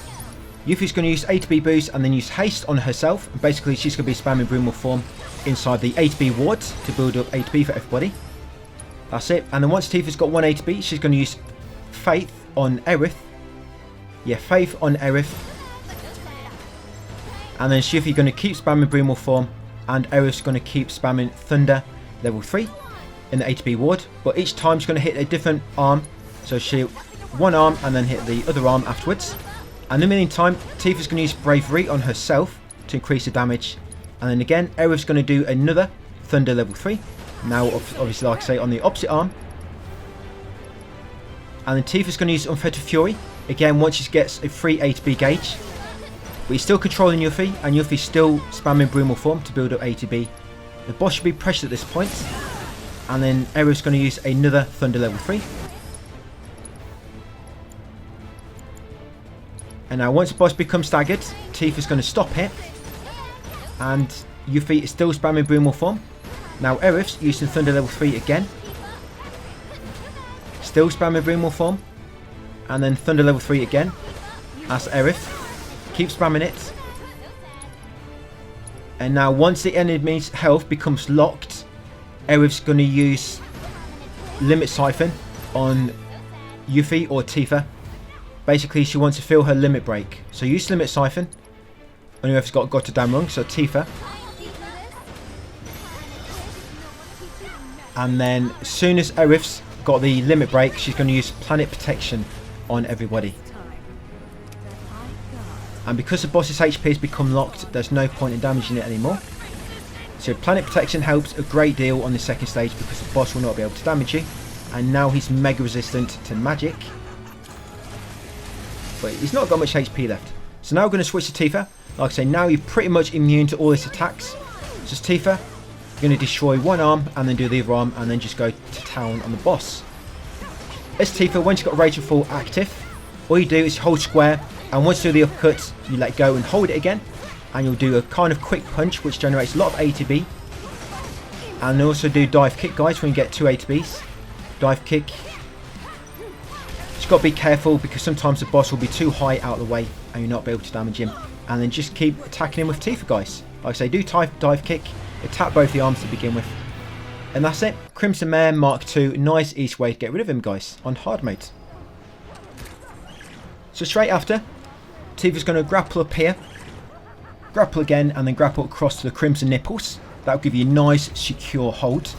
Yuffie's going to use A to B boost and then use Haste on herself, and basically she's going to be spamming Brumal Form inside the A to B wards to build up A to B for everybody. That's it. And then once Tifa's got one A to B, she's going to use Faith on Aerith. Yeah, Faith on Aerith. And then Yuffie's going to keep spamming Brumal Form, and Aerith's going to keep spamming Thunder level 3 in the A to B ward. But each time she's going to hit a different arm. So she one arm and then hit the other arm afterwards. And in the meantime, Tifa's going to use Bravery on herself to increase the damage. And then again, Aerith's going to do another Thunder level 3. Now, obviously, like I say, on the opposite arm. And then Tifa's going to use Unfettered Fury. Again, once she gets a free A to B gauge. But he's still controlling Yuffie, and Yuffie's still spamming Brumal Form to build up A to B. The boss should be pressured at this point. And then Aerith's going to use another Thunder level 3. And now once the boss becomes staggered, Tifa's going to stop it. And Yuffie is still spamming Boom form. Now Aerith's using Thunder level 3 again. Still spamming Boom form. And then Thunder level 3 again. As Aerith. Keep spamming it. And now once the enemy's health becomes locked, Aerith's going to use Limit Siphon on Yuffie or Tifa. Basically, she wants to fill her limit break. So use Limit Siphon on whoever's got Gotterdamn wrong, so Tifa. And then as soon as Aerith's got the limit break, she's going to use Planet Protection on everybody. And because the boss's HP has become locked, there's no point in damaging it anymore. So Planet Protection helps a great deal on the second stage because the boss will not be able to damage you. And now he's mega resistant to magic. But he's not got much HP left. So now we're going to switch to Tifa. Like I say, now you're pretty much immune to all his attacks. Just Tifa, you're going to destroy one arm and then do the other arm and then just go to town on the boss. As Tifa, once you've got Rage and Fall active, all you do is hold square, and once you do the uppercut, you let go and hold it again. And you'll do a kind of quick punch which generates a lot of ATB. And also do dive kick, guys, when you get 2 ATBs. Dive kick. Just got to be careful because sometimes the boss will be too high out of the way and you'll not be able to damage him. And then just keep attacking him with Tifa, guys. Like I say, do dive kick, attack both the arms to begin with. And that's it. Crimson Mare Mark II. Nice easy way to get rid of him, guys, on hard mode. So straight after, Tifa's going to grapple up here. Grapple again and then grapple across to the Crimson Nipples. That'll give you a nice secure hold.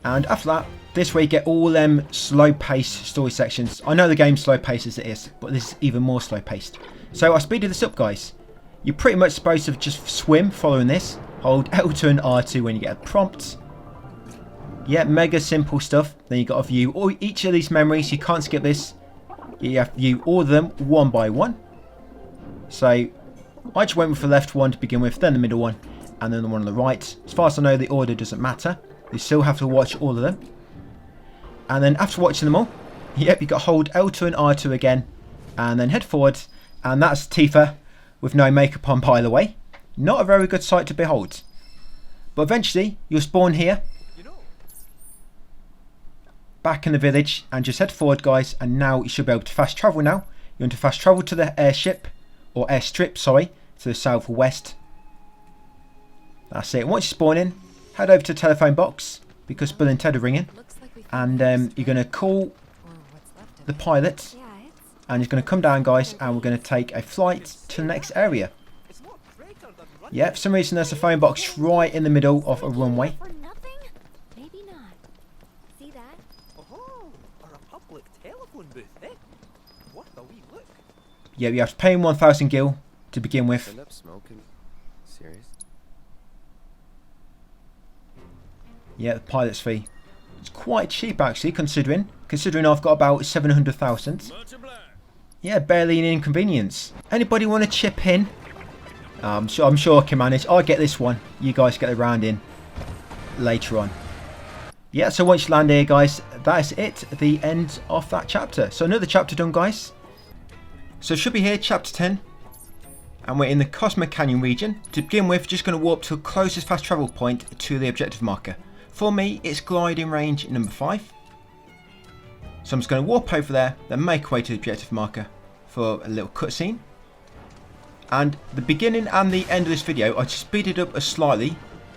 And after that, this way you get all them slow paced story sections. I know the game's slow paced as it is, but this is even more slow paced. So I speeded this up, guys. You're pretty much supposed to just swim following this. Hold L2 and R2 when you get a prompt. Yeah, mega simple stuff. Then you got to view each of these memories. You can't skip this. You have to view all of them one by one. So I just went with the left one to begin with, then the middle one, and then the one on the right. As far as I know, the order doesn't matter. You still have to watch all of them. And then after watching them all, yep, you got to hold L2 and R2 again, and then head forward. And that's Tifa with no makeup on, by the way. Not a very good sight to behold. But eventually, you'll spawn here, back in the village, and just head forward, guys. And now you should be able to fast travel now. You want to fast travel to the airship, or airstrip, sorry, to the southwest. That's it. Once you spawn in, head over to the telephone box, because Bill and Ted are ringing. And you're going to call the pilot, and he's going to come down, guys, and we're going to take a flight to the next area. Yeah, for some reason there's a phone box right in the middle of a runway. Maybe not. See that? Oh, or a public telephone booth, eh? What a wee look. Yeah, you have to pay him 1,000 gil to begin with. End up smoking. Serious? Yeah, the pilot's fee. It's quite cheap actually, considering I've got about 700,000. Yeah, barely an inconvenience. Anybody want to chip in? I'm sure I can manage. I'll get this one. You guys get the round in later on. Yeah, so once you land here, guys, that is it. The end of that chapter. So another chapter done, guys. So should be here, chapter 10. And we're in the Cosmic Canyon region. To begin with, just going to warp to the closest fast travel point to the objective marker. For me, it's gliding range number 5. So I'm just going to warp over there, then make way to the objective marker for a little cutscene. And the beginning and the end of this video, I just speeded up slightly.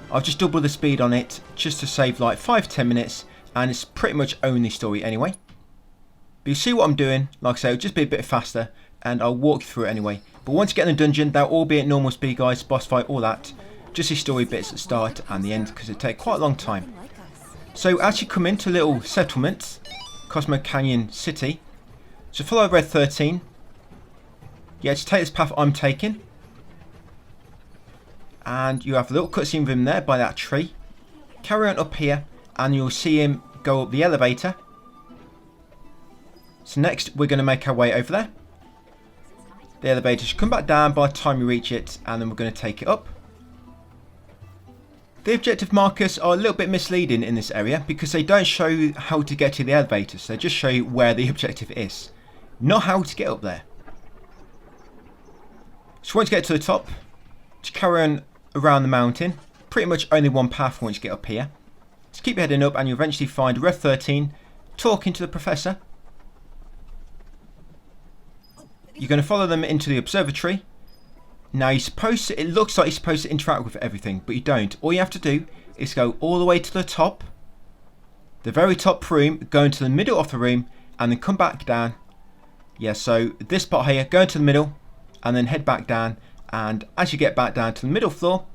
I've just doubled the speed on it just to save like 5-10 minutes, and it's pretty much only story anyway. But you'll see what I'm doing. Like I say, it'll just be a bit faster, and I'll walk you through it anyway. But once you get in the dungeon, they'll all be at normal speed, guys, boss fight, all that. Just the story bits at the start and the end, because it take quite a long time. So as you come into a little settlement, Cosmic Canyon City, so follow Red 13. Yeah, just take this path I'm taking. And you have a little cutscene with him there by that tree. Carry on up here and you'll see him go up the elevator. So next we're going to make our way over there. The elevator should come back down by the time you reach it, and then we're going to take it up. The objective markers are a little bit misleading in this area because they don't show you how to get to the elevators. They just show you where the objective is, not how to get up there. So once you get to the top, just carry on around the mountain. Pretty much only one path once you get up here. Just keep heading up and you eventually find Red 13 talking to the professor. You're going to follow them into the observatory. Now it looks like you're supposed to interact with everything, but you don't. All you have to do is go all the way to the top, the very top room, go into the middle of the room, and then come back down. Yeah, so this part here, go into the middle, and then head back down. And as you get back down to the middle floor,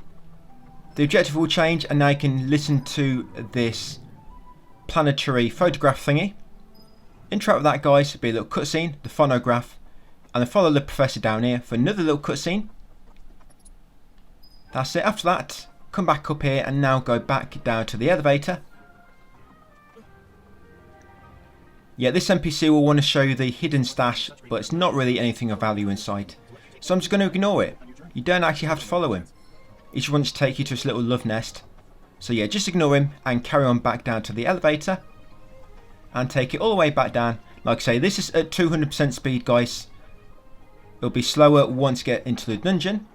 the objective will change, and now you can listen to this planetary photograph thingy. Interact with that, guys. It'll be a little cutscene, the phonograph, and then follow the professor down here for another little cutscene. That's it. After that, come back up here and now go back down to the elevator. Yeah, this NPC will want to show you the hidden stash, but it's not really anything of value inside. So I'm just going to ignore it. You don't actually have to follow him. He just wants to take you to his little love nest. So yeah, just ignore him and carry on back down to the elevator. And take it all the way back down. Like I say, this is at 200% speed, guys. It'll be slower once you get into the dungeon.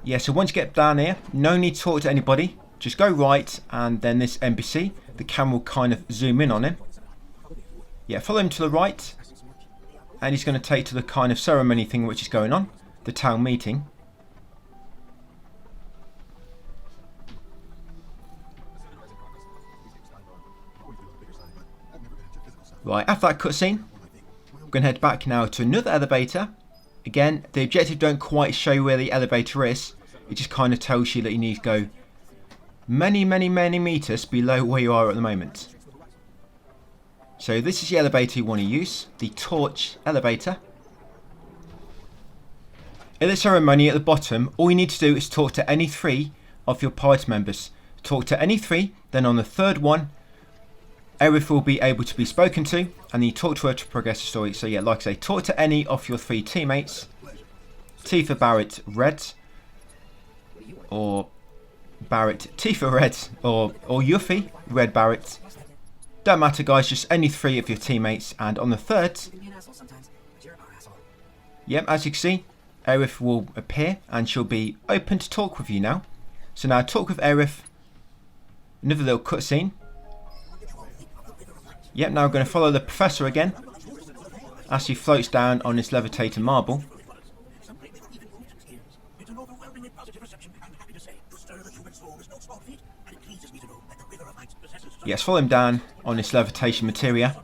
Yeah, so once you get down here, no need to talk to anybody. Just go right, and then this NPC, the camera will kind of zoom in on him. Yeah, follow him to the right, and he's going to take to the kind of ceremony thing which is going on, the town meeting. Right, after that cutscene, we're going to head back now to another elevator. Again, the objective don't quite show you where the elevator is. It just kind of tells you that you need to go many meters below where you are at the moment. So this is the elevator you want to use, the torch elevator. In the ceremony at the bottom, all you need to do is talk to any 3 of your party members. Talk to any 3, then on the third one, Aerith will be able to be spoken to, and then you talk to her to progress the story. So yeah, like I say, talk to any of your 3 teammates. Tifa, Barret, Red, or Barret, Tifa, Red, or Yuffie, Red, Barret. Don't matter, guys, just any 3 of your teammates. And on the third, yep, as you can see, Aerith will appear and she'll be open to talk with you now. So now talk with Aerith. Another little cutscene. Yep, now we're going to follow the professor again as he floats down on this levitating marble. Yes, follow him down on this levitation materia.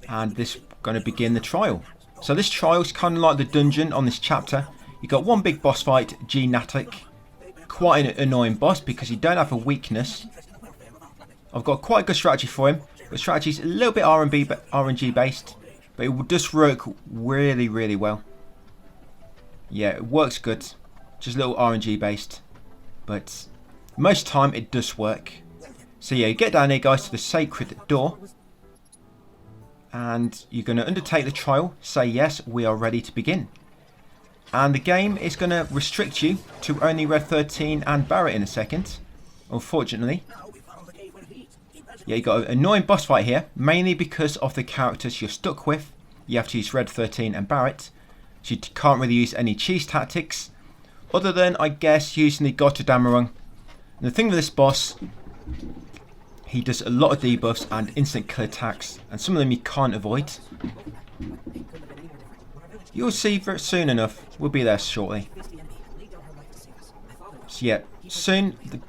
And this is going to begin the trial. So this trial is kind of like the dungeon on this chapter. You've got one big boss fight, Genetic. Quite an annoying boss because you don't have a weakness. I've got quite a good strategy for him. The strategy is a little bit RNG based, but it does work really well. Yeah, it works good. Just a little RNG based, but most of the time it does work. So yeah, you get down here, guys, to the sacred door, and you're going to undertake the trial. Say yes, we are ready to begin. And the game is going to restrict you to only Red 13 and Barret in a second, unfortunately. Yeah, you got an annoying boss fight here, mainly because of the characters you're stuck with. You have to use Red 13 and Barret, so you can't really use any cheese tactics, other than, I guess, using the Gastro-pod. And the thing with this boss, he does a lot of debuffs and instant kill attacks, and some of them you can't avoid. You'll see very soon enough, we'll be there shortly. So yeah, soon the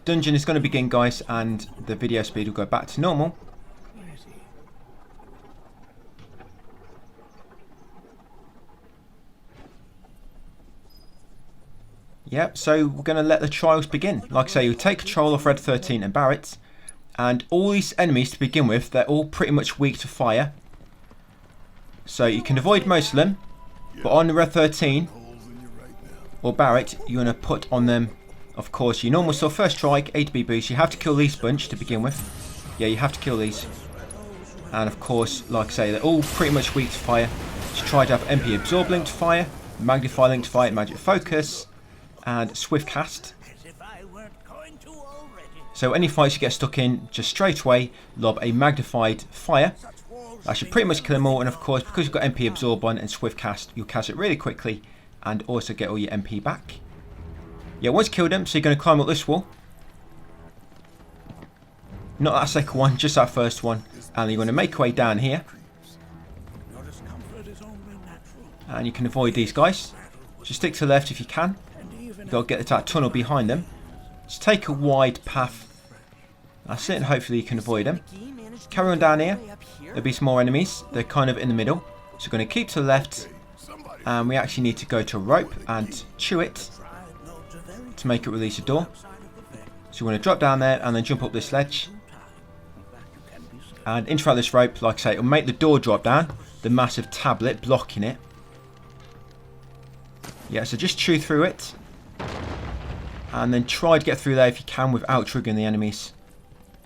dungeon is going to begin, guys, and the video speed will go back to normal. Yep, so we're going to let the trials begin. Like I say, you take control of Red 13 and Barret, and all these enemies to begin with, they're all pretty much weak to fire. So you can avoid most of them, but on Red 13 or Barret, you're going to put on them, of course, your normal stuff. First strike, A to B boost. You have to kill these bunch to begin with. Yeah, you have to kill these. And of course, like I say, they're all pretty much weak to fire. Just try to have MP Absorb Link to fire, Magnify Link to fire, Magic Focus, and Swift Cast. So So any fights you get stuck in, just straight away lob a magnified fire. That should pretty much kill them all, and of course because you've got MP absorb on and swift cast, you'll cast it really quickly and also get all your MP back. Yeah, once you killed them, so you're going to climb up this wall. Not that second one, just that first one. And you're going to make your way down here. And you can avoid these guys. Just stick to the left if you can. You've got to get to that tunnel behind them. Just take a wide path. That's it, and hopefully you can avoid them. Carry on down here. There'll be some more enemies. They're kind of in the middle. So we're going to keep to the left. And we actually need to go to a rope and chew it to make it release a door. So we're going to drop down there and then jump up this ledge. And interact this rope, like I say, it'll make the door drop down. The massive tablet blocking it. Yeah, so just chew through it. And then try to get through there if you can without triggering the enemies.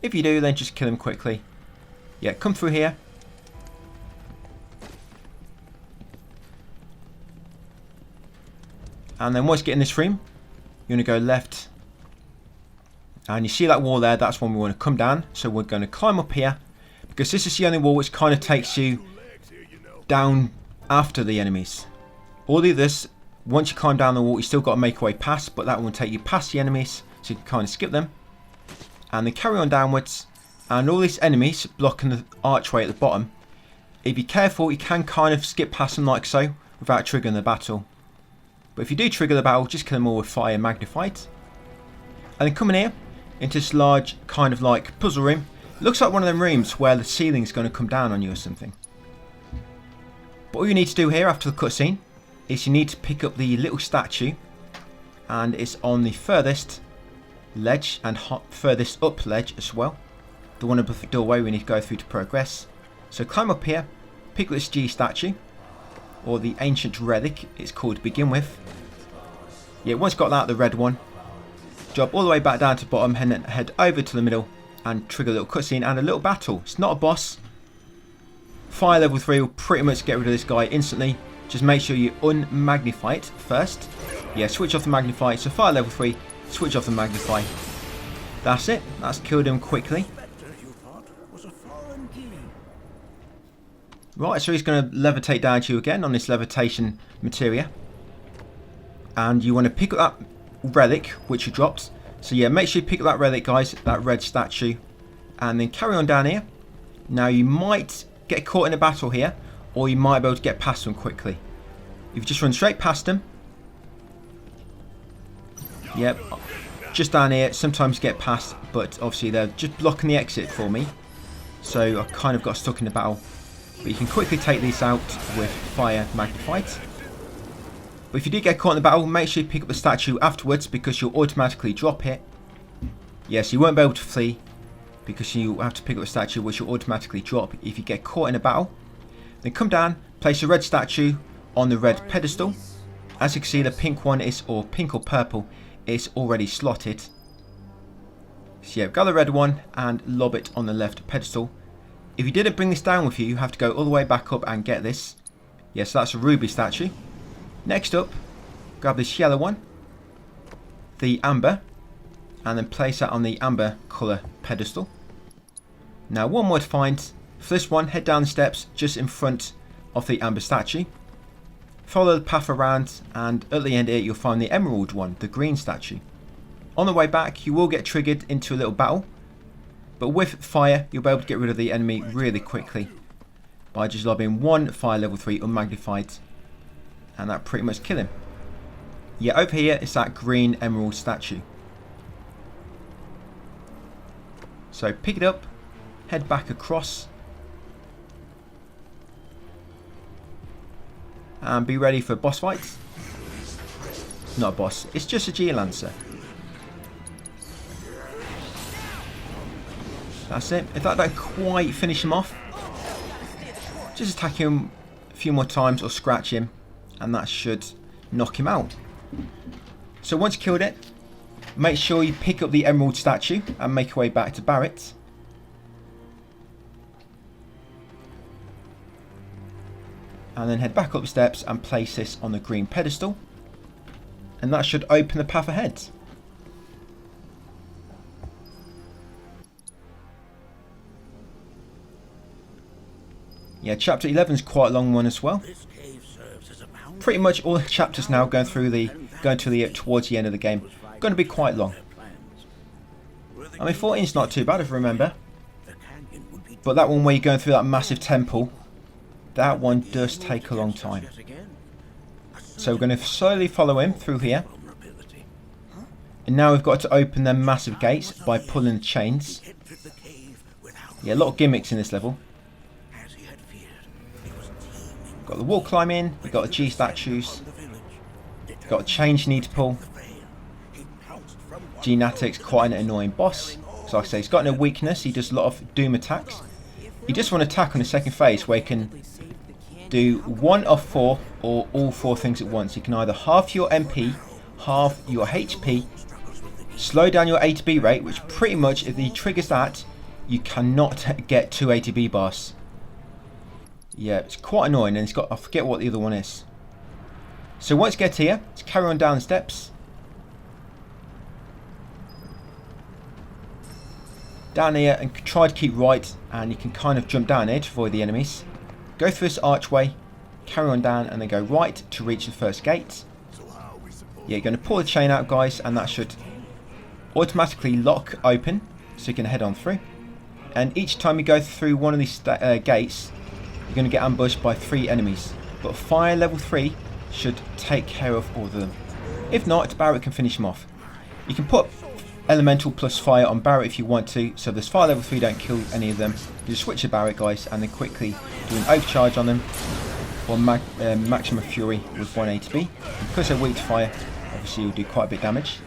If you do, then just kill them quickly. Yeah, come through here. And then once you get in this room, you're going to go left. And you see that wall there, that's when we want to come down. So we're going to climb up here. Because this is the only wall which kind of takes you down after the enemies. All of this, once you climb down the wall, you still got to make your way past. But that will take you past the enemies, so you can kind of skip them. And then carry on downwards. And all these enemies blocking the archway at the bottom. If you're careful, you can kind of skip past them like so, without triggering the battle. But if you do trigger the battle, just kill them all with fire magnified. And then coming here, into this large kind of like puzzle room. Looks like one of them rooms where the ceiling's going to come down on you or something. But all you need to do here after the cutscene is you need to pick up the little statue. And it's on the furthest ledge and furthest up ledge as well. The one above the doorway we need to go through to progress. So climb up here, pick up this G statue. Or the ancient relic it's called to begin with. Yeah, once got that, the red one. Drop all the way back down to the bottom and then head over to the middle and trigger a little cutscene and a little battle. It's not a boss. Fire level 3 will pretty much get rid of this guy instantly. Just make sure you unmagnify it first. Yeah, switch off the magnify. So fire level 3, switch off the magnify. That's it. That's killed him quickly. Right, so he's going to levitate down to you again on this levitation materia. And you want to pick up that relic which you dropped. So yeah, make sure you pick up that relic, guys, that red statue. And then carry on down here. Now you might get caught in a battle here, or you might be able to get past them quickly. If you just run straight past them. Yep, just down here, sometimes get past, but obviously they're just blocking the exit for me. So I kind of got stuck in the battle. But you can quickly take these out with fire magnified. But if you do get caught in the battle, make sure you pick up the statue afterwards because you'll automatically drop it. Yes, you won't be able to flee because you have to pick up the statue which will automatically drop if you get caught in a battle. Then come down, place the red statue on the red pedestal. As you can see, the pink one is, or pink or purple, is already slotted. So yeah, grab the red one and lob it on the left pedestal. If you didn't bring this down with you, you have to go all the way back up and get this. Yes, that's a ruby statue. Next up, grab this yellow one, the amber, and then place that on the amber colour pedestal. Now one more to find. For this one, head down the steps just in front of the amber statue. Follow the path around and at the end here you'll find the emerald one, the green statue. On the way back you will get triggered into a little battle. But with fire, you'll be able to get rid of the enemy really quickly by just lobbing one fire level 3 unmagnified, and that pretty much kill him. Yeah, over here is that green emerald statue. So pick it up, head back across, and be ready for boss fights. Not a boss, it's just a G-Lancer. That's it. If that don't quite finish him off, just attack him a few more times or scratch him and that should knock him out. So once you killed it, make sure you pick up the emerald statue and make your way back to Barret. And then head back up the steps and place this on the green pedestal. And that should open the path ahead. Yeah, chapter 11 is quite a long one as well. Pretty much all the chapters now going to the towards the end of the game going to be quite long. I mean, 14 is not too bad if I remember, but that one where you're going through that massive temple, that one does take a long time. So we're going to slowly follow him through here. And now we've got to open them massive gates by pulling the chains. Yeah, a lot of gimmicks in this level. Got the wall climbing, we've got the G statues, got a change you need to pull. Genatic's quite an annoying boss. So like I say, he's got no weakness, he does a lot of doom attacks. He does one attack on the second phase where he can do one of 4 or all 4 things at once. You can either half your MP, half your HP, slow down your ATB rate, which pretty much if he triggers that, you cannot get 2 ATB bars. Yeah, it's quite annoying, and it's got, I forget what the other one is. So once you get here, let's carry on down the steps. Down here, and try to keep right, and you can kind of jump down here to avoid the enemies. Go through this archway, carry on down, and then go right to reach the first gate. Yeah, you're going to pull the chain out, guys, and that should automatically lock open, so you can head on through. And each time you go through one of these gates, you're going to get ambushed by 3 enemies. But fire level 3 should take care of all of them. If not, Barret can finish them off. You can put elemental plus fire on Barret if you want to, so this fire level 3 don't kill any of them. You just switch to Barret, guys, and then quickly do an overcharge on them, or maximum fury with 1 ATB. And because they're weak to fire, obviously you'll do quite a bit of damage.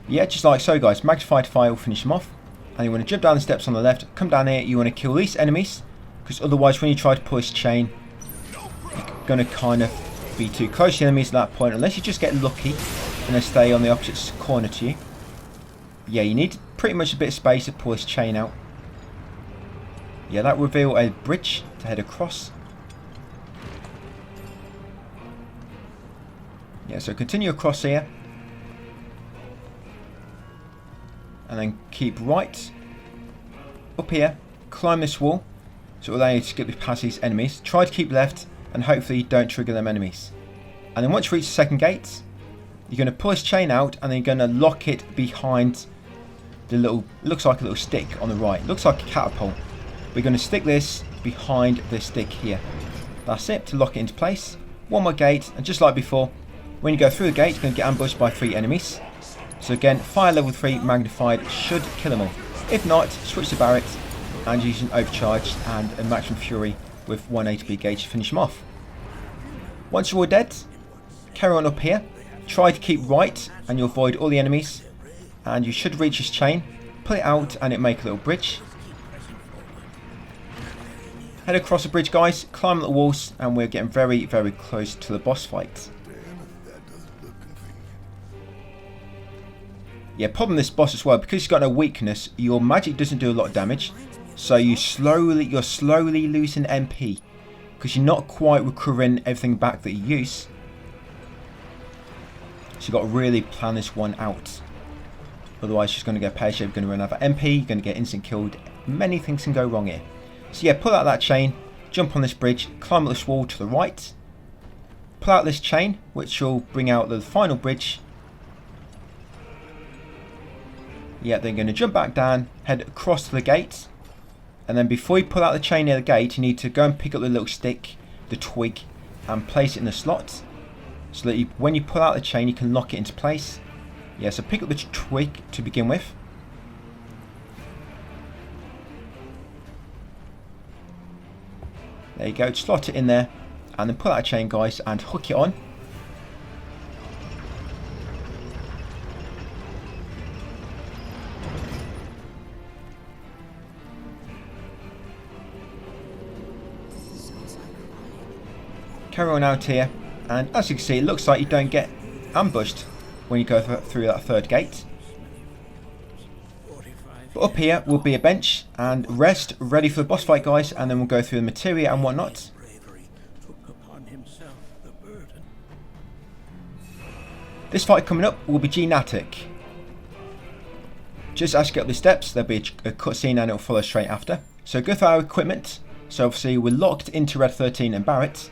Yeah, just like so, guys, magnified fire will finish them off. And you want to jump down the steps on the left, come down here, you want to kill these enemies, because otherwise when you try to pull this chain, you're going to kind of be too close to the enemies at that point, unless you just get lucky and they stay on the opposite corner to you. Yeah, you need pretty much a bit of space to pull this chain out. Yeah, that will reveal a bridge to head across. Yeah, so continue across here. And then keep right. Up here, climb this wall. So it will allow you to skip past these enemies. Try to keep left, and hopefully don't trigger them enemies. And then once you reach the second gate, you're going to pull this chain out, and then you're going to lock it behind the little, looks like a little stick on the right. Looks like a catapult. We're going to stick this behind this stick here. That's it, to lock it into place. One more gate, and just like before, when you go through the gate, you're going to get ambushed by 3 enemies. So again, fire level 3 magnified should kill them all. If not, switch to Barret and use an overcharge and a maximum fury with 1 ATB gauge to finish them off. Once you're all dead, carry on up here. Try to keep right and you'll avoid all the enemies. And you should reach this chain, pull it out and it make a little bridge. Head across the bridge, guys, climb the walls, and we're getting very, very close to the boss fight. Yeah, problem with this boss as well, because he's got no weakness, your magic doesn't do a lot of damage. So you're slowly losing MP, because you're not quite recovering everything back that you use. So you've got to really plan this one out. Otherwise, she's going to get pear-shaped, you're going to run out of MP, you're going to get instant killed. Many things can go wrong here. So yeah, pull out that chain, jump on this bridge, climb up this wall to the right. Pull out this chain, which will bring out the final bridge. Yeah, then you're going to jump back down, head across to the gate. And then before you pull out the chain near the gate, you need to go and pick up the little stick, the twig, and place it in the slot. So that when you pull out the chain, you can lock it into place. Yeah, so pick up the twig to begin with. There you go, slot it in there. And then pull out a chain, guys, and hook it on. Carry on out here, and as you can see, it looks like you don't get ambushed when you go through that third gate. But up here will be a bench and rest, ready for the boss fight, guys, and then we'll go through the materia and whatnot. This fight coming up will be Genatic. Just as you get up the steps, there'll be a cutscene and it'll follow straight after. So go through our equipment, So obviously we're locked into Red 13 and Barret.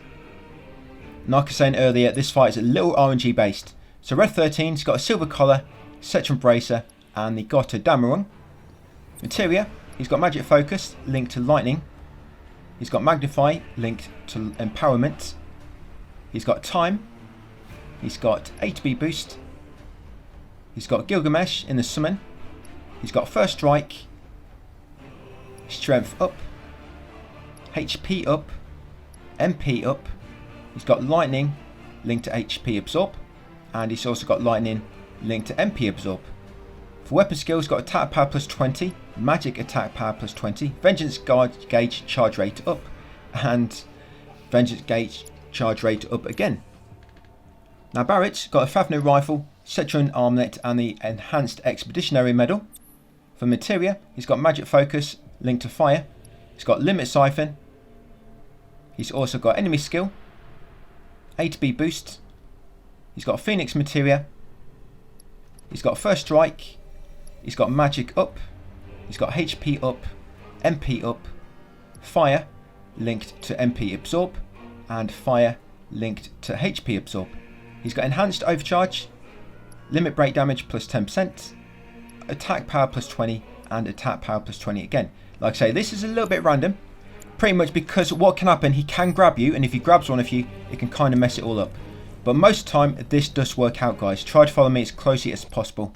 And like I was saying earlier, this fight is a little RNG based. So Red 13's got a silver collar, Sectron Bracer, and he got a Damarung. Materia, he's got Magic Focus, linked to Lightning. He's got Magnify, linked to Empowerment. He's got Time. He's got HP Boost. He's got Gilgamesh in the Summon. He's got First Strike, Strength up, HP up, MP up. He's got Lightning linked to HP Absorb, and he's also got Lightning linked to MP Absorb. For weapon skills, he's got Attack Power plus 20, Magic Attack Power plus 20, Vengeance Gauge Charge Rate up, and Vengeance Gauge Charge Rate up again. Now Barret's got a Favno Rifle, Sectron Armlet, and the Enhanced Expeditionary Medal. For Materia, he's got Magic Focus linked to Fire. He's got Limit Siphon. He's also got Enemy Skill, HP Boost. He's got Phoenix Materia. He's got First Strike. He's got Magic up. He's got HP up, MP up, Fire linked to MP Absorb, and Fire linked to HP Absorb. He's got Enhanced Overcharge, Limit Break Damage plus 10%, Attack Power plus 20, and Attack Power plus 20 again. Like I say, this is a little bit random, pretty much because what can happen, he can grab you, and if he grabs one of you, it can kind of mess it all up. But most of the time, this does work out, guys. Try to follow me as closely as possible.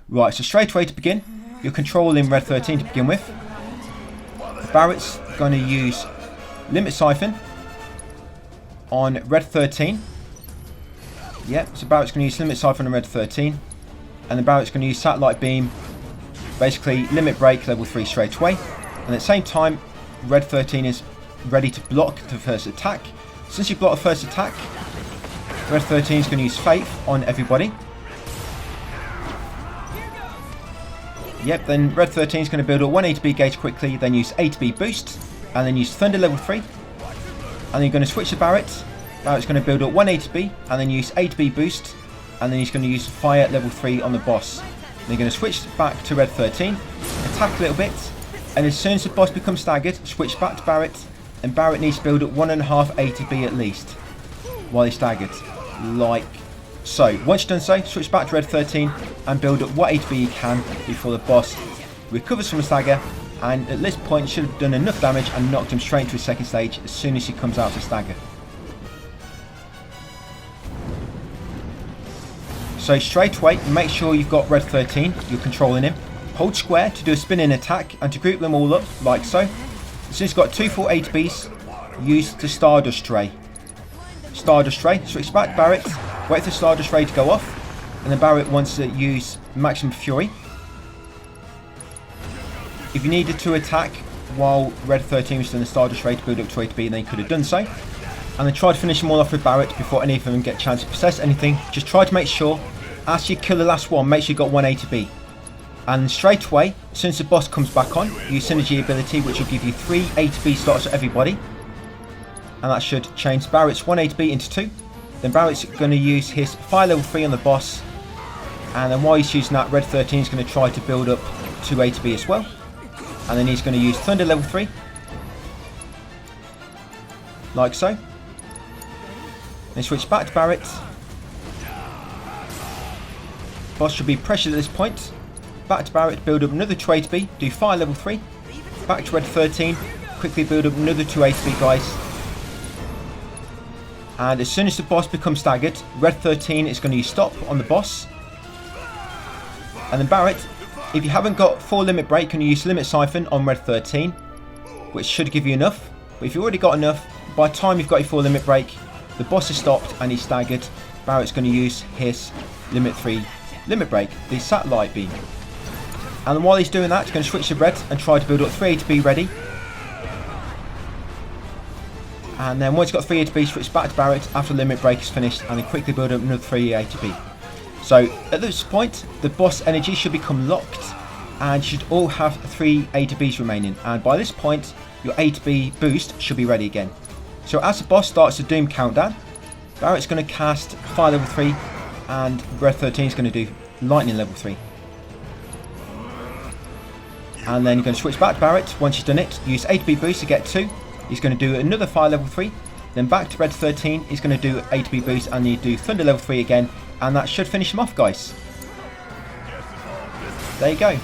Right, so straight away to begin, you're controlling Red 13 to begin with. Barret's going to use Limit Siphon on Red 13. Yep, so Barret's going to use Limit Siphon on Red 13. And then Barret's going to use Satellite Beam, basically Limit Break level 3 straight away. And at the same time, Red 13 is ready to block the first attack. Since you block the first attack, Red 13 is going to use Faith on everybody. Yep, then Red 13 is going to build a 1 ATB gauge quickly, then use ATB boost, and then use Thunder level 3. And then you're going to switch to Barret. Barret's going to build a 1 ATB, and then use ATB boost, and then he's going to use Fire level 3 on the boss. Then you're going to switch back to Red 13, attack a little bit, and as soon as the boss becomes staggered, switch back to Barret, and Barret needs to build up 1.5 ATB at least, while he's staggered, like so. Once you've done so, switch back to Red 13 and build up what ATB you can before the boss recovers from a stagger, and at this point should have done enough damage and knocked him straight into his second stage as soon as he comes out of the stagger. So straight away, make sure you've got Red 13, you're controlling him. Hold square to do a spinning attack and to group them all up, like so. As soon as you've got 2 full ATBs, use the Stardust Ray. Stardust Ray, switch back to Barret, wait for Stardust Ray to go off, and then Barret wants to use Maximum Fury. If you needed to attack while Red 13 was doing the Stardust Ray to build up to ATB, then you could have done so. And then try to finish them all off with Barret before any of them get a chance to possess anything. Just try to make sure, as you kill the last one, make sure you got 1 ATB. And straight away, as soon as the boss comes back on, use Synergy ability, which will give you 3 ATB slots for everybody. And that should change Barret's 1 ATB into 2. Then Barret's going to use his Fire level 3 on the boss. And then while he's using that, Red 13 is going to try to build up 2 ATB as well. And then he's going to use Thunder level 3. Like so. Then switch back to Barret. Boss should be pressured at this point. Back to Barret, build up another 2 ATB, do Fire level 3. Back to Red 13, quickly build up another 2 ATB, guys. And as soon as the boss becomes staggered, Red 13 is going to use Stop on the boss. And then Barret, if you haven't got full Limit Break, can you use Limit Siphon on Red 13, which should give you enough. But if you've already got enough, by the time you've got your full Limit Break, the boss is stopped and he's staggered. Barret's going to use his Limit 3 Limit Break, the Satellite Beam. And while he's doing that, he's going to switch to Red and try to build up 3 ATB ready. And then once he's got 3 ATB, switch back to Barret after the Limit Break is finished and then quickly build up another 3 ATB. So at this point, the boss energy should become locked and should all have 3 ATBs remaining. And by this point, your ATB boost should be ready again. So as the boss starts the Doom countdown, Barret's going to cast Fire level 3 and Red 13 is going to do Lightning level 3. And then you're going to switch back to Barret. Once you've done it, use ATB boost to get 2. he's going to do another fire level 3. Then back to red 13, he's going to do ATB boost, and you do thunder level 3 again, and that should finish him off, guys. There you go.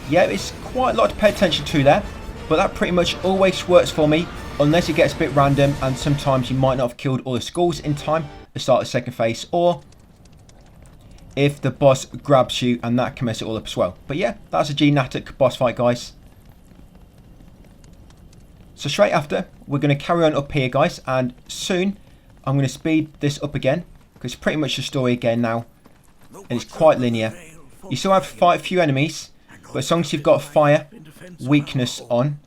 Yeah, it's quite a lot to pay attention to there, but that pretty much always works for me, unless it gets a bit random, and sometimes you might not have killed all the skulls in time to start the second phase, or if the boss grabs you, and that can mess it all up as well. But yeah, that's a Genetic boss fight, guys. So straight after, we're going to carry on up here, guys, and soon I'm going to speed this up again, because it's pretty much the story again now, and it's quite linear. You still have to fight a few enemies, but as long as you've got fire weakness on,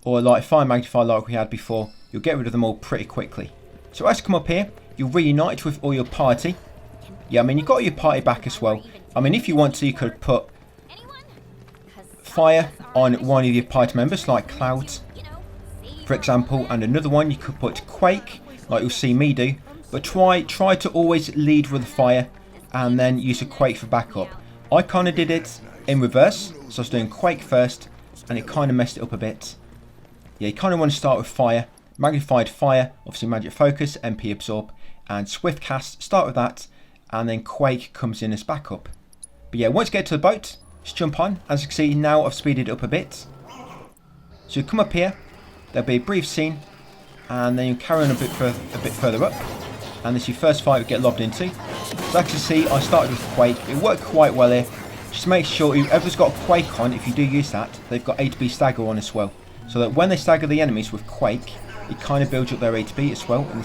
or like fire magnifier like we had before, you'll get rid of them all pretty quickly. So as you come up here, you'll reunite with all your party. Yeah, I mean, you've got your party back as well. I mean, if you want to, you could put fire on one of your party members, like Cloud, for example, and another one you could put Quake, like you'll see me do. But try to always lead with the fire, and then use a Quake for backup. I kind of did it in reverse, so I was doing Quake first, and it kind of messed it up a bit. Yeah, you kind of want to start with fire, magnified fire, obviously magic focus, MP absorb, and swift cast. Start with that, and then Quake comes in as backup. But yeah, once you get to the boat, just jump on. As you can see, now I've speeded it up a bit. So you come up here, there'll be a brief scene, and then you carry on a bit further up, and this is your first fight we get lobbed into. So as you can see, I started with Quake. It worked quite well here. Just make sure whoever's got Quake on, if you do use that, they've got ATB stagger on as well, so that when they stagger the enemies with Quake, it kind of builds up their ATB as well at the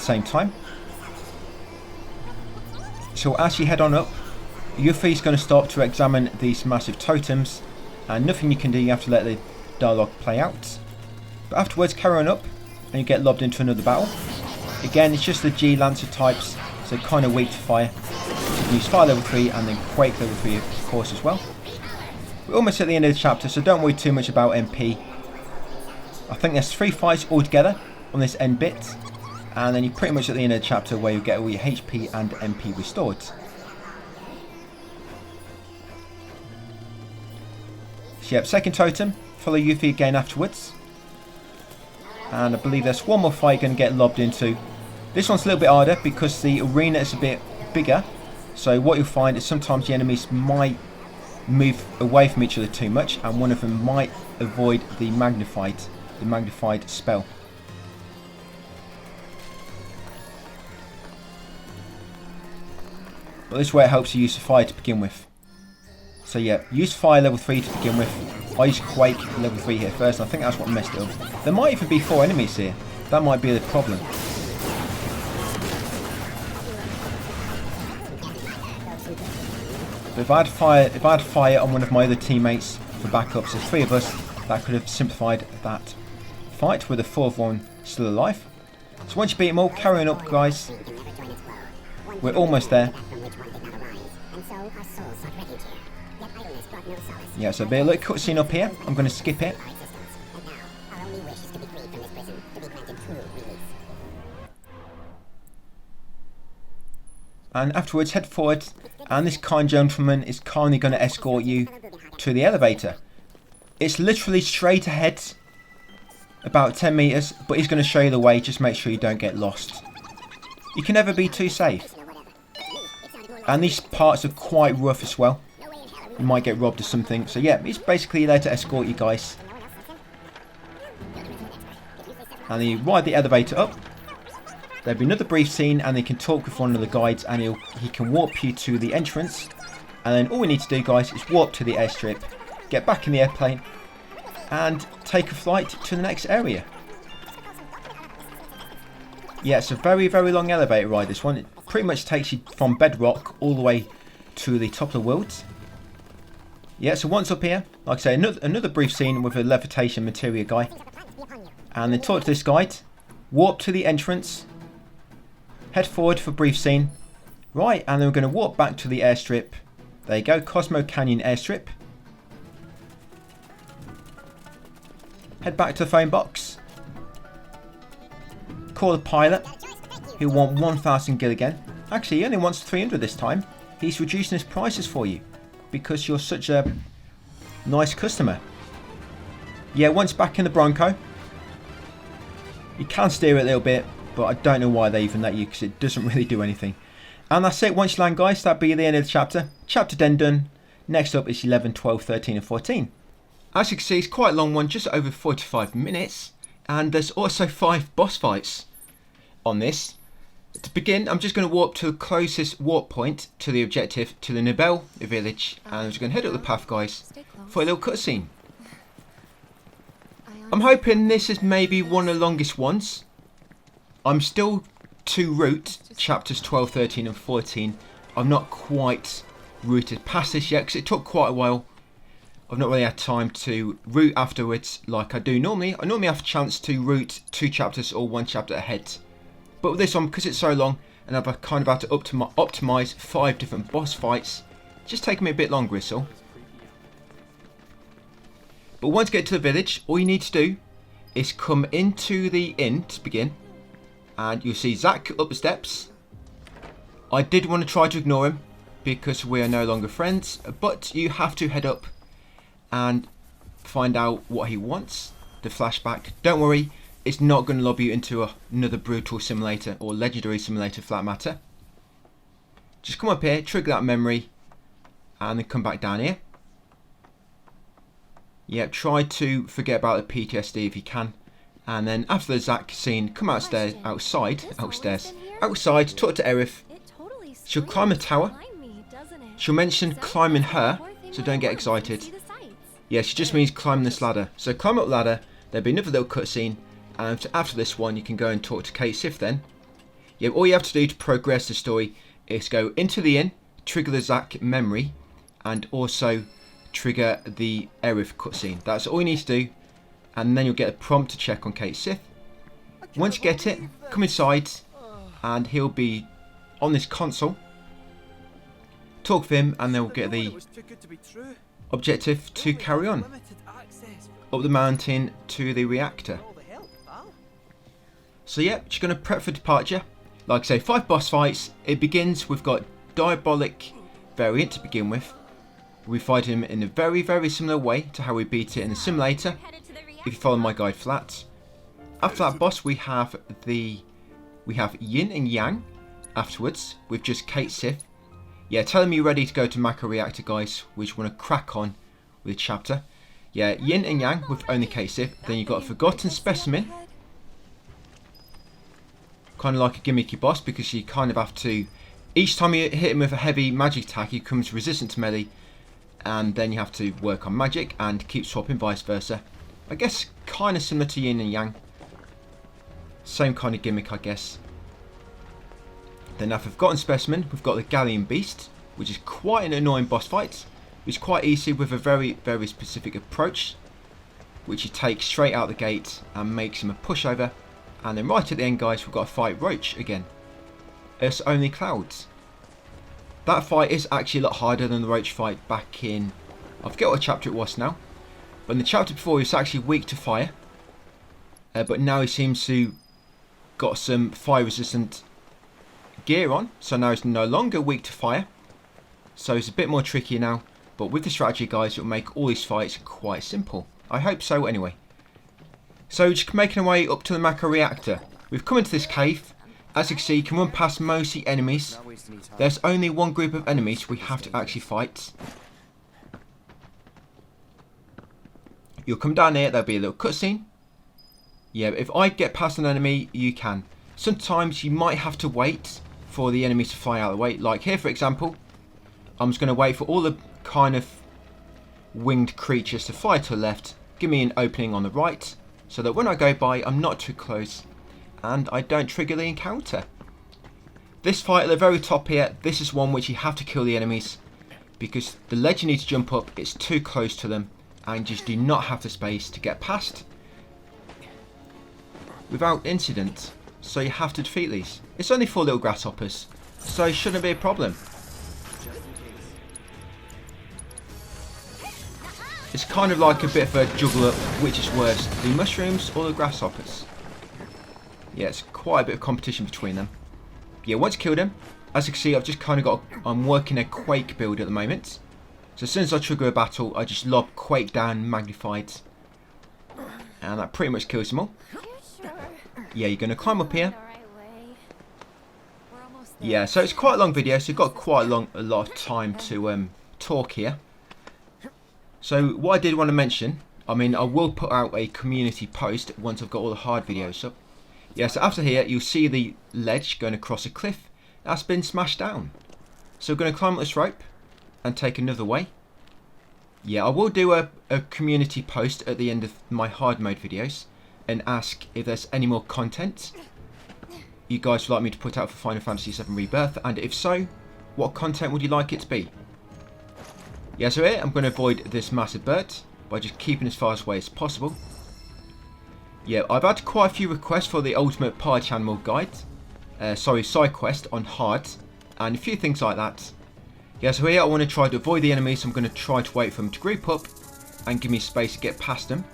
same time. So as you head on up, Yuffie's going to stop to examine these massive totems, and nothing you can do, you have to let the dialogue play out. But afterwards, carry on up, and you get lobbed into another battle. Again, it's just the G Lancer types, so kind of weak to fire. So you can use fire level 3 and then Quake level 3 of course as well. We're almost at the end of the chapter, so don't worry too much about MP. I think there's 3 fights altogether on this end bit, and then you're pretty much at the end of the chapter where you get all your HP and MP restored. So yep, second totem, follow Yuffie again afterwards. And I believe there's one more fight you're going to get lobbed into. This one's a little bit harder because the arena is a bit bigger. So what you'll find is sometimes the enemies might move away from each other too much, and one of them might avoid the magnified spell. But this is where it helps you use the fire to begin with. So yeah, use fire level 3 to begin with. I use Quake level 3 here first, and I think that's what messed it up. There might even be 4 enemies here. That might be the problem. But if I had fire on one of my other teammates for backups, there's 3 of us, that could have simplified that fight with a 4th one still alive. So once you beat them all, carry on up, guys. We're almost there. Yeah, so there'll be a little cutscene up here. I'm going to skip it. And afterwards, head forward, and this kind gentleman is kindly going to escort you to the elevator. It's literally straight ahead, about 10 meters, but he's going to show you the way. Just make sure you don't get lost. You can never be too safe. And these parts are quite rough as well. You might get robbed or something. So yeah, he's basically there to escort you guys. And then you ride the elevator up. There'll be another brief scene, and they can talk with one of the guides, and he can warp you to the entrance. And then all we need to do, guys, is warp to the airstrip, get back in the airplane, and take a flight to the next area. Yeah, it's a very, very long elevator ride, this one. It pretty much takes you from bedrock all the way to the top of the world. Yeah, so once up here, like I say, another brief scene with a levitation materia guy. And then talk to this guide, warp to the entrance, head forward for brief scene. Right, and then we're going to warp back to the airstrip. There you go, Cosmo Canyon airstrip. Head back to the phone box. Call the pilot. He'll want 1,000 gil again. Actually, he only wants 300 this time. He's reducing his prices for you because you're such a nice customer. Yeah, once back in the Bronco, You can steer it a little bit, but I don't know why they even let you, because it doesn't really do anything. And that's it. Once you land, guys, that'll be the end of the chapter. Chapter 10 done. Next up is 11, 12, 13 and 14. As you can see, it's quite a long one, just over 45 minutes. And there's also 5 boss fights on this. To begin, I'm just going to warp to the closest warp point to the objective, to the Nibel village. And I'm just going to head up the path, guys, for a little cutscene. I'm hoping this is maybe one of the longest ones. I'm still to route chapters 12, 13 and 14. I'm not quite routed past this yet because it took quite a while. I've not really had time to route afterwards like I do normally. I normally have a chance to route 2 chapters or 1 chapter ahead. But with this one, because it's so long and I've kind of had to optimise 5 different boss fights, it's just taking me a bit longer, so. But once you get to the village, all you need to do is come into the inn to begin. And you'll see Zack up the steps. I did want to try to ignore him because we are no longer friends. But you have to head up and find out what he wants. The flashback. Don't worry, it's not going to lob you into another brutal simulator or legendary simulator for that matter. Just come up here, trigger that memory, and then come back down here. Yep, try to forget about the PTSD if you can. And then after the Zack scene, come outside, talk to Aerith. She'll climb a tower. She'll mention climbing her, so don't get excited. Yeah, she just means climbing this ladder. So climb up the ladder, there'll be another little cutscene, and after this one you can go and talk to Cait Sith then. Yeah, all you have to do to progress the story is go into the inn, trigger the Zack memory, and also trigger the Aerith cutscene. That's all you need to do, and then you'll get a prompt to check on Cait Sith. Once you get it, come inside, and he'll be on this console. Talk with him, and they'll get the objective to carry on up the mountain to the reactor. So yeah, just going to prep for departure. Like I say, 5 boss fights. It begins, we've got Diabolic Variant to begin with. We fight him in a very, very similar way to how we beat it in the simulator, if you follow my guide for that. After that boss, we have Yin and Yang afterwards, with just Cait Sith. Yeah, tell him you're ready to go to Mako reactor, guys. We just want to crack on with the chapter. Yeah, Yin and Yang with only Cait Sith. Then you've got a forgotten Specimen. Kind of like a gimmicky boss, because you kind of have to, each time you hit him with a heavy magic attack, he becomes resistant to melee. And then you have to work on magic and keep swapping, vice versa. I guess kind of similar to Yin and Yang. Same kind of gimmick, I guess. Then after Forgotten Specimen, we've got the Galleon Beast, which is quite an annoying boss fight. It's quite easy with a very, very specific approach, which he takes straight out the gate and makes him a pushover. And then right at the end, guys, we've got to fight Roach again. It's only clouds. That fight is actually a lot harder than the Roach fight back in, I forget what chapter it was now. But in the chapter before, he was actually weak to fire. But now he seems to got some fire resistant gear on. So now he's no longer weak to fire. So it's a bit more tricky now. But with the strategy, guys, it will make all these fights quite simple. I hope so anyway. So just making our way up to the Mako reactor. We've come into this cave. As you can see, you can run past most of the enemies. There's only one group of enemies we have to actually fight. You'll come down here, there'll be a little cutscene. Yeah, if I get past an enemy, you can. Sometimes you might have to wait for the enemy to fly out of the way. Like here, for example, I'm just going to wait for all the kind of winged creatures to fly to the left. Give me an opening on the right, so that when I go by, I'm not too close. And I don't trigger the encounter. This fight at the very top here, this is one which you have to kill the enemies, because the ledge you need to jump up, it's too close to them, and just do not have the space to get past without incident. So you have to defeat these. It's only 4 little grasshoppers, so it shouldn't be a problem. It's kind of like a bit of a juggle up, which is worse, the mushrooms or the grasshoppers. Yeah, it's quite a bit of competition between them. Yeah, once killed him, as you can see, I've just kind of got, I'm working a Quake build at the moment. So as soon as I trigger a battle, I just lob Quake down magnified. And that pretty much kills them all. yeah, you're going to climb up here. The right way. We're almost there. Yeah, so it's quite a long video, so you've got quite a lot of time to talk here. So what I did want to mention, I mean, I will put out a community post once I've got all the hard videos up. Yeah, so after here, you'll see the ledge going across a cliff that's been smashed down. So we're going to climb up this rope and take another way. Yeah, I will do a community post at the end of my hard mode videos and ask if there's any more content you guys would like me to put out for Final Fantasy VII Rebirth, and if so, what content would you like it to be? Yeah, so here I'm going to avoid this massive bird by just keeping as far away as possible. Yeah, I've had quite a few requests for the Ultimate Party Animal Guide, side quest on hard, and a few things like that. Yeah, so here I want to try to avoid the enemies, so I'm going to try to wait for them to group up and give me space to get past them.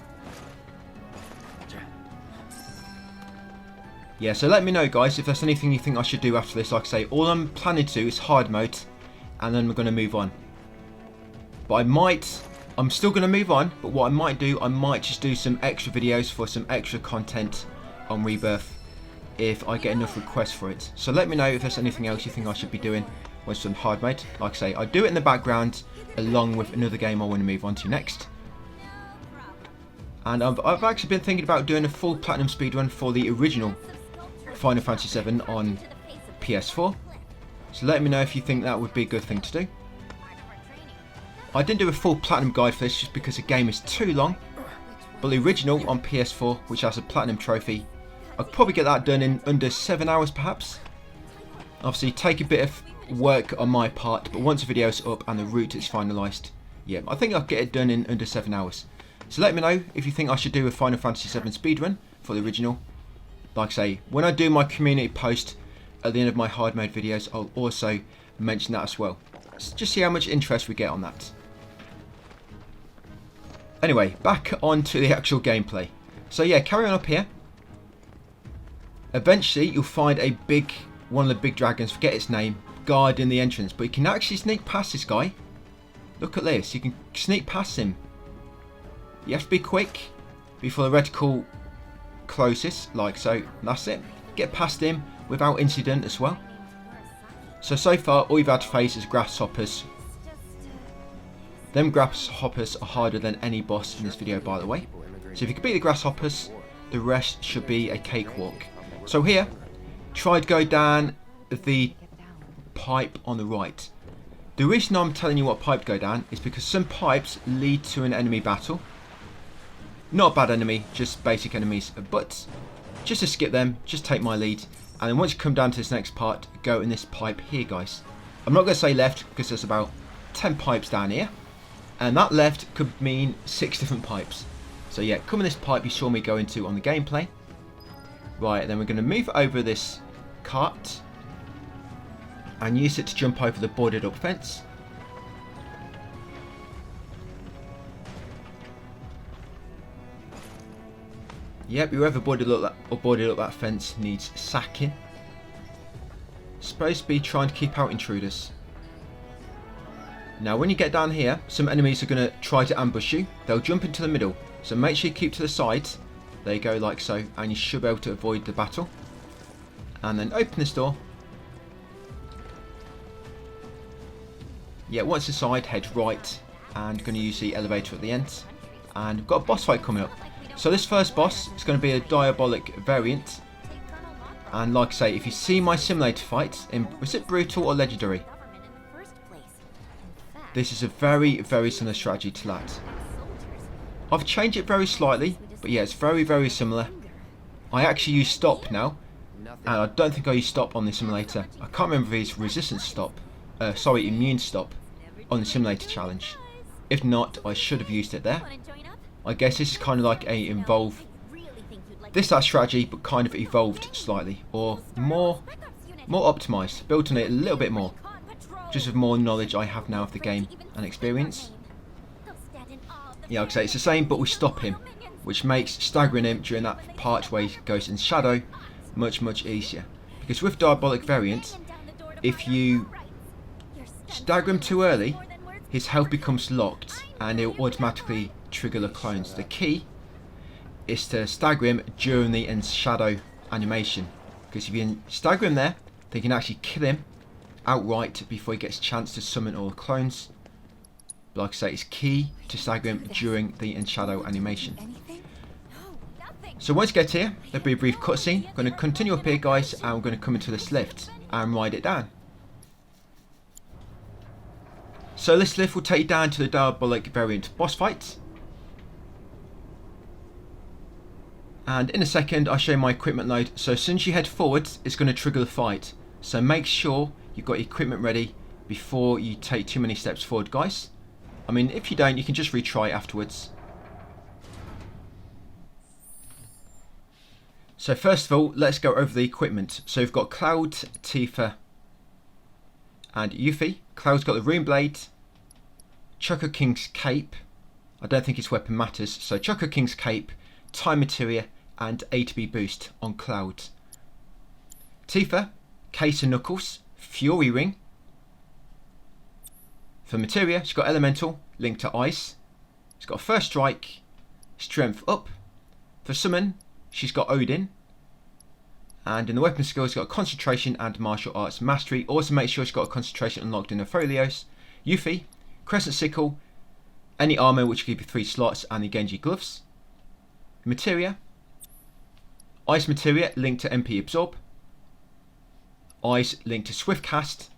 Yeah, so let me know guys if there's anything you think I should do after this. Like I say, all I'm planning to do is hard mode, and then we're going to move on. But I'm still going to move on, but what I might do, I might just do some extra videos for some extra content on Rebirth if I get enough requests for it. So let me know if there's anything else you think I should be doing when it's on hard mode. Like I say, I do it in the background along with another game I want to move on to next. And I've actually been thinking about doing a full platinum speedrun for the original Final Fantasy VII on PS4. So let me know if you think that would be a good thing to do. I didn't do a full platinum guide for this just because the game is too long. But the original on PS4, which has a platinum trophy, I'd probably get that done in under 7 hours perhaps. Obviously take a bit of work on my part, but once the video is up and the route is finalised, yeah, I think I'll get it done in under 7 hours. So let me know if you think I should do a Final Fantasy VII speedrun for the original. Like I say, when I do my community post at the end of my hard mode videos, I'll also mention that as well. So just see how much interest we get on that. Anyway, back on to the actual gameplay. So yeah, carry on up here. Eventually you'll find one of the big dragons, forget its name, guarding the entrance. But you can actually sneak past this guy. Look at this, you can sneak past him. You have to be quick before the reticle closes, like so. That's it. Get past him without incident as well. So far all you've had to face is grasshoppers. Them grasshoppers are harder than any boss in this video, by the way. So if you can beat the grasshoppers, the rest should be a cakewalk. So here, try to go down the pipe on the right. The reason I'm telling you what pipe to go down is because some pipes lead to an enemy battle. Not a bad enemy, just basic enemies, but just to skip them, just take my lead. And then once you come down to this next part, go in this pipe here, guys. I'm not going to say left because there's about 10 pipes down here. And that left could mean 6 different pipes. So yeah, come in this pipe you saw me go into on the gameplay. Right, then we're going to move over this cart and use it to jump over the boarded up fence. Yep, whoever boarded up that fence needs sacking. Supposed to be trying to keep out intruders. Now when you get down here, some enemies are going to try to ambush you. They'll jump into the middle, so make sure you keep to the sides. There you go, like so, and you should be able to avoid the battle. And then open this door. Yeah, once inside, head right, and going to use the elevator at the end. And we've got a boss fight coming up. So this first boss is going to be a Diabolic Variant. And like I say, if you see my simulator fights, was it brutal or legendary? This is a very, very similar strategy to that. I've changed it very slightly, but yeah, it's very, very similar. I actually use stop now, and I don't think I use stop on the simulator. I can't remember if it's resistance stop, immune stop on the simulator challenge. If not, I should have used it there. I guess this is kind of like that strategy, but kind of evolved slightly, or more optimized, built on it a little bit more. Just with more knowledge I have now of the game and experience. Yeah, like I say, it's the same, but we stop him, which makes staggering him during that part where he goes in shadow much, much easier. Because with Diabolic Variant, if you stagger him too early, his health becomes locked and he'll automatically trigger the clones. The key is to stagger him during the shadow animation. Because if you can stagger him there, they can actually kill him outright before he gets a chance to summon all the clones. But like I say, it's key to stagger him during the Enshadow animation. Anything? No, nothing. So once you get here, there'll be a brief cutscene. I'm going to continue up here, guys, and we're going to come into this lift and ride it down. So this lift will take you down to the Diabolic Variant boss fight. And in a second, I'll show you my equipment load. So as soon as you head forwards, it's going to trigger the fight. So make sure you've got your equipment ready before you take too many steps forward, guys. I mean, if you don't, you can just retry afterwards. So first of all, let's go over the equipment. So we've got Cloud, Tifa, and Yuffie. Cloud's got the Rune Blade, Choco King's Cape. I don't think his weapon matters. So Choco King's Cape, Time Materia, and ATB boost on Cloud. Tifa, Cait and Knuckles, Fury Ring. For Materia, she's got Elemental, linked to Ice. She's got First Strike, Strength Up. For Summon, she's got Odin. And in the weapon skills, she's got Concentration and Martial Arts Mastery. Also make sure she's got a Concentration unlocked in her Folios. Yuffie, Crescent Sickle, any armour which will give you 3 slots, and the Genji Gloves. Materia, Ice Materia linked to MP Absorb. Ice linked to Swift Cast.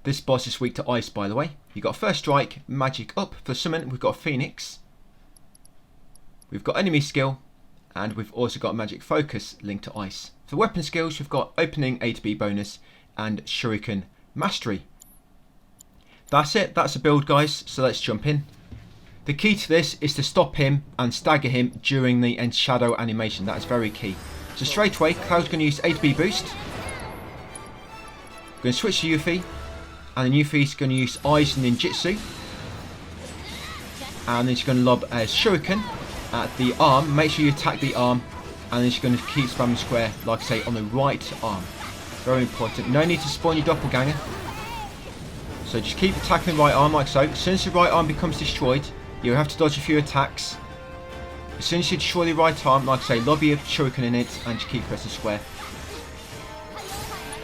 This boss is weak to Ice, by the way. You've got First Strike, Magic Up. For Summon, we've got Phoenix. We've got Enemy Skill, and we've also got Magic Focus linked to Ice. For weapon skills, we've got Opening A to B bonus and Shuriken Mastery. That's it, that's the build, guys, so let's jump in. The key to this is to stop him and stagger him during the Enshadow animation. That is very key. So straight away, Cloud's going to use A to B boost. Going to switch to Yuffie, and then Yuffie's going to use Eyes Ninjutsu. And then she's going to lob a Shuriken at the arm. Make sure you attack the arm, and then she's going to keep spamming square, like I say, on the right arm. Very important. No need to spawn your doppelganger. So just keep attacking the right arm like so. As soon as the right arm becomes destroyed, you'll have to dodge a few attacks. As soon as you destroy the right arm, like I say, lob your Shuriken in it and just keep pressing square.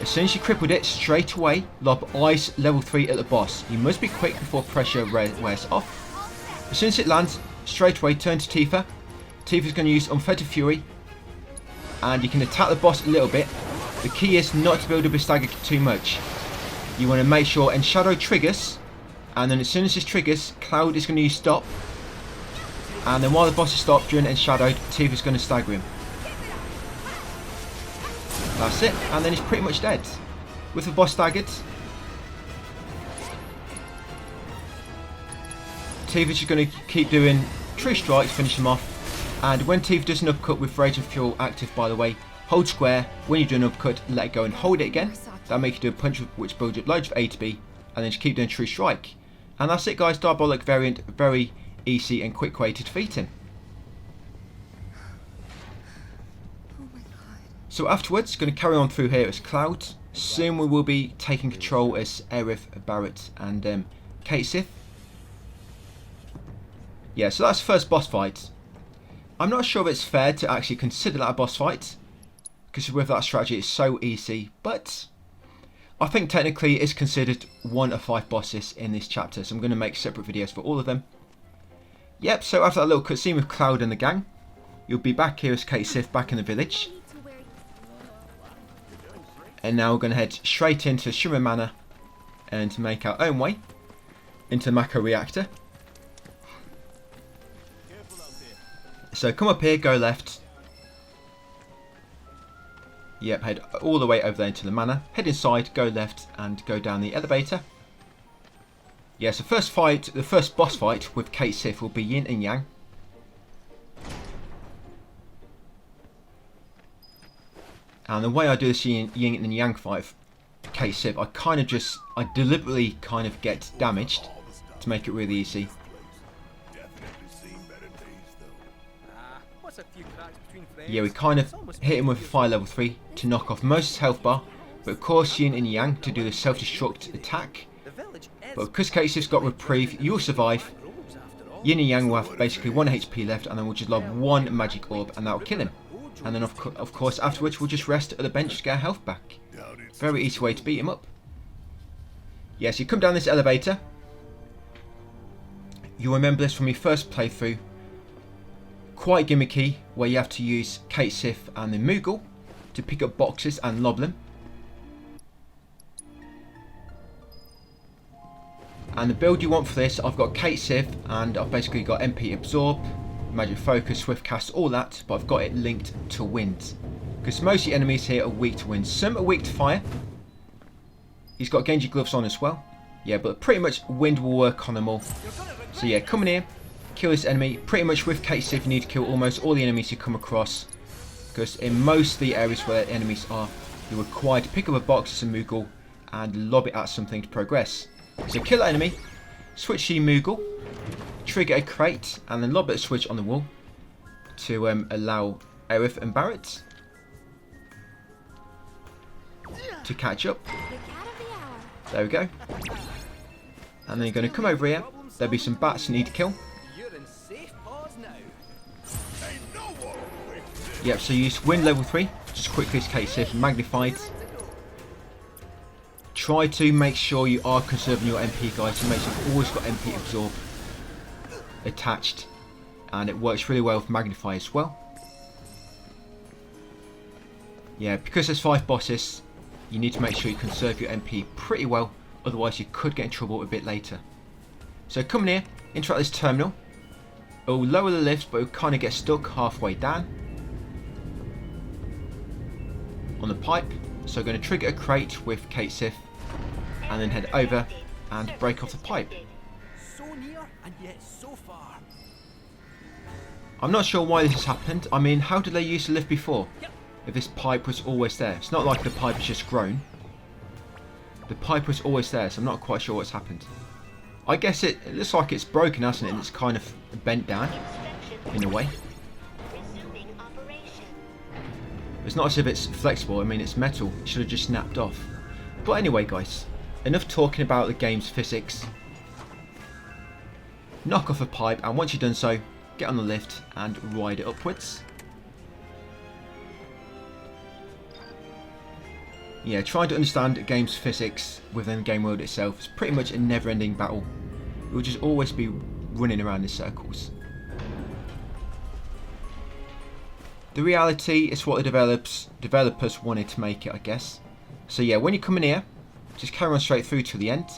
As soon as you crippled it, straight away lob Ice level 3 at the boss. You must be quick before pressure wears off. As soon as it lands, straight away turn to Tifa. Tifa's going to use Unfettered Fury, and you can attack the boss a little bit. The key is not to build up a stagger too much. You want to make sure Enshadow triggers, and then as soon as this triggers, Cloud is going to use Stop, and then while the boss is stopped during Enshadowed, Tifa's going to stagger him. That's it, and then he's pretty much dead. With the boss staggered, Tifa's just going to keep doing True Strikes, finish him off. And when Tifa does an upcut with Rage and Fuel active, by the way, hold square when you do an upcut, let it go and hold it again. That'll make you do a punch which builds up loads of A to B, and then just keep doing True Strike. And that's it, guys. Diabolic Variant, very easy and quick way to defeat him. So afterwards, going to carry on through here as Cloud. Soon we will be taking control as Aerith, Barret, and XIII. Yeah, so that's the first boss fight. I'm not sure if it's fair to actually consider that a boss fight, because with that strategy it's so easy, but I think technically it's considered one of 5 bosses in this chapter, so I'm going to make separate videos for all of them. Yep, so after that little cutscene with Cloud and the gang, you'll be back here as XIII, back in the village. And now we're going to head straight into Shimmer Manor and make our own way into the Mako reactor. So come up here, go left. Yep, head all the way over there into the manor. Head inside, go left, and go down the elevator. Yeah, so the first boss fight with XIII will be Yin and Yang. And the way I do this Yin and Yang fight with XIII, I deliberately kind of get damaged to make it really easy. Yeah, we kind of hit him with a fire level 3 to knock off most of his health bar, but of course Yin and Yang to do the self-destruct attack. But because XIII's got reprieve, you'll survive. Yin and Yang will have basically 1 HP left, and then we'll just lob 1 magic orb and that will kill him. And then of course afterwards we'll just rest at the bench to get our health back. Very easy way to beat him up. Yes, you come down this elevator. You'll remember this from your first playthrough. Quite gimmicky, where you have to use Cait, Sith and the Moogle to pick up boxes and lob them. And the build you want for this, I've got Cait, Sith, and I've basically got MP Absorb, Magic Focus, Swift Cast, all that, but I've got it linked to wind. Because most of the enemies here are weak to wind. Some are weak to fire. He's got Genji gloves on as well. Yeah, but pretty much wind will work on them all. So yeah, come in here, kill this enemy. Pretty much with Cait, Sith, you need to kill almost all the enemies you come across. Because in most of the areas where the enemies are, you're required to pick up a box as a Moogle and lob it at something to progress. So kill that enemy, switch to your Moogle, trigger a crate, and then lob it a switch on the wall to allow Aerith and Barret to catch up. There we go. And then you're going to come over here. There'll be some bats you need to kill. Yep, so use wind level 3, just quickly as Cait, Sith, magnified. Try to make sure you are conserving your MP, guys, to make sure you've always got MP Absorb attached. And it works really well with Magnify as well. Yeah, because there's 5 bosses, you need to make sure you conserve your MP pretty well, otherwise you could get in trouble a bit later. So come in here, interact this terminal. It will lower the lift, but it will kind of get stuck halfway down on the pipe. So I'm going to trigger a crate with Cait, Sith, and then head over and break off the pipe. So near and yet so far. I'm not sure why this has happened. I mean, how did they use the lift before? If this pipe was always there. It's not like the pipe has just grown. The pipe was always there, so I'm not quite sure what's happened. I guess it looks like it's broken, hasn't it? And it's kind of bent down in a way. It's not as if it's flexible. I mean, it's metal. It should have just snapped off. But anyway, guys, enough talking about the game's physics. Knock off a pipe, and once you've done so, get on the lift and ride it upwards. Yeah, trying to understand a game's physics within the game world itself is pretty much a never-ending battle. It will just always be running around in circles. The reality is what the developers wanted to make it, I guess. So yeah, when you come in here, just carry on straight through to the end.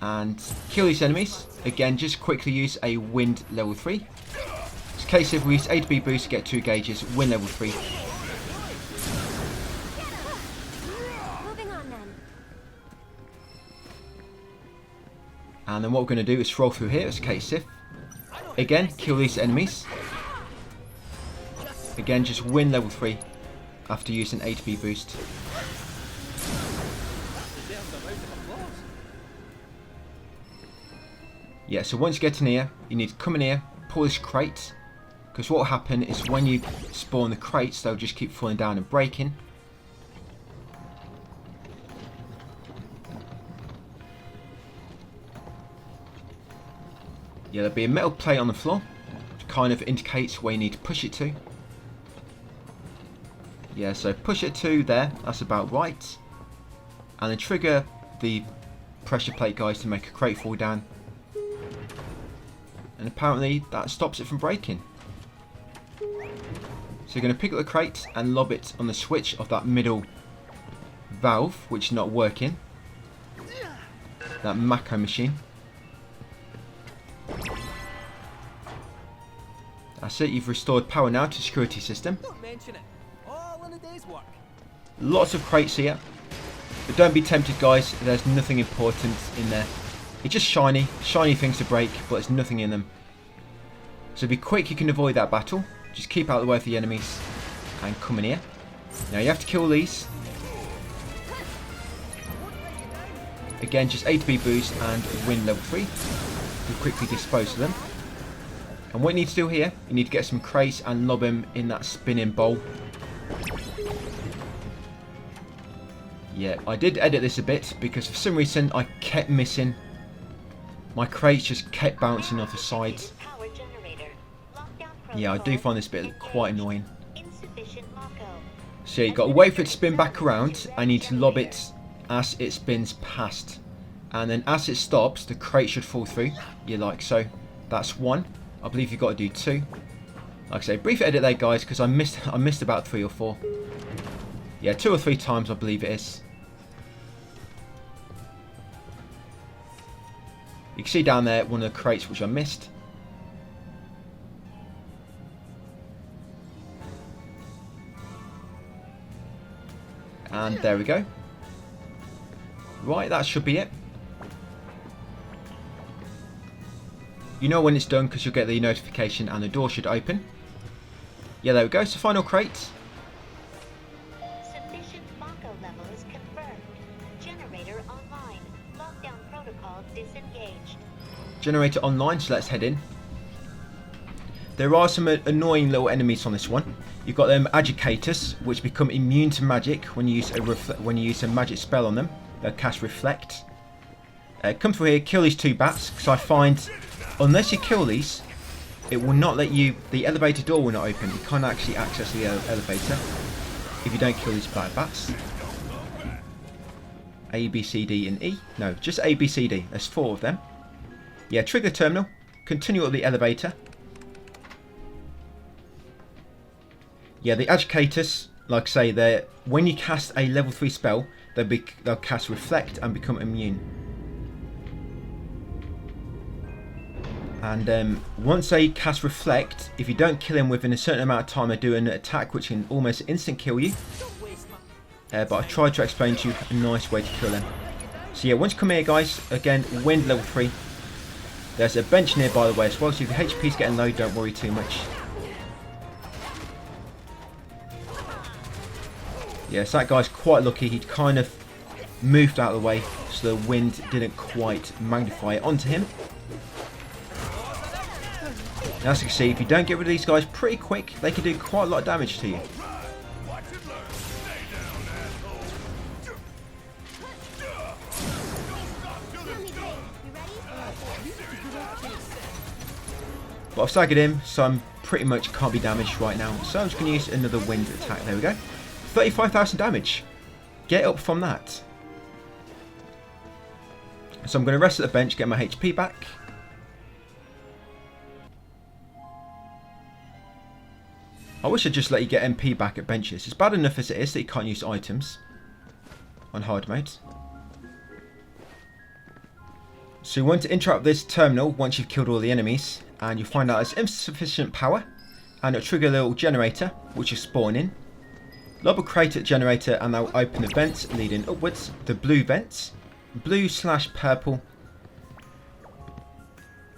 And kill these enemies. Again, just quickly use a wind level 3. In this case, if we use A to B boost to get 2 gauges, wind level 3. And then what we're going to do is roll through here as Cait, Sith. Again, kill these enemies. Again, just win level 3 after using A to B boost. Yeah, so once you get in here, you need to come in here, pull this crate. Because what will happen is when you spawn the crates, they'll just keep falling down and breaking. Yeah, there'll be a metal plate on the floor, which kind of indicates where you need to push it to. Yeah, so push it to there, that's about right. And then trigger the pressure plate, guys, to make a crate fall down. And apparently that stops it from breaking. So you're going to pick up the crate and lob it on the switch of that middle valve, which is not working. That Mako machine. That's it, you've restored power now to the security system. Don't mention it. All in a day's work. Lots of crates here. But don't be tempted, guys, there's nothing important in there. It's just shiny things to break, but there's nothing in them. So be quick, you can avoid that battle. Just keep out of the way of the enemies and come in here. Now you have to kill these. Again, just A to B boost and win level 3. You quickly dispose of them. And what you need to do here, you need to get some crates and lob them in that spinning bowl. Yeah, I did edit this a bit because for some reason I kept missing. My crates just kept bouncing off the sides. Yeah, I do find this bit quite annoying. So you've got to wait for it to spin back around, and you need to lob it as it spins past. And then as it stops, the crate should fall through. You like so. That's 1. I believe you've got to do 2. Like I say, brief edit there, guys, because I missed about 3 or 4. Yeah, 2 or 3 times I believe it is. You can see down there one of the crates which I missed. And there we go. Right, that should be it. You know when it's done because you'll get the notification and the door should open. Yeah, there we go. So final crate. Sufficient Mako level is confirmed. Generator online. Lockdown protocol disengaged. Generator online, so let's head in. There are some annoying little enemies on this one. You've got them agitators, which become immune to magic when you use a magic spell on them. They'll cast reflect. Come through here, kill these 2 bats, because I find unless you kill these, it will not let you. The elevator door will not open. You can't actually access the elevator if you don't kill these bats. A, B, C, D, and E. No, just A, B, C, D. There's 4 of them. Yeah, trigger the terminal. Continue up the elevator. Yeah, the agitators, like I say, when you cast a level 3 spell, they'll cast reflect and become immune. And once they cast reflect, if you don't kill him within a certain amount of time, they do an attack which can almost instant kill you. But I tried to explain to you a nice way to kill them. So yeah, once you come here, guys, again, wind level 3. There's a bench nearby the way as well, so if your HP's getting low, don't worry too much. Yeah, so that guy's quite lucky. He'd kind of moved out of the way, so the wind didn't quite magnify it onto him. Now, as you can see, if you don't get rid of these guys pretty quick, they can do quite a lot of damage to you. But I've staggered him, so I'm pretty much can't be damaged right now. So I'm just going to use another wind attack. There we go. 35,000 damage. Get up from that. So I'm going to rest at the bench, get my HP back. I wish I'd just let you get MP back at benches. It's bad enough as it is that you can't use items on hard mode. So you want to interrupt this terminal once you've killed all the enemies, and you'll find out there's insufficient power, and it'll trigger a little generator which will spawn in. Lob a crate at generator and they'll open the vents leading upwards. The blue vents, blue/purple.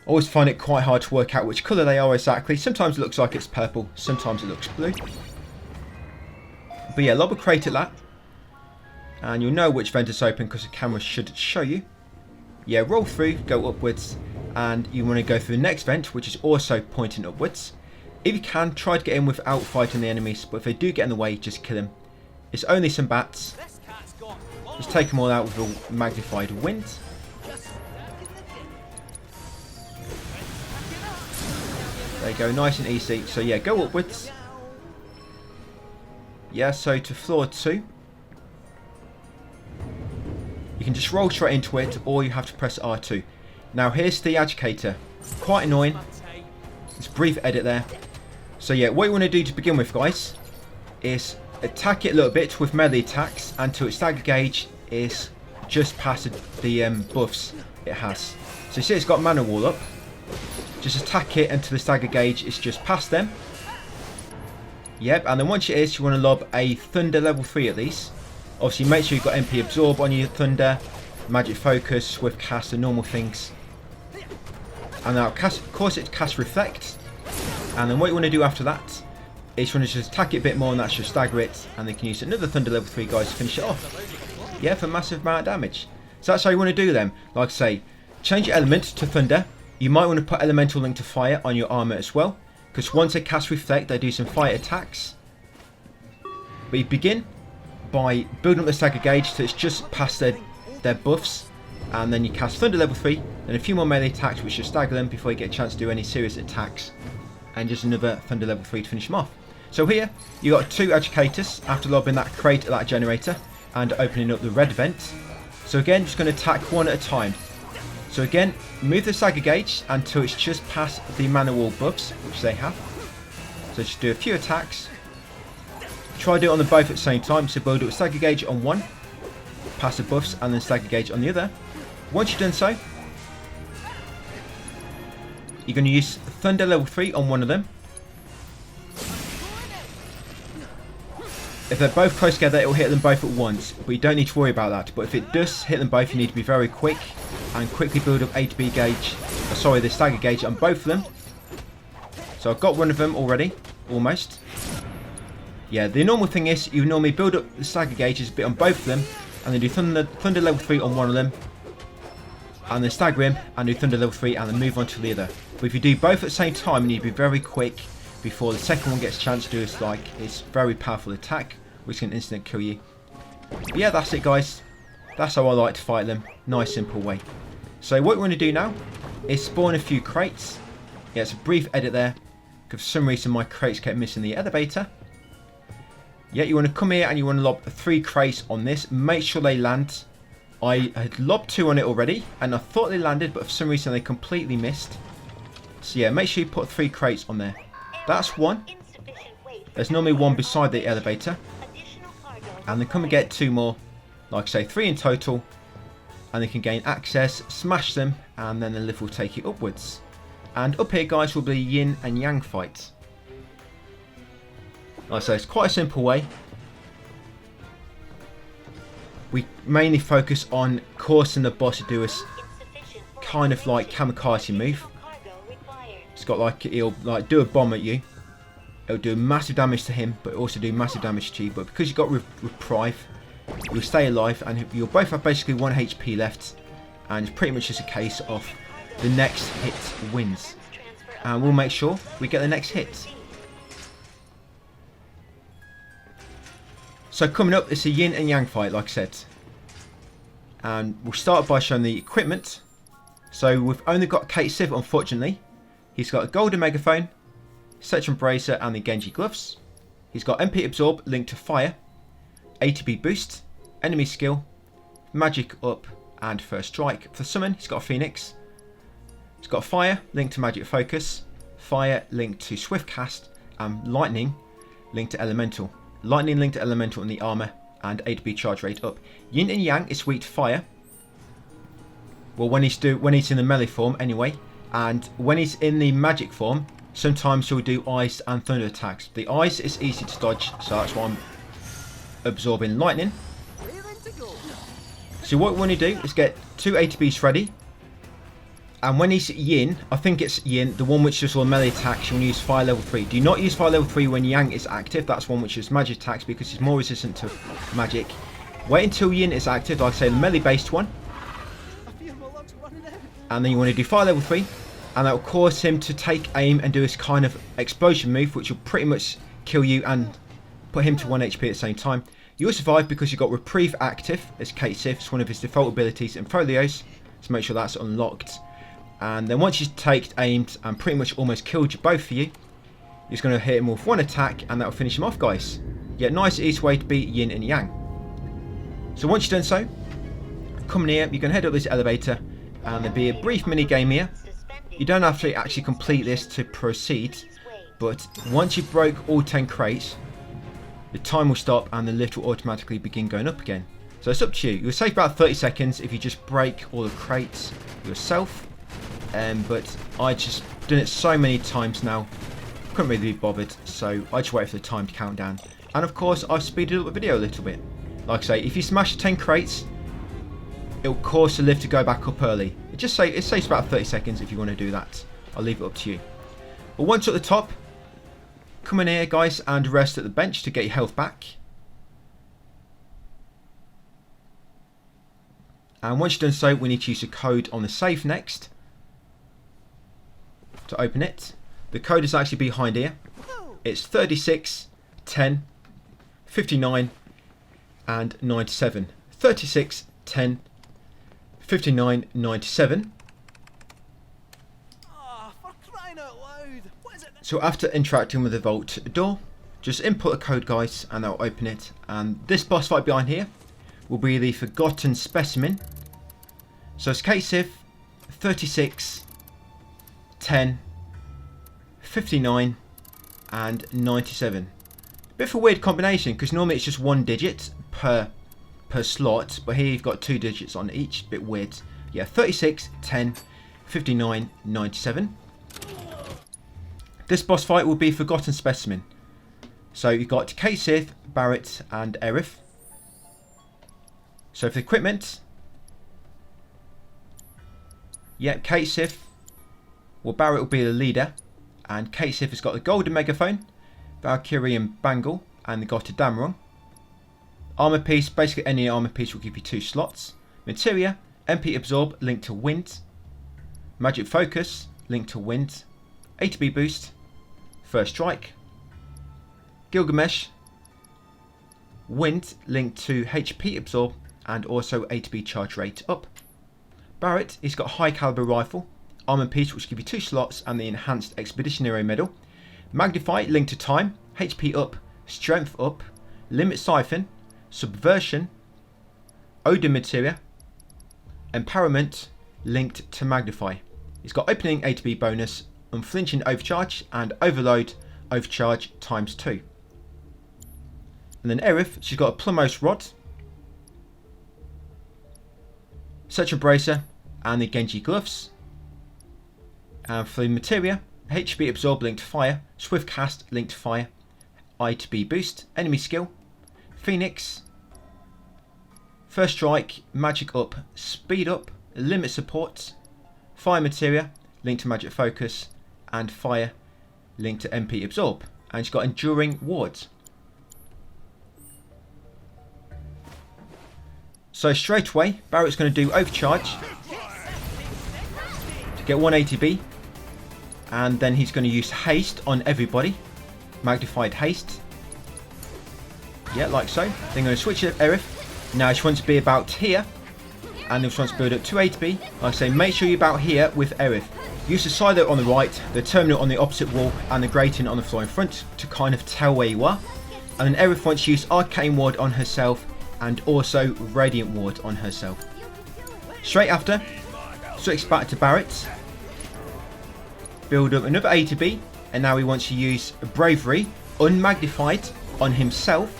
Always find it quite hard to work out which colour they are exactly. Sometimes it looks like it's purple, sometimes it looks blue. But yeah, lob a crate at that. And you'll know which vent is open because the camera should show you. Yeah, roll through, go upwards. And you want to go through the next vent, which is also pointing upwards. If you can, try to get in without fighting the enemies. But if they do get in the way, just kill them. It's only some bats. Just take them all out with a magnified wind. There you go, nice and easy. So yeah, go upwards. Yeah, so to floor 2. You can just roll straight into it, or you have to press R2. Now here's the agitator. Quite annoying. It's a brief edit there. So yeah, what you want to do to begin with, guys, is attack it a little bit with melee attacks until its stagger gauge is just past the buffs it has. So you see it's got mana wall up. Just attack it until the stagger gauge is just past them. Yep, and then once it is, you want to lob a thunder level 3 at these. Obviously make sure you've got MP absorb on your thunder, magic focus, swift cast, the normal things. And now of course it casts reflect. And then what you want to do after that is you want to just attack it a bit more, and that's just stagger it, and then you can use another thunder level 3 guys to finish it off. Yeah, for massive amount of damage. So that's how you want to do them. Like I say, change your element to thunder. You might want to put elemental link to fire on your armor as well, because once they cast reflect, they do some fire attacks. But you begin by building up the stagger gauge so it's just past their buffs, and then you cast thunder level 3, then a few more melee attacks which should stagger them before you get a chance to do any serious attacks, and just another thunder level 3 to finish them off. So here, you got 2 educators after lobbing that crate at that generator and opening up the red vent. So again, just going to attack one at a time. So again, move the stagger gauge until it's just past the mana wall buffs, which they have. So just do a few attacks. Try to do it on the both at the same time. So build up a stagger gauge on one, pass the buffs, and then stagger gauge on the other. Once you've done so, you're going to use Thunder level 3 on one of them. If they're both close together, it will hit them both at once, but you don't need to worry about that. But if it does hit them both, you need to be very quick and quickly build up ATB gauge, the stagger gauge on both of them. So I've got one of them already, almost. Yeah, the normal thing is you normally build up the stagger gauges a bit on both of them, and then do Thunder level 3 on one of them, and then stagger him and do Thunder level 3 and then move on to the other. But if you do both at the same time, you need to be very quick before the second one gets a chance to do its very powerful attack, which can instantly kill you. But yeah, that's it guys. That's how I like to fight them. Nice simple way. So what we're going to do now is spawn a few crates. Yeah, it's a brief edit there, because for some reason my crates kept missing the elevator. Yeah, you want to come here and you want to lob 3 crates on this. Make sure they land. I had lobbed 2 on it already, and I thought they landed, but for some reason they completely missed. So yeah, make sure you put 3 crates on there. That's one. There's normally one beside the elevator. And then come and get 2 more. Like I say, 3 in total. And they can gain access, smash them, and then the lift will take you upwards. And up here, guys, will be Yin and Yang fight. Like I say, it's quite a simple way. We mainly focus on causing the boss to do a kind of like kamikaze move. It's got like, it'll like do a bomb at you. It'll do massive damage to him, but also do massive damage to you. But because you've got reprieve, you'll stay alive, and you'll both have basically 1 HP left. And it's pretty much just a case of the next hit wins. And we'll make sure we get the next hit. So coming up, it's a Yin and Yang fight, like I said. And we'll start by showing the equipment. So we've only got XIII, unfortunately. He's got a golden megaphone, Sectron bracer, and the Genji gloves. He's got MP absorb linked to fire, ATB boost, enemy skill, magic up, and first strike. For summon, he's got a phoenix. He's got fire linked to magic focus, fire linked to swift cast, and lightning linked to elemental. Lightning linked to elemental in the armor, and ATB charge rate up. Yin and Yang is weak to fire. Well, when he's in the melee form anyway. And when he's in the magic form, sometimes he'll do ice and thunder attacks. The ice is easy to dodge, so that's why I'm absorbing lightning. So what we want to do is get 2 ATBs ready. And when he's Yin, I think it's Yin, the one which does all melee attacks, you want to use fire level 3. Do not use fire level 3 when Yang is active. That's one which is magic attacks because he's more resistant to magic. Wait until Yin is active, like I say, the melee based one. And then you want to do fire level 3. And that will cause him to take aim and do this kind of explosion move, which will pretty much kill you and put him to 1 HP at the same time. You'll survive because you've got Reprieve active as XIII. It's one of his default abilities in Folios. So make sure that's unlocked. And then once you've taken aimed and pretty much almost killed both of you, you're just going to hit him with 1 attack and that will finish him off, guys. Yeah, nice easy way to beat Yin and Yang. So once you've done so, come near, you can head up this elevator and there'll be a brief mini game here. You don't have to actually complete this to proceed, but once you broke all 10 crates, the time will stop and the lift will automatically begin going up again. So it's up to you. You'll save about 30 seconds if you just break all the crates yourself. But I just done it so many times now, couldn't really be bothered, so I just wait for the time to count down. And of course, I've speeded up the video a little bit. Like I say, if you smash 10 crates, it'll cause the lift to go back up early. It saves about 30 seconds if you want to do that. I'll leave it up to you. But once at the top, come in here, guys, and rest at the bench to get your health back. And once you've done so, we need to use the code on the safe next to open it. The code is actually behind here. It's 36, 10, 59, and 97. 36, 10, 59, 97. So after interacting with the vault door, Just input a code, guys, and that'll open it. And this boss fight behind here will be the Forgotten Specimen. So it's XIII, 36, 10, 59, and 97. Bit of a weird combination because normally it's just 1 digit per slot, but here you've got 2 digits on each. Bit weird. Yeah, 36, 10, 59, 97. This boss fight will be Forgotten Specimen. So you've got XIII, Barret, and Aerith. So for the equipment, yeah, XIII, well, Barret will be the leader, and XIII has got the golden megaphone, Valkyrie and Bangle, and they got a Damron. Armor piece, basically any armor piece will give you 2 slots. Materia, MP absorb, linked to wind. Magic focus, linked to wind. ATB boost, first strike. Gilgamesh, wind, linked to HP absorb, and also ATB charge rate up. Barret, he's got high caliber rifle, armor piece which give you 2 slots, and the enhanced expeditionary medal. Magnify, linked to time, HP up, strength up, limit siphon, subversion, Odin materia, empowerment, linked to magnify. He's got opening ATB bonus, unflinching overcharge, and overload overcharge times 2. And then Aerith, she's got a Plumose rod, such a bracer, and the Genji gloves. And for the materia, HP absorb, linked to fire, swift cast, linked to fire, I2B boost, enemy skill, Phoenix, first strike, magic up, speed up, limit support, fire materia, linked to magic focus, and fire, linked to MP absorb. And she's got enduring wards. So straight away, Barret's going to do overcharge to get 180B, and then he's going to use haste on everybody, magnified haste. Yeah, like so. Then I'm going to switch to Aerith. Now she wants to be about here, and she wants to build up 280B. Like I say, make sure you're about here with Aerith. Use the silo on the right, the terminal on the opposite wall, and the grating on the floor in front to kind of tell where you are. And then Aerith wants to use Arcane Ward on herself, and also Radiant Ward on herself. Straight after, switch back to Barret, build up another ATB, and now he wants to use Bravery, unmagnified, on himself.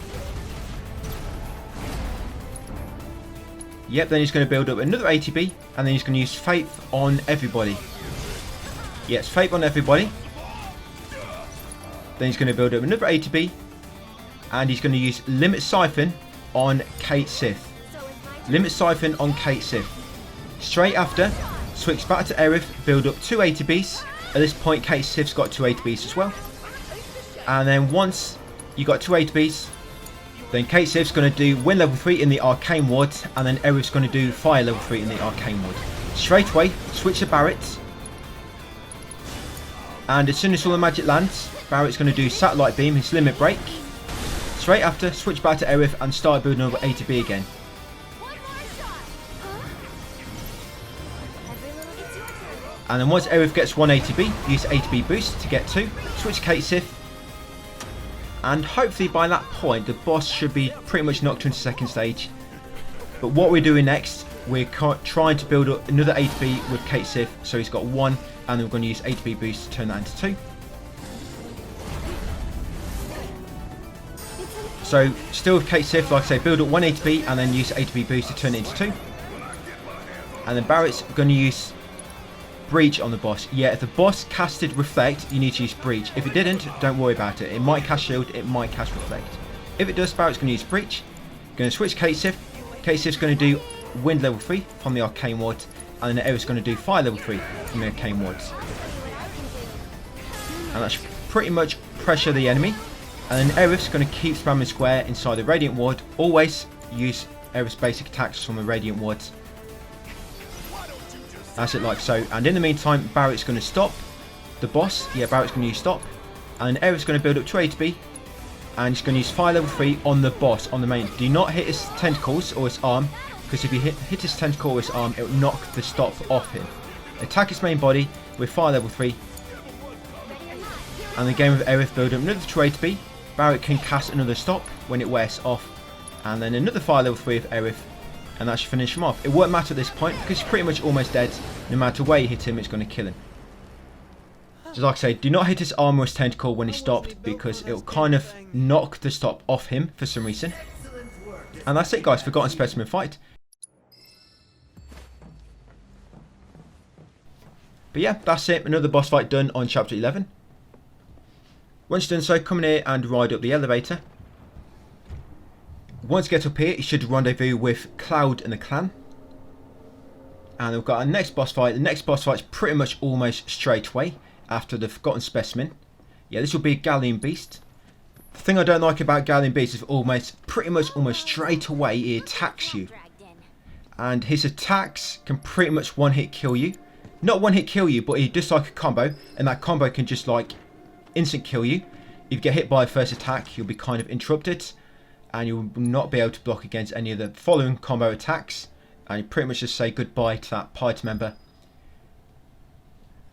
Yep, then he's going to build up another ATB, and then he's going to use Faith on everybody. Yes, Faith on everybody. Then he's going to build up another ATB, and he's going to use Limit Siphon on XIII. Limit Siphon on XIII. Straight after, switch back to Aerith, build up 2 ATBs. At this point, XIII's got 2 ATBs as well. And then once you got 2 ATBs, then XIII's going to do Wind level 3 in the Arcane Ward, and then Aerith's going to do Fire level 3 in the Arcane Ward. Straight away, switch to Barret. And as soon as all the magic lands, Barret's going to do Satellite Beam, his limit break. Straight after, switch back to Aerith and start building over ATB again. And then once Aerith gets 1 ATB, use ATB boost to get 2. Switch XIII. And hopefully by that point, the boss should be pretty much knocked into second stage. But what we're doing next, we're trying to build up another ATB with XIII. So he's got 1, and then we're going to use ATB boost to turn that into 2. So still with XIII, like I say, build up 1 ATB and then use ATB boost to turn it into 2. And then Barret's going to use Breach on the boss. Yeah, if the boss casted Reflect, you need to use Breach. If it didn't, don't worry about it. It might cast Shield, it might cast Reflect. If it does, Barret's going to use Breach. Going to switch XIII. XIII's going to do Wind level 3 from the Arcane Ward, and then Aerith's going to do Fire level 3 from the Arcane Wards. And that's pretty much pressure the enemy. And then Aerith's going to keep spamming square inside the Radiant Ward. Always use Aerith's basic attacks from the Radiant Wards. That's it, like so. And in the meantime, Barret's going to stop the boss. Yeah, Barret's going to use stop. And then Aerith's going to build up 2 ATB. And he's going to use Fire level 3 on the boss, on the main. Do not hit his tentacles or his arm, because if you hit his tentacle or his arm, it will knock the stop off him. Attack his main body with Fire level 3. And the game with Aerith, build up another 2 ATB. Barret can cast another stop when it wears off, and then another fire level 3 of Aerith, and that should finish him off. It won't matter at this point because he's pretty much almost dead. No matter where you hit him, it's going to kill him. So like I say, do not hit his armorous tentacle when he stopped, because it'll kind of knock the stop off him for some reason. And that's it guys, Forgotten Specimen fight. But yeah, that's it, another boss fight done on chapter 11. Once you've done so, come in here and ride up the elevator. Once you get up here, you should rendezvous with Cloud and the clan. And we've got our next boss fight. The next boss fight's pretty much almost straight away after the Forgotten Specimen. Yeah, this will be a Galleon Beast. The thing I don't like about Galleon Beast is pretty much almost straight away he attacks you. And his attacks can pretty much one-hit kill you. Not one-hit kill you, but he does like a combo, and that combo can just like instant kill you. If you get hit by a first attack, you'll be kind of interrupted, and you will not be able to block against any of the following combo attacks, and you pretty much just say goodbye to that party member.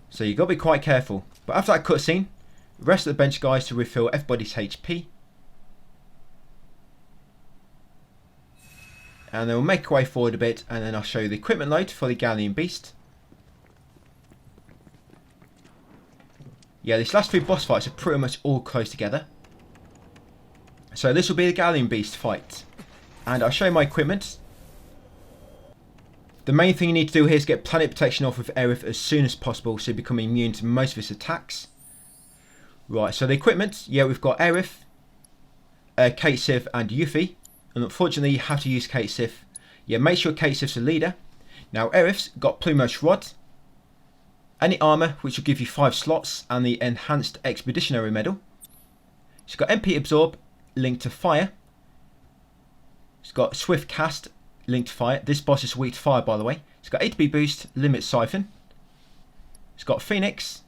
So you've got to be quite careful. But after that cutscene, rest of the bench guys to refill everybody's HP. And then we'll make our way forward a bit, and then I'll show you the equipment load for the Galleon Beast. Yeah, these last 3 boss fights are pretty much all close together. So this will be the Galleon Beast fight. And I'll show you my equipment. The main thing you need to do here is get planet protection off with Aerith as soon as possible, so you become immune to most of his attacks. Right, so the equipment, yeah, we've got Aerith, Cait, Sith and Yuffie. And unfortunately you have to use Cait, Sith. Yeah, make sure Cait, Sith's the leader. Now Aerith's got Plumose Rod, any armour, which will give you 5 slots, and the Enhanced Expeditionary Medal. She's got MP Absorb, linked to fire. She's got Swift Cast, linked to fire. This boss is weak to fire, by the way. She's got HP Boost, Limit Siphon. She's got Phoenix.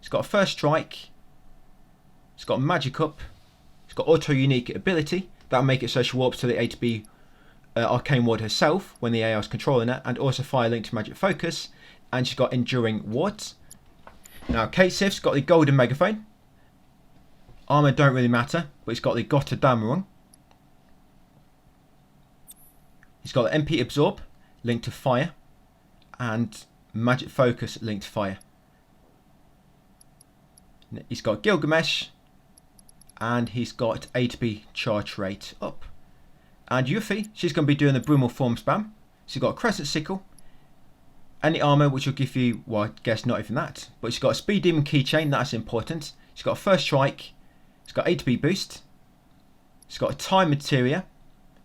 She's got First Strike. She's got Magic Up. She's got Auto Unique Ability. That'll make it so she warps to the HP Arcane Ward herself when the AI is controlling her, and also Fire linked to Magic Focus. And she's got Enduring Wards. Now Cait Sith's got the Golden Megaphone. Armour don't really matter, but he's got the Gotta Damarung. He's got the MP Absorb, linked to fire, and Magic Focus, linked to fire. He's got Gilgamesh, and he's got HP charge rate up. And Yuffie, she's going to be doing the Brumal Form spam. She's got a Crescent Sickle, any armour which will give you, well I guess not even that, but she's got a Speed Demon Keychain, that's important. She's got a First Strike, she's got HP Boost, she's got a Time Materia,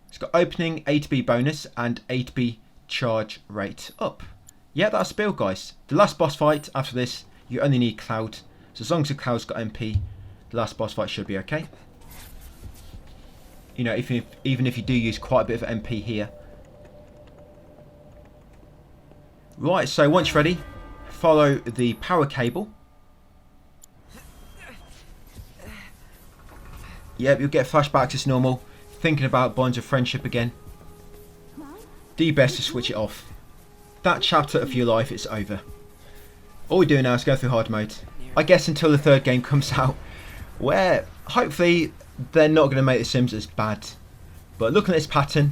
she's got Opening, HP Bonus, and HP Charge Rate up. Yeah, that's the build guys. The last boss fight after this, you only need Cloud, so as long as the Cloud's got MP, the last boss fight should be okay. You know, even if you do use quite a bit of MP here. Right, so once you're ready, follow the power cable. Yep, you'll get flashbacks as normal, thinking about bonds of friendship again. Do best to switch it off. That chapter of your life is over. All we do now is go through hard mode. I guess until the 3rd game comes out, where hopefully they're not going to make the Sims as bad. But looking at this pattern,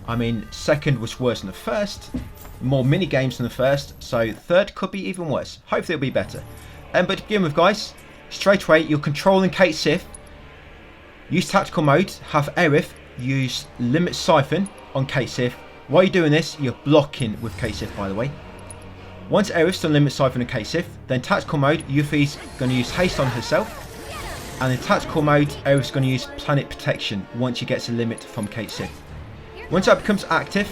I mean, 2nd was worse than the 1st. More mini games than the 1st, so 3rd could be even worse. Hopefully it'll be better. But to begin with guys, straight away you're controlling Cait Sith. Use tactical mode, have Aerith use Limit Siphon on Cait Sith. While you're doing this, you're blocking with Cait Sith by the way. Once Aerith's done Limit Siphon on Cait Sith, then tactical mode, Yuffie's going to use Haste on herself. And in tactical mode, Aerith's going to use Planet Protection once she gets a limit from Cait Sith. Once that becomes active,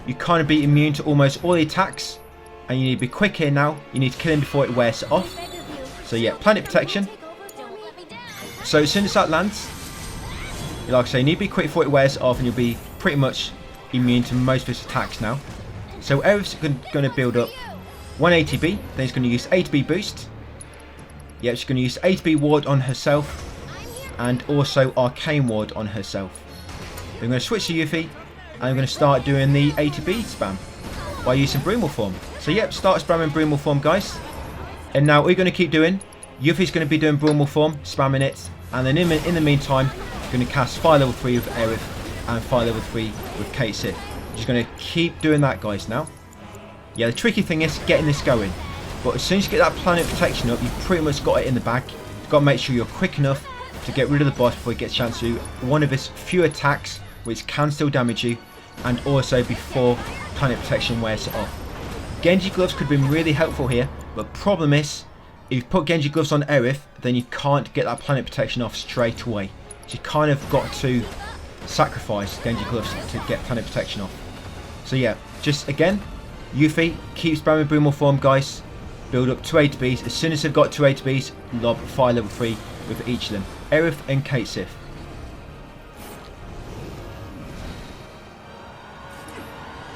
you kind of be immune to almost all the attacks, and you need to be quick here now. You need to kill him before it wears off. So yeah, Planet Protection. So as soon as that lands, like I say, you need to be quick before it wears off, and you'll be pretty much immune to most of his attacks now. So Aerith's going to build up 1 ATB, then he's going to use ATB Boost. Yeah, she's going to use ATB Ward on herself, and also Arcane Ward on herself. We're going to switch to Yuffie. And I'm going to start doing the A to B spam by using Brumal Form. So yep, start spamming Brumal Form guys. And now all you're going to keep doing Yuffie's going to be doing Brumal form, spamming it, and then in the meantime, going to cast Fire level 3 with Aerith and Fire level 3 with Cait Sith. Just going to keep doing that, guys, now. Yeah, the tricky thing is getting this going. But as soon as you get that planet protection up, you've pretty much got it in the bag. You've got to make sure you're quick enough to get rid of the boss before he gets a chance to do one of his few attacks, which can still damage you, and also before planet protection wears it off. Genji gloves could have been really helpful here, but problem is, if you put Genji gloves on Aerith, then you can't get that planet protection off straight away. So you kind of got to sacrifice Genji gloves to get planet protection off. So yeah, just again, Yuffie, keep spamming Brumal form, guys. Build up 2 ATBs. As soon as they've got 2 ATBs, lob Fire level 3 with each of them. Aerith and Cait Sith.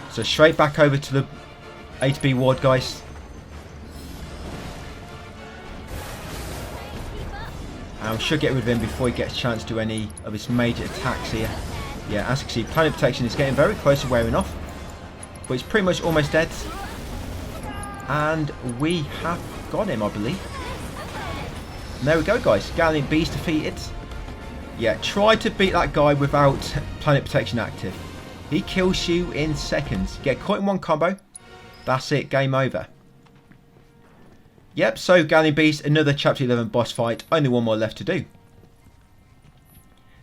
So straight back over to the ATB ward, guys. And we should get rid of him before he gets a chance to do any of his major attacks here. Yeah, as you can see, planet protection is getting very close to wearing off. But it's pretty much almost dead. And we have got him, I believe. And there we go, guys. Gallant Beast defeated. Yeah, try to beat that guy without planet protection active. He kills you in seconds. Get caught in one combo. That's it, game over. Yep, so Gallant Beast, another Chapter 11 boss fight. Only one more left to do.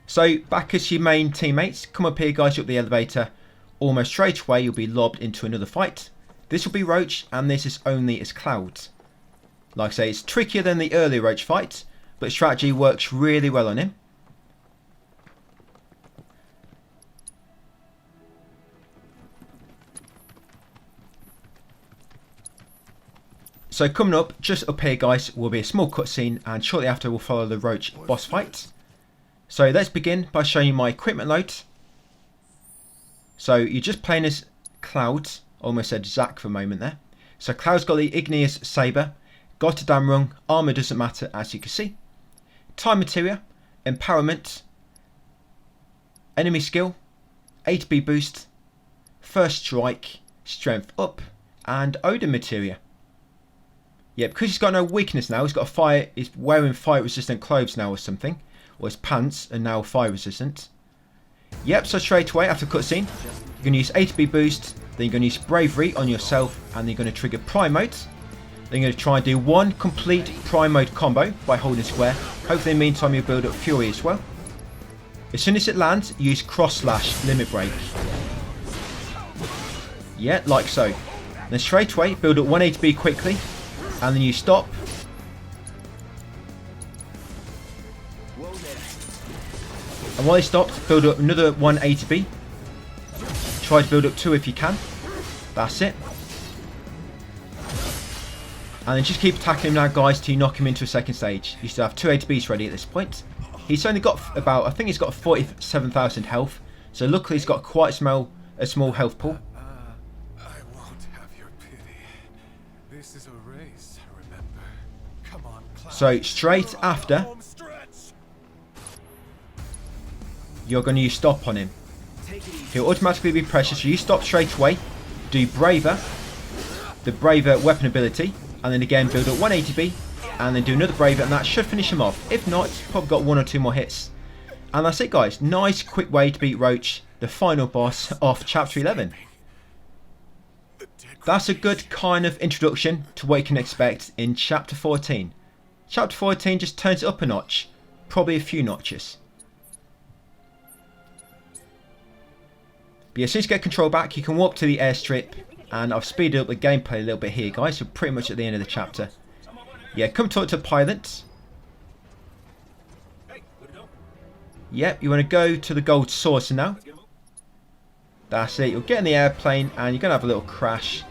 So, back as your main teammates. Come up here, guys, up the elevator. Almost straight away, you'll be lobbed into another fight. This will be Roach, and this is only as Clouds. Like I say, it's trickier than the earlier Roach fight, but strategy works really well on him. So coming up, just up here, guys, will be a small cutscene, and shortly after we'll follow the Roach boss fight. So let's begin by showing you my equipment load. So you're just playing as Clouds. Almost said Zack for a moment there. So Cloud's got the Igneous Saber, got a damn rung, armour doesn't matter as you can see. Time Materia, Empowerment, Enemy Skill, 8B Boost, First Strike, Strength Up, and Odin Materia. Yeah, because he's got no weakness now, he's wearing fire resistant clothes now or something. Or his pants are now fire resistant. Yep, so straight away after cutscene, you're going to use 8B Boost, then you're going to use Bravery on yourself, and then you're going to trigger Prime Mode. Then you're going to try and do one complete Prime Mode combo by holding square. Hopefully in the meantime you'll build up Fury as well. As soon as it lands, use Cross Slash Limit Break. Yeah, like so. Then straight away, build up 1 8B quickly, and then you stop. And while he stopped, build up another 1 8B. Try to build up 2 if you can. That's it. And then just keep attacking him now, guys, till you knock him into a second stage. You still have 2 ATBs ready at this point. He's only got about, I think he's got 47,000 health. So luckily he's got quite a small health pool. I won't have your pity. This is a race, remember? Come on, Cloud. So straight after, you're going to use Stop on him. He'll automatically be precious. So you stop straight away. Do Braver, the Braver weapon ability, and then again build up 1 ATB, and then do another Braver, and that should finish him off. If not, probably got 1 or 2 more hits. And that's it, guys. Nice quick way to beat Roach, the final boss of Chapter 11. That's a good kind of introduction to what you can expect in Chapter 14. Chapter 14 just turns it up a notch, probably a few notches. But yeah, as soon as you get control back, you can walk to the airstrip, and I've speeded up the gameplay a little bit here, guys, so pretty much at the end of the chapter. Yeah, come talk to Pilot. Yep, you want to go to the gold saucer now. That's it, you'll get in the airplane, and you're going to have a little crash.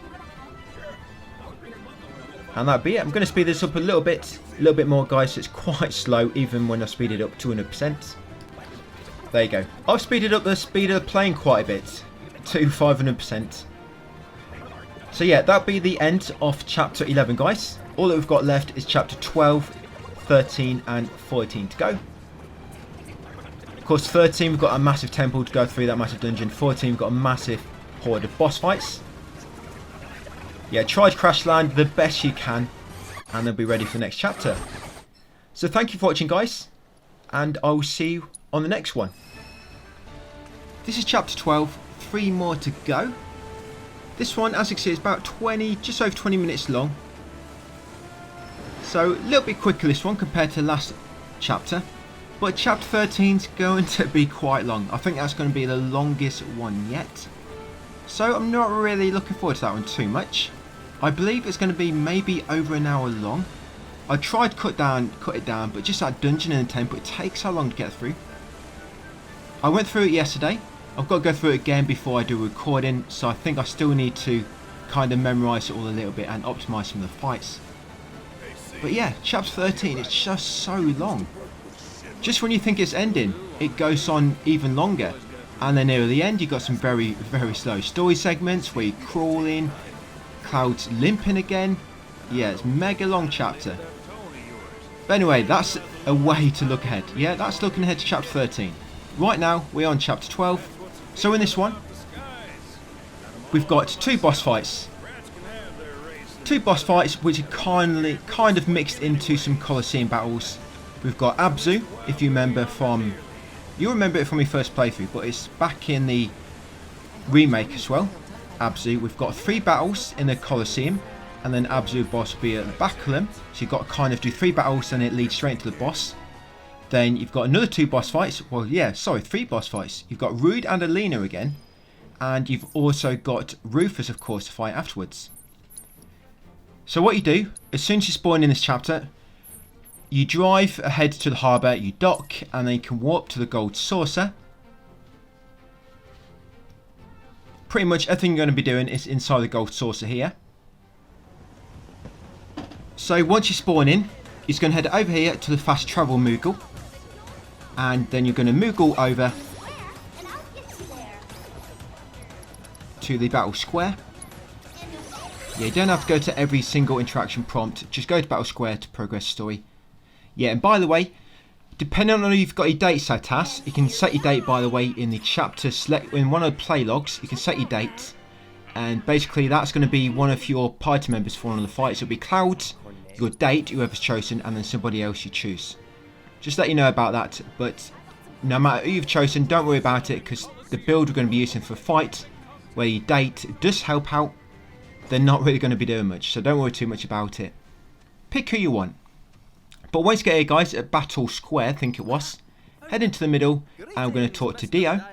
And that'll be it. I'm going to speed this up a little bit more, guys, so it's quite slow, even when I speed it up to 100%. There you go. I've speeded up the speed of the plane quite a bit to 500%. So yeah, that'll be the end of Chapter 11, guys. All that we've got left is Chapter 12, 13 and 14 to go. Of course, 13 we've got a massive temple to go through, that massive dungeon. 14 we've got a massive horde of boss fights. Yeah, try to crash land the best you can, and they'll be ready for the next chapter. So thank you for watching, guys, and I will see you on the next one. This is chapter 12, 3 more to go. This one, as you can see, is about just over 20 minutes long. So a little bit quicker this one compared to the last chapter. But chapter 13 is going to be quite long. I think that's going to be the longest one yet. So I'm not really looking forward to that one too much. I believe it's going to be maybe over an hour long. I tried to cut it down, but just that dungeon and the temple, it takes so long to get through. I went through it yesterday. I've got to go through it again before I do a recording, so I think I still need to kind of memorise it all a little bit and optimise some of the fights. But yeah, chapter 13, it's just so long. Just when you think it's ending, it goes on even longer. And then near the end, you've got some very, very slow story segments where you're crawling, Cloud's limping again. Yeah, it's a mega long chapter. But anyway, that's a way to look ahead. Yeah, that's looking ahead to chapter 13. Right now, we're on chapter 12. So in this one, we've got 2 boss fights. 2 boss fights which are kind of mixed into some Colosseum battles. We've got Abzu, if you remember from... You'll remember it from your first playthrough, but it's back in the remake as well. Abzu, we've got 3 battles in the Colosseum, and then Abzu boss will be at the back of them. So you've got to kind of do 3 battles and it leads straight into the boss. Then you've got another 2 boss fights. Well, yeah, sorry, 3 boss fights. You've got Rude and Elena again. And you've also got Rufus, of course, to fight afterwards. So what you do, as soon as you spawn in this chapter, you drive ahead to the harbour, you dock, and then you can warp to the gold saucer. Pretty much everything you're going to be doing is inside the gold saucer here. So once you spawn in, you're going to head over here to the fast travel Moogle. And then you're going to Moogle over to the battle square. Yeah, you don't have to go to every single interaction prompt. Just go to battle square to progress story. Yeah, and by the way, depending on whether you've got your date set as, you can set your date, by the way, in the chapter select in one of the play logs. You can set your date, and basically that's going to be one of your party members for one of the fights. It'll be Cloud, your date, whoever's chosen, and then somebody else you choose. Just let you know about that. But no matter who you've chosen, don't worry about it, because the build we're going to be using for fight, where your date does help out, they're not really going to be doing much, so don't worry too much about it. Pick who you want. But once you get here, guys, at Battle Square, I think it was, head into the middle, and we're going to talk to Dio.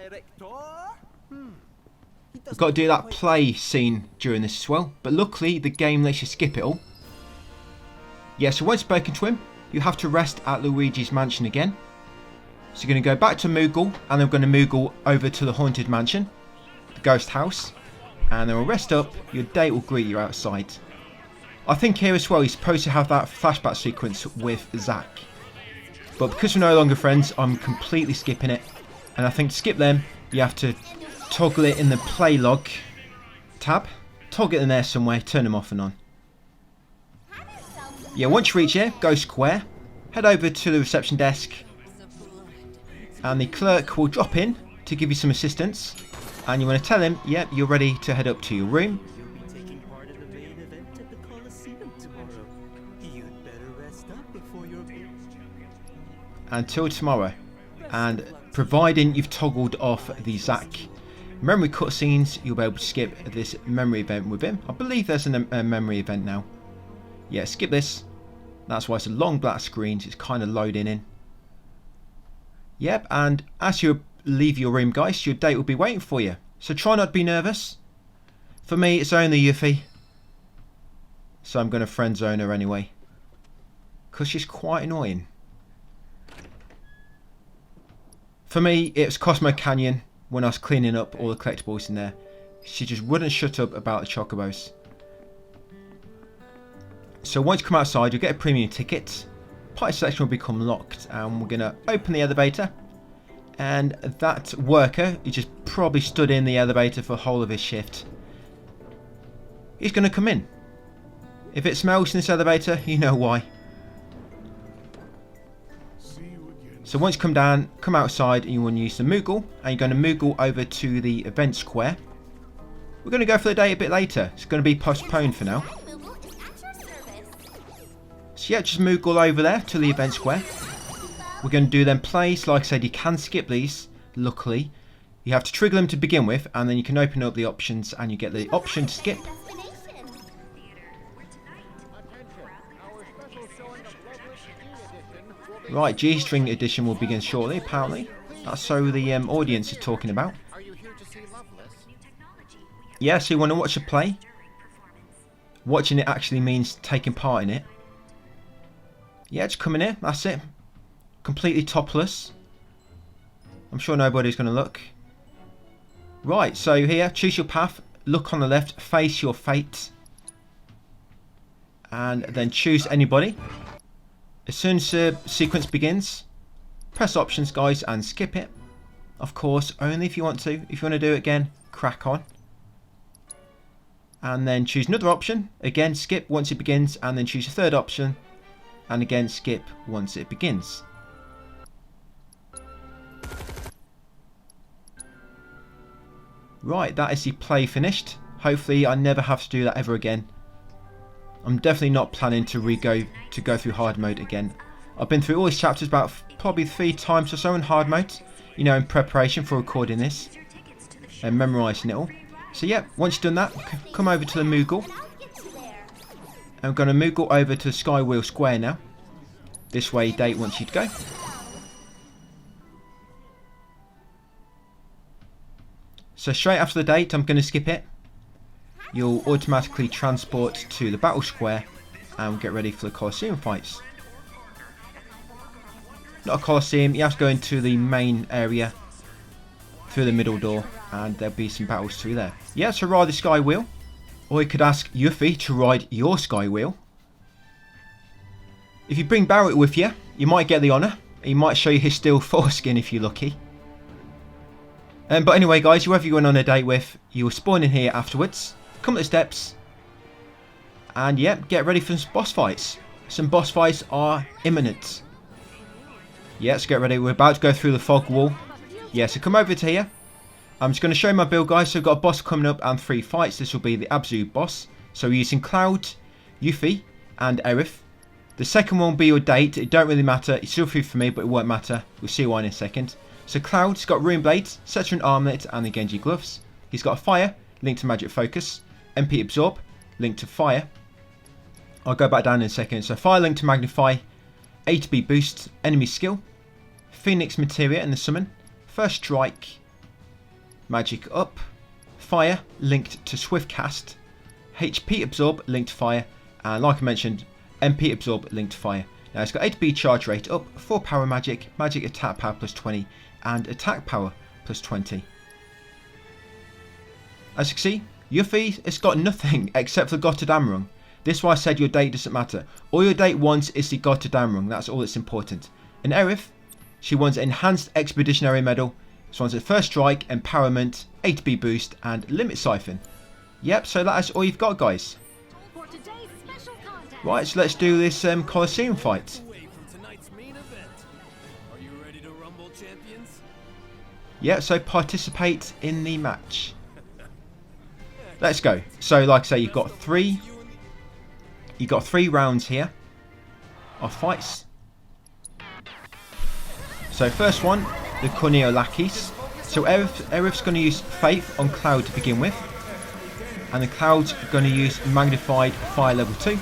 We've got to do that play scene during this as well, but luckily the game lets you skip it all. Yeah, so once spoken to him, you have to rest at Luigi's mansion again. So you're going to go back to Moogle, and then we're going to Moogle over to the Haunted Mansion, the Ghost House, and then we'll rest up. Your date will greet you outside. I think here as well you're supposed to have that flashback sequence with Zack. But because we're no longer friends, I'm completely skipping it. And I think to skip them, you have to toggle it in the play log tab. Toggle it in there somewhere, turn them off and on. Yeah, once you reach here, go square, head over to the reception desk, and the clerk will drop in to give you some assistance. And you want to tell him, yep, you're ready to head up to your room. Until tomorrow, and providing you've toggled off the Zack memory cutscenes, you'll be able to skip this memory event with him. I believe there's a memory event now. Yeah, skip this. That's why it's a long black screen. It's kind of loading in. Yep, and as you leave your room, guys, your date will be waiting for you. So try not to be nervous. For me, it's only Yuffie, so I'm going to friend zone her anyway, because she's quite annoying. For me, it was Cosmo Canyon when I was cleaning up all the collectibles in there. She just wouldn't shut up about the Chocobos. So once you come outside, you'll get a premium ticket. Party selection will become locked, and we're going to open the elevator. And that worker, he just probably stood in the elevator for the whole of his shift, he's going to come in. If it smells in this elevator, you know why. So once you come down, come outside, and you want to use the Moogle, and you're going to Moogle over to the event square. We're going to go for the day a bit later. It's going to be postponed for now. So yeah, just Moogle over there to the event square. We're going to do them plays. Like I said, you can skip these, luckily. You have to trigger them to begin with, and then you can open up the options and you get the option to skip. Right, G-String edition will begin shortly, apparently. That's so the audience is talking about. Yeah, so you want to watch a play. Watching it actually means taking part in it. Yeah, just come in here, that's it. Completely topless. I'm sure nobody's going to look. Right, so here, choose your path. Look on the left, face your fate. And then choose anybody. As soon as the sequence begins, press options, guys, and skip it. Of course, only if you want to. If you want to do it again, crack on. And then choose another option. Again, skip once it begins, and then choose a third option. And again, skip once it begins. Right, that is the play finished. Hopefully, I never have to do that ever again. I'm definitely not planning to go through hard mode again. I've been through all these chapters about probably 3 times or so in hard mode, you know, in preparation for recording this and memorising it all. So yeah, once you've done that, come over to the Moogle. And we're going to Moogle over to the Skywheel Square now. This way Date wants you to go. So straight after the Date, I'm going to skip it. You'll automatically transport to the battle square and we'll get ready for the Colosseum fights. Not a Colosseum, you have to go into the main area through the middle door and there'll be some battles through there. Yeah, so ride the Sky Wheel. Or you could ask Yuffie to ride your Sky Wheel. If you bring Barret with you, you might get the honour. He might show you his steel foreskin if you're lucky. But anyway guys, whoever you went on a date with, you will spawn in here afterwards. Come up the steps. And yep, get ready for some boss fights. Some boss fights are imminent. Yeah, let's get ready. We're about to go through the fog wall. Yeah, so come over to here. I'm just going to show you my build, guys. So we've got a boss coming up and 3 fights. This will be the absolute boss. So we're using Cloud, Yuffie, and Aerith. The second one will be your Date. It don't really matter. It's still free for me, but it won't matter. We'll see why in a second. So Cloud's got Rune Blades, Cetrian Armlet, and the Genji Gloves. He's got a Fire, linked to Magic Focus. MP Absorb, linked to Fire. I'll go back down in a second. So Fire linked to Magnify, ATB Boost, Enemy Skill, Phoenix Materia in the Summon, First Strike, Magic Up, Fire linked to Swift Cast, HP Absorb linked to Fire, and like I mentioned, MP Absorb linked to Fire. Now it's got ATB Charge Rate up, 4 Power Magic, Magic Attack Power plus 20, and Attack Power plus 20. As you can see, Yuffie has got nothing except for Gotterdam Rung. This is why I said your Date doesn't matter. All your Date wants is the Gotterdam Rung, that's all that's important. And Aerith, she wants Enhanced Expeditionary Medal, she wants a First Strike, Empowerment, ATB Boost, and Limit Siphon. Yep, so that is all you've got, guys. Right, so let's do this Colosseum fight. Yeah, so participate in the match. Let's go. So, like I say, you've got 3 rounds here of fights. So, first one, the Corneo Lackeys. So, Aerith's going to use Faith on Cloud to begin with. And the Cloud's going to use Magnified Fire Level 2.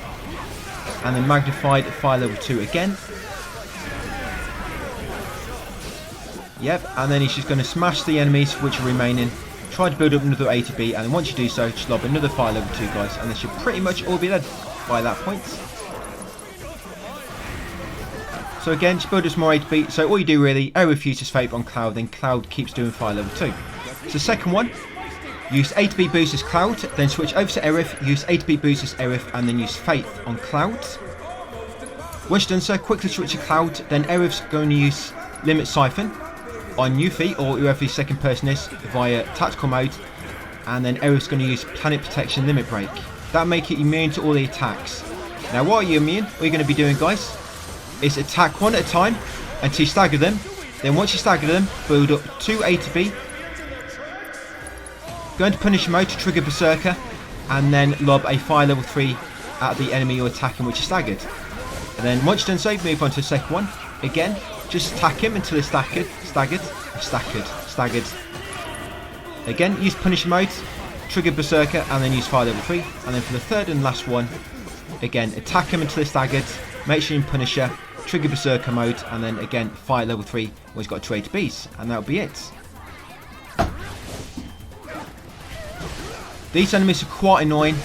And then Magnified Fire Level 2 again. Yep, and then he's just going to smash the enemies which are remaining. Try to build up another A to B, and then once you do so, just lob another Fire Level 2, guys. And they should pretty much all be dead by that point. So again, just build us more A to B. So all you do really, Aerith uses Faith on Cloud, then Cloud keeps doing Fire Level 2. So second one, use A to B boost as Cloud, then switch over to Aerith, use A to B boost as Aerith, and then use Faith on Cloud. Once you've done so, quickly switch to Cloud, then Aerith's going to use Limit Siphon on Yuffie, or whoever the second person is, via tactical mode, and then Aerith's going to use Planet Protection Limit Break. That'll make it immune to all the attacks. Now what are you immune? What you're going to be doing, guys, is attack one at a time until you stagger them. Then once you stagger them, build up 2 A to B. Go into Punish mode to trigger Berserker, and then lob a Fire Level 3 at the enemy you're attacking, which is staggered. And then once you've done so, move on to the second one. Again, just attack him until he's staggered. Again, use Punisher mode, trigger Berserker, and then use fire level 3. And then for the third and last one, again, attack him until he's staggered, make sure you're in Punisher, trigger Berserker mode, and then again, fire level 3, where he's got 2 ATBs, and that'll be it. These enemies are quite annoying,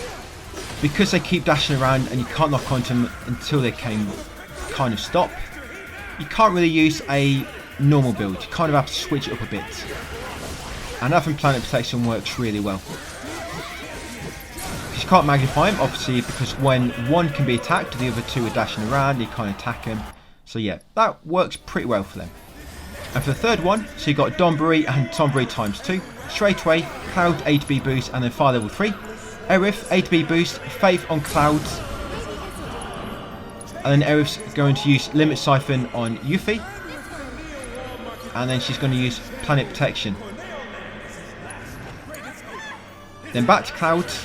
because they keep dashing around and you can't lock onto them until they can kind of stop. You can't really use a normal build, you kind of have to switch it up a bit. And having Planet Protection works really well. You can't magnify him, obviously, because when one can be attacked, the other two are dashing around, you can't attack him. So yeah, that works pretty well for them. And for the third one, so you got Donbury and Tombury times 2. Straight away, Cloud 8B boost and then fire level 3. Aerith 8B boost, Faith on Clouds. And then Aerith's going to use Limit Siphon on Yuffie. And then she's going to use Planet Protection. Then back to Clouds.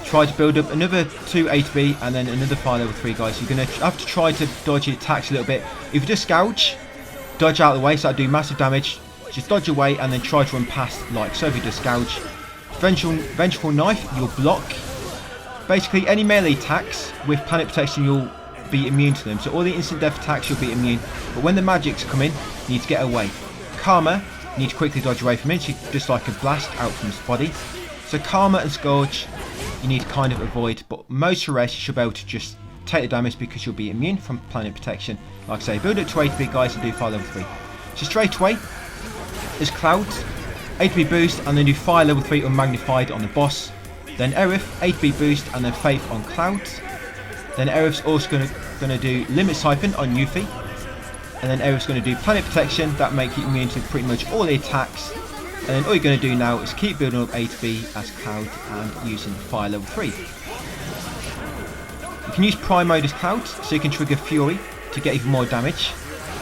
Try to build up another 2 8B and then another fire level 3, guys. You're going to have to try to dodge your attacks a little bit. If you just gouge, dodge out of the way, so that'll do massive damage. Just dodge away and then try to run past, like so. If you just gouge. Vengeful Knife, you'll block. Basically, any melee attacks with Planet Protection, you'll be immune to them. So all the instant death attacks, you'll be immune. But when the magics come in, you need to get away. Karma, you need to quickly dodge away from it. She's just like a blast out from his body. So Karma and Scourge, you need to kind of avoid. But most of the rest, you should be able to just take the damage because you'll be immune from Planet Protection. Like I say, build up to 8B, guys, and do fire level 3. So straight away, there's Clouds, 8B boost, and then do fire level 3 unmagnified on the boss. Then Aerith, 8B boost, and then Faith on Clouds. Then Aerith's also going to do Limit Siphon on Yuffie. And then Aerith's going to do Planet Protection, that makes you immune to pretty much all the attacks. And then all you're going to do now is keep building up 8B as Cloud and using fire level 3. You can use Prime mode as Cloud, so you can trigger Fury to get even more damage.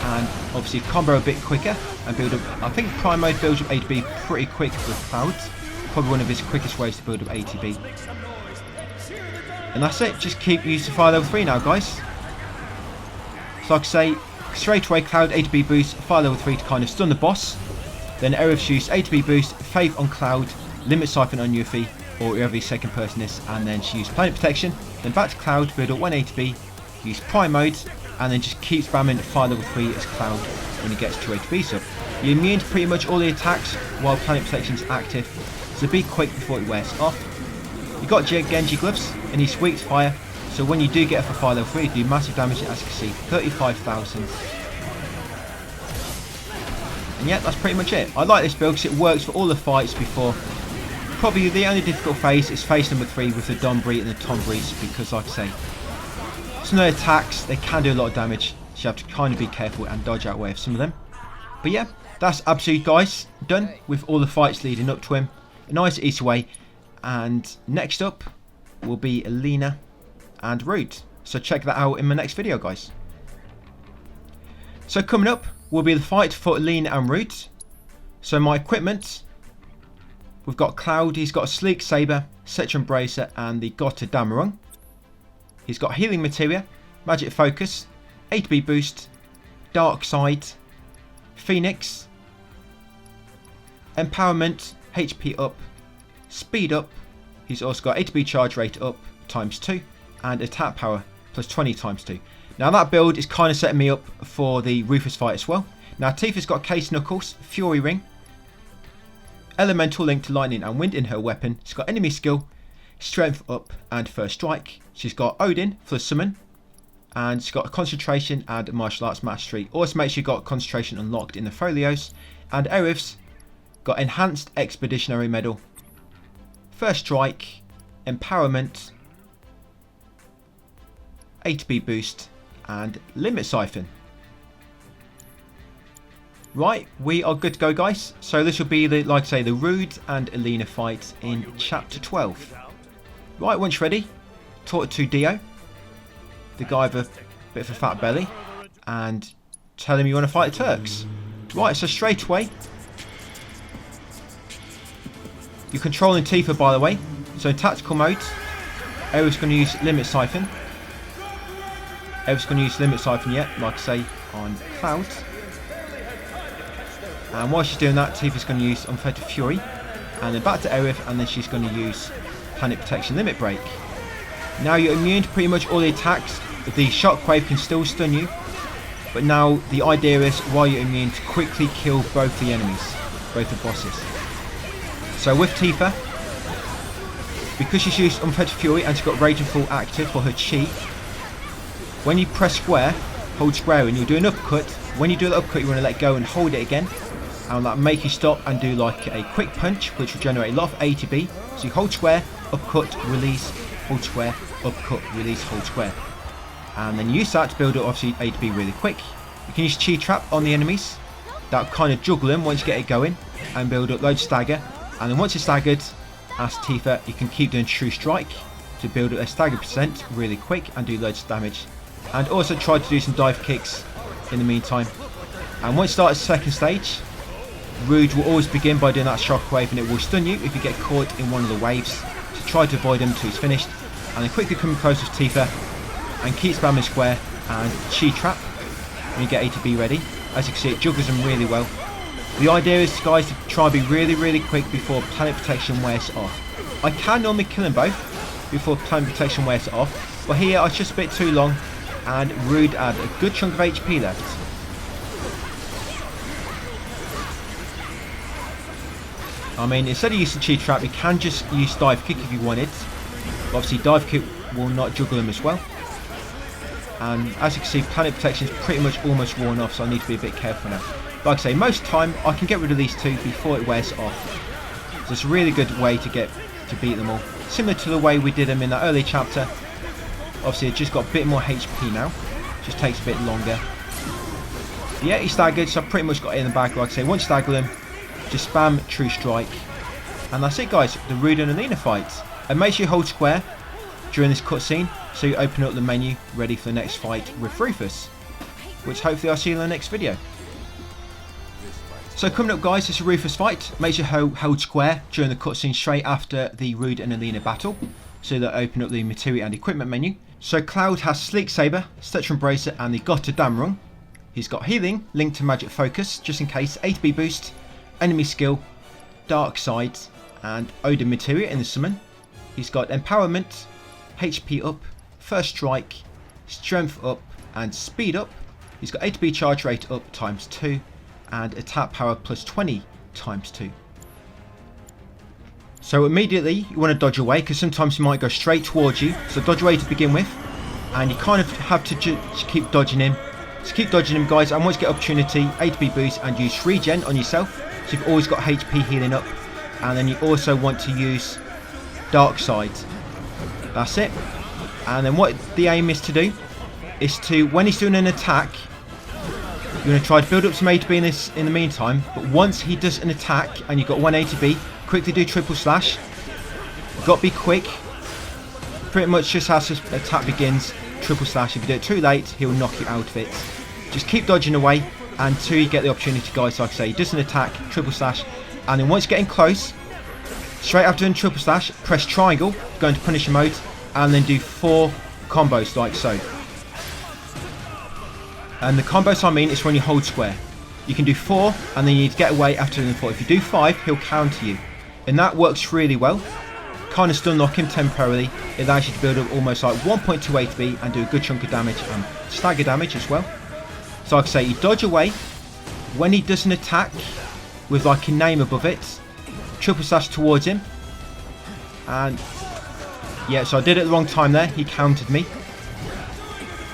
And obviously combo a bit quicker and build up. I think Prime mode builds up 8B pretty quick with Clouds. Probably one of his quickest ways to build up 80B. And that's it, just keep using fire level 3 now, guys. So like I say, straight away Cloud 8B boost, fire level 3 to kind of stun the boss. Then Aerith use 8B boost, Faith on Cloud, Limit Siphon on Yuffie, or whoever his second person is, and then she used Planet Protection. Then back to Cloud, build up 1 8B, use Prime mode, and then just keep spamming fire level 3 as Cloud when he gets to 8B sub. You're immune to pretty much all the attacks while Planet Protection is active, so be quick before it wears off. You got Genji gloves and he's weak to fire, so when you do get up for fire level 3, you do massive damage, as you can see, 35,000. And yeah, that's pretty much it. I like this build because it works for all the fights before. Probably the only difficult phase is phase number 3 with the Donbury and the Tomburys, because like I say, some of the attacks, they can do a lot of damage, so you have to kind of be careful and dodge out of the way of some of them. But yeah, that's absolutely, guys, done with all the fights leading up to him. A nice easy way. And next up will be Elena and Root. So check that out in my next video, guys. So coming up will be the fight for Elena and Root. So my equipment, we've got Cloud, he's got a Sleek Saber, Cetron Bracer, and the Gotta Damarung. He's got Healing Materia, Magic Focus, 8B Boost, Dark Side, Phoenix, Empowerment, HP up, Speed up. He's also got 8B Charge Rate up ×2 and Attack Power plus 20 ×2. Now that build is kind of setting me up for the Rufus fight as well. Now Tifa's got Case Knuckles, Fury Ring, Elemental linked to Lightning and Wind in her weapon. She's got Enemy Skill, Strength up and First Strike. She's got Odin for Summon, and she's got Concentration and Martial Arts Mastery. Also makes you got Concentration unlocked in the Folios. And Aerith's got Enhanced Expeditionary Medal, First Strike, Empowerment, 8B Boost, and Limit Siphon. Right, we are good to go, guys. So this will be the, like I say, the Rude and Elena fight in Chapter 12. Right, once you're ready, talk to Dio, the guy with a bit of a fat belly, and tell him you want to fight the Turks. Right, so straight away, you're controlling Tifa, by the way. So in tactical mode, Aerith's going to use Limit Siphon. Ever's going to use Limit Siphon yet, like I say, on Cloud. And while she's doing that, Tifa's going to use Unfettered Fury. And then back to Aerith, and then she's going to use Planet Protection Limit Break. Now you're immune to pretty much all the attacks. The Shockwave can still stun you. But now the idea is, while you're immune, to quickly kill both the enemies. Both the bosses. So with Tifa, because she's used Unfettered Fury and she's got Raging Full active for her chi, when you press square, hold square and you'll do an uppercut. When you do the uppercut, you want to let go and hold it again. And that make you stop and do like a quick punch, which will generate a lot of ATB. So you hold square, uppercut, release, hold square, uppercut, release, hold square. And then you use that to build up obviously ATB really quick. You can use Chi Trap on the enemies. That'll kind of juggle them once you get it going and build up loads of stagger. And then once you're staggered, as Tifa, you can keep doing True Strike to build up their stagger percent really quick and do loads of damage. And also try to do some dive kicks in the meantime. And once you start at second stage, Rouge will always begin by doing that shockwave, and it will stun you if you get caught in one of the waves. So try to avoid them until it's finished. And then quickly come close with Tifa and keep spamming square and Chi Trap when you get A to B ready. As you can see, it juggles them really well. The idea is, guys, to try and be really quick before Planet Protection wears off. I can normally kill them both before Planet Protection wears off, but here it's just a bit too long, and Rude had a good chunk of HP left. I mean, instead of using Chi Trap, you can just use Dive Kick if you wanted. But obviously, Dive Kick will not juggle them as well. And as you can see, Planet Protection is pretty much almost worn off, so I need to be a bit careful now. Like I say, most of the time I can get rid of these two before it wears off. So it's a really good way to beat them all. Similar to the way we did them in that early chapter. Obviously it just got a bit more HP now. Just takes a bit longer. Yeah, he's staggered, so I've pretty much got it in the bag. Like I say, once you stagger them, just spam True Strike. And that's it, guys, the Rude and Elena fight. And make sure you hold square during this cutscene, so you open up the menu ready for the next fight with Rufus. Which hopefully I'll see you in the next video. So coming up, guys, it's a Rufus fight. Make sure you hold square during the cutscene straight after the Rude and Elena battle, so that open up the Materia and Equipment menu. So Cloud has Sleek Saber, Stetron Bracer and the Gotta Damrung. He's got Healing, linked to Magic Focus, just in case, ATB Boost, Enemy Skill, Dark Side and Odin Materia in the summon. He's got Empowerment, HP up, First Strike, Strength up and Speed up. He's got ATB Charge Rate up ×2 and Attack Power +20 ×2. So immediately you want to dodge away, because sometimes he might go straight towards you. So dodge away to begin with, and you kind of have to just keep dodging him. So keep dodging him, guys, and once you get opportunity, ATB boost and use regen on yourself. So you've always got HP healing up, and then you also want to use Dark Side. That's it. And then what the aim is to do is to, when he's doing an attack, you're going to try to build up some ATB in the meantime, but once he does an attack and you've got 1 ATB, quickly do triple slash. You've got to be quick. Pretty much just as the attack begins, triple slash. If you do it too late, he'll knock you out of it. Just keep dodging away until you get the opportunity, guys. Like I say, he does an attack, triple slash, and then once you're getting close, straight after doing triple slash, press triangle, go into Punisher mode, and then do 4 combos like so. And the combos I mean is when you hold square. You can do 4 and then you need to get away after doing 4. If you do 5, he'll counter you. And that works really well. Kind of still knock him temporarily. It allows you to build up almost like 1.2 ATB and do a good chunk of damage and stagger damage as well. So like I say, you dodge away. When he does an attack with like a name above it, triple slash towards him. And yeah, so I did it at the wrong time there. He countered me.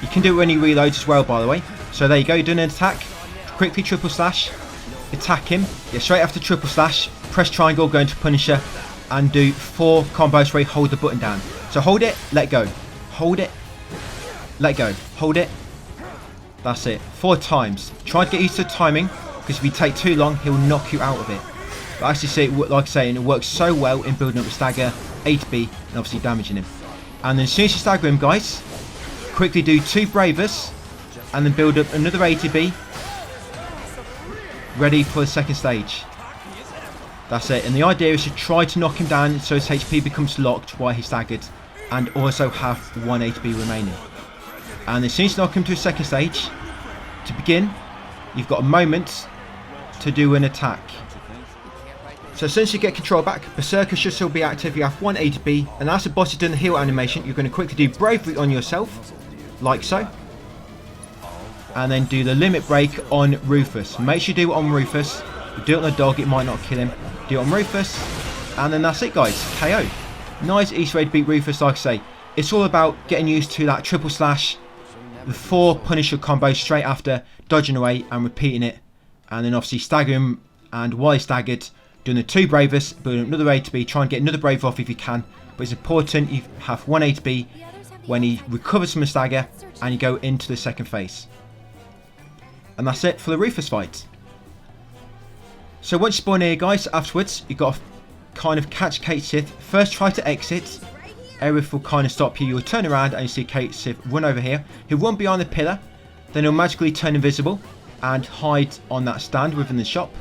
You can do it when he reloads as well, by the way. So there you go, you're doing an attack. Quickly triple slash, attack him. Yeah, straight after triple slash, press triangle, go into Punisher, and do 4 combos where you hold the button down. So hold it, let go. Hold it, let go. Hold it. That's it. 4 times. Try to get used to the timing, because if you take too long, he'll knock you out of it. But I actually see it, like I say, and it works so well in building up the stagger, ATB, and obviously damaging him. And then as soon as you stagger him, guys, quickly do 2 Bravers, and then build up another ATB, ready for the second stage. That's it. And the idea is to try to knock him down so his HP becomes locked while he's staggered, and also have 1 ATB remaining. And as soon as you knock him to a second stage, to begin, you've got a moment to do an attack. So as soon as you get control back, Berserker should still be active. You have 1 ATB, and as the boss has done the heal animation, you're going to quickly do Bravery on yourself, like so. And then do the Limit Break on Rufus. Make sure you do it on Rufus. If you do it on the dog, it might not kill him. Do it on Rufus, and then that's it, guys. KO. Nice easy way to beat Rufus, like I say. It's all about getting used to that triple slash, the 4 Punisher combo straight after, dodging away and repeating it. And then obviously stagger him, and while he's staggered, doing the 2 Bravest, building another A to B, try and get another Brave off if you can. But it's important you have 1 A to B when he recovers from the stagger and you go into the second phase. And that's it for the Rufus fight. So once you spawn here, guys, afterwards, you've got to kind of catch Cait Sith. First try to exit. Aerith will kind of stop you. You'll turn around and you see Cait Sith run over here. He'll run behind the pillar. Then he'll magically turn invisible and hide on that stand within the shop.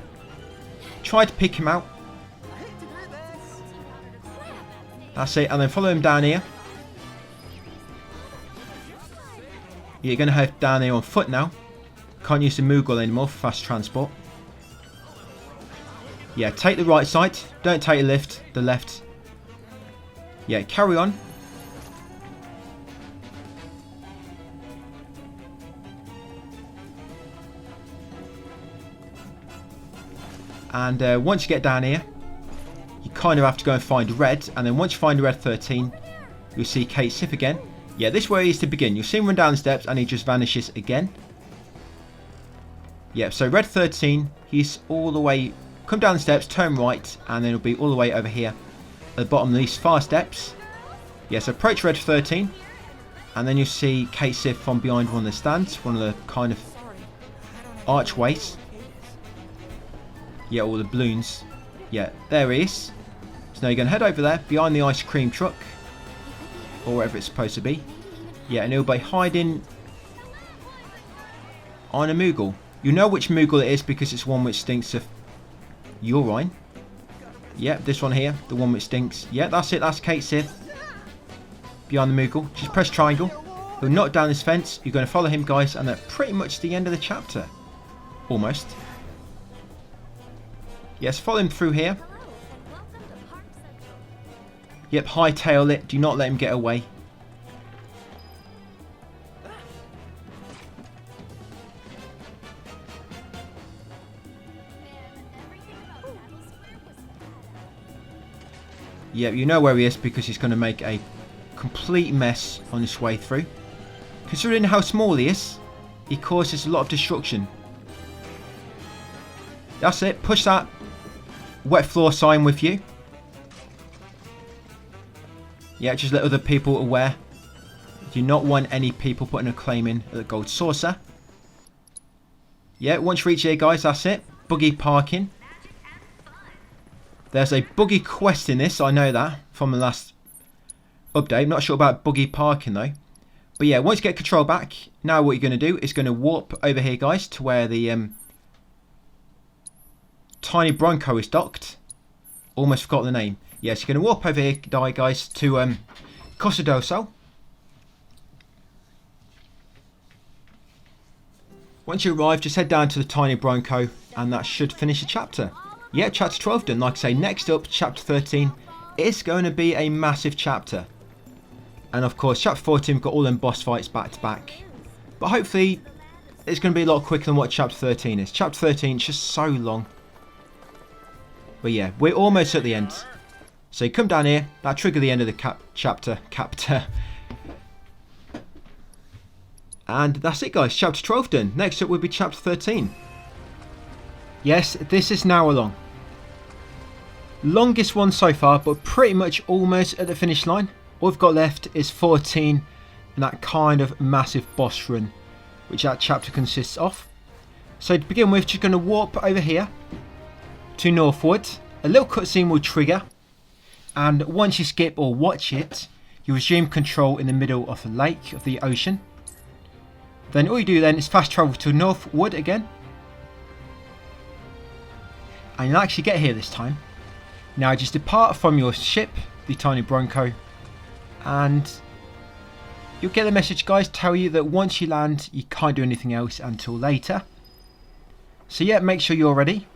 Try to pick him out. That's it, and then follow him down here. You're going to head down here on foot now. Can't use the Moogle anymore for fast transport. Yeah, take the right side. Don't take the left. Yeah, carry on. And once you get down here, you kind of have to go and find red. And then once you find red 13, you'll see Cait Sith again. Yeah, this way is to begin. You'll see him run down the steps and he just vanishes again. Yeah, so red 13, he's all the way, come down the steps, turn right, and then it'll be all the way over here at the bottom of these far steps. Yeah, so approach red 13, and then you'll see Cait Sith from behind one of the stands, one of the kind of archways. Yeah, all the balloons. Yeah, there he is. So now you're going to head over there, behind the ice cream truck, or wherever it's supposed to be. Yeah, and he'll be hiding on a Moogle. You know which Moogle it is because it's one which stinks of urine. Yep, this one here, the one which stinks. Yeah, that's it, that's Cait Sith. Behind the Moogle. Just press triangle. He'll knock down this fence. You're going to follow him, guys, and that's pretty much the end of the chapter. Almost. Yes, follow him through here. Yep, hightail it. Do not let him get away. Yep, you know where he is because he's going to make a complete mess on his way through. Considering how small he is, he causes a lot of destruction. That's it. Push that wet floor sign with you. Yeah, just let other people aware. Do not want any people putting a claim in at the gold saucer. Yeah, once you reach here, guys, that's it. Buggy parking. There's a buggy quest in this, I know that, from the last update. Not sure about buggy parking though. But yeah, once you get control back, now what you're going to do is going to warp over here, guys, to where the tiny Bronco is docked. Almost forgot the name. Yes, you're going to warp over here, guys, to Costa del Sol. Once you arrive, just head down to the tiny Bronco, and that should finish the chapter. Yeah, chapter 12 done. Like I say, next up, chapter 13, it's going to be a massive chapter. And of course, chapter 14, we've got all them boss fights back to back. But hopefully, it's going to be a lot quicker than what chapter 13 is. Chapter 13 is just so long. But yeah, we're almost at the end. So you come down here, that trigger the end of the chapter. And that's it, guys. Chapter 12 done. Next up will be chapter 13. Yes, this is now long. Longest one so far, but pretty much almost at the finish line. All we've got left is 14 and that kind of massive boss run, which that chapter consists of. So to begin with, just going to warp over here to Northwood. A little cutscene will trigger, and once you skip or watch it, you resume control in the middle of the lake, of the ocean. Then all you do then is fast travel to Northwood again. And you'll actually get here this time. Now just depart from your ship, the tiny Bronco, and you'll get the message, guys, tell you that once you land, you can't do anything else until later. So yeah, make sure you're ready.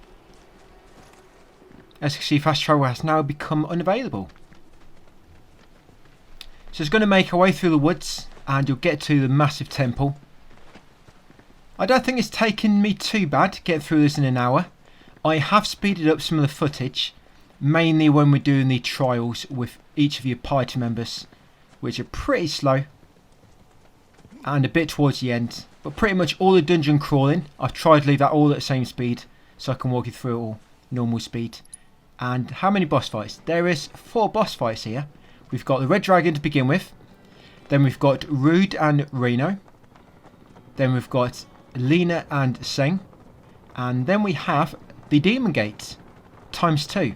As you can see, fast travel has now become unavailable. So it's going to make our way through the woods, and you'll get to the massive temple. I don't think it's taken me too bad to get through this in an hour. I have speeded up some of the footage, mainly when we're doing the trials with each of your party members, which are pretty slow, and a bit towards the end. But pretty much all the dungeon crawling, I've tried to leave that all at the same speed, so I can walk you through it all, normal speed. And how many boss fights? There is 4 boss fights here. We've got the Red Dragon to begin with, then we've got Rude and Reno, then we've got Elena and Seng, and then we have the Demon Gate times 2.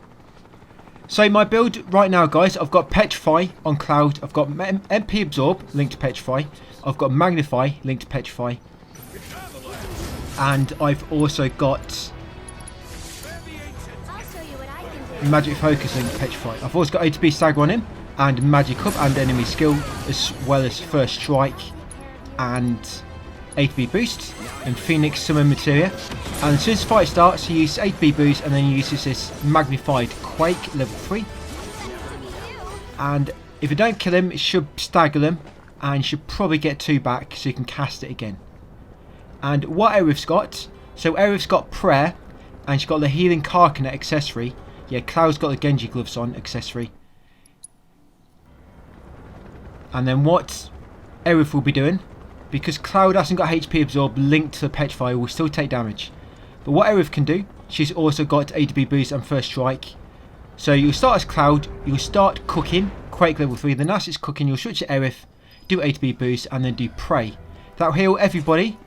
So my build right now, guys, I've got Petrify on Cloud, I've got MP Absorb linked to Petrify, I've got Magnify linked to Petrify, and I've also got Magic Focus linked to Petrify. I've also got A to B Stagger on him, and Magic Up and Enemy Skill, as well as First Strike and A to B Boost and Phoenix Summon Materia. And as soon as the fight starts, he uses A to B Boost and then he uses this Magnified Quake level 3. And if you don't kill him, it should stagger them, and you should probably get 2 back so you can cast it again. And what Aerith's got, so Aerith's got Prayer, and she's got the Healing Karkanet accessory. Yeah, Cloud's got the Genji Gloves on accessory. And then what Aerith will be doing, because Cloud hasn't got HP Absorb linked to the Petrify, will still take damage. But what Aerith can do, she's also got A to B Boost and First Strike. So you'll start as Cloud, you'll start cooking, Quake level 3, then as it's cooking you'll switch to Aerith, do A to B Boost and then do Pray. That'll heal everybody,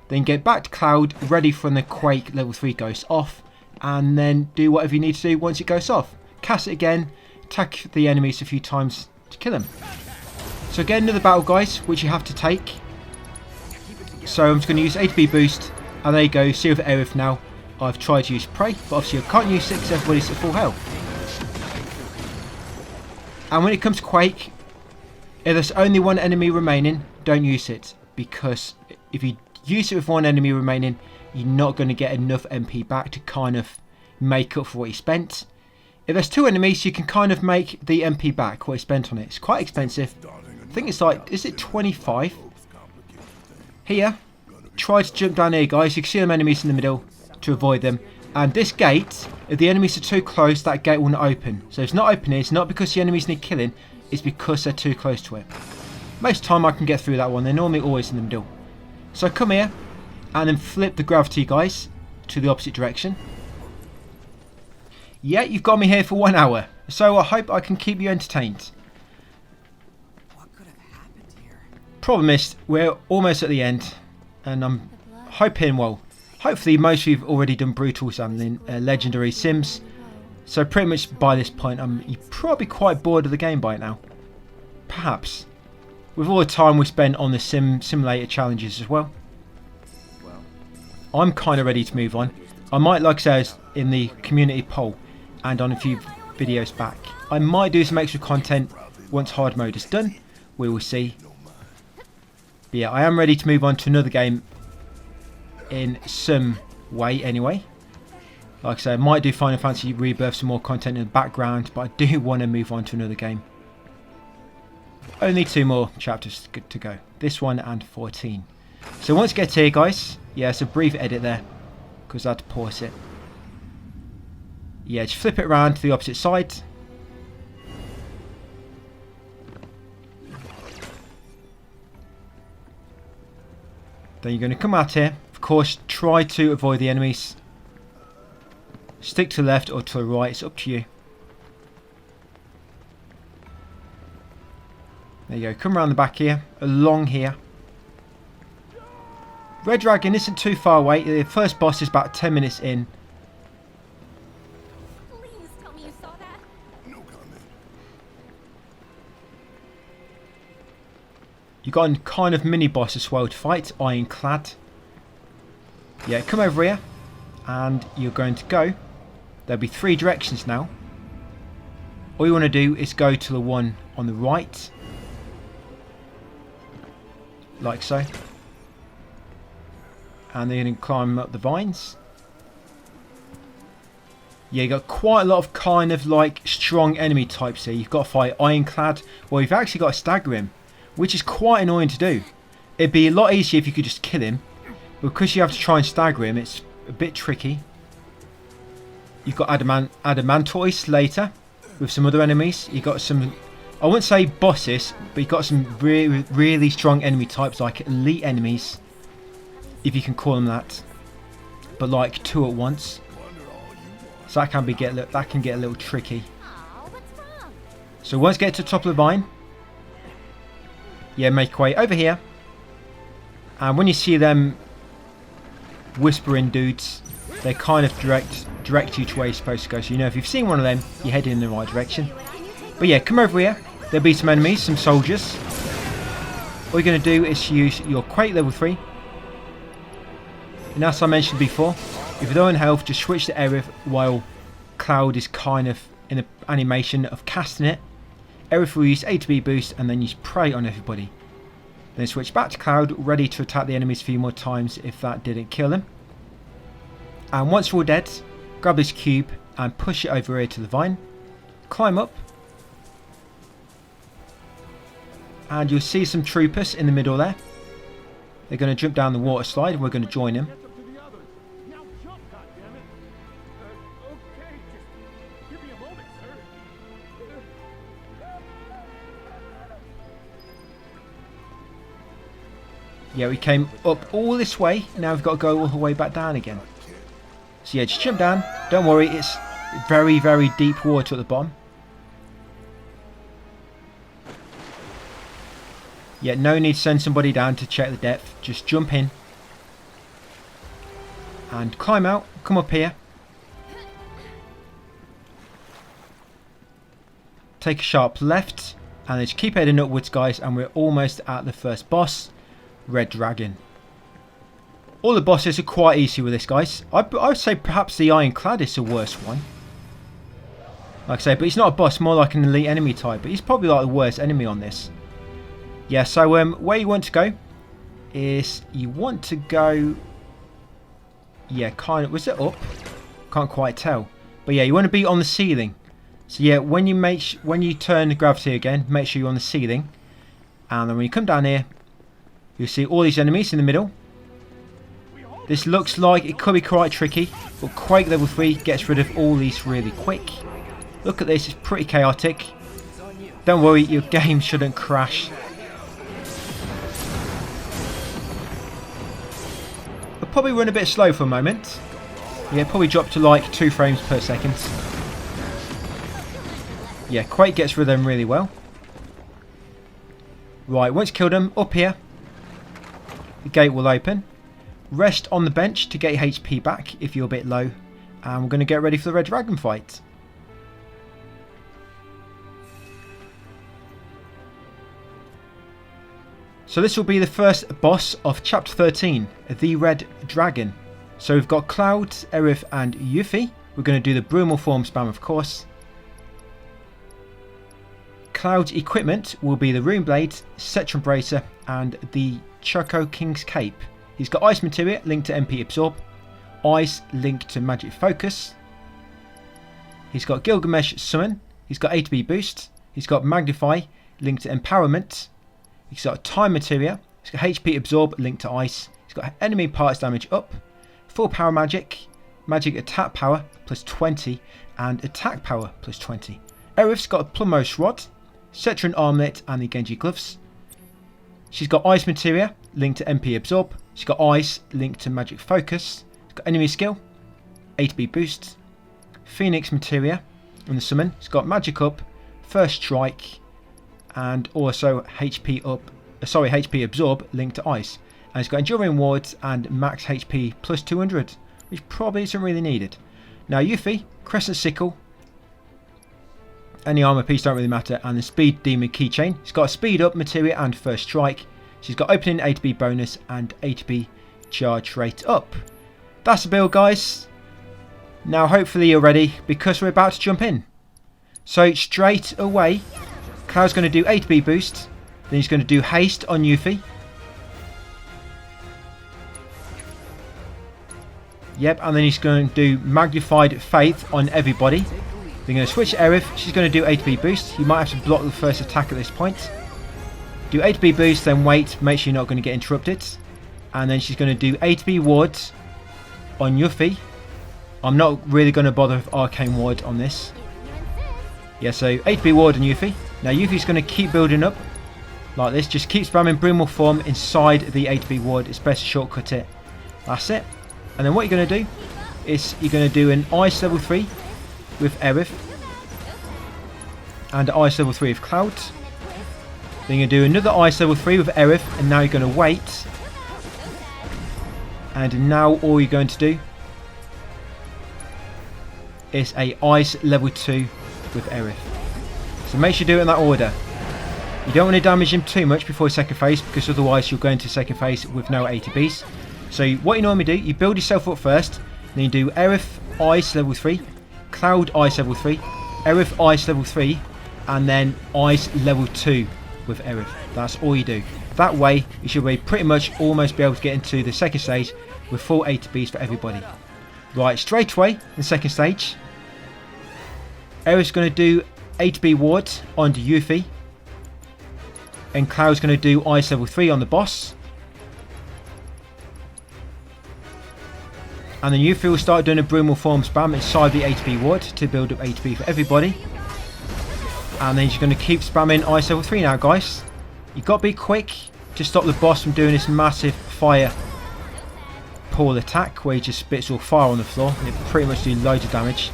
then get back to Cloud, ready for when the Quake level 3 goes off, and then do whatever you need to do once it goes off. Cast it again, attack the enemies a few times to kill them. So again, another battle, guys, which you have to take. So I'm just going to use A to B Boost, and there you go, see with Aerith now. I've tried to use Pray, but obviously I can't use it because everybody's at full health. And when it comes to Quake, if there's only one enemy remaining, don't use it, because if you use it with one enemy remaining, you're not going to get enough MP back to kind of make up for what you spent. If there's 2 enemies, you can kind of make the MP back, what you spent on it. It's quite expensive. I think it's like, is it 25? Here, try to jump down here, guys. You can see them enemies in the middle to avoid them. And this gate, if the enemies are too close, that gate will not open. So it's not opening, it's not because the enemies need killing, it's because they're too close to it. Most of the time I can get through that one, they're normally always in the middle. So come here, and then flip the gravity, guys, to the opposite direction. Yeah, you've got me here for 1 hour, so I hope I can keep you entertained. Problem is, we're almost at the end, and I'm hoping, well, hopefully most of you have already done Brutals and Legendary Sims, so pretty much by this point you're probably quite bored of the game by now. Perhaps. With all the time we spent on the simulator challenges as well. I'm kind of ready to move on. I might, like I said, in the community poll and on a few videos back, I might do some extra content once hard mode is done. We will see. But yeah, I am ready to move on to another game in some way anyway. Like I said, I might do Final Fantasy Rebirth, some more content in the background, but I do want to move on to another game. Only 2 more chapters to go. This one and 14. So once you get here, guys, yeah, it's a brief edit there, because I had to pause it. Yeah, just flip it around to the opposite side. Then you're going to come out here. Of course, try to avoid the enemies. Stick to the left or to the right, it's up to you. There you go, come around the back here, along here. Red Dragon isn't too far away. The first boss is about 10 minutes in. Please tell me you saw that. No comment. You got a kind of mini boss as well to fight, Ironclad. Yeah, come over here, and you're going to go. There'll be 3 directions now. All you want to do is go to the one on the right. like so. And then you can climb up the vines. Yeah, you got quite a lot of kind of like strong enemy types here. You've got to fight Ironclad. Well, you've actually got to stagger him, which is quite annoying to do. It'd be a lot easier if you could just kill him. Because you have to try and stagger him, it's a bit tricky. You've got Adamantoise later with some other enemies. You've got some, I wouldn't say bosses, but you've got some really strong enemy types, like elite enemies, if you can call them that. But like 2 at once. So that can get a little tricky. So once you get to the top of the vine, yeah, make your way over here. And when you see them whispering dudes, they kind of direct you to where you're supposed to go. So you know if you've seen one of them, you're heading in the right direction. But yeah, come over here. There'll be some enemies, some soldiers. All you're going to do is use your Cait level 3. And as I mentioned before, if you're low on health, just switch to Aerith while Cloud is kind of in the animation of casting it. Aerith will use A to B boost and then use Prey on everybody. Then switch back to Cloud, ready to attack the enemies a few more times if that didn't kill them. And once you're all dead, grab this cube and push it over here to the vine. Climb up. And you'll see some troopers in the middle there. They're going to jump down the water slide. We're going to join them. Yeah, we came up all this way. Now we've got to go all the way back down again. So yeah, just jump down. Don't worry, it's very, very deep water at the bottom. Yeah, no need to send somebody down to check the depth. Just jump in. And climb out. Come up here. Take a sharp left. And then just keep heading upwards, guys. And we're almost at the first boss. Red Dragon. All the bosses are quite easy with this, guys. I would say perhaps the Ironclad is the worst one. Like I say, but he's not a boss, more like an elite enemy type. But he's probably like the worst enemy on this. Yeah, so where you want to go is you want to go, yeah, kind of, was it up? Can't quite tell. But yeah, you want to be on the ceiling. So yeah, when you turn the gravity again, make sure you're on the ceiling. And then when you come down here, you'll see all these enemies in the middle. This looks like it could be quite tricky, but Cait level 3 gets rid of all these really quick. Look at this, it's pretty chaotic. Don't worry, your game shouldn't crash. I'll probably run a bit slow for a moment. Yeah, probably drop to like 2 frames per second. Yeah, Cait gets rid of them really well. Right, once you killed them, up here, the gate will open. Rest on the bench to get your HP back if you're a bit low. And we're going to get ready for the Red Dragon fight. So this will be the first boss of Chapter 13, the Red Dragon. So we've got Cloud, Aerith and Yuffie. We're going to do the Brumal Form spam, of course. Cloud's equipment will be the Rune Blade, Cetra Bracer and the Choco King's Cape. He's got Ice Materia linked to MP Absorb, Ice linked to Magic Focus. He's got Gilgamesh Summon, he's got A to B Boost, he's got Magnify linked to Empowerment, he's got Time Materia, he's got HP Absorb linked to Ice, he's got Enemy Parts Damage Up, Full Power Magic, Magic Attack Power plus 20 and Attack Power plus 20. Aerith's got a Plumose Rod, Cetran Armlet and the Genji Gloves. She's got Ice Materia linked to MP Absorb. She's got Ice linked to Magic Focus. She's got Enemy Skill, A to B Boost, Phoenix Materia in the Summon. She's got Magic Up, First Strike, and also HP Absorb linked to Ice. And she's got Enduring Wards and Max HP plus 200, which probably isn't really needed. Now Yuffie, Crescent Sickle, any armor piece don't really matter, and the Speed Demon Keychain. She's got a Speed Up Materia and First Strike. She's got Opening A to B bonus and A to B charge rate up. That's the build, guys. Now hopefully you're ready because we're about to jump in. So straight away, Cloud's going to do A to B boost. Then he's going to do haste on Yuffie. Yep, and then he's going to do Magnified Faith on everybody. They're going to switch to Aerith. She's going to do ATB boost. You might have to block the first attack at this point. Do ATB boost, then wait. Make sure you're not going to get interrupted. And then she's going to do ATB ward on Yuffie. I'm not really going to bother with Arcane Ward on this. Yeah, so ATB ward on Yuffie. Now Yuffie's going to keep building up like this. Just keep spamming Brimwell Form inside the ATB ward. It's best to shortcut it. That's it. And then what you're going to do is you're going to do an Ice level 3 with Aerith. And Ice level 3 with Cloud. Then you're going to do another Ice level 3 with Aerith. And now you're going to wait. And now all you're going to do is a Ice level 2 with Aerith. So make sure you do it in that order. You don't want to damage him too much before second phase, because otherwise you'll go into second phase with no ATBs. So what you normally do, you build yourself up first, then you do Aerith Ice level 3, Cloud Ice level 3, Aerith Ice level 3, and then Ice level 2 with Aerith. That's all you do. That way you should be pretty much almost be able to get into the second stage with full ATBs for everybody. Right, straight away in the second stage, Aerith's going to do ATB ward onto Yuffie. And Cloud's going to do Ice level 3 on the boss. And then Yuffie will start doing a Brimwell Form spam inside the ATB ward to build up ATB for everybody. And then she's going to keep spamming Ice level 3 now, guys. You've got to be quick to stop the boss from doing this massive fire pool attack where he just spits all fire on the floor and it pretty much do loads of damage.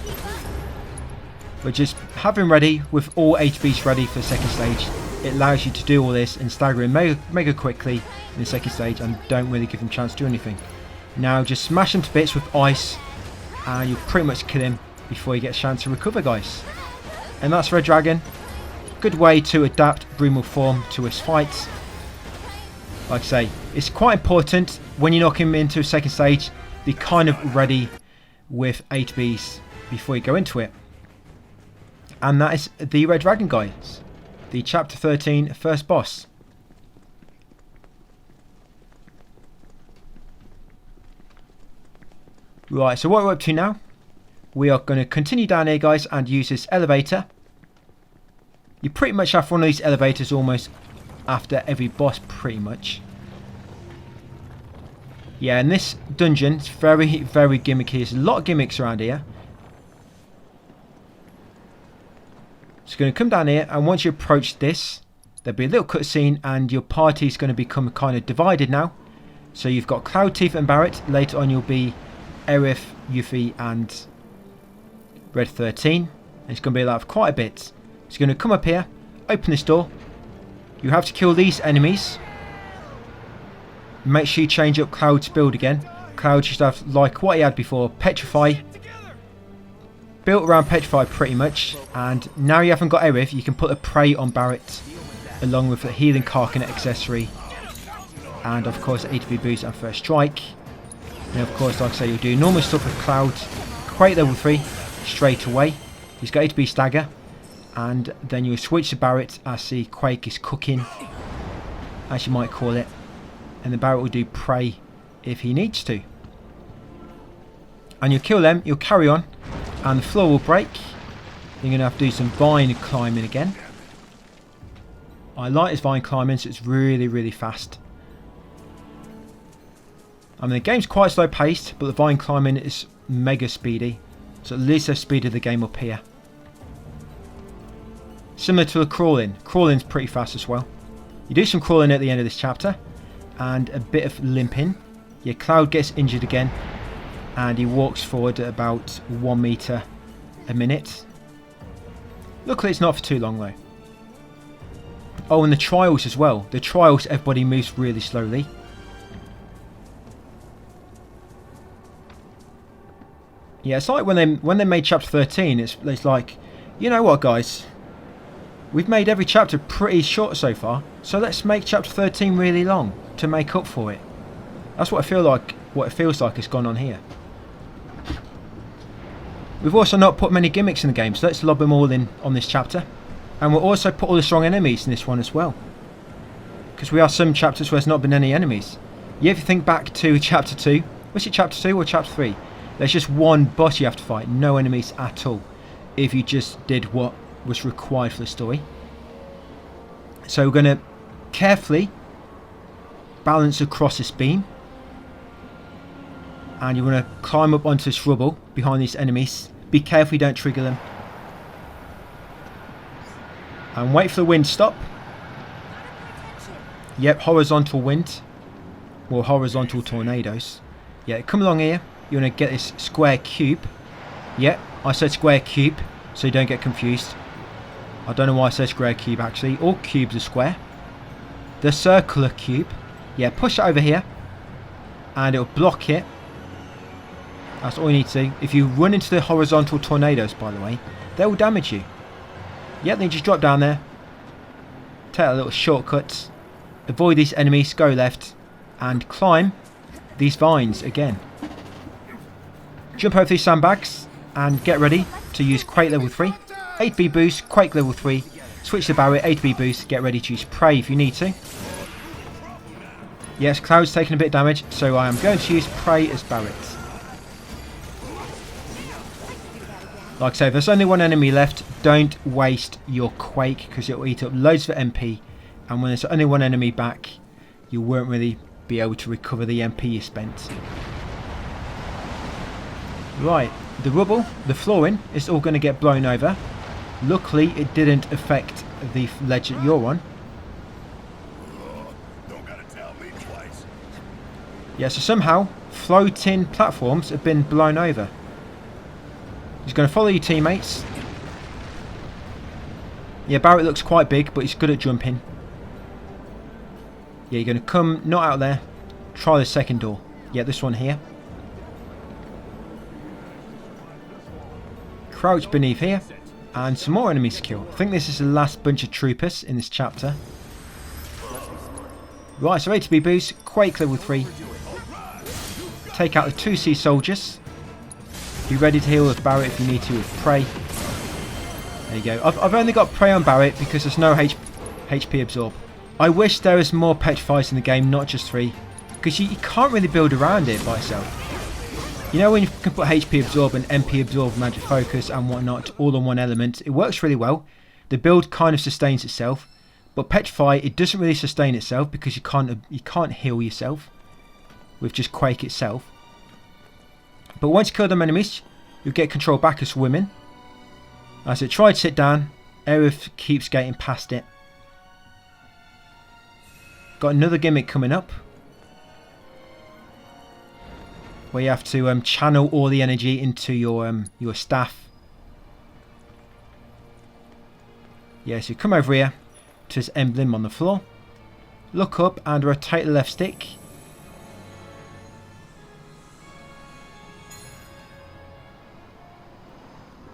But just have him ready with all ATBs ready for the second stage. It allows you to do all this and stagger him mega quickly in the second stage and don't really give him a chance to do anything. Now just smash him to bits with ice and you'll pretty much kill him before you get a chance to recover, guys. And that's Red Dragon. Good way to adapt Brimwell Form to his fights. Like I say, it's quite important when you knock him into a second stage, be kind of ready with ATBs before you go into it. And that is the Red Dragon, guys. The Chapter 13 first boss. Right, so what we're up to now, we are going to continue down here, guys, and use this elevator. You pretty much have one of these elevators almost after every boss, pretty much. Yeah, and this dungeon is very, very gimmicky. There's a lot of gimmicks around here. So you're going to come down here, and once you approach this, there'll be a little cutscene, and your party is going to become kind of divided now. So you've got Cloud, Tifa, and Barret. Later on, you'll be Aerith, Yuffie, and Red 13. And it's going to be like quite a bit. So you're going to come up here, open this door. You have to kill these enemies. Make sure you change up Cloud's build again. Cloud should have, like what he had before, Petrify. Built around Petrify pretty much. And now you haven't got Aerith, you can put a Prey on Barret. Along with a Healing Carcanet accessory. And of course ATB boost and first strike. And of course, like I say, you'll do normal stuff with Cloud. Cait level 3 straight away. He's got ATB stagger. And then you'll switch to Barret as the Quake is cooking, as you might call it. And the Barret will do Prey if he needs to. And you'll kill them, you'll carry on, and the floor will break. You're going to have to do some vine climbing again. I like this vine climbing, so it's really, really fast. I mean, the game's quite slow paced, but the vine climbing is mega speedy. So at least they've speeded the game up here. Similar to the crawling. Crawling's pretty fast as well. You do some crawling at the end of this chapter. And a bit of limping. Yeah, Cloud gets injured again. And he walks forward at about 1 meter a minute. Luckily it's not for too long though. Oh, and the trials as well. The trials, everybody moves really slowly. Yeah, it's like when they made chapter 13, it's like, you know what, guys? We've made every chapter pretty short so far, so let's make chapter 13 really long to make up for it. That's what I feel like. What it feels like has gone on here. We've also not put many gimmicks in the game, so let's lob them all in on this chapter. And we'll also put all the strong enemies in this one as well. Because we have some chapters where there's not been any enemies. Yeah, if you think back to chapter 2, was it chapter 2 or chapter 3? There's just one boss you have to fight, no enemies at all, if you just did what was required for the story. So we're going to carefully balance across this beam, and you want to climb up onto this rubble behind these enemies. Be careful you don't trigger them, and wait for the wind to stop. Yep, horizontal wind, or horizontal tornadoes. Yeah, come along here. You want to get this square cube. Yep, I said square cube, so you don't get confused. I don't know why I said square cube actually. All cubes are square. The circular cube. Yeah, push it over here, and it'll block it. That's all you need to do. If you run into the horizontal tornadoes, by the way, they will damage you. Yep, then you just drop down there. Take a little shortcut. Avoid these enemies, go left, and climb these vines again. Jump over these sandbags, and get ready to use Cait level 3. 8B boost, Cait level 3. Switch to Barret, 8B boost, get ready to use Prey if you need to. Yes, Cloud's taking a bit of damage, so I am going to use Prey as Barret. Like I say, if there's only one enemy left, don't waste your Quake, because it will eat up loads of MP, and when there's only one enemy back, you won't really be able to recover the MP you spent. Right, the rubble, the flooring, is all going to get blown over. Luckily, it didn't affect the ledge that you're on. Don't gotta tell me twice. Yeah, so somehow, floating platforms have been blown over. He's going to follow your teammates. Yeah, Barret looks quite big, but he's good at jumping. Yeah, you're going to come, not out there. Try the second door. Yeah, this one here. Crouch beneath here. And some more enemies to kill. I think this is the last bunch of troopers in this chapter. Right, so A to B boost. Quake level 3. Take out the 2C soldiers. Be ready to heal with Barret if you need to with Prey. There you go. I've only got Prey on Barret because there's no HP absorb. I wish there was more petrifies in the game, not just 3. Because you can't really build around it by itself. You know when you can put HP absorb and MP absorb, magic focus and whatnot all on one element, it works really well. The build kind of sustains itself. But petrify, it doesn't really sustain itself because you can't heal yourself with just Quake itself. But once you kill them enemies, you'll get control back as women. As it tried to sit down, Aerith keeps getting past it. Got another gimmick coming up, where you have to channel all the energy into your staff. Yeah, so you come over here to this emblem on the floor. Look up and rotate the left stick.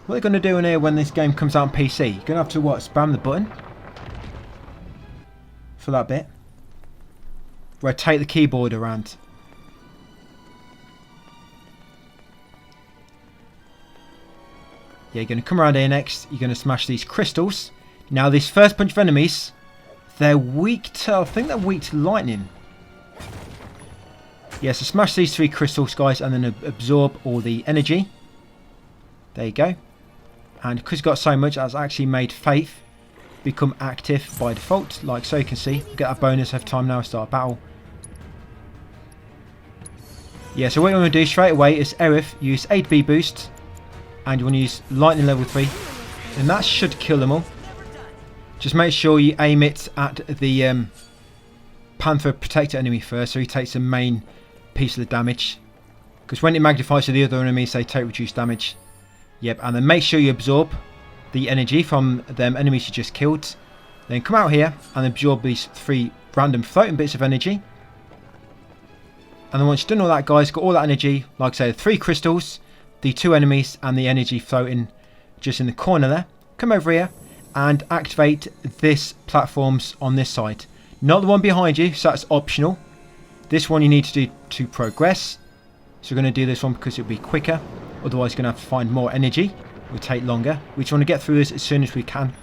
What are you going to do in here when this game comes out on PC? You're going to have to what? Spam the button for that bit. Rotate the keyboard around. Yeah, you're going to come around here next. You're going to smash these crystals. Now, this first bunch of enemies, they're weak to... I think they're weak to lightning. Yeah, so smash these 3 crystals, guys, and then absorb all the energy. There you go. And because it's got so much, that's actually made Faith become active by default, like so you can see. Get that bonus every time now I start a battle. Yeah, so what you want to do straight away is Aerith, use 8B boost. And you want to use lightning level 3. And that should kill them all. Just make sure you aim it at the Panther Protector enemy first, so he takes the main piece of the damage. Because when it magnifies to the other enemies, they take reduced damage. Yep, and then make sure you absorb the energy from them enemies you just killed. Then come out here and absorb these 3 random floating bits of energy. And then once you've done all that, guys, got all that energy, like I said, 3 crystals, the 2 enemies and the energy floating just in the corner there. Come over here and activate this platforms on this side. Not the one behind you, so that's optional. This one you need to do to progress. So we're going to do this one because it'll be quicker. Otherwise you're going to have to find more energy. It will take longer. We just want to get through this as soon as we can.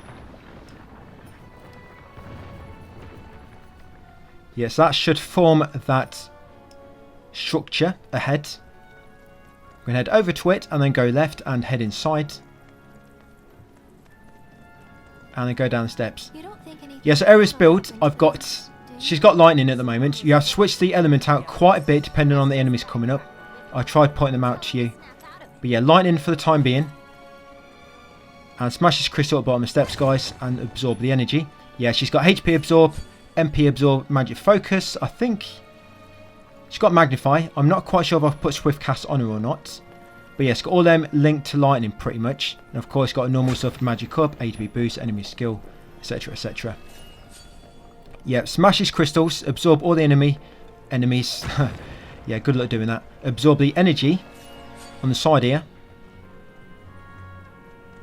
Yes, that should form that structure ahead. We're going to head over to it and then go left and head inside. And then go down the steps. Yeah, so Aerith's build, she's got lightning at the moment. You have to switch the element out quite a bit depending on the enemies coming up. I tried pointing them out to you. But yeah, lightning for the time being. And smash this crystal at the bottom of the steps, guys, and absorb the energy. Yeah, she's got HP absorb, MP absorb, magic focus. I think she's got magnify. I'm not quite sure if I've put swift cast on her or not. But yeah, it's got all them linked to lightning pretty much. And of course, got a normal stuff, magic up, HP boost, enemy skill, etc, etc. Yeah, smash these crystals, absorb all the enemies. Yeah, good luck doing that. Absorb the energy on the side here.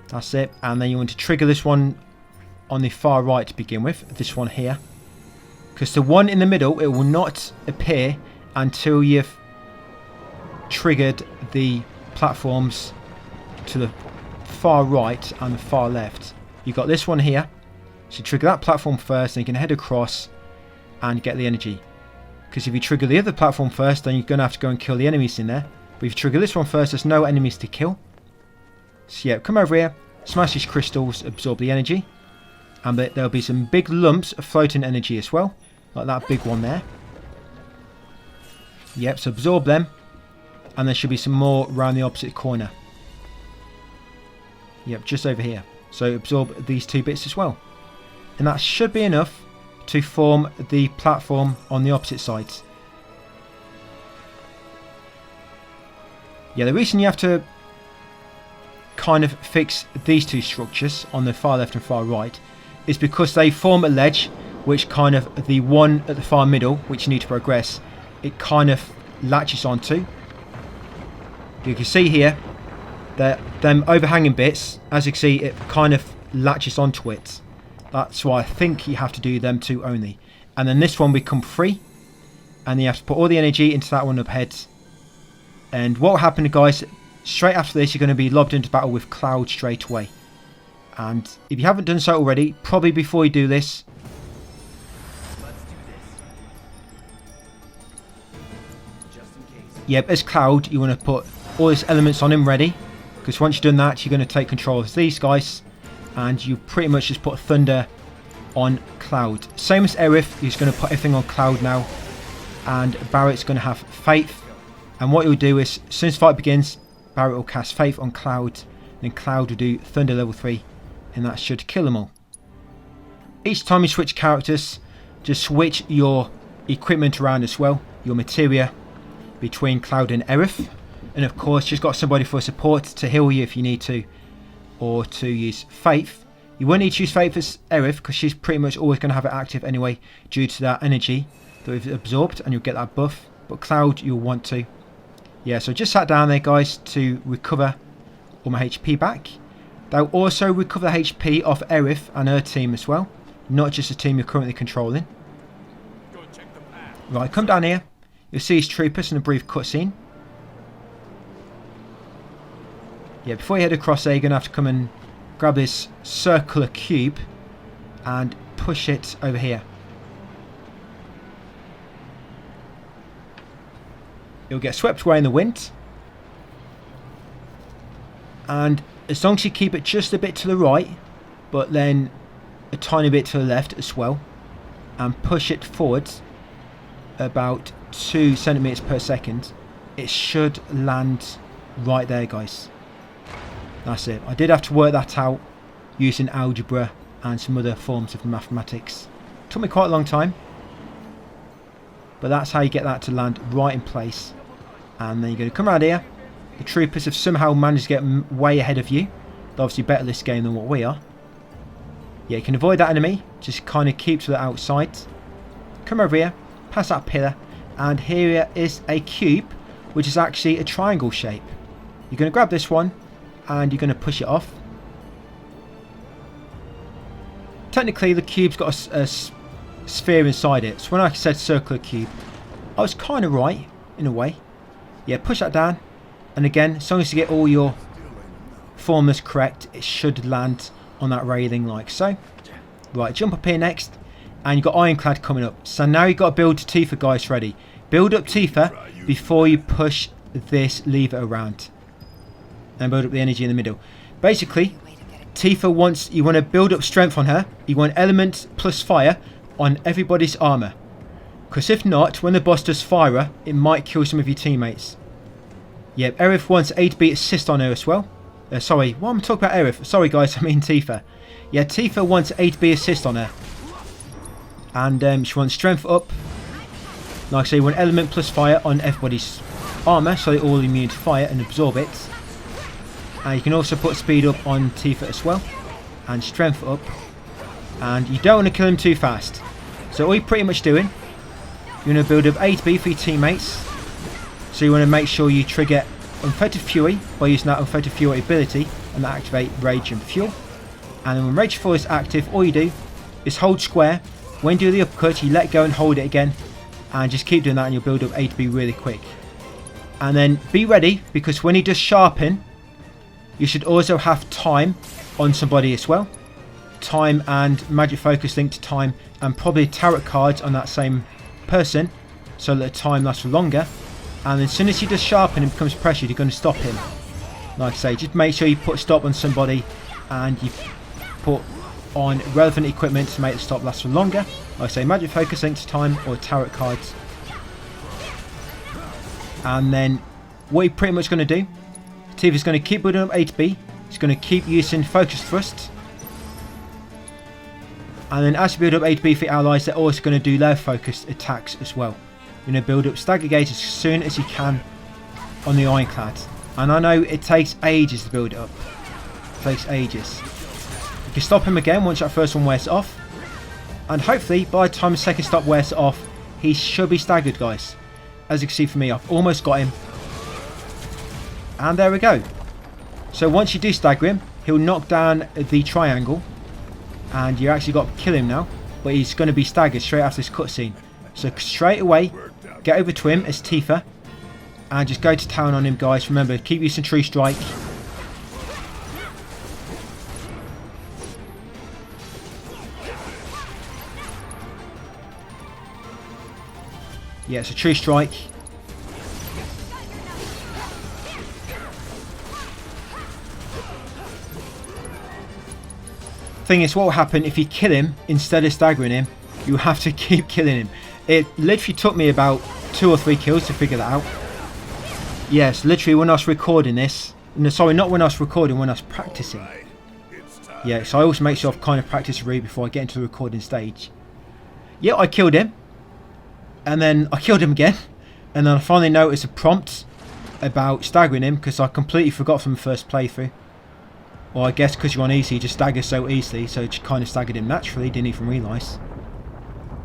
That's it. And then you want to trigger this one on the far right to begin with. This one here. Because the one in the middle, it will not appear until you've triggered the platforms to the far right and the far left. You've got this one here. So trigger that platform first, then you can head across and get the energy. Because if you trigger the other platform first, then you're going to have to go and kill the enemies in there. But if you trigger this one first, there's no enemies to kill. So yeah, come over here, smash these crystals, absorb the energy. And there'll be some big lumps of floating energy as well. Like that big one there. Yep, so absorb them. And there should be some more around the opposite corner. Yep, just over here. So absorb these two bits as well. And that should be enough to form the platform on the opposite sides. Yeah, the reason you have to kind of fix these two structures on the far left and far right is because they form a ledge, which kind of the one at the far middle, which you need to progress, it kind of latches onto. You can see here that them overhanging bits, as you can see, it kind of latches onto it. That's why I think you have to do them two only. And then this one become free, and then you have to put all the energy into that one up ahead. And what will happen, guys, straight after this, you're going to be lobbed into battle with Cloud straight away. And if you haven't done so already, probably before you do this, yep, as Cloud, you want to put all his elements on him ready. Because once you've done that, you're going to take control of these guys. And you pretty much just put Thunder on Cloud. Same as Aerith, he's going to put everything on Cloud now. And Barret's going to have Faith. And what he'll do is, as soon as the fight begins, Barret will cast Faith on Cloud. Then Cloud will do Thunder level 3. And that should kill them all. Each time you switch characters, just switch your equipment around as well. Your materia between Cloud and Aerith. And of course, she's got somebody for support to heal you if you need to. Or to use Faith. You won't need to use Faith as Aerith because she's pretty much always going to have it active anyway due to that energy that we've absorbed, and you'll get that buff. But Cloud, you'll want to. Yeah, so just sat down there, guys, to recover all my HP back. They'll also recover the HP off Aerith and her team as well. Not just the team you're currently controlling. Right, come down here. You'll see his troopers in a brief cutscene. Yeah, before you head across there, you're going to have to come and grab this circular cube and push it over here. It'll get swept away in the wind. And as long as you keep it just a bit to the right, but then a tiny bit to the left as well, and push it forwards about 2 centimeters per second, it should land right there, guys. That's it. I did have to work that out using algebra and some other forms of mathematics. Took me quite a long time, but that's how you get that to land right in place. And then you're going to come around here. The troopers have somehow managed to get way ahead of you. They're obviously better this game than what we are. Yeah, you can avoid that enemy. Just kind of keep to the outside. Come over here, past that pillar, and here is a cube, which is actually a triangle shape. You're going to grab this one, and you're going to push it off. Technically, the cube's got a sphere inside it. So when I said circular cube, I was kind of right, in a way. Yeah, push that down. And again, as long as you get all your formulas correct, it should land on that railing like so. Right, jump up here next. And you've got Ironclad coming up. So now you've got to build Tifa, guys, ready. Build up Tifa before you push this lever around and build up the energy in the middle. Basically, Tifa wants, you want to build up strength on her. You want element plus fire on everybody's armor. Because if not, when the boss does fire her, it might kill some of your teammates. Yep, Aerith wants A to B assist on her as well. Sorry, why am I talking about Aerith? Sorry guys, I mean Tifa. Yeah, Tifa wants A to B assist on her. And she wants strength up. Like I say, you want element plus fire on everybody's armor, so they're all immune to fire and absorb it. And you can also put speed up on Tifa as well. And strength up. And you don't want to kill him too fast. So all you're pretty much doing, you want to build up A to B for your teammates. So you want to make sure you trigger Unfettered Fury by using that Unfettered Fury ability and activate Rage and Fuel. And then when Rage and Fuel is active, all you do is hold square. When you do the uppercut, you let go and hold it again. And just keep doing that and you'll build up A to B really quick. And then be ready, because when he does sharpen, you should also have time on somebody as well. Time and magic focus linked to time, and probably tarot cards on that same person so that the time lasts for longer. And as soon as he does sharpen and becomes pressured, you're going to stop him. Like I say, just make sure you put stop on somebody and you put on relevant equipment to make the stop last for longer. Like I say, magic focus linked to time or tarot cards. And then what you're pretty much going to do, Tifa's going to keep building up A to B. He's going to keep using focus thrust. And then as you build up A to B for your allies, they're also going to do their focused attacks as well. You're going to build up stagger gauge as soon as you can on the Ironclad. And I know it takes ages to build it up. It takes ages. You can stop him again once that first one wears off. And hopefully by the time the second stop wears off, he should be staggered, guys. As you can see for me, I've almost got him. And there we go. So once you do stagger him, he'll knock down the triangle. And you actually got to kill him now. But he's going to be staggered straight after this cutscene. So straight away, get over to him as Tifa. And just go to town on him, guys. Remember, keep using True Strike. Yeah, it's a True Strike. Thing is, what will happen if you kill him instead of staggering him? You have to keep killing him. It literally took me about 2 or 3 kills to figure that out. Yes, literally when I was recording this. No, sorry, not when I was recording, when I was practicing. Yeah, so I always make sure I've kind of practiced a read before I get into the recording stage. Yeah, I killed him. And then I killed him again. And then I finally noticed a prompt about staggering him because I completely forgot from the first playthrough. Or I guess because you're on easy, you just stagger so easily, so it just kind of staggered him naturally, didn't even realise.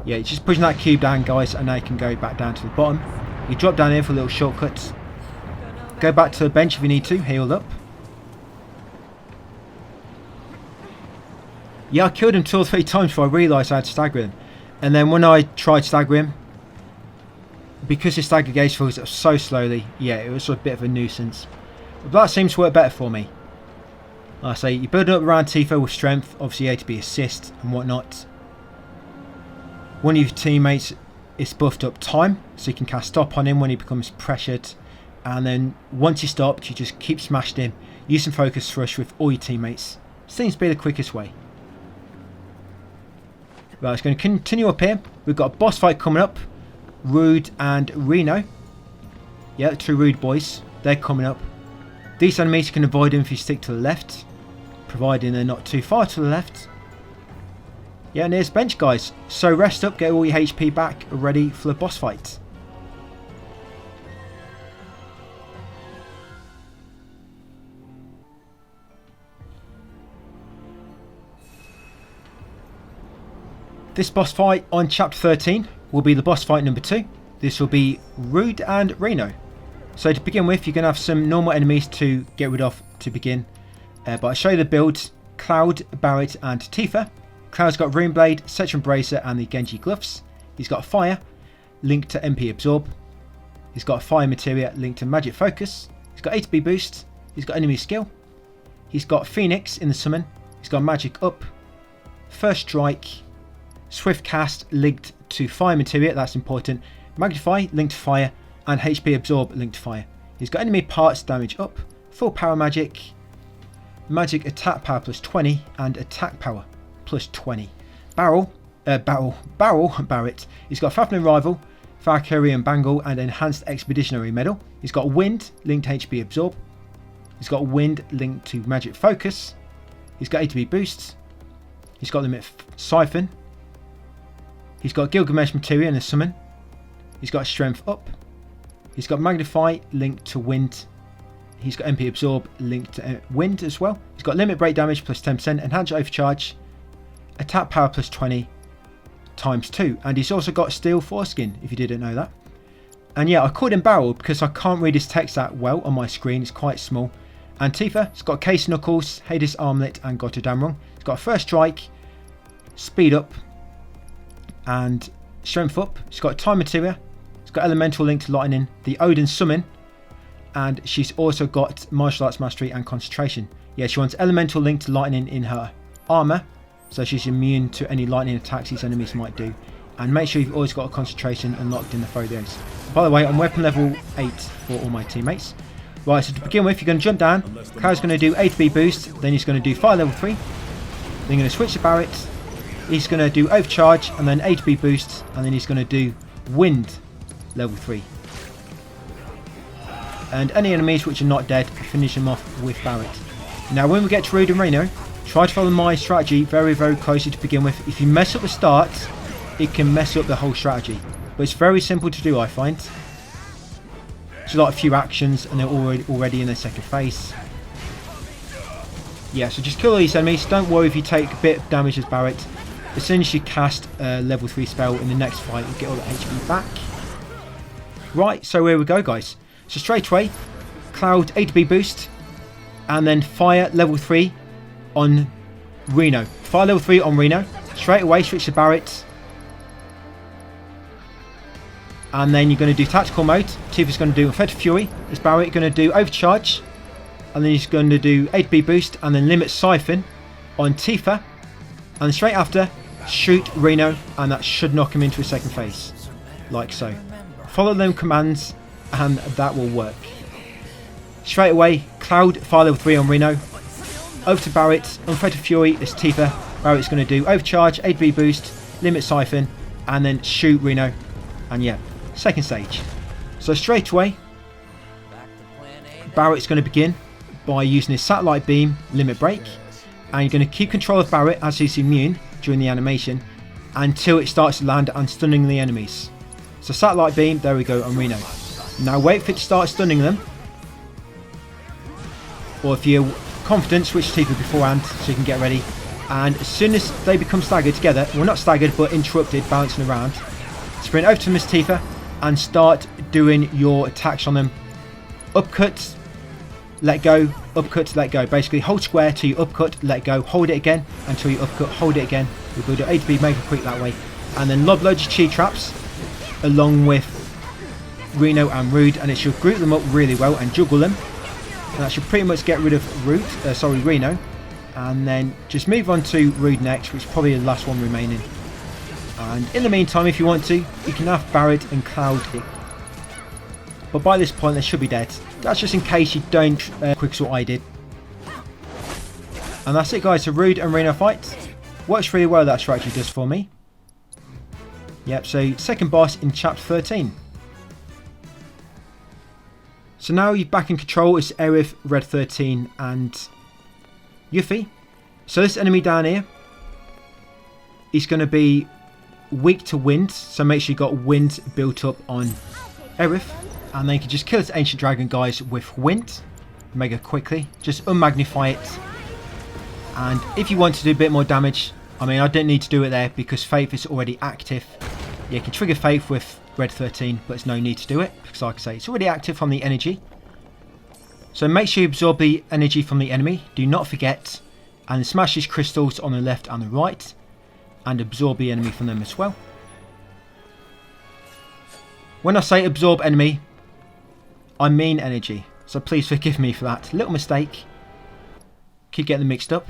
Yeah, you're just pushing that cube down, guys, and now you can go back down to the bottom. You drop down here for a little shortcut. Go back to the bench if you need to, heal up. Yeah, I killed him 2 or 3 times before I realised I had to stagger him. And then when I tried to stagger him, because his stagger gauge fills up so slowly, yeah, it was a bit of a nuisance. But that seems to work better for me. Like I say, you build up around Tifa with strength, obviously A to B assist and whatnot. One of your teammates is buffed up time, so you can cast stop on him when he becomes pressured. And then once he's stopped, you just keep smashing him. Use some focus thrust with all your teammates. Seems to be the quickest way. Right, it's going to continue up here. We've got a boss fight coming up. Rude and Reno. Yeah, the 2 Rude boys. They're coming up. These enemies, you can avoid them if you stick to the left, providing they're not too far to the left. Yeah, and here's bench, guys. So rest up, get all your HP back, ready for the boss fight. This boss fight on chapter 13 will be the boss fight number 2. This will be Rude and Reno. So to begin with, you're going to have some normal enemies to get rid of to begin. But I'll show you the builds. Cloud, Barret and Tifa. Cloud's got Rune Blade, Setron Bracer and the Genji Gloves. He's got Fire, linked to MP Absorb. He's got Fire Materia, linked to Magic Focus. He's got A to B Boost. He's got Enemy Skill. He's got Phoenix in the Summon. He's got Magic Up. First Strike. Swift Cast, linked to Fire Materia, that's important. Magnify, linked to Fire. And HP Absorb, linked to Fire. He's got enemy parts damage up, full power magic, magic attack power plus 20, and attack power plus 20. Barret. He's got Fafnir Rival, Valkyrie and Bangle, and Enhanced Expeditionary Medal. He's got Wind linked to HP Absorb. He's got Wind linked to Magic Focus. He's got ATB boosts. He's got Limit Siphon. He's got Gilgamesh Materia and a Summon. He's got Strength Up. He's got Magnify linked to Wind. He's got MP Absorb linked to Wind as well. He's got Limit Break Damage plus 10%, Enhanced Overcharge, Attack Power plus 20 times 2. And he's also got Steel Foreskin, if you didn't know that. And yeah, I called him Barrel because I can't read his text that well on my screen. It's quite small. And Tifa, he's got Case Knuckles, Hades Armlet, and Gotterdammerung. He's got a First Strike, Speed Up, and Strength Up. She's got Time Materia. She's got Elemental Link to Lightning, the Odin Summon, and she's also got Martial Arts Mastery and Concentration. Yeah, she wants Elemental Link to Lightning in her armour, so she's immune to any lightning attacks these enemies might do. And make sure you've always got a concentration unlocked in the photos. By the way, I'm weapon level 8 for all my teammates. Right, so to begin with, you're going to jump down. Cloud's going to do ATB boost, then he's going to do fire level 3. Then you're going to switch to Barret. He's going to do overcharge and then ATB boost, and then he's going to do wind level 3. And any enemies which are not dead, finish them off with Barret. Now when we get to Rude and Reno, try to follow my strategy very closely to begin with. If you mess up the start, it can mess up the whole strategy. But it's very simple to do, I find. It's like a few actions and they're already in their second phase. Yeah, so just kill all these enemies. Don't worry if you take a bit of damage as Barret. As soon as you cast a level 3 spell in the next fight, you'll get all the HP back. Right, so here we go, guys. So straight away, Cloud ATB boost, and then fire level 3 on Reno. Fire level 3 on Reno. Straight away, switch to Barret. And then you're going to do tactical mode. Tifa's going to do Fed Fury. Is Barret going to do overcharge? And then he's going to do ATB boost and then limit siphon on Tifa. And straight after, shoot Reno, and that should knock him into a second phase. Like so. Follow them commands and that will work. Straight away, Cloud fire level 3 on Reno. Over to Barret, Unfettered Fury is Tifa. Barret's going to do overcharge, ATB boost, limit siphon, and then shoot Reno. And yeah, second stage. So straight away, Barret's going to begin by using his satellite beam, limit break, and you're going to keep control of Barret as he's immune during the animation until it starts to land and stunning the enemies. So satellite beam, there we go on Reno. Now wait for it to start stunning them, or if you're confident, switch to Tifa beforehand so you can get ready. And as soon as they become staggered together, well not staggered but interrupted, bouncing around, sprint over to Miss Tifa and start doing your attacks on them. Upcut, let go, upcut, let go. Basically hold square till you upcut, let go, hold it again until you upcut, hold it again. We'll build it A to B, make it quick that way. And then lob loads of chi traps along with Reno and Rude, and it should group them up really well and juggle them. And that should pretty much get rid of Reno. And then just move on to Rude next, which is probably the last one remaining. And in the meantime, if you want to, you can have Barret and Cloud. But by this point, they should be dead. That's just in case you don't quick as what I did. And that's it, guys. So Rude and Reno fight. Works really well, that strategy does for me. Yep, so second boss in chapter 13. So now you're back in control. It's Aerith, Red 13 and Yuffie. So this enemy down here is going to be weak to wind. So make sure you got wind built up on Aerith. And then you can just kill this ancient dragon, guys, with wind. Mega quickly. Just unmagnify it. And if you want to do a bit more damage, I mean, I didn't need to do it there because Faith is already active. Yeah, you can trigger Faith with Red 13, but there's no need to do it because, like I say, it's already active from the energy. So make sure you absorb the energy from the enemy. Do not forget. And smash these crystals on the left and the right. And absorb the enemy from them as well. When I say absorb enemy, I mean energy. So please forgive me for that. Little mistake. Keep getting them mixed up.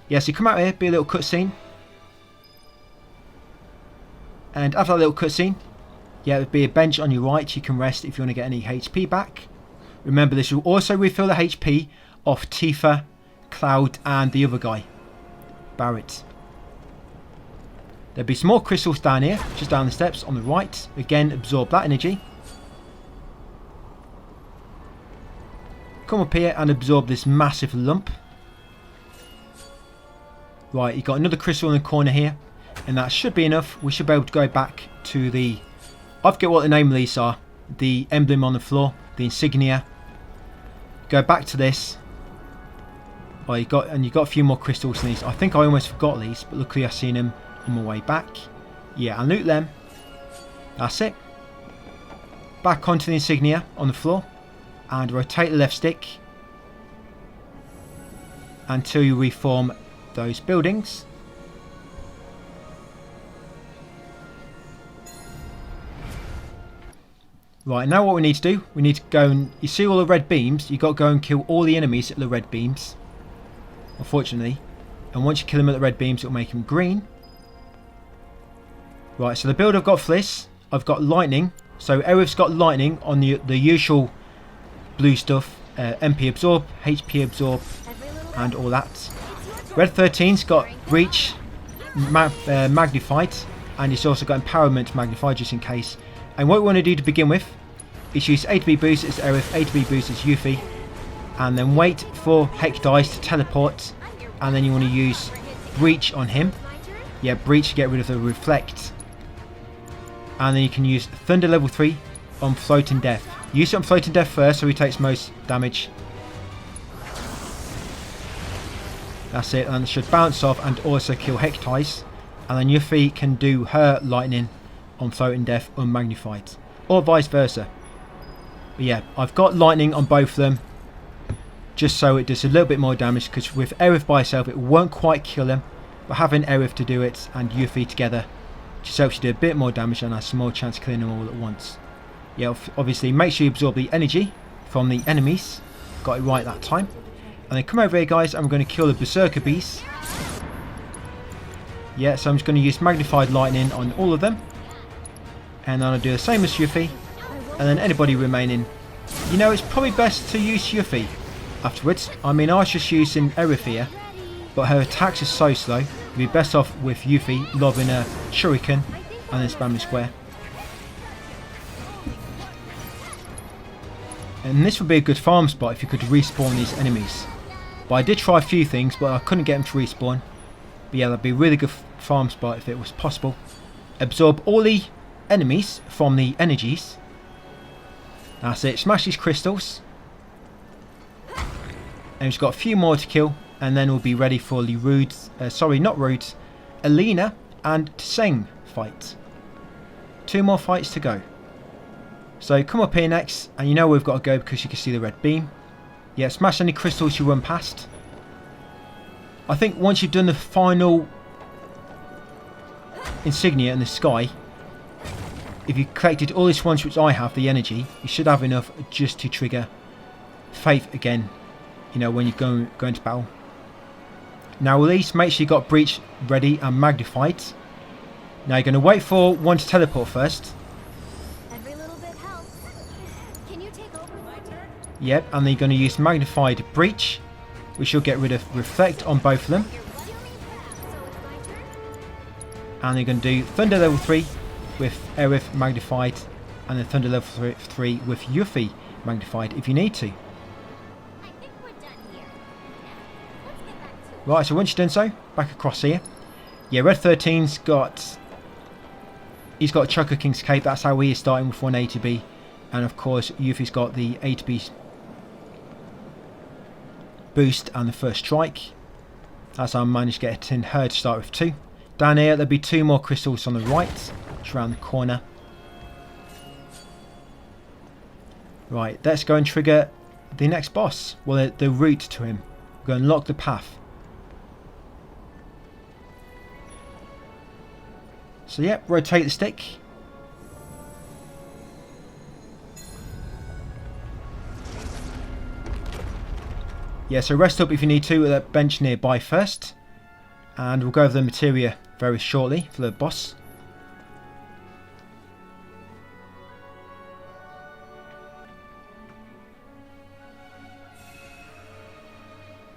Yeah, so you come out here, be a little cutscene. And after that little cutscene, yeah, there'll be a bench on your right. You can rest if you want to get any HP back. Remember, this will also refill the HP of Tifa, Cloud and the other guy, Barret. There'll be some more crystals down here, just down the steps on the right. Again, absorb that energy. Come up here and absorb this massive lump. Right, you got another crystal in the corner here, and that should be enough. We should be able to go back to the, I forget what the name of these are, the emblem on the floor, the insignia. Go back to this. Oh, you got a few more crystals in these. I think I almost forgot these, but luckily I've seen them on my way back. Yeah, and loot them. That's it. Back onto the insignia on the floor, and rotate the left stick until you reform those buildings. Right, now what we need to do, we need to go and, you see all the red beams, you've got to go and kill all the enemies at the red beams, unfortunately. And once you kill them at the red beams, it'll make them green. Right, so the build I've got for this, I've got lightning. So Aerith's got lightning on the usual blue stuff, MP absorb, HP absorb, and all that. Red 13's got breach magnified, and it's also got empowerment magnified just in case. And what we want to do to begin with is use A to B boost as Aerith, A to B boost as Yuffie, and then wait for Hex Dice to teleport, and then you want to use breach on him. Yeah, breach to get rid of the reflect. And then you can use Thunder level 3 on Floating Death. Use it on Floating Death first so he takes most damage. That's it, and it should bounce off and also kill Hex Dice. And then Yuffie can do her lightning on Floating Death unmagnified. Or vice versa. But yeah, I've got lightning on both of them, just so it does a little bit more damage, because with Aerith by herself it won't quite kill him. But having Aerith to do it and Yuffie together just helps you do a bit more damage and has a more chance of killing them all at once. Yeah, obviously make sure you absorb the energy from the enemies. Got it right that time. And then come over here guys, and we're going to kill the Berserker beasts. Yeah, so I'm just going to use magnified lightning on all of them. And then I'll do the same as Yuffie. And then anybody remaining. You know, it's probably best to use Yuffie afterwards. I mean, I was just using Aerith here, but her attacks are so slow. It'd be best off with Yuffie lobbing a shuriken and then spamming square. And this would be a good farm spot if you could respawn these enemies. But I did try a few things, but I couldn't get them to respawn. But yeah, that'd be a really good farm spot if it was possible. Absorb all the enemies from the energies. That's it. Smash these crystals. And we've got a few more to kill, and then we'll be ready for the Elena and Tseng fight. 2 more fights to go. So come up here next, and you know we've got to go because you can see the red beam. Yeah, smash any crystals you run past. I think once you've done the final insignia in the sky, if you collected all this ones which I have, the energy, you should have enough just to trigger Faith again, you know, when you go into battle. Now at least make sure you got breach ready and magnified. Now you're going to wait for one to teleport first. Every little bit helps. Can you take over my turn? Yep, and then you're going to use magnified breach, which will get rid of reflect on both of them. And you're going to do Thunder level 3 with Aerith magnified, and then Thunder level 3 with Yuffie magnified if you need to. I think we're done here. Now, let's get back to it. Right, so once you've done so, back across here. Yeah, Red 13's got, he's got Choco King's Cait. That's how he is starting with one A to B, and of course Yuffie's got the A to B boost and the first strike. That's how I managed to get in her to start with 2. Down here there'll be 2 more crystals on the right, just around the corner. Right, let's go and trigger the next boss. Well, the route to him. We're going to unlock the path. So yep, rotate the stick. Yeah, so rest up if you need to at that bench nearby first. And we'll go over the materia very shortly for the boss.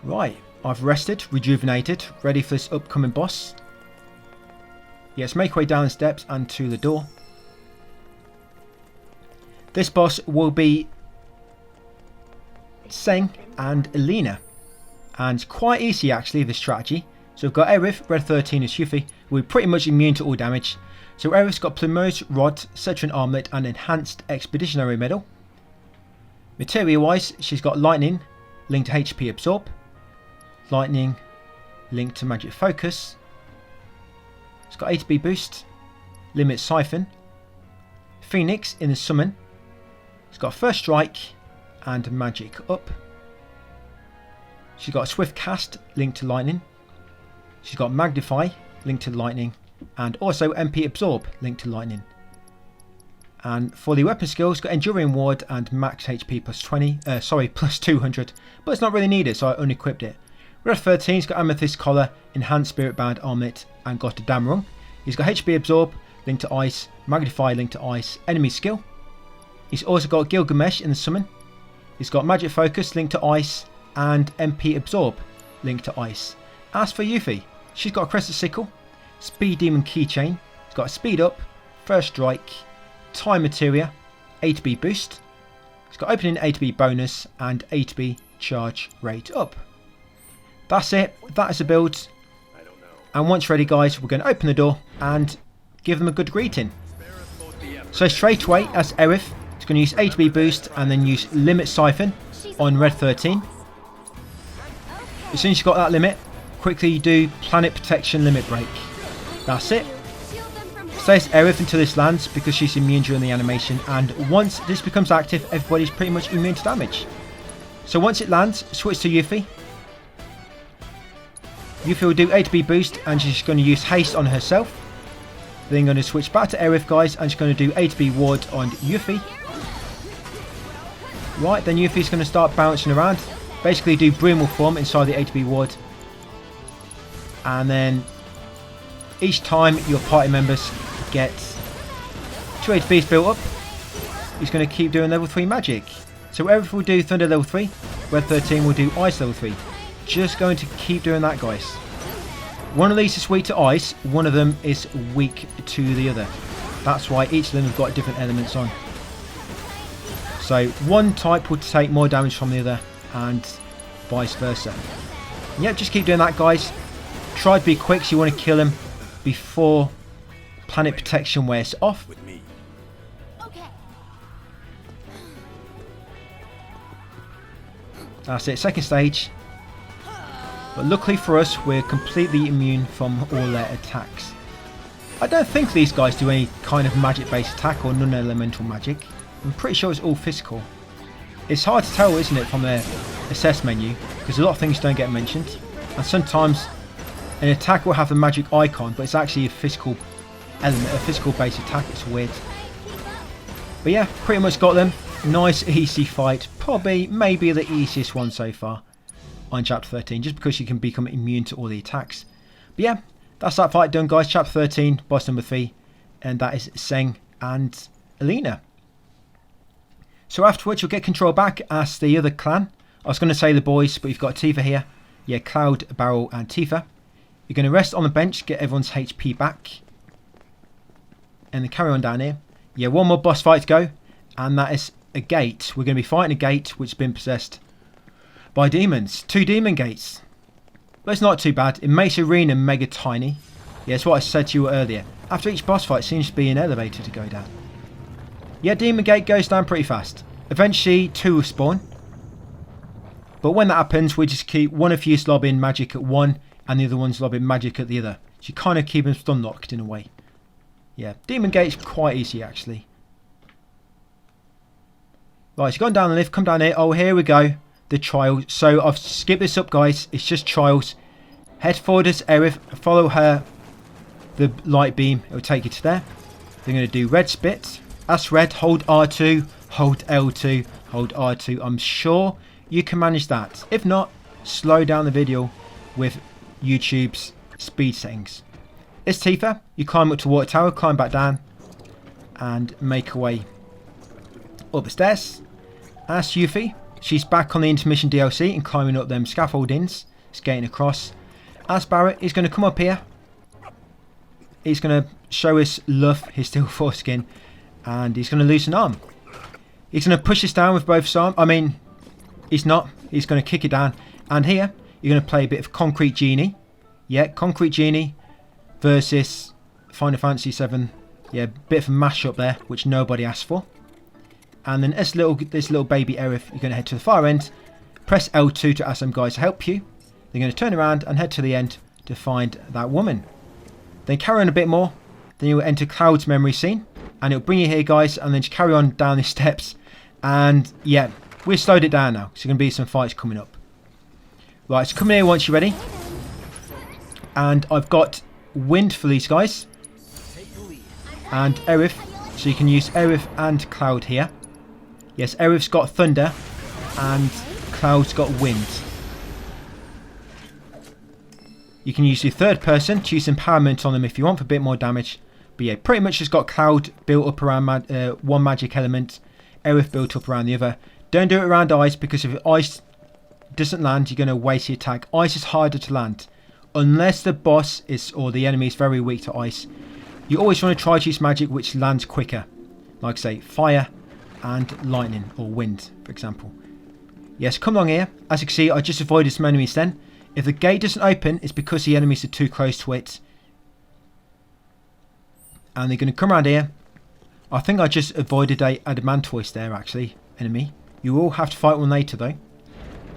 Right, I've rested, rejuvenated, ready for this upcoming boss. Yes, make way down the steps and to the door. This boss will be Tseng and Elena. And quite easy actually, this strategy. So we've got Aerith, Red 13 is Yuffie. We're pretty much immune to all damage. So Aerith's got Plumose, Rod, Cetron Armlet and Enhanced Expeditionary Medal. Materia wise, she's got Lightning, linked to HP Absorb. Lightning, linked to Magic Focus. It's got ATB Boost, Limit Siphon. Phoenix in the Summon. It's got First Strike and Magic Up. She's got a Swift Cast linked to Lightning. She's got Magnify linked to Lightning. And also MP Absorb linked to Lightning. And for the weapon skills, got Enduring Ward and Max HP plus 20. Plus 200. But it's not really needed, so I unequipped it. Red 13's got Amethyst Collar, Enhanced Spirit Band Armlet, and got a Damrung. He's got HP Absorb linked to Ice, Magnify linked to Ice, Enemy Skill. He's also got Gilgamesh in the Summon. He's got Magic Focus linked to Ice and MP Absorb linked to Ice. As for Yuffie, she's got a Crescent Sickle, Speed Demon Keychain. She's got a Speed Up, First Strike, Time Materia, ATB Boost. She's got Opening ATB Bonus and ATB Charge Rate Up. That's it. That is the build. And once ready, guys, we're going to open the door and give them a good greeting. So straight away, as Aerith, it's going to use ATB Boost and then use Limit Siphon on Red 13. As soon as you've got that limit, quickly do Planet Protection Limit Break. That's it. Stays Aerith until this lands because she's immune during the animation, and once this becomes active, everybody's pretty much immune to damage. So once it lands, switch to Yuffie. Yuffie will do ATB Boost and she's going to use Haste on herself. Then going to switch back to Aerith, guys, and she's going to do ATB Ward on Yuffie. Right, then Yuffie's going to start bouncing around. Basically do Brumal Form inside the ATB Ward. And then each time your party members get 2 HPs built up, he's going to keep doing level 3 magic. So Aerith will do Thunder level 3, Red 13 will do Ice level 3. Just going to keep doing that, guys. One of these is weak to ice, one of them is weak to the other. That's why each of them have got different elements on. So one type will take more damage from the other and vice versa. Yep, just keep doing that, guys. Try to be quick, so you want to kill him before Planet Protection wears off. That's it, second stage. But luckily for us, we're completely immune from all their attacks. I don't think these guys do any kind of magic based attack or non-elemental magic. I'm pretty sure it's all physical. It's hard to tell, isn't it, from their assess menu, because a lot of things don't get mentioned. And sometimes an attack will have the magic icon, but it's actually a physical element, a physical based attack. It's weird. But yeah, pretty much got them. Nice easy fight. Probably, maybe the easiest one so far on Chapter 13, just because you can become immune to all the attacks. But yeah, that's that fight done, guys. Chapter 13, boss number 3, and that is Tseng and Elena. So afterwards, you'll get control back as the other clan. I was going to say the boys, but you've got Tifa here. Yeah, Cloud, Barrel, and Tifa. You're going to rest on the bench, get everyone's HP back, and then carry on down here. Yeah, one more boss fight to go, and that is a gate. We're going to be fighting a gate which has been possessed by demons. 2 demon gates. But it's not too bad. It makes arena mega tiny. Yeah, it's what I said to you earlier. After each boss fight, it seems to be an elevator to go down. Yeah, demon gate goes down pretty fast. Eventually, 2 will spawn. But when that happens, we just keep one of you lobbing magic at one, and the other one's lobbing magic at the other. So you kind of keep them stun locked in a way. Yeah, demon gate's quite easy actually. Right, so gone down the lift, come down here. Oh, here we go. The trial. So I've skipped this up, guys. It's just trials. Head forward as Aerith, follow her, the light beam, it will take you to there. They're going to do red spit. That's red, hold R2, hold L2, hold R2. I'm sure you can manage that. If not, slow down the video with YouTube's speed settings. It's Tifa. You climb up to water tower, climb back down, and make your way up the stairs. As Yuffie, she's back on the intermission DLC and climbing up them scaffoldings, skating across. As Barret is going to come up here. He's going to show us Luff, his steel foreskin, and he's going to lose an arm. He's going to push us down with both arms. I mean, he's not. He's going to kick it down. And here, you're going to play a bit of Concrete Genie. Yeah, Concrete Genie versus Final Fantasy VII. Yeah, bit of a mash-up there, which nobody asked for. And then this little baby Aerith, you're going to head to the far end. Press L2 to ask them guys to help you. They're going to turn around and head to the end to find that woman. Then carry on a bit more. Then you'll enter Cloud's memory scene. And it'll bring you here, guys. And then just carry on down the steps. And yeah, we've slowed it down now. So there's going to be some fights coming up. Right, so come in here once you're ready. And I've got Wind for these guys. And Aerith. So you can use Aerith and Cloud here. Yes, Aerith's got Thunder. And Cloud's got Wind. You can use your third person to use empowerment on them if you want for a bit more damage. But yeah, pretty much just got Cloud built up around one magic element. Aerith built up around the other. Don't do it around Ice, because if Ice doesn't land, you're going to waste your attack. Ice is harder to land. Unless the boss is, or the enemy is very weak to Ice. You always want to try to use magic which lands quicker. Like say, Fire and Lightning, or Wind, for example. Yes, come along here. As you can see, I just avoided some enemies then. If the gate doesn't open, it's because the enemies are too close to it. And they're going to come around here. I think I just avoided a Adamantoise there, actually, enemy. You will have to fight one later, though.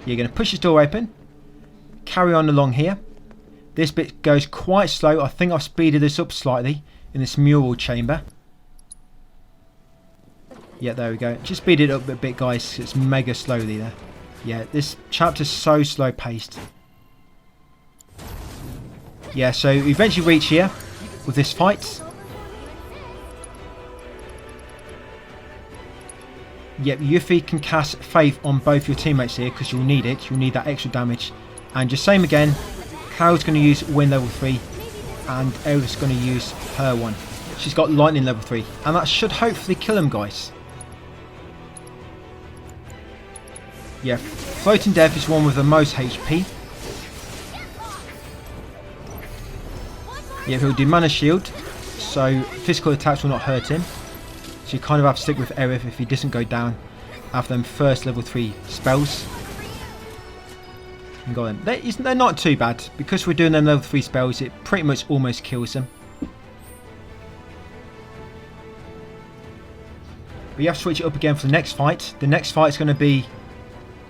You're going to push this door open. Carry on along here. This bit goes quite slow. I think I've speeded this up slightly in this mural chamber. Yeah, there we go. Just speed it up a bit, guys. It's mega slowly there. Yeah, this chapter's so slow paced. Yeah, so we eventually reach here with this fight. Yep, Yuffie can cast Faith on both your teammates here because you'll need it. You'll need that extra damage. And just same again, Cloud's going to use Wind level 3 and Aerith's going to use her one. She's got Lightning level 3 and that should hopefully kill him, guys. Yeah, Floating Death is one with the most HP. Yeah, he'll do Mana Shield, so physical attacks will not hurt him. So you kind of have to stick with Aerith if he doesn't go down after them first level 3 spells. And got them. They're not too bad. Because we're doing them level 3 spells, it pretty much almost kills them. But you have to switch it up again for the next fight. The next fight is going to be,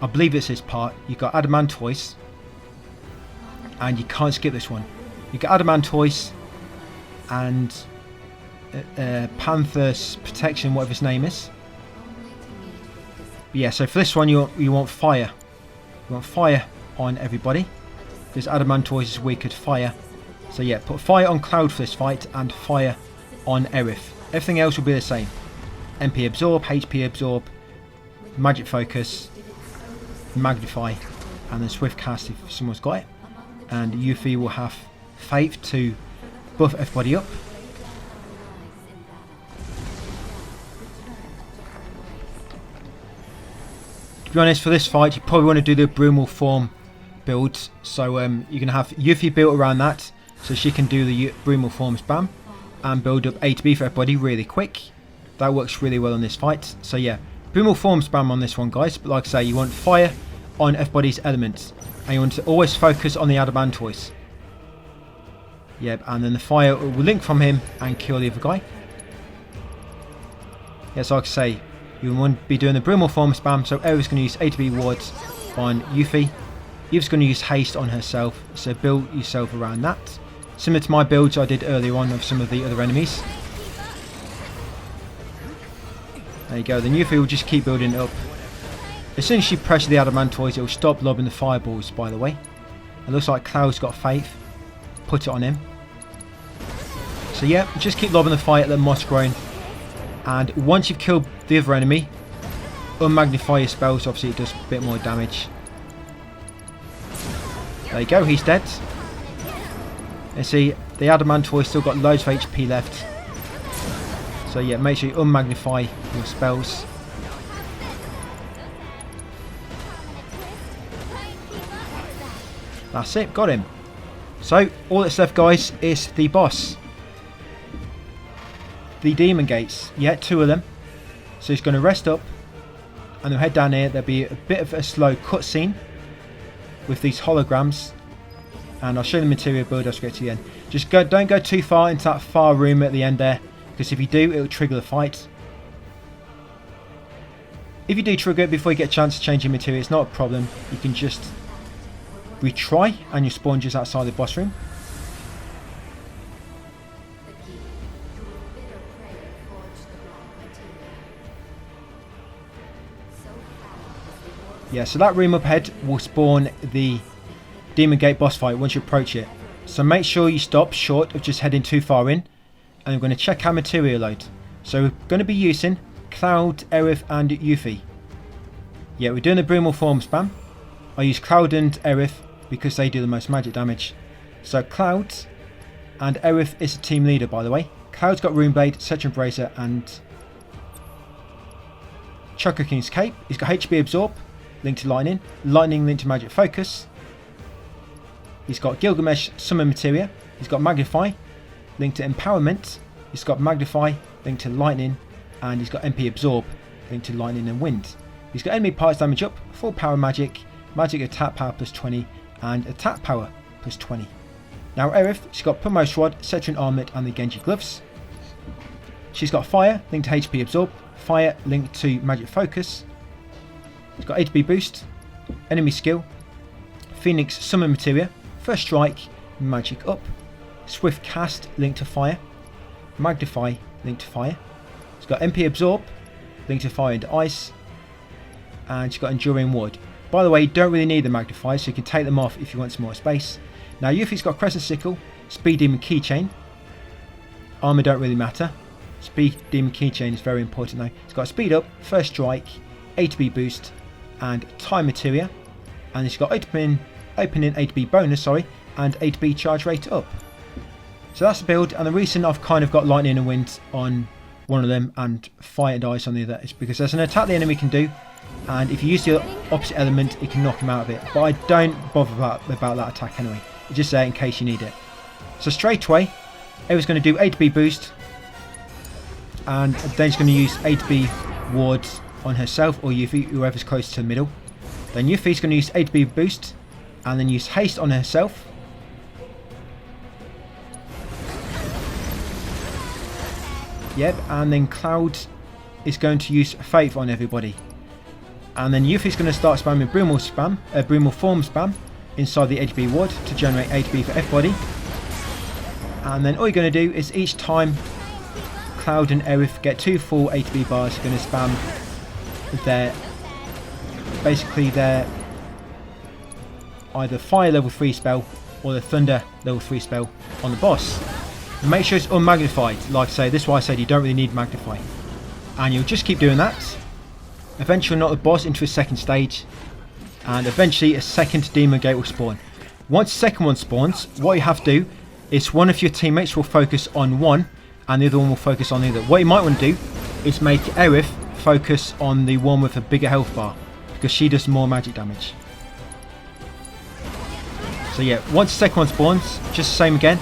I believe it's this part. You've got Adamantoise. And you can't skip this one. You got Adamantoise and Panther's Protection, whatever his name is. But yeah, so for this one you want Fire. You want Fire on everybody. Because Adamantoise is weak at Fire. So yeah, put Fire on Cloud for this fight and Fire on Aerith. Everything else will be the same. MP Absorb, HP Absorb, Magic Focus, Magnify, and then Swift Cast if someone's got it. And Yuffie will have Faith to buff everybody up. To be honest, for this fight you probably want to do the Brumal Form build. So you're going to have Yuffie built around that so she can do the Brumal Form spam and build up A to B for everybody really quick. That works really well on this fight. So yeah, Brumal Form spam on this one, guys. But like I say, you want Fire on everybody's elements. And you want to always focus on the Adamantoise. Yep, and then the Fire will link from him and kill the other guy. Yes, like I say, you want to be doing the Brumal Form spam, so Aerith's going to use A to B wards on Yuffie. Yuffie's going to use haste on herself, so build yourself around that. Similar to my builds I did earlier on of some of the other enemies. There you go, then Yuffie will just keep building it up. As soon as you pressure the Adamantoise, it will stop lobbing the fireballs, by the way. It looks like Cloud's got Faith. Put it on him. So yeah, just keep lobbing the fire at the moss grown. And once you've killed the other enemy, unmagnify your spells, obviously it does a bit more damage. There you go, he's dead. And see, the Adamantoise still got loads of HP left. So yeah, make sure you unmagnify your spells. That's it, got him. So, all that's left, guys, is the boss. The demon gates. Yeah, 2 of them. So he's going to rest up. And they'll head down here. There'll be a bit of a slow cutscene with these holograms. And I'll show you the materia build as we get to the end. Just don't go too far into that far room at the end there. Because if you do, it'll trigger the fight. If you do trigger it before you get a chance to change your materia, it's not a problem. You can just retry and you spawn just outside the boss room. Yeah, so that room up ahead will spawn the Demon Gate boss fight once you approach it. So make sure you stop short of just heading too far in. And we're going to check our materia load. So we're going to be using Cloud, Aerith and Yuffie. Yeah, we're doing the Brumal form spam. I use Cloud and Aerith because they do the most magic damage. So Cloud and Aerith is a team leader, by the way. Cloud's got Runeblade, Cetron Bracer and Choco King's Cape. He's got HP Absorb, linked to Lightning. Lightning linked to Magic Focus. He's got Gilgamesh Summon Materia. He's got Magnify, linked to Empowerment. He's got Magnify, linked to Lightning. And he's got MP Absorb, linked to Lightning and Wind. He's got enemy parts damage up, full power magic, magic attack power plus 20, and attack power plus 20. Now Aerith, she's got Pummos Rod, Cetron Armlet and the Genji Gloves. She's got Fire, linked to HP Absorb, Fire linked to Magic Focus. She's got HP Boost, Enemy Skill, Phoenix Summon Materia, First Strike, Magic Up, Swift Cast linked to Fire, Magnify linked to Fire. She's got MP Absorb, linked to Fire and Ice, and she's got Enduring Ward. By the way, you don't really need the Magnify, so you can take them off if you want some more space. Now Yuffie's got Crescent Sickle, Speed Demon Keychain. Armour don't really matter. Speed Demon Keychain is very important though. It's got Speed Up, First Strike, ATB Boost, and Time Materia. And it's got opening ATB bonus, and ATB charge rate up. So that's the build, and the reason I've kind of got Lightning and Wind on one of them and Fire and Ice on the other is because there's an attack the enemy can do, and if you use the opposite element it can knock him out of it. But I don't bother about that attack anyway. It's just there in case you need it. So straight away, Ava's going to do ATB boost, and then she's going to use ATB wards on herself or Yuffie, whoever's close to the middle. Then Yuffie's going to use ATB boost, and then use haste on herself. Yep, and then Cloud is going to use Faith on everybody. And then Yuffie's going to start spamming Brumal form spam inside the ATB ward to generate ATB for everybody. And then all you're going to do is each time Cloud and Aerith get 2 full ATB bars, you're going to spam their either Fire level 3 spell or the Thunder level 3 spell on the boss. Make sure it's unmagnified. Like I say, this is why I said you don't really need Magnify. And you'll just keep doing that. Eventually knock the boss into a second stage, and eventually a second Demon Gate will spawn. Once the second one spawns, what you have to do is one of your teammates will focus on one and the other one will focus on the other. What you might want to do is make Aerith focus on the one with a bigger health bar, because she does more magic damage. So yeah, once the second one spawns, just the same again.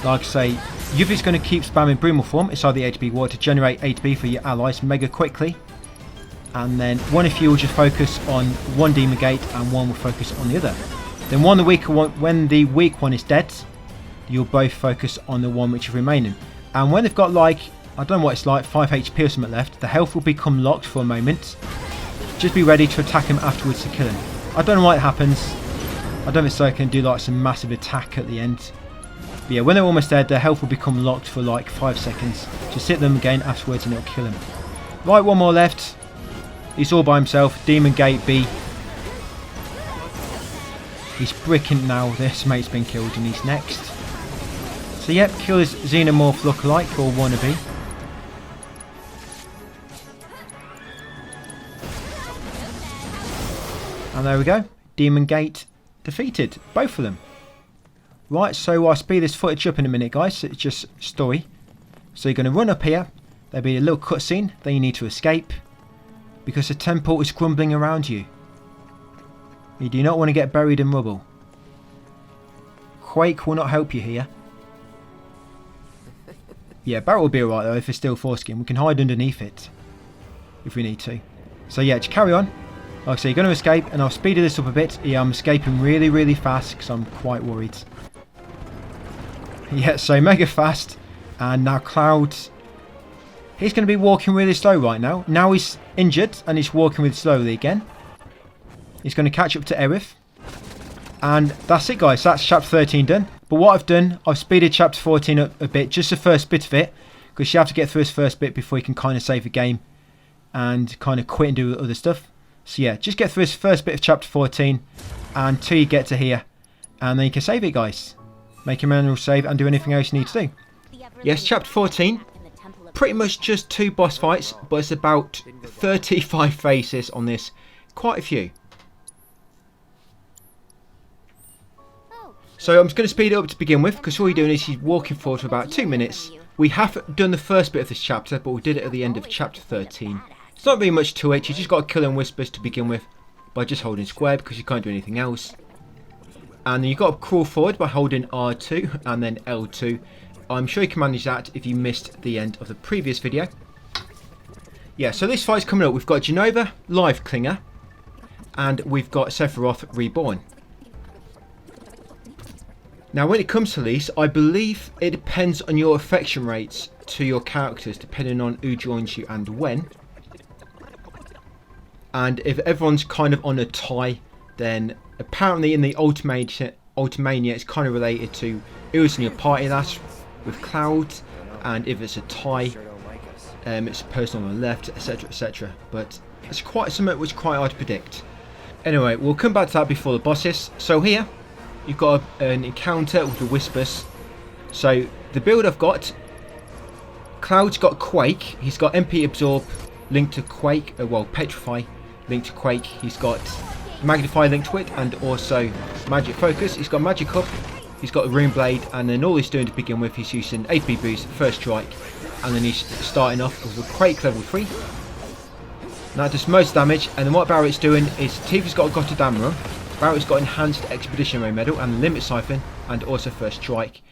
Like I say, Yuffie's going to keep spamming Brumal form inside the ATB ward to generate ATB for your allies mega quickly. And then one of you will just focus on one Demon Gate and one will focus on the other. Then when the weak one is dead, you'll both focus on the one which is remaining. And when they've got like, I don't know what it's like, 5 HP or something left, the health will become locked for a moment. Just be ready to attack him afterwards to kill him. I don't know why it happens. I don't think so. I can do like some massive attack at the end. But yeah, when they're almost dead, their health will become locked for like 5 seconds. Just hit them again afterwards and it'll kill him. Right, one more left. He's all by himself. Demon Gate B. He's bricking now. This mate's been killed and he's next. So yep, kill his Xenomorph lookalike or wannabe. And there we go. Demon Gate defeated. Both of them. Right, so I'll speed this footage up in a minute, guys. It's just story. So you're going to run up here. There'll be a little cutscene. Then you need to escape, because the temple is crumbling around you. You do not want to get buried in rubble. Quake will not help you here. Yeah, Barret will be alright though if it's still foreskin. We can hide underneath it if we need to. So yeah, just carry on. Like I say, you're going to escape, and I'll speed this up a bit. Yeah, I'm escaping really, really fast because I'm quite worried. Yeah, so mega fast. And now Cloud, he's going to be walking really slow right now. Now he's injured and he's walking really slowly again. He's going to catch up to Aerith. And that's it, guys. That's chapter 13 done. But what I've done, I've speeded chapter 14 up a bit, just the first bit of it, because you have to get through this first bit before you can kind of save the game and kind of quit and do other stuff. So yeah, just get through this first bit of chapter 14 until you get to here, and then you can save it, guys. Make a manual save and do anything else you need to do. Yes, chapter 14, pretty much just 2 boss fights, but it's about 35 faces on this, quite a few. So I'm just going to speed it up to begin with, because all you're doing is you're walking forward for about 2 minutes. We have done the first bit of this chapter, but we did it at the end of chapter 13. It's not very much to it, you just got to kill and whispers to begin with by just holding square, because you can't do anything else. And then you've got to crawl forward by holding R2 and then L2. I'm sure you can manage that if you missed the end of the previous video. Yeah, so this fight's coming up. We've got JENOVA LIFECLINGER and we've got Sephiroth Reborn. Now when it comes to these, I believe it depends on your affection rates to your characters, depending on who joins you and when. And if everyone's kind of on a tie, then apparently in the Ultimania it's kind of related to who's in your party last with Cloud, and if it's a tie, it's a person on the left, etc, etc. But it's quite something which is quite hard to predict. Anyway, we'll come back to that before the bosses. So here, you've got an encounter with the Whispers. So the build I've got, Cloud's got Quake, he's got MP Absorb linked to Quake, well Petrify linked to Quake, he's got Magnify linked to it, and also Magic Focus. He's got Magic Up, he's got a Rune Blade, and then all he's doing to begin with, he's using HP boost, first strike, and then he's starting off with a Quake level 3. Now it does most damage, and then what Barret's doing is Tifa's got a Gotterdammer, Barret's got Enhanced Expeditionary Medal and Limit Siphon, and also first strike.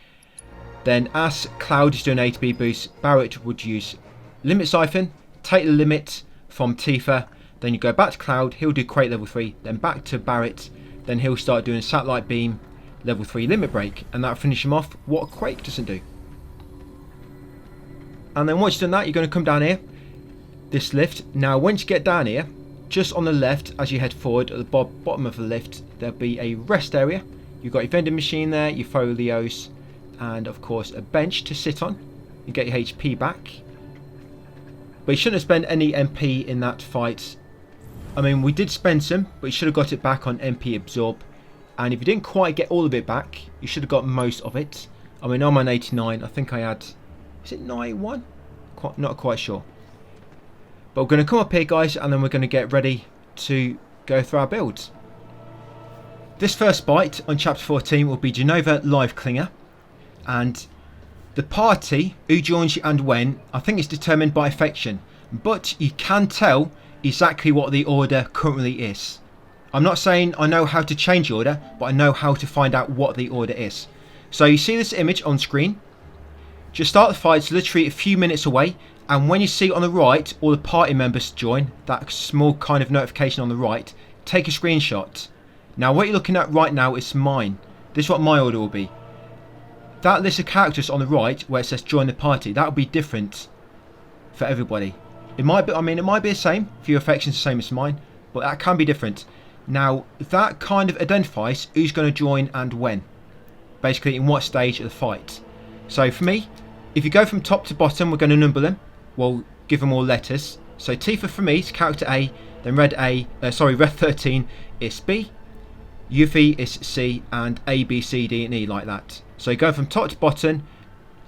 Then as Cloud is doing HP boost, Barret would use Limit Siphon, take the limit from Tifa, then you go back to Cloud, he'll do Quake level 3, then back to Barret, then he'll start doing Satellite Beam level 3 Limit Break, and that'll finish him off what Quake doesn't do. And then once you've done that, you're going to come down here, this lift. Now once you get down here, just on the left as you head forward, at the bottom of the lift, there'll be a rest area. You've got your vending machine there, your folios, and of course a bench to sit on. You get your HP back. But you shouldn't have spent any MP in that fight. I mean, we did spend some, but you should have got it back on MP Absorb. And if you didn't quite get all of it back, you should have got most of it. I mean, I'm on 89. I think I had, is it 91? Not quite sure. But we're going to come up here, guys, and then we're going to get ready to go through our builds. This first fight on chapter 14 will be JENOVA LIFECLINGER. And the party, who joins you and when, I think it's determined by affection. But you can tell exactly what the order currently is. I'm not saying I know how to change the order, but I know how to find out what the order is. So you see this image on screen. Just start the fight, it's literally a few minutes away, and when you see on the right all the party members join, that small kind of notification on the right, take a screenshot. Now what you're looking at right now is mine. This is what my order will be. That list of characters on the right where it says join the party, that will be different for everybody. It might be, I mean, it might be the same for your affections, the same as mine, but that can be different. Now that kind of identifies who's going to join and when, basically in what stage of the fight. So for me, if you go from top to bottom, we're going to number them. We'll give them all letters. So Tifa for me is character A, then Red 13 is B, Yuffie is C, and A, B, C, D, and E like that. So you go from top to bottom,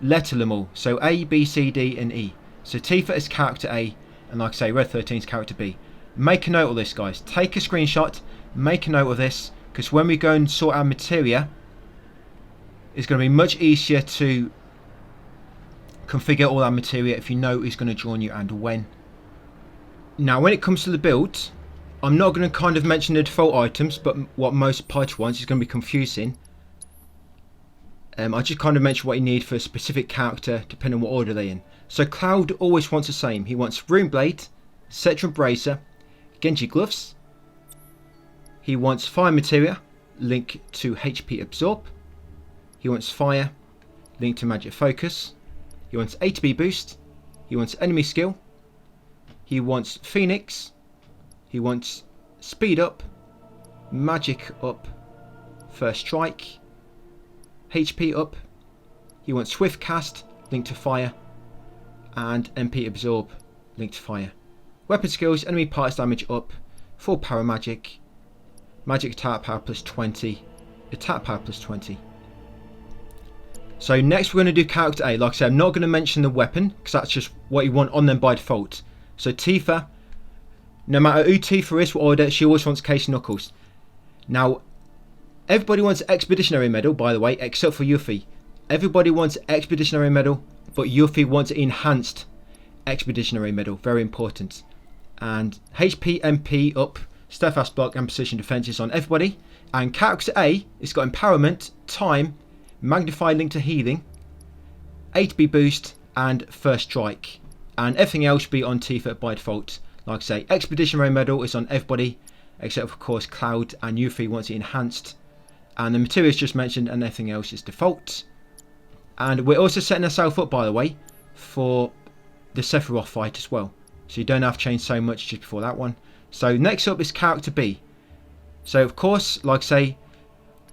letter them all. So A, B, C, D, and E. So Tifa is character A, and like I say, Red 13 is character B. Make a note of this, guys. Take a screenshot, make a note of this, because when we go and sort our materia, it's going to be much easier to configure all our materia if you know who's going to join you and when. Now when it comes to the build, I'm not going to kind of mention the default items, but what most party wants is going to be confusing. I just kind of mentioned what you need for a specific character depending on what order they're in. So Cloud always wants the same. He wants Rune Blade, Cetron Bracer, Genji Gloves. He wants Fire Materia, link to HP Absorb. He wants Fire, link to Magic Focus. He wants ATB Boost. He wants Enemy Skill. He wants Phoenix. He wants Speed Up, Magic Up, First Strike, HP Up. He wants Swift Cast, link to Fire, and MP Absorb, link to Fire. Weapon skills, enemy parts damage up, full power magic, magic attack power plus 20, attack power plus 20. So next we're going to do character A. Like I said, I'm not going to mention the weapon because that's just what you want on them by default. So Tifa, no matter who Tifa is, what order, she always wants Case Knuckles. Now, everybody wants Expeditionary Medal, by the way, except for Yuffie. Everybody wants Expeditionary Medal, but Yuffie wants Enhanced Expeditionary Medal. Very important. And HP, MP up, Steadfast Block and Precision Defenses on everybody. And character A, it's got Empowerment, Time, Magnify link to Healing, ATB Boost and First Strike. And everything else be on Tifa by default. Like I say, Expeditionary Medal is on everybody, except of course Cloud and Yuffie wants it enhanced. And the materials just mentioned and everything else is default. And we're also setting ourselves up, by the way, for the Sephiroth fight as well. So you don't have to change so much just before that one. So next up is character B. So of course, like I say,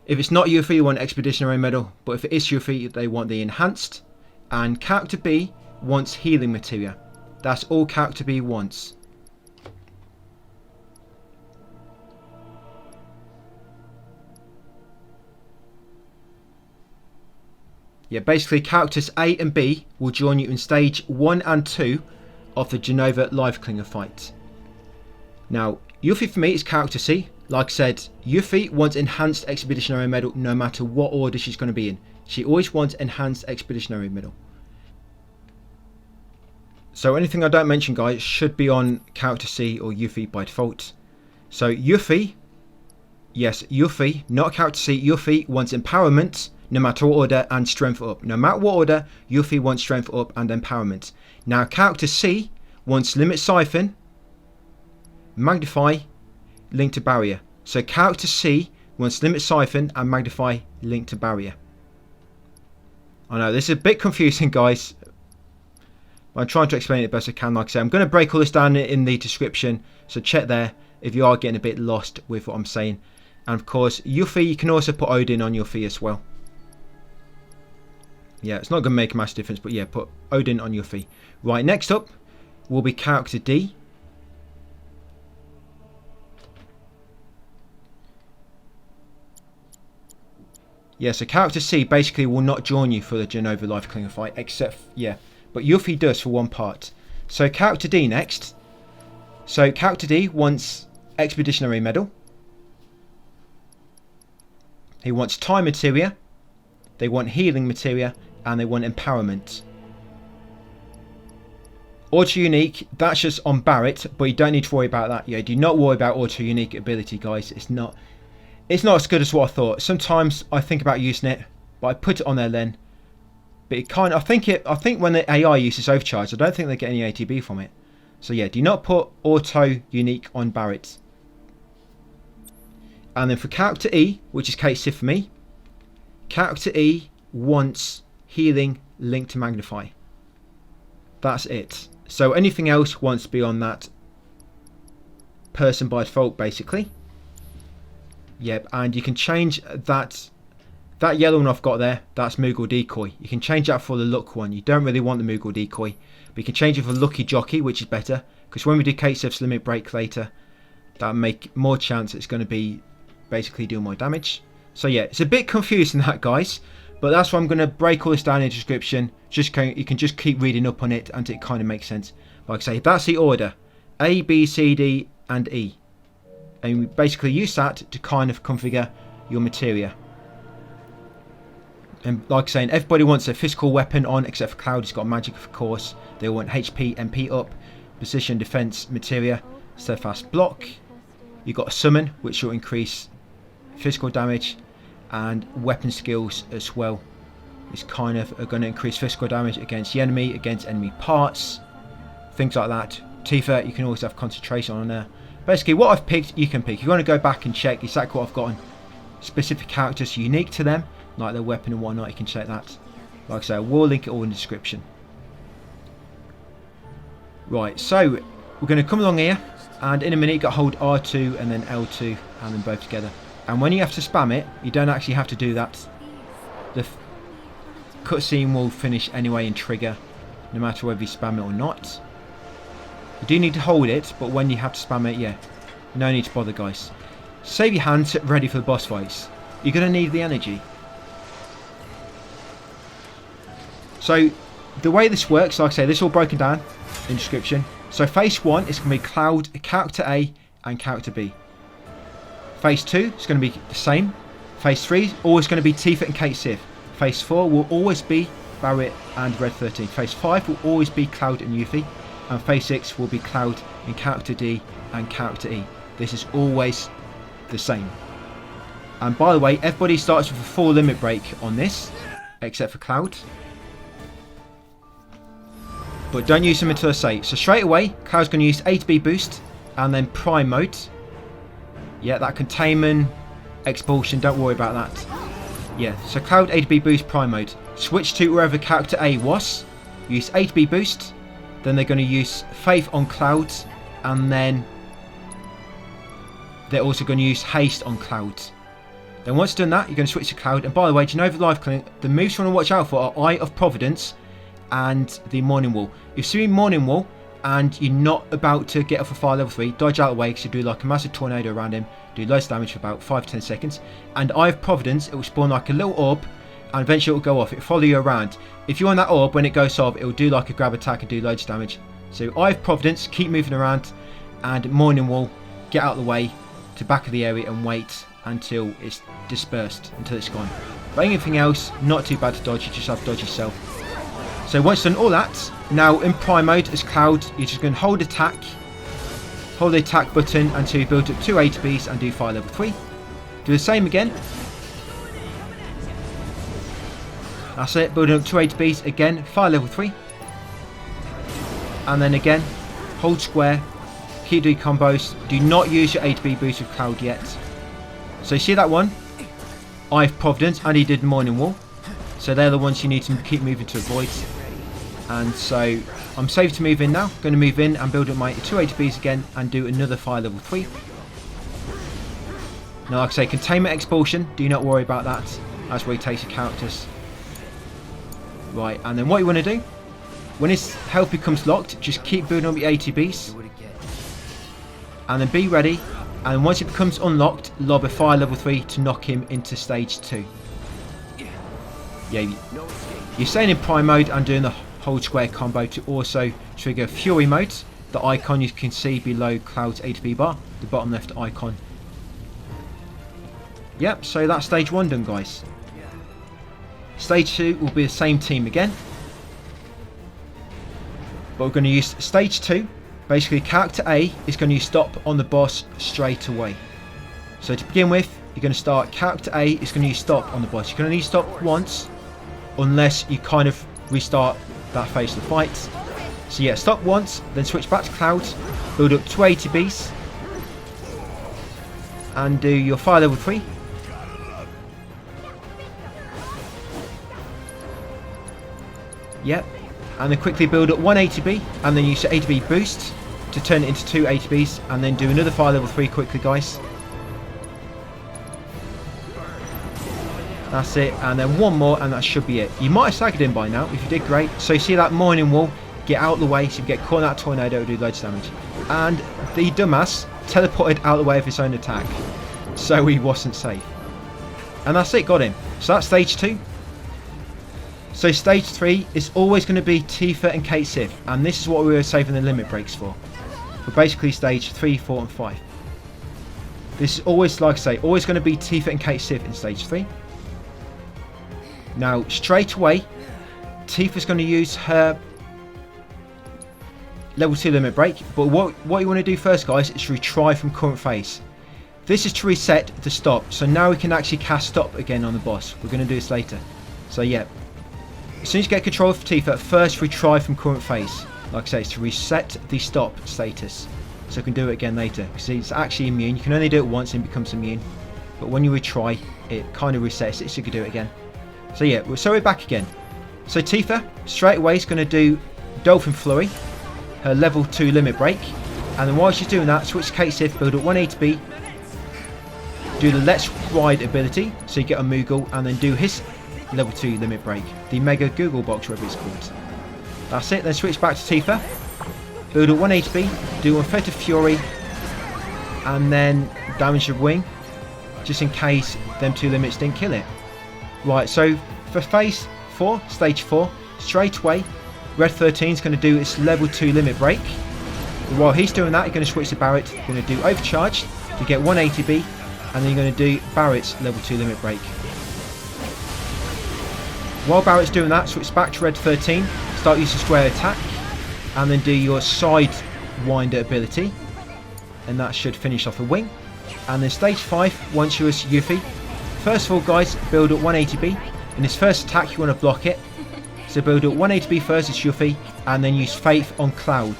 if it's not Yuffie, you want Expeditionary Medal. But if it is Yuffie, they want the enhanced. And character B wants Healing Materia. That's all character B wants. Yeah, basically characters A and B will join you in stage 1 and 2 of the Genova Lifeclinger fight. Now, Yuffie for me is character C. Like I said, Yuffie wants Enhanced Expeditionary Medal no matter what order she's going to be in. She always wants Enhanced Expeditionary Medal. So anything I don't mention, guys, should be on character C or Yuffie by default. So Yuffie, yes, Yuffie, not character C, Yuffie wants Empowerment no matter what order and Strength Up. No matter what order, Yuffie wants Strength Up and Empowerment. Now character C wants Limit Siphon, Magnify, Link to Barrier. So character C wants Limit Siphon and Magnify, Link to Barrier. I know this is a bit confusing, guys. I'm trying to explain it best I can. Like I say, I'm going to break all this down in the description, so check there if you are getting a bit lost with what I'm saying. And of course, Yuffie, you can also put Odin on Yuffie as well. Yeah, it's not going to make a massive difference, but yeah, put Odin on Yuffie. Right, next up will be character D. Yeah, so character C basically will not join you for the Genova Lifeclinger fight, except, yeah, but Yuffie does for one part. So character D next. So character D wants Expeditionary Medal. He wants Time Materia. They want Healing Materia. And they want Empowerment. Auto Unique, that's just on Barret, but you don't need to worry about that. Yeah, do not worry about Auto Unique ability, guys. It's not as good as what I thought. Sometimes I think about using it, but I put it on there then. But it kind of, I think when the AI uses overcharge, I don't think they get any ATB from it. So yeah, do not put Auto Unique on Barret. And then for character E, which is Cait Sith for me, character E wants Healing, Link to Magnify. That's it. So anything else wants to be on that person by default, basically. Yep, and you can change that yellow one I've got there. That's Moogle Decoy. You can change that for the Luck one. You don't really want the Moogle Decoy, but you can change it for Lucky Jockey, which is better, because when we do Cait Sith's Limit Break later, that'll make more chance it's going to be basically doing more damage. So yeah, it's a bit confusing that, guys. But that's why I'm going to break all this down in the description. You can just keep reading up on it and it kind of makes sense. Like I say, that's the order. A, B, C, D and E. And we basically use that to kind of configure your materia. And like I say, everybody wants a physical weapon on except for Cloud. He's got magic, of course. They want HP, MP up, precision, defense, materia, steadfast block. You've got a summon, which will increase physical damage and weapon skills as well. It's kind of going to increase physical damage against the enemy, against enemy parts, things like that. Tifa, you can always have concentration on there. Basically, what I've picked, you can pick. You want to go back and check exactly what I've got on specific characters unique to them, like their weapon and whatnot. You can check that. Like I say, we'll link it all in the description. Right, so we're going to come along here, and in a minute you got to hold R2 and then L2 and then both together. And when you have to spam it, you don't actually have to do that. The cutscene will finish anyway and trigger, no matter whether you spam it or not. You do need to hold it, but when you have to spam it, yeah, no need to bother, guys. Save your hands, ready for the boss fights. You're going to need the energy. So the way this works, like I say, this is all broken down in the description. So phase 1 is going to be Cloud, character A and character B. Phase 2 is going to be the same. Phase 3 is always going to be Tifa and Cait Sith. Phase 4 will always be Barret and Red 13. Phase 5 will always be Cloud and Yuffie. And phase 6 will be Cloud and character D and character E. This is always the same. And by the way, everybody starts with a full limit break on this, except for Cloud. But don't use them until I say. So straight away, Cloud's going to use A to B boost and then Prime mode. Yeah, that containment, expulsion, don't worry about that. Yeah, so Cloud A to B boost Prime mode. Switch to wherever character A was. Use A to B boost. Then they're going to use Faith on Cloud. And then they're also going to use Haste on Cloud. Then once done that, you're going to switch to Cloud. And by the way, JENOVA LIFECLINGER, the moves you want to watch out for are Eye of Providence and the Morning Wall. If you're seeing Morning Wall and you're not about to get off a fire level 3, dodge out of the way because you do like a massive tornado around him, do loads of damage for about 5-10 seconds. And Eye of Providence, it will spawn like a little orb and eventually it will go off. It will follow you around. If you're on that orb, when it goes off, it will do like a grab attack and do loads of damage. So Eye of Providence, keep moving around, and Morning Wall, get out of the way to back of the area and wait until it's dispersed, until it's gone. But anything else, not too bad to dodge, you just have to dodge yourself. So once done all that, now in Prime mode as Cloud, you're just going to hold the attack button until you build up 2 ATBs and do fire level 3. Do the same again. That's it, building up 2 ATBs again, fire level 3. And then again, hold square, keep doing combos. Do not use your ATB boost with Cloud yet. So you see that one? Eye of Providence, and he did Morning Wall. So they're the ones you need to keep moving to avoid. And so I'm safe to move in now. Going to move in and build up my 2 ATBs again and do another fire level 3. Now like I say, containment expulsion, do not worry about that. That's where he takes your characters. Right, and then what you want to do, when his health becomes locked, just keep building up your ATBs. And then be ready. And once it becomes unlocked, lob a fire level 3 to knock him into stage 2. Yeah, you're staying in Prime mode and doing the hold square combo to also trigger Fury mode. The icon you can see below Cloud's ATB bar, the bottom left icon. Yep, so that's stage 1 done, guys. Stage 2 will be the same team again. But we're going to use stage 2. Basically, character A is going to stop on the boss straight away. So to begin with, you're going to start, character A is going to use stop on the boss. You're going to need stop once, unless you kind of restart that phase of the fight. So yeah, stop once, then switch back to Cloud, build up 2 ATBs, and do your fire level 3. Yep, and then quickly build up 1 ATB, and then use your ATB boost to turn it into 2 ATBs, and then do another fire level 3 quickly, guys. That's it, and then one more, and that should be it. You might have staggered in by now. If you did, great. So you see that Morning Wall, get out of the way, so you get caught in that tornado, it'll do loads of damage. And the dumbass teleported out of the way of his own attack, so he wasn't safe. And that's it, got him. So that's stage 2. So stage 3 is always going to be Tifa and Cait Sith, and this is what we were saving the limit breaks for. But basically stage 3, 4 and 5. This is always, like I say, always going to be Tifa and Cait Sith in stage 3. Now, straight away, Tifa's going to use her level 2 limit break. But what you want to do first, guys, is retry from current phase. This is to reset the stop. So now we can actually cast stop again on the boss. We're going to do this later. So yeah, as soon as you get control of Tifa, first retry from current phase. Like I say, it's to reset the stop status. So you can do it again later. Because it's actually immune. You can only do it once and it becomes immune. But when you retry, it kind of resets it so you can do it again. So yeah, so we're back again. So Tifa, straight away, is going to do Dolphin Flurry, her level 2 limit break. And then while she's doing that, switch to Cait Sith, build up 180B, do the Let's Ride ability, so you get a Moogle, and then do his level 2 limit break, the Mega Google Box, whatever it's called. That's it, then switch back to Tifa, build up 180B, do Unfettered Fury, and then damage the wing, just in case them 2 limits didn't kill it. Right, so for phase 4, stage 4, straight away, Red 13 is going to do its level 2 limit break. While he's doing that, you're going to switch to Barret, you're going to do Overcharge to get 180B, and then you're going to do Barret's level 2 limit break. While Barret's doing that, switch back to Red 13, start using square attack, and then do your Sidewinder ability, and that should finish off the wing. And then stage 5, once you're Yuffie, first of all guys, build up 180B. In this first attack you want to block it, so build up 180B first as Yuffie, and then use Faith on Cloud.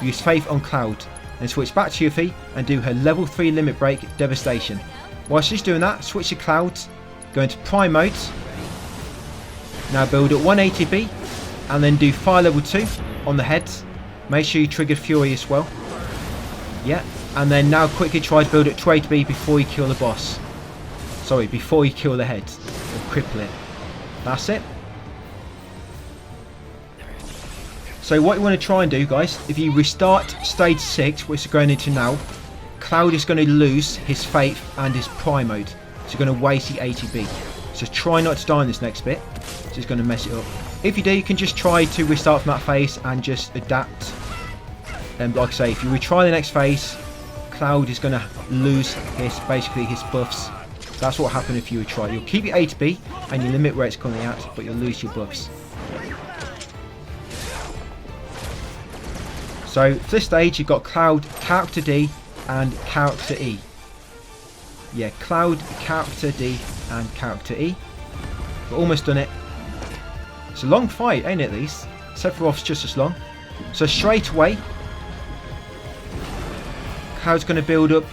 Use Faith on Cloud, then switch back to Yuffie and do her level 3 limit break, Devastation. While she's doing that, switch to Cloud, go into Prime mode. Now build up 180B and then do Fire level 2 on the head. Make sure you trigger Fury as well. Yeah, and then now quickly try to build up 280B before you kill the boss. Sorry, before you kill the head, or cripple it. That's it. So what you want to try and do, guys, if you restart stage 6, which we're going into now, Cloud is going to lose his Faith and his Prime mode. So you're going to waste the 80B. So try not to die in this next bit. So it's going to mess it up. If you do, you can just try to restart from that phase and just adapt. And like I say, if you retry the next phase, Cloud is going to lose basically his buffs. That's what happened if you retry. You'll keep your 80B and your limit where it's currently at, but you'll lose your buffs. So for this stage you've got Cloud, Character D and Character E. Yeah, Cloud, Character D and Character E. We're almost done it. It's a long fight, ain't it, these? Sephiroth's just as long. So straight away, Cloud's going to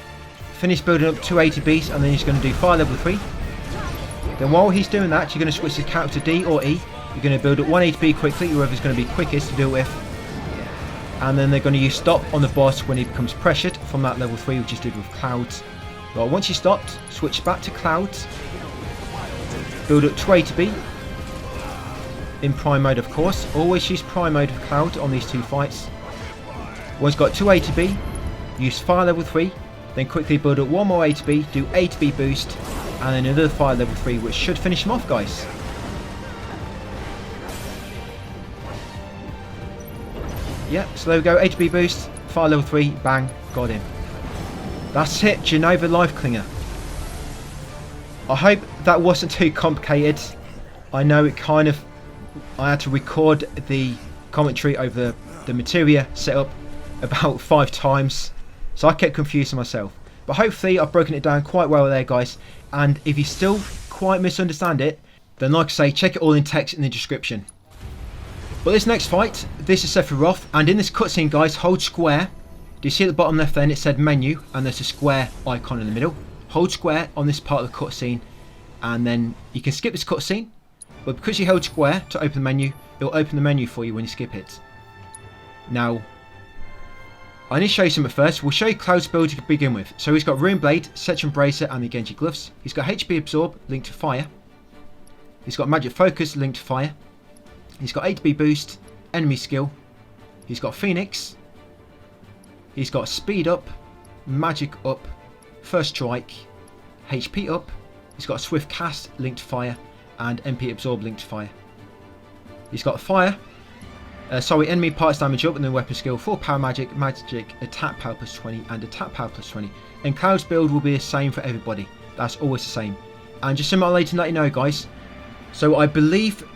finish building up 280Bs, and then he's going to do Fire level 3. Then while he's doing that, you're going to switch to Character D or E. You're going to build up 180B quickly, whoever's going to be quickest to deal with. And then they're going to use Stop on the boss when he becomes pressured from that level 3 we just did with Cloud. Right, once you stopped, switch back to Cloud. Build up 280B. In Prime mode, of course. Always use Prime mode with Cloud on these two fights. Once got 280B, use Fire level 3. Then quickly build up one more 80B, do 80B boost. And then another Fire level 3, which should finish him off, guys. Yeah, so there we go, 80B boost, Fire level 3, bang, got him. That's it, JENOVA LIFECLINGER. I hope that wasn't too complicated. I know I had to record the commentary over the Materia setup about 5 times, so I kept confusing myself. But hopefully I've broken it down quite well there, guys. And if you still quite misunderstand it, then like I say, check it all in text in the description. But this next fight, this is Sephiroth, and in this cutscene, guys, hold square. Do you see at the bottom left then it said menu, and there's a square icon in the middle. Hold square on this part of the cutscene, and then you can skip this cutscene, but because you hold square to open the menu, it'll open the menu for you when you skip it. Now, I need to show you something first. We'll show you Cloud's build to begin with. So he's got Rune Blade, Setron Bracer, and the Genji Gloves. He's got HP Absorb, linked to Fire. He's got Magic Focus, linked to Fire. He's got 8B boost, enemy skill. He's got Phoenix. He's got Speed up, Magic up, First Strike, HP up. He's got Swift Cast, linked to Fire, and MP Absorb, linked to Fire. He's got Fire. Enemy parts damage up, and then weapon skill, 4 power magic, attack power plus 20, and attack power plus 20. And Cloud's build will be the same for everybody. That's always the same. And just similarly to let you know, guys. So I believe,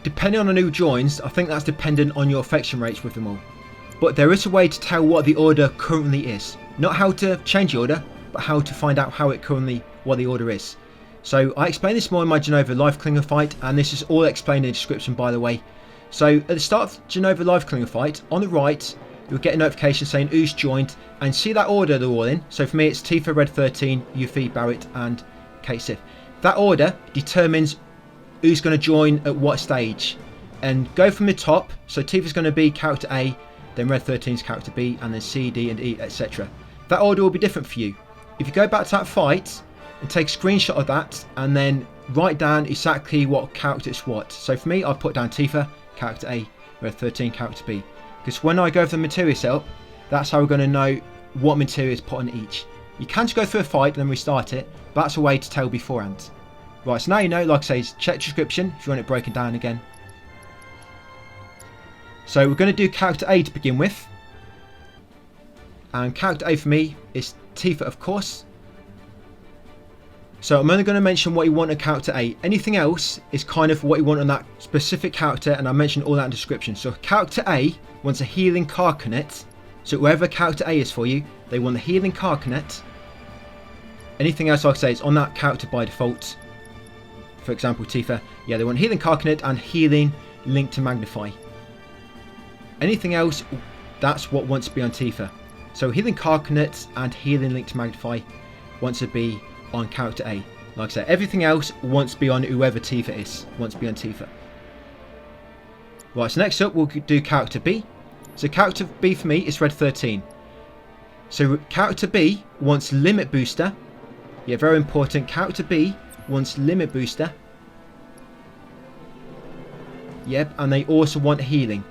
depending on who joins, I think that's dependent on your affection rates with them all. But there is a way to tell what the order currently is. Not how to change the order, but how to find out what the order is. So I explained this more in my Genova Lifeclinger fight, and this is all explained in the description, by the way. So at the start of Genova Lifeclinger fight, on the right, you'll get a notification saying who's joined, and see that order they're all in. So for me, it's Tifa, Red 13, Yuffie, Barret, and Cait, Sith. That order determines who's going to join at what stage, and go from the top. So Tifa's going to be character A, then Red 13's character B, and then C, D, and E, etc. That order will be different for you. If you go back to that fight and take a screenshot of that, and then write down exactly what character is what. So for me, I've put down Tifa, character A, Red 13, character B. Because when I go for the materia setup, that's how we're going to know what materia is put on each. You can just go through a fight and then restart it, but that's a way to tell beforehand. Right, so now you know, like I say, check description if you want it broken down again. So we're going to do character A to begin with. And character A for me is Tifa, of course. So I'm only going to mention what you want on character A. Anything else is kind of what you want on that specific character, and I mentioned all that in the description. So character A wants a healing Carcanet. So whoever character A is for you, they want the healing Carcanet. Anything else, like I say, is on that character by default. For example, Tifa, yeah, they want healing Carcanet and healing Link to Magnify. Anything else, that's what wants to be on Tifa. So healing Carcanet and healing Link to Magnify wants to be on character A. Like I said, everything else wants to be on whoever Tifa is. Wants to be on Tifa. Right, so next up we'll do character B. So character B for me is Red 13. So character B wants limit booster. Yeah, very important. Character B wants limit booster. Yep, and they also want healing.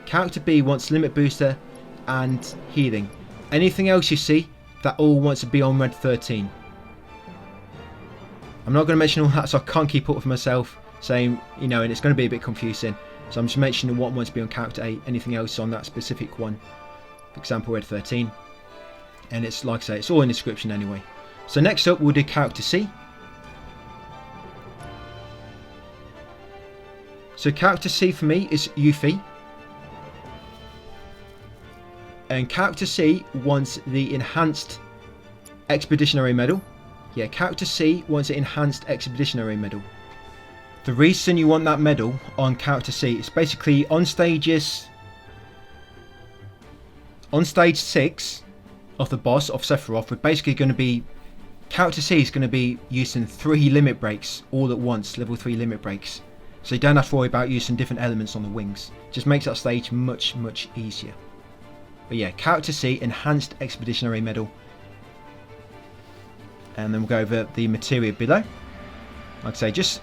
Character B wants limit booster and healing. Anything else you see, that all wants to be on Red 13. I'm not going to mention all that, so I can't keep up with myself saying, you know, and it's going to be a bit confusing. So I'm just mentioning what wants to be on character A, anything else on that specific one. For example, Red 13. And it's, like I say, it's all in the description anyway. So next up, we'll do character C. So character C for me is Yuffie. And character C wants the enhanced expeditionary medal. Yeah, character C wants an enhanced expeditionary medal. The reason you want that medal on character C is basically on stage 6 of the boss of Sephiroth, we're basically going to be, character C is going to be using 3 limit breaks all at once, level 3 limit breaks. So you don't have to worry about using different elements on the wings. Just makes that stage much, much easier. But yeah, character C, enhanced expeditionary medal. And then we'll go over the materia below. Like I say, just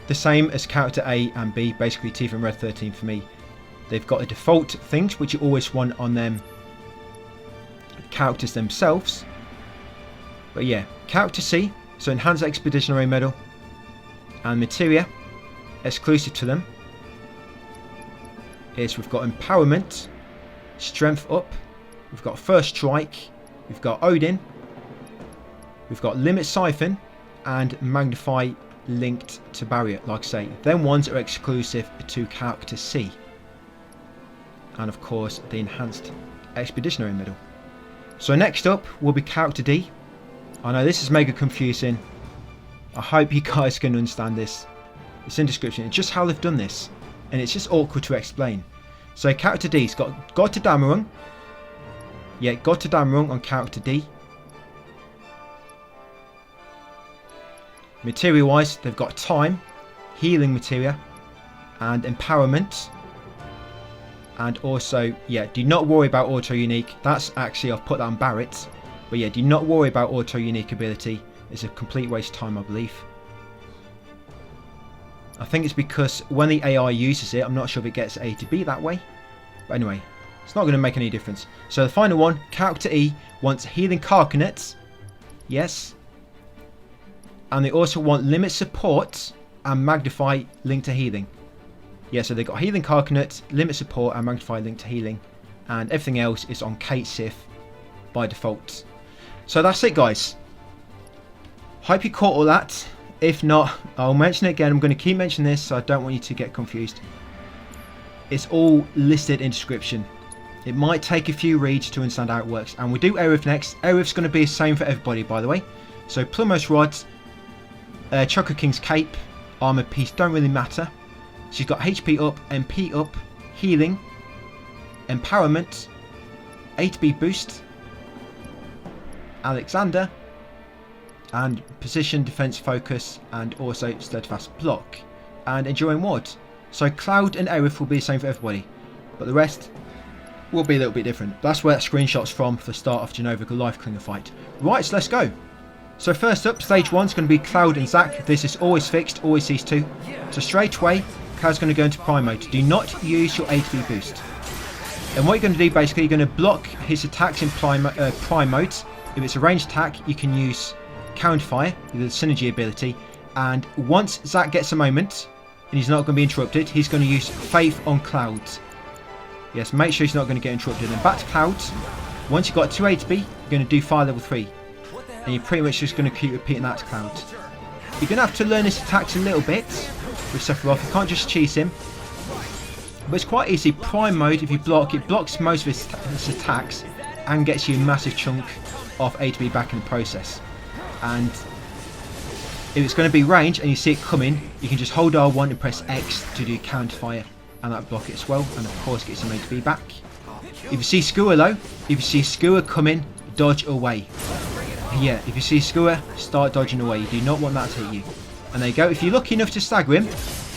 the same as character A and B, basically Tifa and Red 13 for me. They've got the default things which you always want on them characters themselves. But yeah, character C, so enhanced expeditionary medal, and materia exclusive to them is we've got empowerment, strength up, we've got first strike, we've got Odin, we've got limit siphon, and magnify linked to barrier. Like I say, them ones are exclusive to character C. And of course the enhanced expeditionary medal. So next up will be character D. I know this is mega confusing. I hope you guys can understand this. It's in the description. It's just how they've done this, and it's just awkward to explain. So character D's got God to Damarung. Yeah, God to Damarung on character D. Materia wise, they've got time, healing materia, and empowerment. And also, yeah, do not worry about auto unique. That's actually, I've put that on Barret. But yeah, do not worry about auto unique ability. It's a complete waste of time, I believe. I think it's because when the AI uses it, I'm not sure if it gets A to B that way. But anyway, it's not going to make any difference. So the final one, character E, wants healing Carcanets. Yes. And they also want limit support and magnify link to healing. Yeah, so they've got healing Carcanet, limit support and magnify link to healing. And everything else is on Cait Sith by default. So that's it, guys. Hope you caught all that. If not, I'll mention it again. I'm going to keep mentioning this, so I don't want you to get confused. It's all listed in description. It might take a few reads to understand how it works. And we'll do Aerith next. Aerith's going to be the same for everybody, by the way. So Plumos rods, Choco King's cape, armor piece don't really matter. She's got HP up, MP up, healing, empowerment, HP boost, Alexander, and position, defense, focus, and also steadfast block, and enduring ward. So Cloud and Aerith will be the same for everybody, but the rest will be a little bit different. That's where that screenshot's from for the start of Genova Lifeclinger fight. Right, so let's go. So first up, stage 1 is going to be Cloud and Zack. This is always fixed, always these two. So straight away, Cloud's going to go into prime mode. Do not use your HP boost. And what you're going to do basically, you're going to block his attacks in prime mode. If it's a ranged attack, you can use Counterfire with the synergy ability. And once Zack gets a moment, and he's not going to be interrupted, he's going to use Faith on Cloud. Yes, make sure he's not going to get interrupted. And back to Cloud. Once you've got 2 HP, you're going to do fire level 3. And you're pretty much just going to keep repeating that to Cloud. You're going to have to learn his attacks a little bit with Sephiroth. You can't just cheese him. But it's quite easy. Prime mode, if you block, it blocks most of his attacks and gets you a massive chunk of HP back in the process. And if it's going to be range and you see it coming, you can just hold R1 and press X to do counterfire, and that'll block it as well, and of course get some HP back. If you see Skewer though, if you see Skewer coming, dodge away. Yeah, if you see Skewer, start dodging away. You do not want that to hit you. And there you go. If you're lucky enough to stagger him,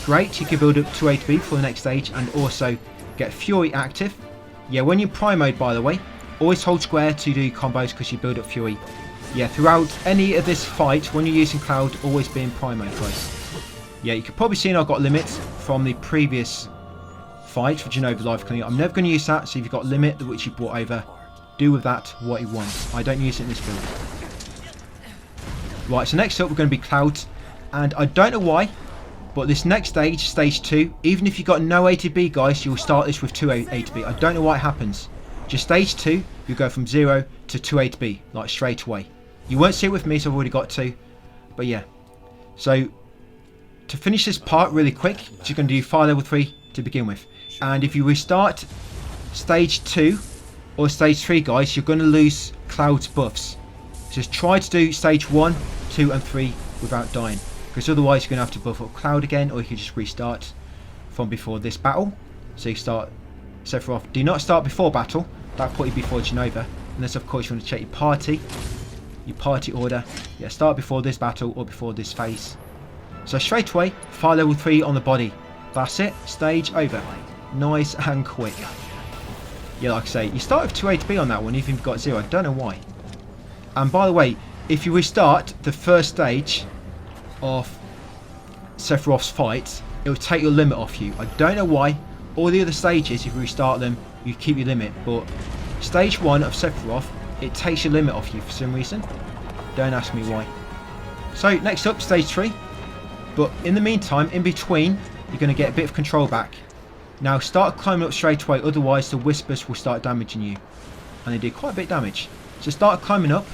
great, you can build up 2 HP for the next stage and also get Fury active. Yeah, when you're prime mode, by the way, always hold square to do combos because you build up Fury. Yeah, throughout any of this fight, when you're using Cloud, always be in prime mode, guys. Yeah, you can probably see I've got limits from the previous fight for Genova Lifeclinger. I'm never going to use that, so if you've got limit which you brought over, do with that what you want. I don't use it in this build. Right, so next up we're going to be Cloud, and I don't know why, but this next stage, stage 2, even if you've got no ATB, guys, you'll start this with 2 ATB. I don't know why it happens. Just stage 2, you go from 0 to 2 ATB, like straight away. You won't see it with me, so I've already got 2, but yeah. So, to finish this part really quick, you're going to do fire level 3 to begin with. And if you restart stage 2 or stage 3, guys, you're going to lose Cloud's buffs. Just try to do stage 1, 2 and 3 without dying, because otherwise you're going to have to buff up Cloud again, or you can just restart from before this battle. So you start Sephiroth. Do not start before battle, that'll put you before Genova, unless of course you want to check your party order. Yeah, start before this battle or before this phase. So straight away, fire level 3 on the body. That's it, stage over. Nice and quick. Yeah, like I say, you start with 2 HP on that one, even if you've got 0. I don't know why. And by the way, if you restart the first stage of Sephiroth's fight, it will take your limit off you. I don't know why. All the other stages, if you restart them, you keep your limit. But stage 1 of Sephiroth, it takes your limit off you for some reason. Don't ask me why. So next up, stage 3. But in the meantime, in between, you're going to get a bit of control back. Now start climbing up straight away, otherwise the Whispers will start damaging you. And they do quite a bit of damage. So start climbing up,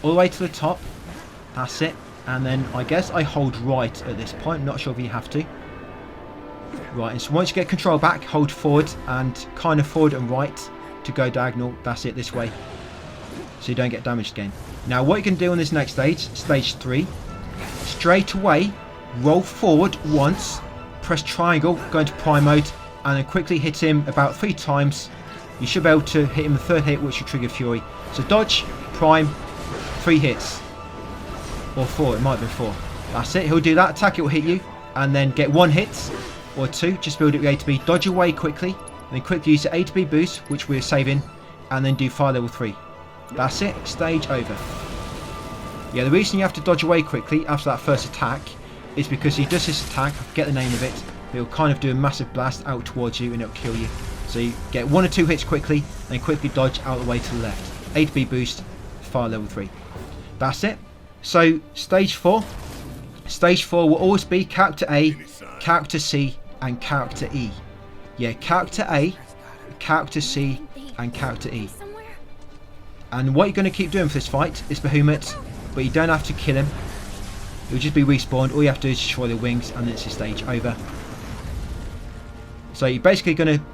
all the way to the top. That's it. And then I guess I hold right at this point. Not sure if you have to. Right, and so once you get control back, hold forward and kind of forward and right to go diagonal. That's it, this way. So you don't get damaged again. Now what you can do on this next stage, stage 3, straight away, roll forward once, press triangle, go into prime mode, and then quickly hit him about 3 times. You should be able to hit him the 3rd hit, which will trigger Fury. So dodge, prime, 3 hits. Or 4, it might be 4. That's it, he'll do that attack, it will hit you. And then get 1 hit, or 2, just build up your ATB, dodge away quickly. And then quickly use the ATB boost, which we're saving. And then do fire level 3. That's it, stage over. Yeah, the reason you have to dodge away quickly after that first attack is because he does this attack, I forget the name of it, but it'll kind of do a massive blast out towards you and it'll kill you. So you get 1 or 2 hits quickly, then quickly dodge out the way to the left. 8B boost, fire level 3. That's it. So stage 4. Stage 4 will always be character A, character C and character E. Yeah, character A, character C and character E. And what you're going to keep doing for this fight is Behemoth, but you don't have to kill him. It'll just be respawned. All you have to do is destroy the wings and then it's your stage over. So you're basically going to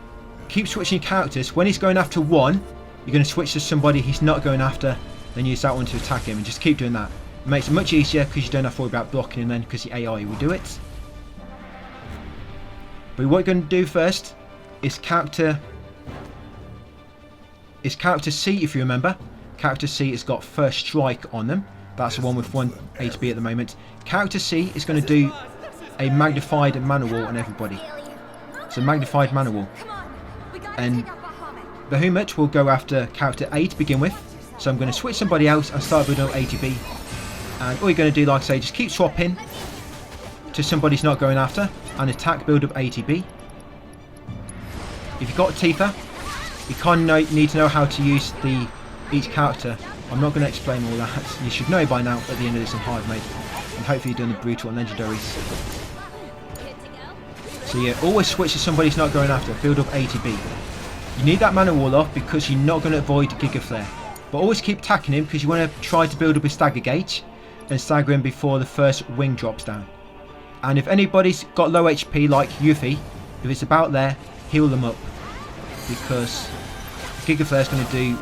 keep switching characters. When he's going after one, you're going to switch to somebody he's not going after, then use that one to attack him and just keep doing that. It makes it much easier because you don't have to worry about blocking him then, because the AI will do it. But what you're going to do first is character C, if you remember. Character C has got first strike on them. That's the one with 1 HP at the moment. Character C is going to do a magnified mana wall on everybody. So magnified mana wall. And Bahamut will go after character A to begin with. So I'm going to switch somebody else and start building up ATB. And all you're going to do, like I say, just keep swapping to somebody's not going after and attack, build up ATB. If you've got Tifa, you kind of need to know how to use each character. I'm not going to explain all that. You should know by now at the end of this in hard mode. And hopefully you've done the brutal and legendaries. So yeah, always switch to somebody's not going after. Build up ATB. You need that mana wall off because you're not going to avoid Giga Flare. But always keep attacking him because you want to try to build up a stagger gauge and stagger him before the first wing drops down. And if anybody's got low HP like Yuffie, if it's about there, heal them up. Because Giga Flare is going to do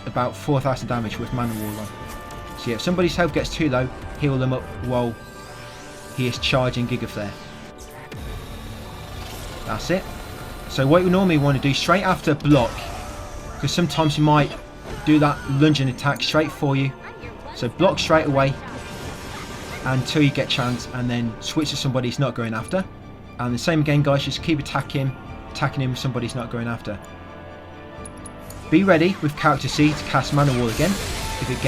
about 4,000 damage with mana wall on. So yeah, if somebody's health gets too low, heal them up while he is charging Giga Flare. That's it. So what you normally want to do straight after block, because sometimes you might do that lunging attack straight for you. So block straight away until you get chance, and then switch to somebody who's not going after. And the same again, guys, just keep attacking him if somebody's not going after. Be ready with character C to cast mana wall again if it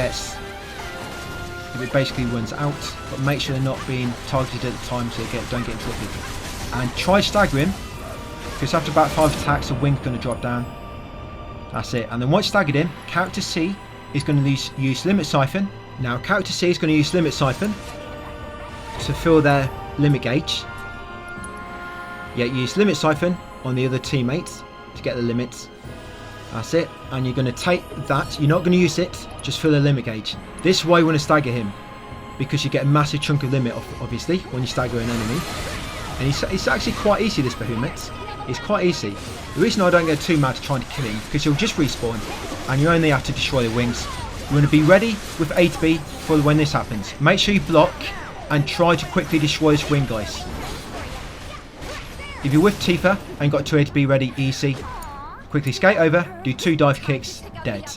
basically runs out, but make sure they're not being targeted at the time so they don't get interrupted. And try stagger him, because after about 5 attacks the wing's going to drop down. That's it. And then once staggered him, character C is going to use Limit Siphon. Now character C is going to use Limit Siphon to fill their limit gauge. Yeah, use Limit Siphon on the other teammates to get the limits. That's it. And you're going to take that. You're not going to use it, just fill the limit gauge. This is why you want to stagger him, because you get a massive chunk of limit obviously when you stagger an enemy. And it's actually quite easy, this Bahamut. It's quite easy. The reason I don't get too mad trying to kill him, because he'll just respawn and you only have to destroy the wings. You want to be ready with ATB for when this happens. Make sure you block and try to quickly destroy this wing, guys. If you're with Tifa and got 2 ATB ready, easy. Quickly skate over, do 2 dive kicks, dead.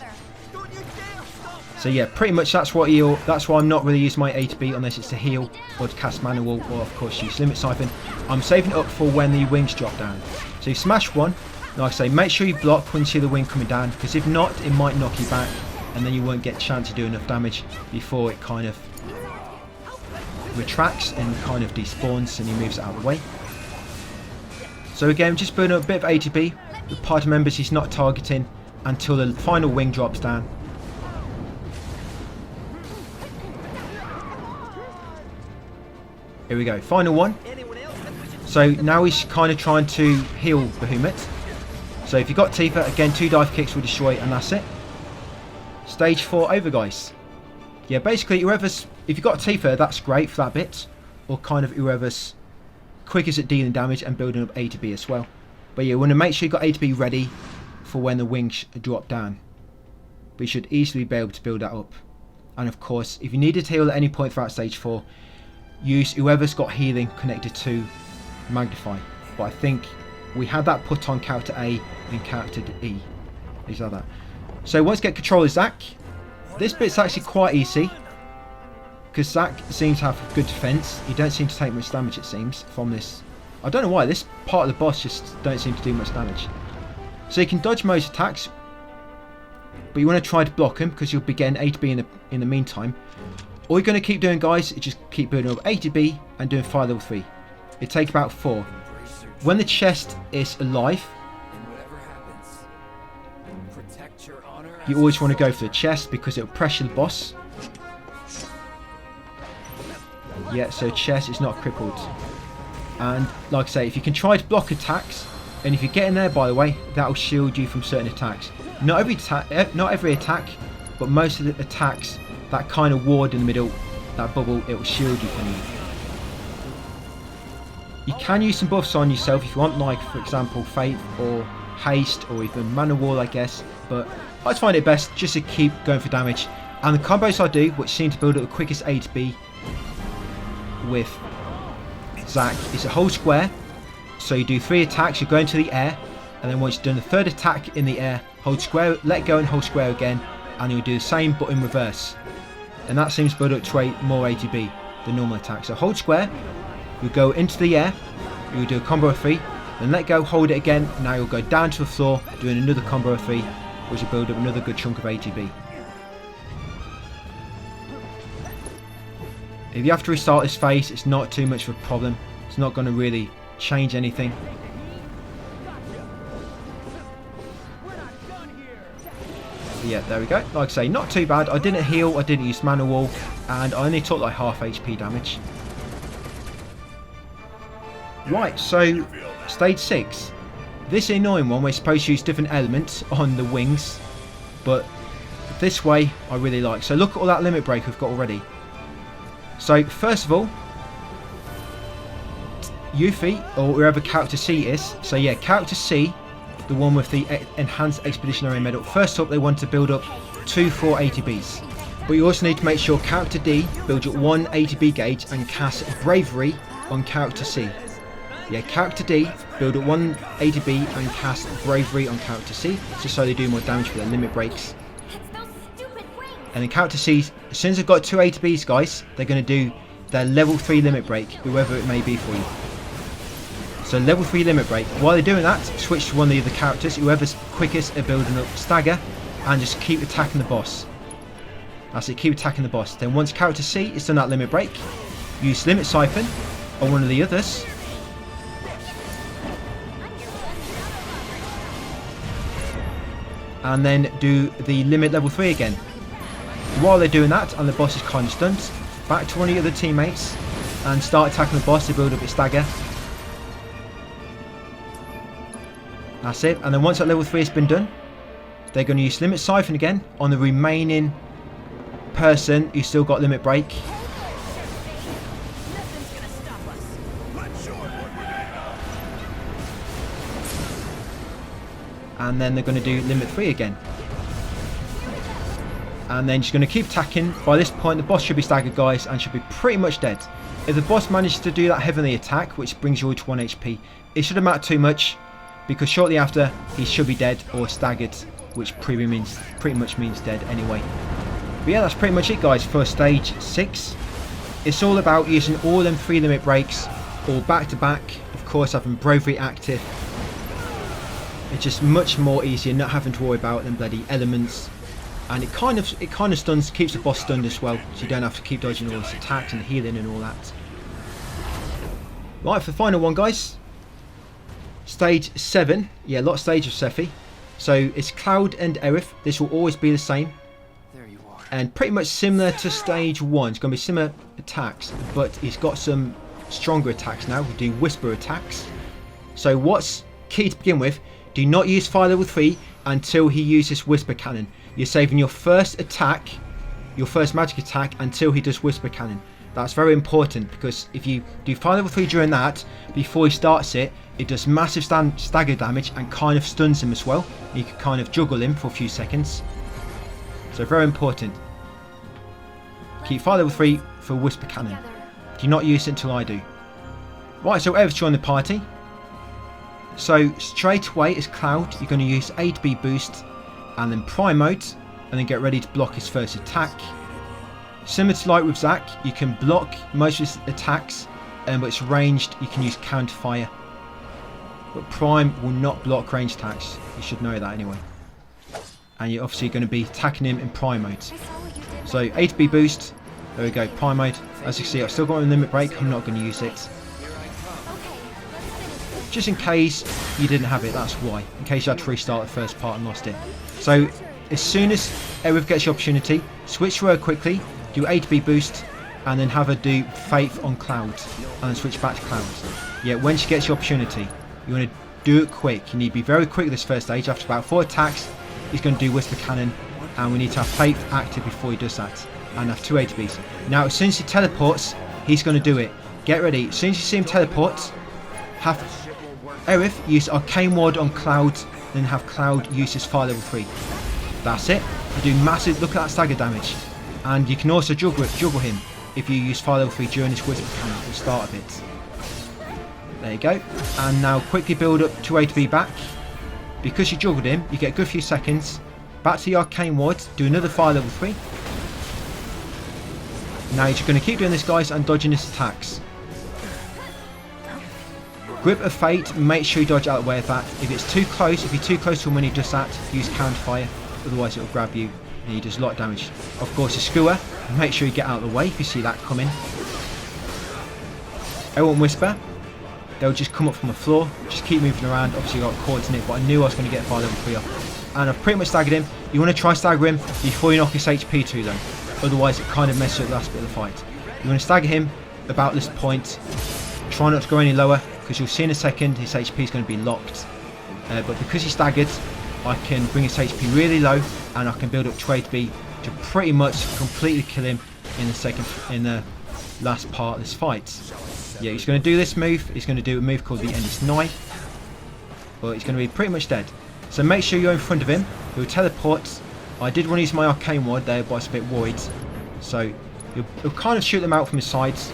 So yeah, pretty much that's why I'm not really using my ATB unless it's to heal or to cast mana wall, or of course use Limit Siphon. I'm saving it up for when the wings drop down. So you smash one, like I say, make sure you block when you see the wing coming down, because if not, it might knock you back and then you won't get a chance to do enough damage before it kind of retracts and kind of despawns and he moves it out of the way. So again, just building up a bit of ATB with party members he's not targeting until the final wing drops down. Here we go, final one. So now he's kind of trying to heal Bahamut. So if you've got Tifa, again 2 dive kicks will destroy it and that's it. Stage 4 over, guys. Yeah, basically if you've got Tifa, that's great for that bit. Or kind of whoever's quickest at dealing damage and building up A to B as well. But yeah, you want to make sure you've got A to B ready for when the wings drop down. But you should easily be able to build that up. And of course, if you needed to heal at any point throughout stage 4, use whoever's got healing connected to Magnify. But I think we had that put on character A and character E. These are that. So once you get control of Zack, this bit's actually quite easy, because Zack seems to have good defense. He don't seem to take much damage, it seems, from this. I don't know why, this part of the boss just don't seem to do much damage. So you can dodge most attacks, but you want to try to block him because you'll be getting A to B in the meantime. All you're going to keep doing, guys, is just keep building up A to B and doing fire level 3. It takes about 4. When the chest is alive, you always want to go for the chest because it will pressure the boss. Yeah, so chest is not crippled. And like I say, if you can try to block attacks, and if you get in there, by the way, that will shield you from certain attacks. Not every attack, but most of the attacks, that kind of ward in the middle, that bubble, it will shield you from you. You can use some buffs on yourself if you want, like for example Faith or Haste or even Mana Wall, I guess, but I find it best just to keep going for damage And the combos I do, which seem to build up the quickest A to B with Zack, is a hold square. So you do 3 attacks, you go into the air, and then once you've done the 3rd attack in the air, hold square, let go and hold square again, and you'll do the same but in reverse. And that seems to build up to more ATB than normal attack. So hold square, you go into the air, you'll do a combo of 3, then let go, hold it again, now you'll go down to the floor, doing another combo of 3, which will build up another good chunk of ATB. If you have to restart this phase, it's not too much of a problem. It's not going to really change anything. Yeah, there we go. Like I say, not too bad. I didn't heal, I didn't use mana wall, and I only took like half HP damage. Right, so stage 6. This annoying one, we're supposed to use different elements on the wings, but this way I really like. So look at all that limit break we've got already. So first of all, Yuffie, or wherever character C is. So yeah, character C, the one with the enhanced expeditionary medal. First up, they want to build up 2 4 ATBs. But you also need to make sure character D builds up 1 ATB gauge and cast Bravery on character C. Yeah, character D build up 1 ATB and cast Bravery on character C, just so they do more damage for their limit breaks. And then character C, as soon as they've got 2 ATBs, guys, they're going to do their level 3 limit break, whoever it may be for you. So level 3 limit break. While they're doing that, switch to one of the other characters, whoever's quickest at building up stagger, and just keep attacking the boss. That's it, keep attacking the boss. Then once character C is done that limit break, use limit siphon on one of the others. And then do the limit level 3 again. While they're doing that and the boss is kind of stunned, back to one of the other teammates and start attacking the boss to build up its stagger. That's it. And then once that level 3 has been done, they're going to use limit siphon again on the remaining person who's still got limit break. And then they're going to do limit 3 again. And then just going to keep attacking. By this point the boss should be staggered, guys, and should be pretty much dead. If the boss manages to do that heavenly attack, which brings you all to 1 HP, it shouldn't matter too much, because shortly after he should be dead or staggered, which pretty much means dead anyway. But yeah, that's pretty much it, guys, for stage 6. It's all about using all them 3 limit breaks, all back to back, of course having Bravery active. It's just much more easier, not having to worry about them bloody elements. And it kind of stuns, keeps the boss stunned as well, so you don't have to keep dodging all his attacks and healing and all that. Right, for the final one, guys. Stage 7. Yeah, a lot of stages of Sephi. So it's Cloud and Aerith. This will always be the same. There you are. And pretty much similar to stage 1. It's going to be similar attacks, but he's got some stronger attacks now. We do whisper attacks. So what's key to begin with, do not use fire level 3 until he uses whisper cannon. You're saving your first attack, your first magic attack, until he does whisper cannon. That's very important, because if you do fire level 3 during that, before he starts it, it does massive stagger damage and kind of stuns him as well. You can kind of juggle him for a few seconds. So very important. Keep fire level 3 for whisper cannon. Do not use it until I do. Right, so Aerith's joined the party. So straight away as Cloud, you're going to use A to B boost and then prime mode, and then get ready to block his first attack. Similar to like with Zack, you can block most of his attacks, but it's ranged, you can use counter fire. But prime will not block ranged attacks, you should know that anyway. And you're obviously going to be attacking him in prime mode. So A to B boost, there we go, prime mode. As you see, I've still got a limit break, I'm not going to use it. Just in case you didn't have it, that's why. In case you had to restart the first part and lost it. So as soon as Aerith gets the opportunity, switch to her quickly, do A to B boost, and then have her do Faith on Cloud, and then switch back to Cloud. Yeah, when she gets the opportunity, you want to do it quick. You need to be very quick this first stage. After about 4 attacks, he's going to do Whisper Cannon, and we need to have Faith active before he does that, and have 2 A to Bs. Now as soon as he teleports, he's going to do it. Get ready. As soon as you see him teleport, have Aerith use Arcane Ward on Cloud, then have Cloud use his fire level 3. That's it. You do massive, look at that stagger damage. And you can also juggle him if you use fire level 3 during this whisper mechanic at the start of it. There you go. And now quickly build up to A to B back. Because you juggled him, you get a good few seconds. Back to the arcane ward, do another fire level 3. Now you're just going to keep doing this, guys, and dodging his attacks. Grip of Fate, make sure you dodge out of the way of that. If it's too close, if you're too close to him when he does that, use counter fire, otherwise it will grab you and he does a lot of damage. Of course, a skewer, make sure you get out of the way if you see that coming. Everyone whisper, they'll just come up from the floor, just keep moving around. Obviously, I got caught in it, but I knew I was going to get fire level 3 off. And I've pretty much staggered him. You want to try stagger him before you knock his HP to though, otherwise it kind of messes up the last bit of the fight. You want to stagger him about this point. Try not to go any lower, because you'll see in a second his HP is going to be locked. But because he's staggered, I can bring his HP really low, and I can build up trade B to pretty much completely kill him in the last part of this fight. Yeah, he's going to do this move. He's going to do a move called the Endless Knife, but he's going to be pretty much dead. So make sure you're in front of him. He'll teleport. I did want to use my arcane ward there, but I was a bit worried. So you'll kind of shoot them out from his sides.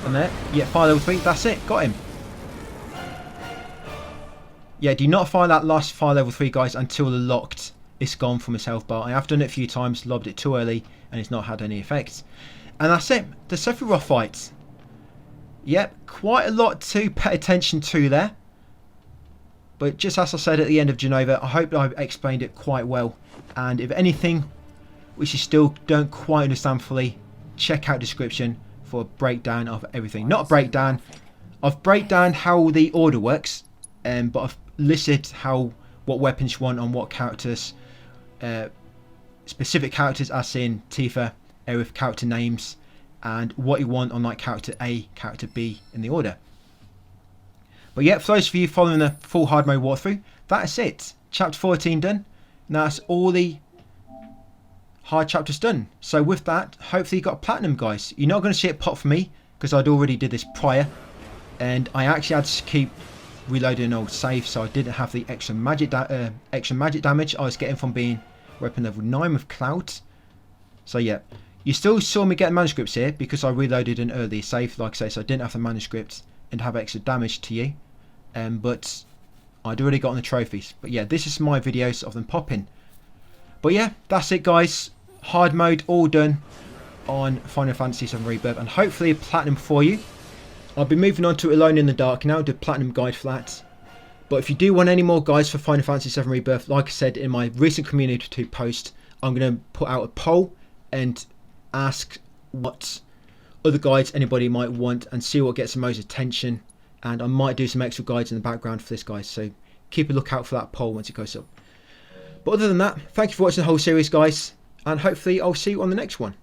And there, yeah, fire level 3. That's it. Got him. Yeah, do not fire that last fire level 3, guys, until the locked is gone from his health bar. I have done it a few times, lobbed it too early, and it's not had any effect. And that's it. The Sephiroth fight. Yep, quite a lot to pay attention to there. But just as I said at the end of Genova, I hope I explained it quite well. And if anything which you still don't quite understand fully, check out description for a breakdown of everything. Not a breakdown. I've breakdown how the order works, but I've listed what weapons you want on what characters, specific characters as in Tifa, with character names, and what you want on like character A, character B in the order. But yeah, for those of you following the full hard mode walkthrough, that's it. Chapter 14 done. Now that's all the hard chapters done. So with that, hopefully you got platinum, guys. You're not going to see it pop for me because I'd already did this prior, and I actually had to keep reloading an old save, so I didn't have the extra magic damage I was getting from being weapon level 9 with Cloud. So yeah, you still saw me get manuscripts here because I reloaded an earlier save, like I say, so I didn't have the manuscript and have extra damage to you. But I'd already gotten the trophies. But yeah, this is my videos of them popping. But yeah, that's it, guys. Hard mode all done on Final Fantasy VII Rebirth, and hopefully a platinum for you. I'll be moving on to Alone in the Dark now, do a platinum guide for that. But if you do want any more guides for Final Fantasy VII Rebirth, like I said in my recent community post, I'm going to put out a poll and ask what other guides anybody might want and see what gets the most attention. And I might do some extra guides in the background for this, guys, so keep a lookout for that poll once it goes up. But other than that, thank you for watching the whole series, guys, and hopefully I'll see you on the next one.